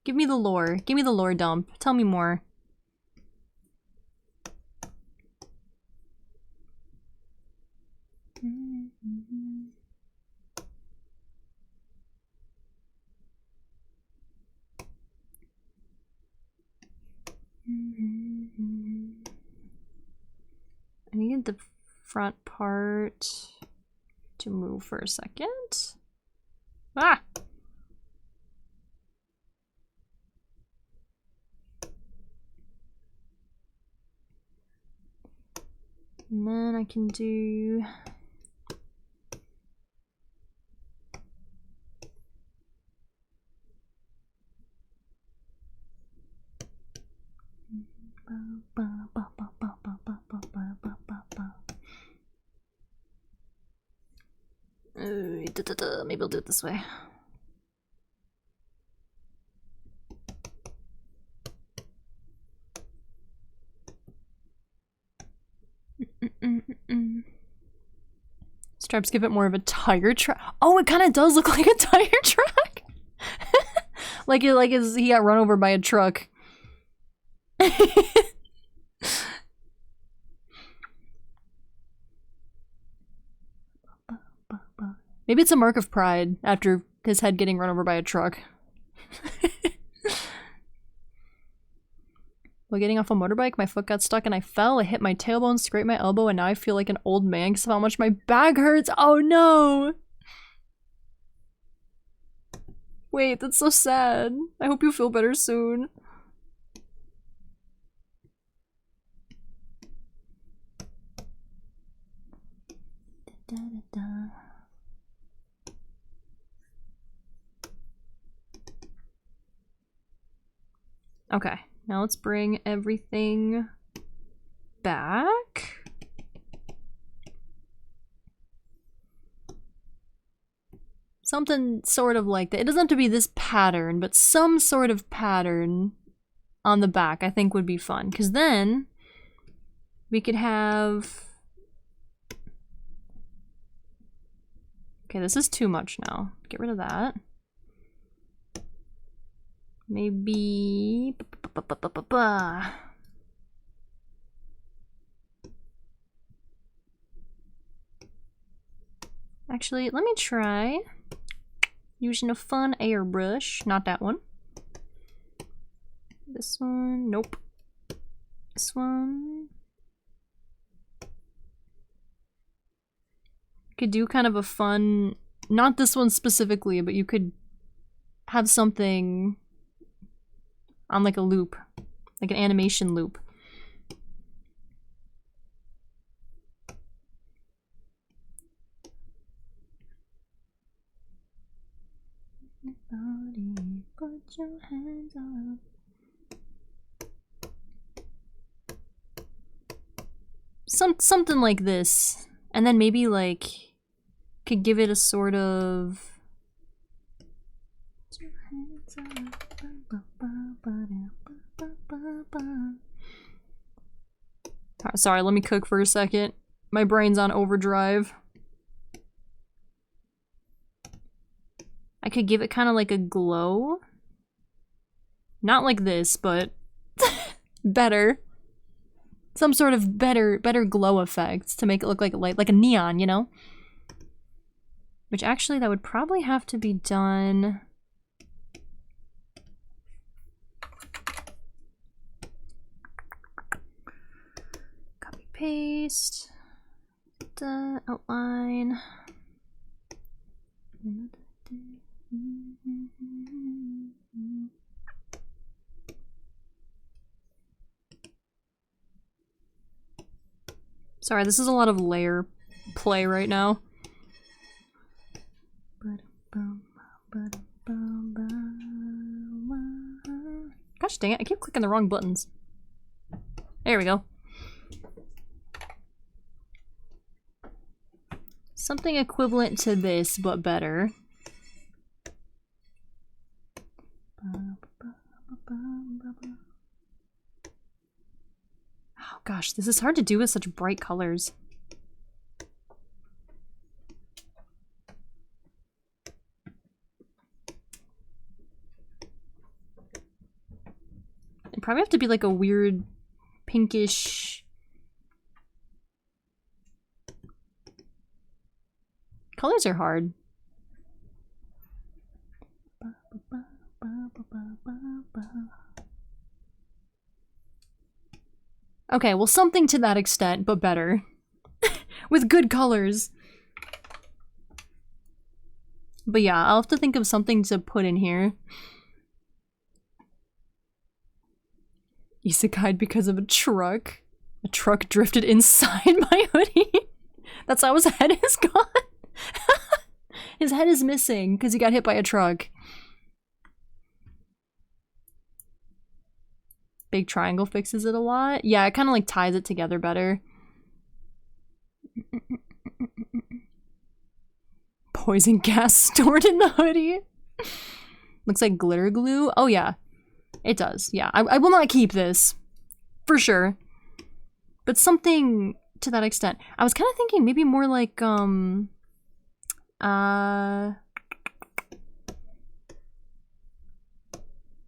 Give me the lore. Give me the lore dump. Tell me more. I needed the front part to move for a second. Ah! And then I can do... Maybe I'll do it this way. Stripes give it more of a tire track. Oh, it kind of does look like a tire track. like he got run over by a truck. Maybe it's a mark of pride after his head getting run over by a truck. While getting off a motorbike, my foot got stuck and I fell. I hit my tailbone, scraped my elbow, and now I feel like an old man because of how much my back hurts. Oh no! Wait, that's so sad. I hope you feel better soon. Da, da, da. Okay, now let's bring everything back. Something sort of like that. It doesn't have to be this pattern, but some sort of pattern on the back I think would be fun. Because then we could have... Okay, this is too much now. Get rid of that. Maybe... Actually, let me try using a fun airbrush. Not that one. This one. Nope. This one. Could do kind of a fun... Not this one specifically, but you could have something on like a loop. Like an animation loop. Put your hands up. Something like this. And then maybe like could give it a sort of sorry, let me cook for a second. My brain's on overdrive. I could give it kind of like a glow. Not like this, but better. Some sort of better glow effect to make it look like a light, like a neon, you know? Which actually, that would probably have to be done... Copy, paste. The outline. Sorry, this is a lot of layer play right now. Gosh dang it, I keep clicking the wrong buttons. There we go. Something equivalent to this, but better. Oh gosh, this is hard to do with such bright colors. It'd probably have to be like a weird pinkish... Colors are hard. Okay, well something to that extent, but better. With good colors. But yeah, I'll have to think of something to put in here. Isekai'd because of a truck. A truck drifted inside my hoodie. That's how his head is gone. His head is missing because he got hit by a truck. Big triangle fixes it a lot. Yeah, it kind of like ties it together better. poison gas stored in the hoodie. Looks like glitter glue. Oh yeah, it does. Yeah, I will not keep this. For sure. But something to that extent. I was kind of thinking maybe more like,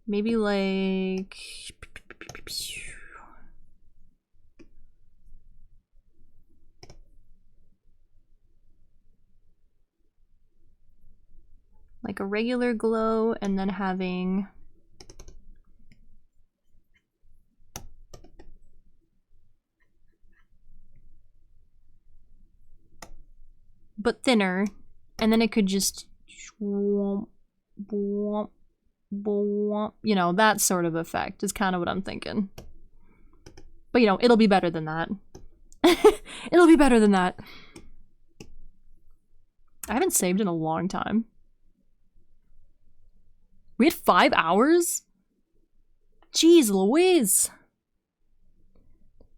maybe like... like a regular glow and then having... but thinner, and then it could just... you know, that sort of effect is kind of what I'm thinking. But you know, it'll be better than that. It'll be better than that. I haven't saved in a long time. We had 5 hours? Jeez Louise.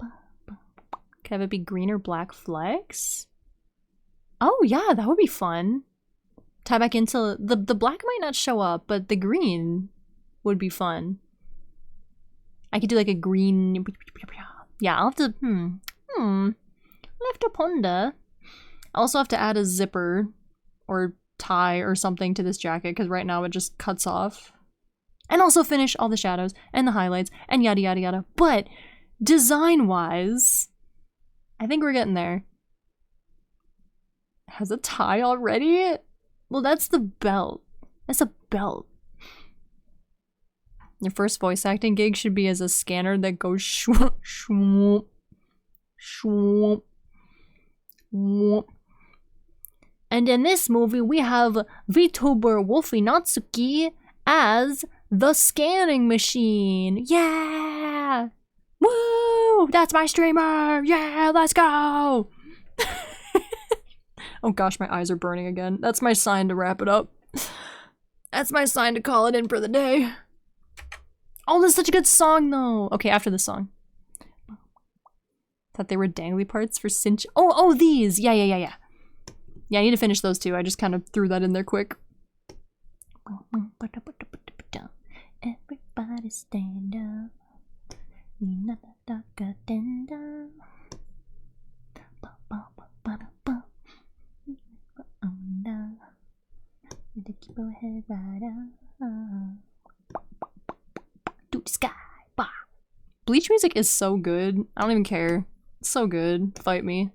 Can I have it be green or black flex? Oh yeah, that would be fun. Tie back into the black might not show up, but the green would be fun. I could do like a green. Yeah, I'll have to. I'll have to ponder. I also have to add a zipper or tie or something to this jacket because right now it just cuts off. And also finish all the shadows and the highlights and yada yada yada. But design wise, I think we're getting there. Has a tie already? Well, that's the belt. That's a belt. Your first voice acting gig should be as a scanner that goes shwoop, shwoop, shwoop, shwoop. And in this movie, we have VTuber Wolfie Natsuki as the scanning machine. Yeah! Woo! That's my streamer! Yeah, let's go! Oh gosh, my eyes are burning again. That's my sign to wrap it up. That's my sign to call it in for the day. Oh, this is such a good song though. Okay, after the song. Thought they were dangly parts for cinch. Oh, these! Yeah. Yeah, I need to finish those two. I just kind of threw that in there quick. Everybody stand up. Keep your head right up. To the sky. Bah. Bleach music is so good. I don't even care. It's so good. Fight me.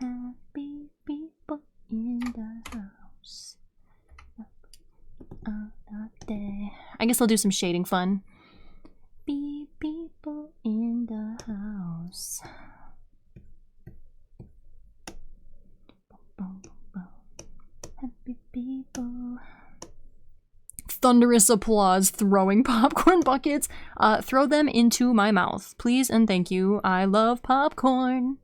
Happy people in the house. I guess I'll do some shading fun. Be people in the house. Happy people. Thunderous applause, throwing popcorn buckets. Throw them into my mouth, please and thank you. I love popcorn.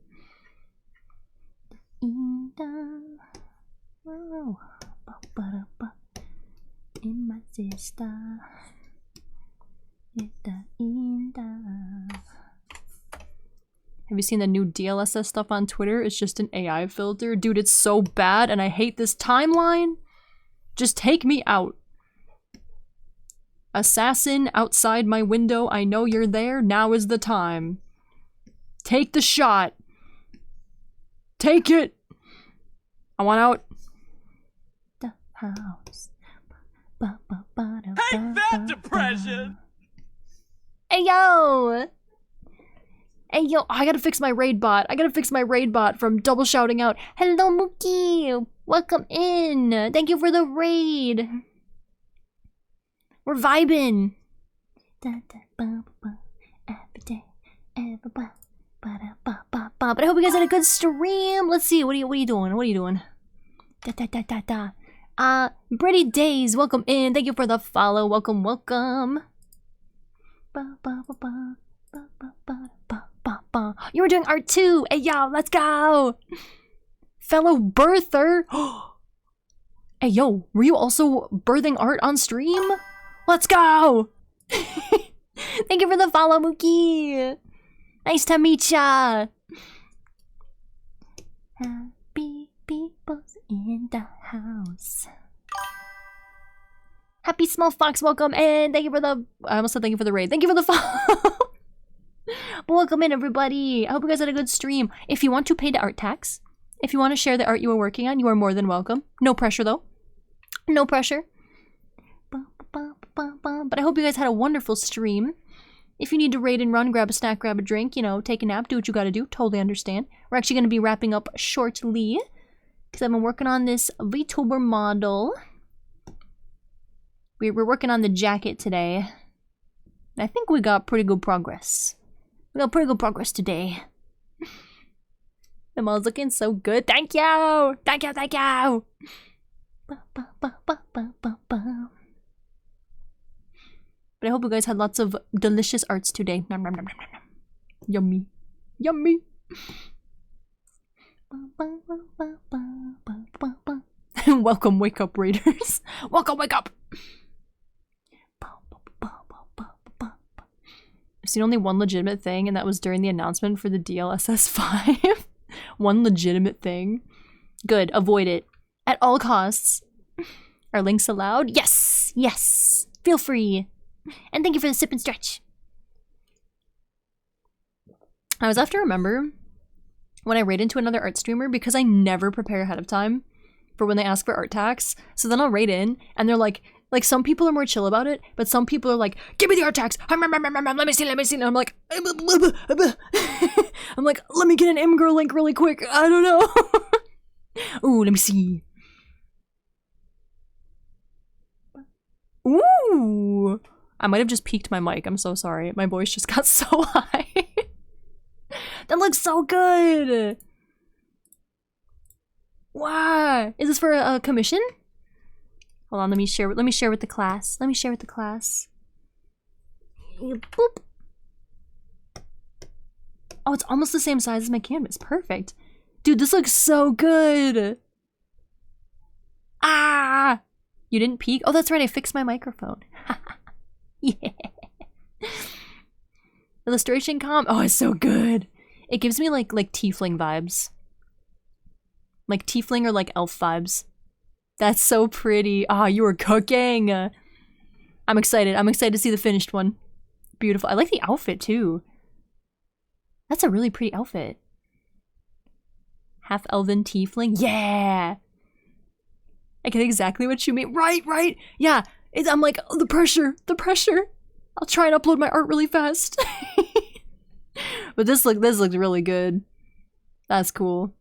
In my sister. Have you seen the new DLSS stuff on Twitter? It's just an AI filter. Dude, it's so bad and I hate this timeline. Just take me out. Assassin outside my window, I know you're there. Now is the time. Take the shot. Take it. I want out. The house. Take that, depression! Hey yo! Hey yo, I gotta fix my raid bot. I gotta fix my raid bot from double shouting out. Hello Mookie! Welcome in! Thank you for the raid! We're vibing! Every day, but I hope you guys had a good stream! Let's see, what are you doing? What are you doing? Pretty Days, welcome in. Thank you for the follow. Welcome, welcome. You were doing art too. Hey, yo, let's go. Fellow birther. Hey, yo, were you also birthing art on stream? Let's go. Thank you for the follow, Mookie. Nice to meet ya. Happy people's in the house. Happy Small Fox, welcome, and thank you for the... I almost said thank you for the raid. Thank you for the follow. Welcome in, everybody. I hope you guys had a good stream. If you want to pay the art tax, if you want to share the art you are working on, you are more than welcome. No pressure, though. No pressure. But I hope you guys had a wonderful stream. If you need to raid and run, grab a snack, grab a drink, you know, take a nap, do what you gotta do. Totally understand. We're actually going to be wrapping up shortly because I've been working on this VTuber model. We're working on the jacket today. I think we got pretty good progress. We got pretty good progress today. The model's looking so good. Thank you! Thank you, thank you! But I hope you guys had lots of delicious arts today. Nom, nom, nom, nom, nom. Yummy. Yummy. Welcome, wake up, raiders. Welcome, wake up. I've seen only one legitimate thing, and that was during the announcement for the DLSS 5. One legitimate thing. Good, avoid it. At all costs. Are links allowed? Yes! Yes! Feel free. And thank you for the sip and stretch. I always have to remember when I raid into another art streamer because I never prepare ahead of time for when they ask for art tax. So then I'll raid in and they're like some people are more chill about it, but some people are like, give me the art tax. Let me see, let me see. And I'm like, I'm like, let me get an M-Girl link really quick. I don't know. Ooh, let me see. Ooh. I might have just peaked my mic. I'm so sorry. My voice just got so high. That looks so good. Wow. Is this for a commission? Hold on, let me share with the class. Let me share with the class. Boop. Oh, it's almost the same size as my canvas. Perfect. Dude, this looks so good. Ah! You didn't peek? Oh, that's right. I fixed my microphone. Yeah. Illustration comp. Oh, it's so good. It gives me like tiefling vibes. Like tiefling or like elf vibes. That's so pretty. Ah, you were cooking. I'm excited. I'm excited to see the finished one. Beautiful. I like the outfit too. That's a really pretty outfit. Half elven tiefling. Yeah. I get exactly what you mean. Right, right. Yeah. I'm like, oh, the pressure. I'll try and upload my art really fast. But this looks really good. That's cool.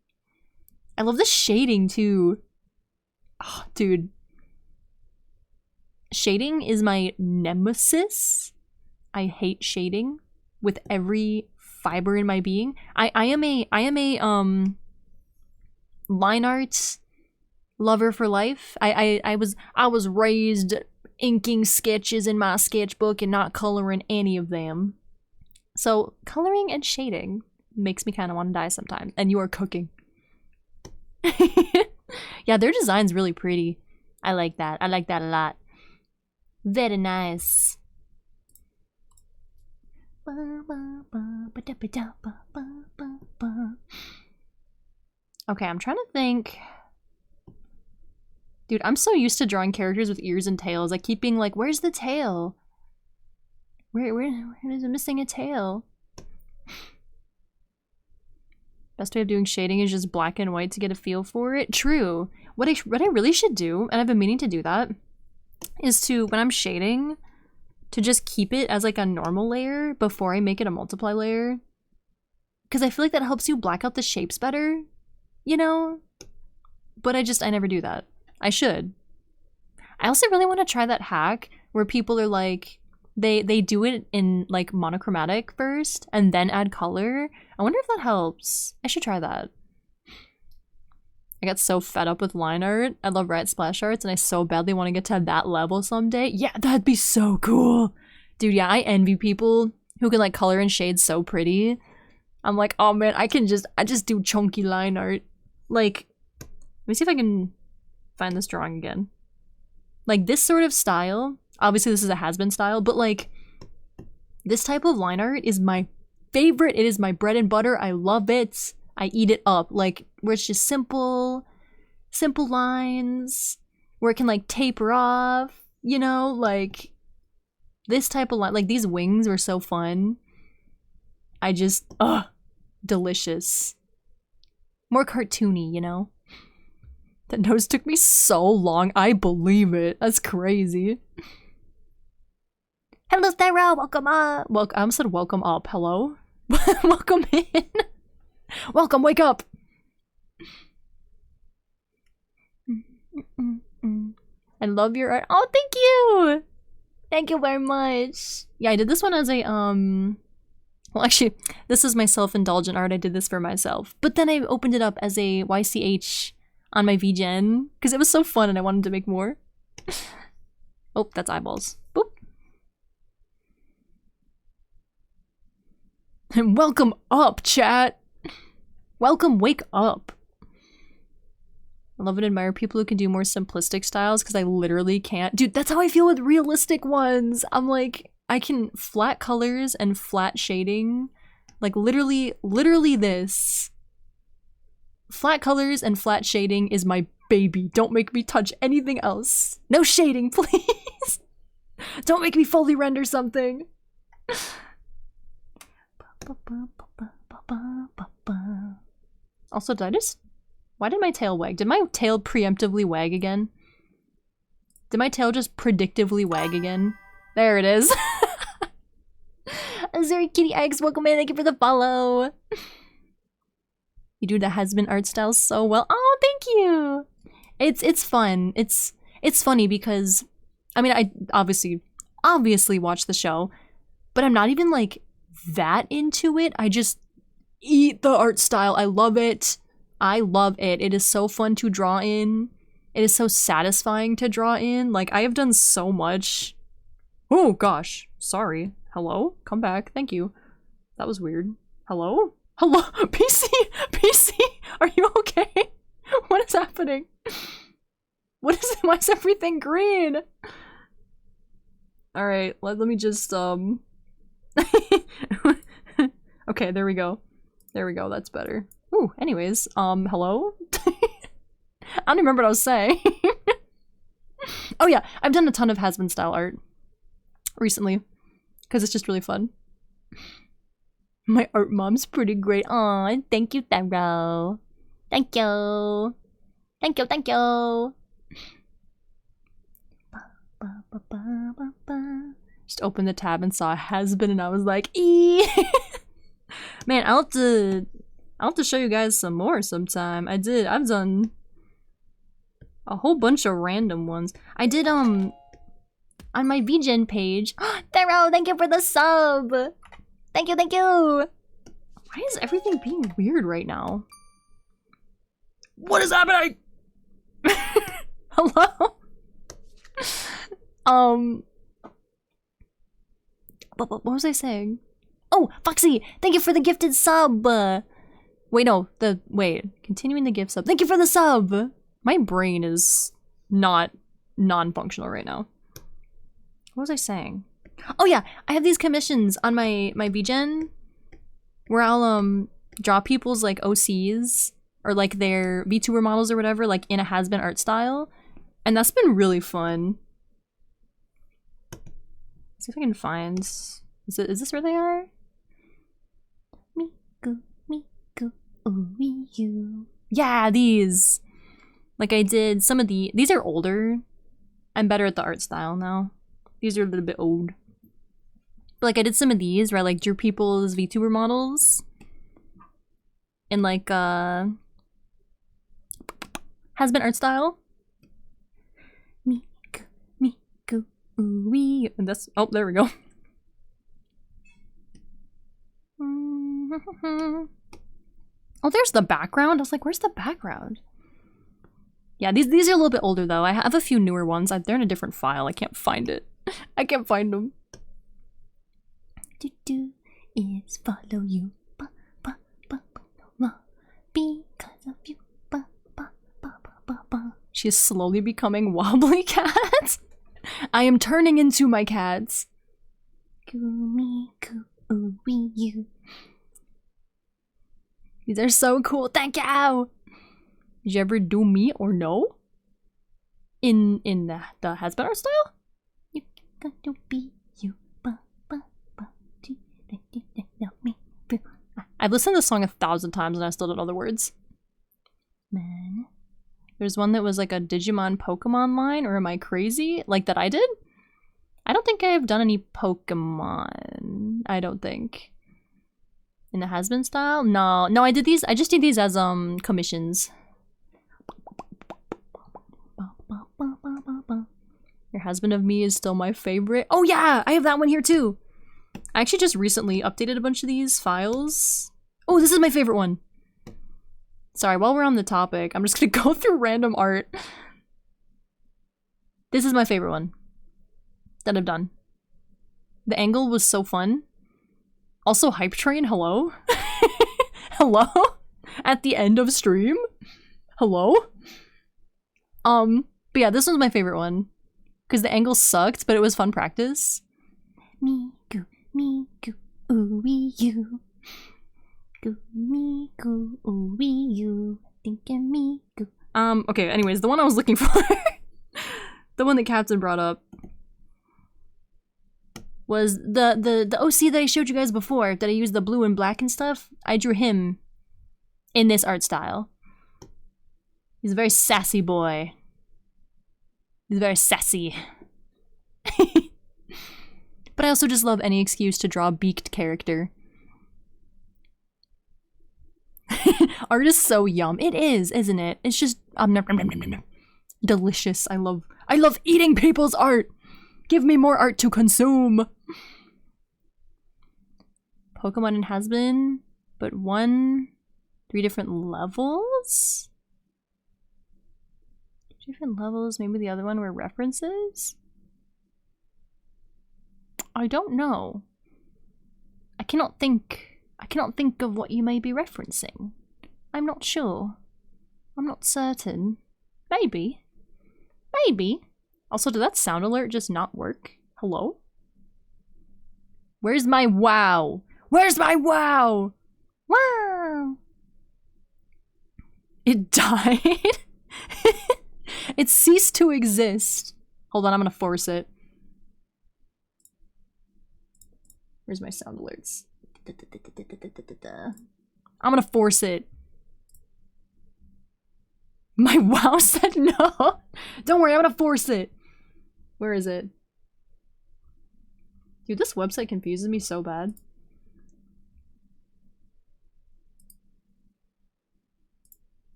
I love the shading too. Oh, dude. Shading is my nemesis. I hate shading with every fiber in my being. I am a line art lover for life. I was raised inking sketches in my sketchbook and not coloring any of them. So coloring and shading makes me kind of want to die sometimes. And you are cooking. Yeah, their design's really pretty. I like that. I like that a lot. Very nice. Okay, I'm trying to think. Dude, I'm so used to drawing characters with ears and tails. I keep being like, where's the tail? Where is it missing a tail? Best way of doing shading is just black and white to get a feel for it. True. What I really should do, and I've been meaning to do that, is to, when I'm shading, to just keep it as like a normal layer before I make it a multiply layer. Because I feel like that helps you black out the shapes better, you know? But I never do that. I should. I also really want to try that hack where people are like, they do it in like monochromatic first and then add color. I wonder if that helps. I should try that. I got so fed up with line art. I love Riot Splash Arts and I so badly want to get to that level someday. Yeah, that'd be so cool. Dude, yeah, I envy people who can like color and shade so pretty. I'm like, oh man, I just do chunky line art. Like, let me see if I can find this drawing again. Like this sort of style, obviously this is a has-been style, but like this type of line art is my favorite. It is my bread and butter. I love it. I eat it up. Like, where it's just simple lines, where it can, like, taper off, you know? Like, this type of line. Like, these wings were so fun. I just, delicious. More cartoony, you know? That nose took me so long. I believe it. That's crazy. Hello, Sarah. Welcome up. I almost said welcome up. Hello? Welcome in. Welcome, wake up. I love your art. Oh, thank you. Thank you very much. Yeah, I did this one as a, well, actually, this is my self-indulgent art. I did this for myself. But then I opened it up as a YCH on my VGen because it was so fun and I wanted to make more. Oh, that's eyeballs. Boop. And welcome up, chat. Welcome, wake up. I love and admire people who can do more simplistic styles because I literally can't. Dude, that's how I feel with realistic ones. I'm like, I can flat colors and flat shading. Like literally this. Flat colors and flat shading is my baby. Don't make me touch anything else. No shading, please. Don't make me fully render something. Also, why did my tail wag? Did my tail preemptively wag again? Did my tail just predictively wag again? There it is. Azuri Kitty Eggs, welcome in. Thank you for the follow. You do the husband art style so well. Oh, thank you. It's fun. It's funny because, I mean, I obviously watch the show, but I'm not even like that into it. I just eat the art style. I love it. I love it. It is so fun to draw in. It is so satisfying to draw in. Like, I have done so much. Oh, gosh. Sorry. Hello? Come back. Thank you. That was weird. Hello? Hello? PC? PC? Are you okay? What is happening? What is it? Why is everything green? Alright, let me just, okay, there we go. There we go, that's better. Ooh, anyways, hello? I don't remember what I was saying. Oh yeah, I've done a ton of has-been style art recently, because it's just really fun. My art mom's pretty great. Aw, thank you, Tharo. Thank you. Thank you, thank you. Just opened the tab and saw has-been and I was like, eee! Man, I'll have to show you guys some more sometime. I've done a whole bunch of random ones. I did, on my VGen page. Tharo, thank you for the sub! Thank you, thank you! Why is everything being weird right now? What is happening? Hello? What was I saying? Oh, Foxy, thank you for the gifted sub! Continuing the gift sub. Thank you for the sub! My brain is not non-functional right now. What was I saying? Oh yeah, I have these commissions on my VGen where I'll draw people's like OCs or like their VTuber models or whatever, like in a has-been art style. And that's been really fun. See if I can find, is this where they are? Miku, ooh, you. Yeah, these. Like I did some of these are older. I'm better at the art style now. These are a little bit old. But like I did some of these where I like drew people's VTuber models in like has-been art style. Miku, ooh, and that's, oh, there we go. Oh, there's the background. I was like, where's the background? Yeah, these are a little bit older though. I have a few newer ones. They're in a different file. I can't find it. I can't find them. Do is follow you, because of you. She is slowly becoming wobbly cat. I am turning into my cats. You. These are so cool. Thank you. Did you ever do me or no? In the husband art style? You got to be you. I've listened to this song 1,000 times and I still don't know the words. Man. There's one that was like a Digimon Pokemon line, or am I crazy? Like that I did? I don't think I've done any Pokemon. I don't think. In the husband style? No, I did these. I just did these as commissions. Your Husband of Me is still my favorite. Oh yeah, I have that one here too. I actually just recently updated a bunch of these files. Oh, this is my favorite one. Sorry, while we're on the topic, I'm just gonna go through random art. This is my favorite one that I've done. The angle was so fun. Also, Hype Train, hello? Hello? At the end of stream? Hello? But yeah, this one's my favorite one. Because the angle sucked, but it was fun practice. Me, goo, ooh, you. Goo, me, goo, ooh, you. Thinking me, goo. Okay, anyways, the one I was looking for. The one that Captain brought up. Was the OC that I showed you guys before, that I used the blue and black and stuff. I drew him in this art style. He's a very sassy boy. He's very sassy. But I also just love any excuse to draw a beaked character. Art is so yum. It is, isn't it? It's just delicious. I love eating people's art. Give me more art to consume. Pokemon and Husband, but 3 different levels? 2 different levels, maybe the other one were references? I don't know. I cannot think of what you may be referencing. I'm not sure. I'm not certain. Maybe. Also, did that sound alert just not work? Hello? Where's my wow? Where's my wow? Wow! It died? It ceased to exist. Hold on, I'm gonna force it. Where's my sound alerts? I'm gonna force it. My wow said no. Don't worry, I'm gonna force it. Where is it? Dude, this website confuses me so bad.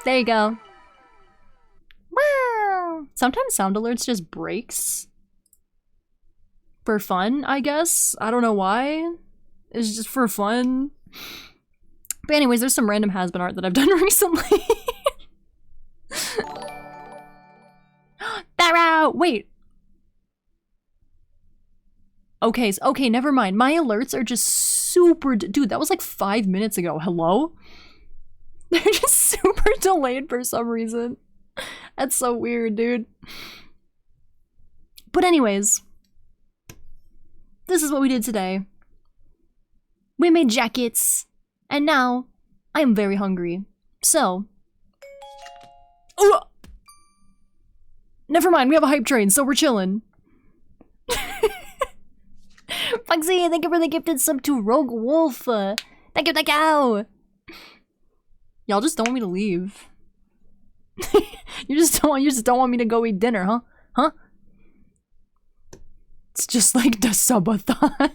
There you go. Wow. Sometimes sound alerts just breaks. For fun, I guess. I don't know why. It's just for fun. But anyways, there's some random has-been art that I've done recently. Barrow! Wait. Okay, never mind. My alerts are just super... Dude, that was like 5 minutes ago. Hello? They're just super delayed for some reason. That's so weird, dude. But anyways, this is what we did today. We made jackets, and now I am very hungry. So, never mind, we have a hype train, so we're chilling. Foxy, thank you for the gifted sub to Rogue Wolf. Thank you. Y'all just don't want me to leave. you just don't want me to go eat dinner, huh? Huh? It's just like the subathon.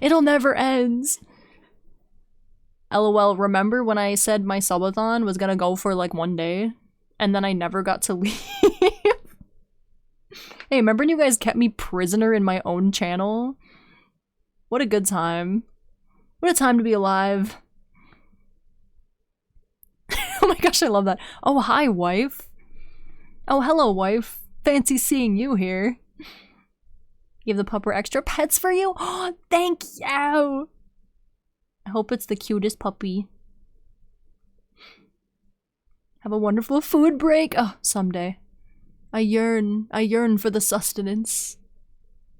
It'll never end. LOL, remember when I said my subathon was gonna go for like 1 day? And then I never got to leave? Hey, remember when you guys kept me prisoner in my own channel? What a good time. What a time to be alive. Oh my gosh, I love that. Oh, hi, wife. Oh, hello, wife. Fancy seeing you here. Give the pupper extra pets for you? Oh, thank you! I hope it's the cutest puppy. Have a wonderful food break. Oh, someday. I yearn for the sustenance.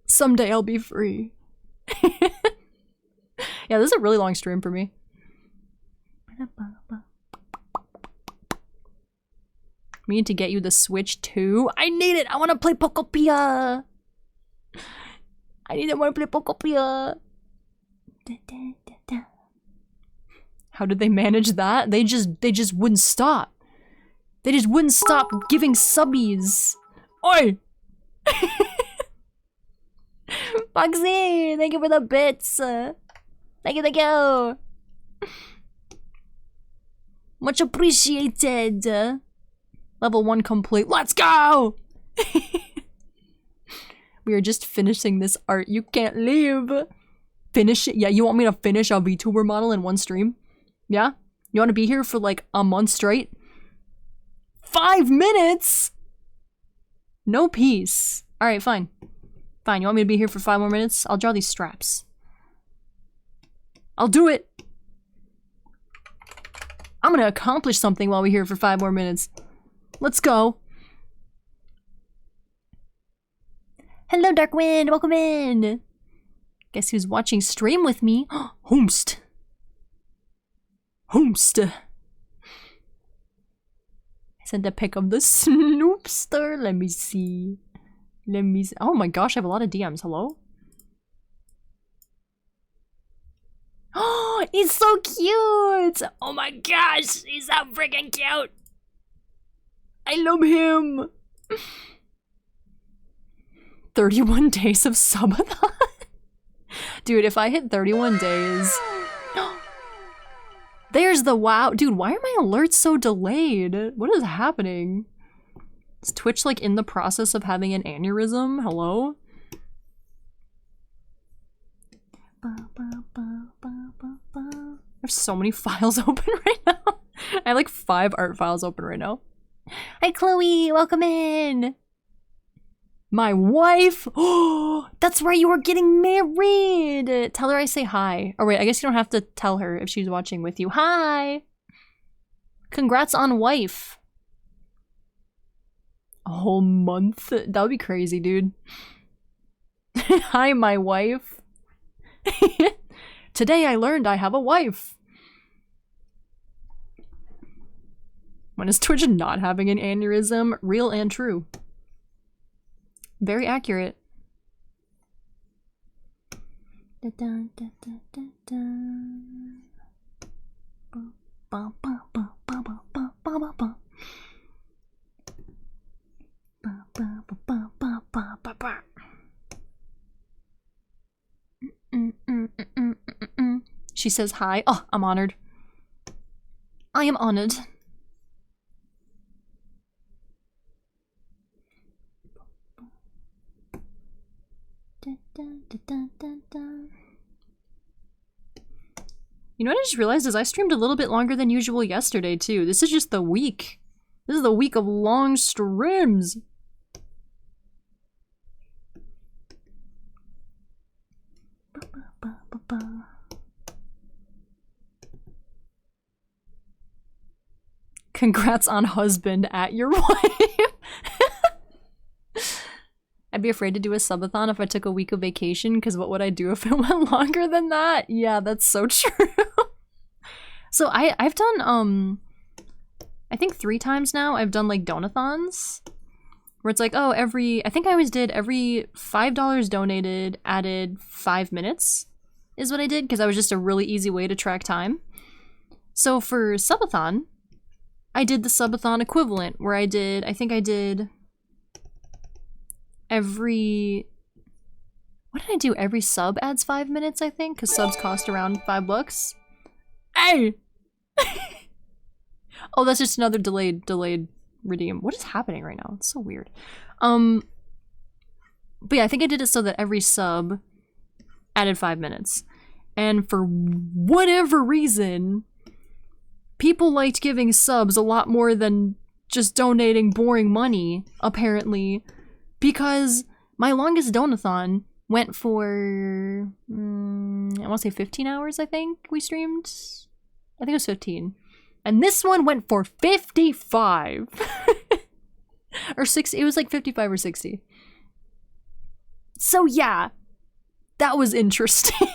Someday I'll be free. Yeah, this is a really long stream for me. We need to get you the Switch too. I need it. I want to play Pokopia. I want to play Pokopia. How did they manage that? They just wouldn't stop. They just wouldn't stop giving subbies. Oi! Foxy, thank you for the bits. Thank you, thank you. Much appreciated. Level 1 complete. Let's go! We are just finishing this art. You can't leave. Finish it? Yeah, you want me to finish a VTuber model in one stream? Yeah? You want to be here for like a month straight? 5 minutes? No peace. Alright, fine. Fine, you want me to be here for 5 more minutes? I'll draw these straps. I'll do it! I'm gonna accomplish something while we're here for 5 more minutes. Let's go. Hello, Darkwind! Welcome in! Guess who's watching stream with me? Homst! Homst! I sent a pic of the Snoopster. Let me see. Let me see. Oh my gosh, I have a lot of DMs. Hello? Oh, he's so cute! Oh my gosh, he's so freaking cute! I love him! 31 days of subathon? Dude, if I hit 31 days... There's the wow. Dude, why are my alerts so delayed? What is happening? Is Twitch like in the process of having an aneurysm? Hello? I have so many files open right now. I have like 5 art files open right now. Hi Chloe, welcome in. My wife? Oh, that's right, you were getting married. Tell her I say hi. Or wait, I guess you don't have to tell her if she's watching with you. Hi. Congrats on wife. A whole month? That would be crazy, dude. Hi, my wife. Today I learned I have a wife. When is Twitch not having an aneurysm? Real and true. Very accurate. She says hi. Oh, I'm honored. I am honored. You know what I just realized is I streamed a little bit longer than usual yesterday too. This is just the week. This is the week of long streams. Congrats on husband at your wife. I'd be afraid to do a subathon if I took a week of vacation, because what would I do if it went longer than that? Yeah, that's so true. So I've done, I think 3 times now, I've done like donathons, where it's like, oh, I think I always did every $5 donated added 5 minutes is what I did, because that was just a really easy way to track time. So for subathon, I did the subathon equivalent, where I think I did every, what did I do? Every sub adds 5 minutes, I think, because subs cost around $5. Hey! Oh, that's just another delayed redeem. What is happening right now? It's so weird. But yeah, I think I did it so that every sub added 5 minutes. And for whatever reason, people liked giving subs a lot more than just donating boring money, apparently. Because my longest donathon went for, I want to say 15 hours, I think we streamed. I think it was 15. And this one went for 55. Or 60, it was like 55 or 60. So yeah, that was interesting.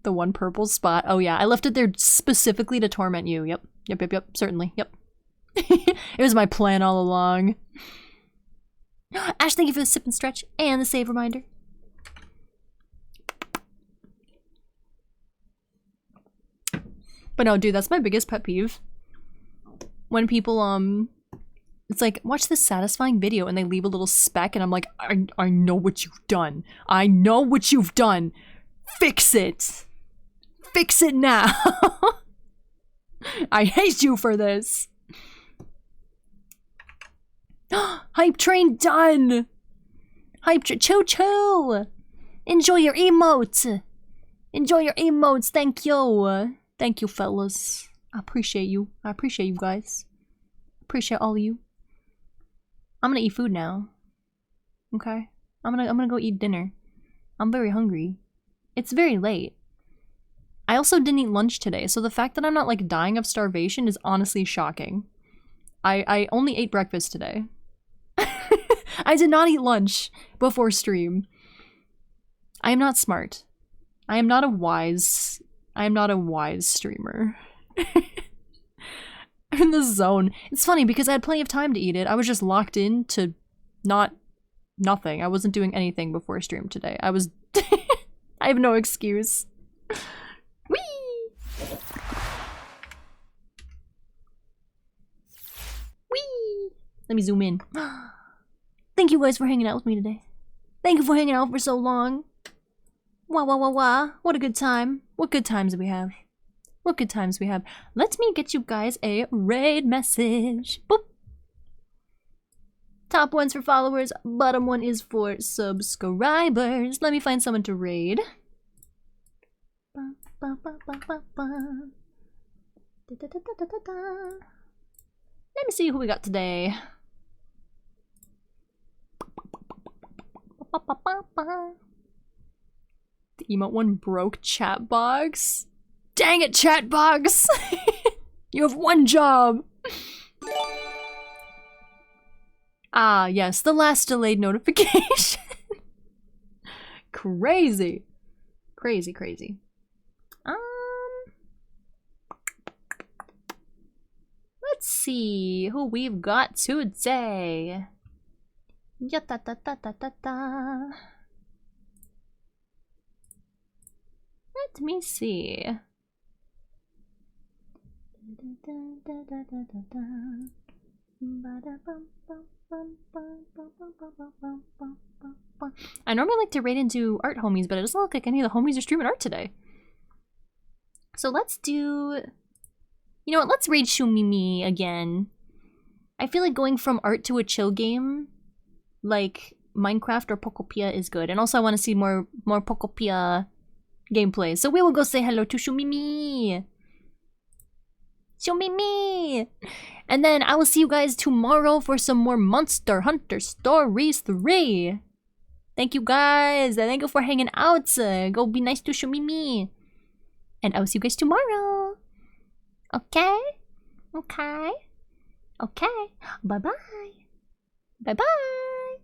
The one purple spot. Oh yeah, I left it there specifically to torment you. Yep. Yep. Certainly. Yep. It was my plan all along. Ash, thank you for the sip and stretch and the save reminder. But no, dude, that's my biggest pet peeve. When people, it's like, watch this satisfying video and they leave a little speck and I'm like, I know what you've done. I know what you've done. Fix it. Fix it now. I hate you for this. Hype train done. Hype train, choo. Enjoy your emotes. Enjoy your emotes. Thank you. Thank you, fellas. I appreciate you. I appreciate you guys. Appreciate all of you. I'm gonna eat food now. Okay? I'm gonna go eat dinner. I'm very hungry. It's very late. I also didn't eat lunch today, so the fact that I'm not like dying of starvation is honestly shocking. I only ate breakfast today. I did not eat lunch before stream. I am not smart. I am not a wise streamer. I'm in the zone. It's funny because I had plenty of time to eat it. I was just locked in to nothing. I wasn't doing anything before stream today. I was I have no excuse. Whee! Whee! Let me zoom in. Thank you guys for hanging out with me today. Thank you for hanging out for so long. Wah. What a good time. What good times we have. What good times we have. Let me get you guys a raid message. Boop. Top one's for followers, bottom one is for subscribers. Let me find someone to raid. Let me see who we got today. The emote one broke chat box. Dang it, chat box! You have one job! Ah, yes, the last delayed notification. Crazy. Crazy. Let's see who we've got today. Let me see. I normally like to raid into art homies, but it doesn't look like any of the homies are streaming art today. So let's do... You know what, let's raid Shumimi again. I feel like going from art to a chill game, like Minecraft or Pokopia, is good. And also I want to see more Pokopia gameplay. So we will go say hello to Shumimi! Shumimi! And then I will see you guys tomorrow for some more Monster Hunter Stories 3. Thank you guys. Thank you for hanging out. Go be nice to Shumimi. And I will see you guys tomorrow. Okay? Okay? Okay. Bye-bye. Bye-bye.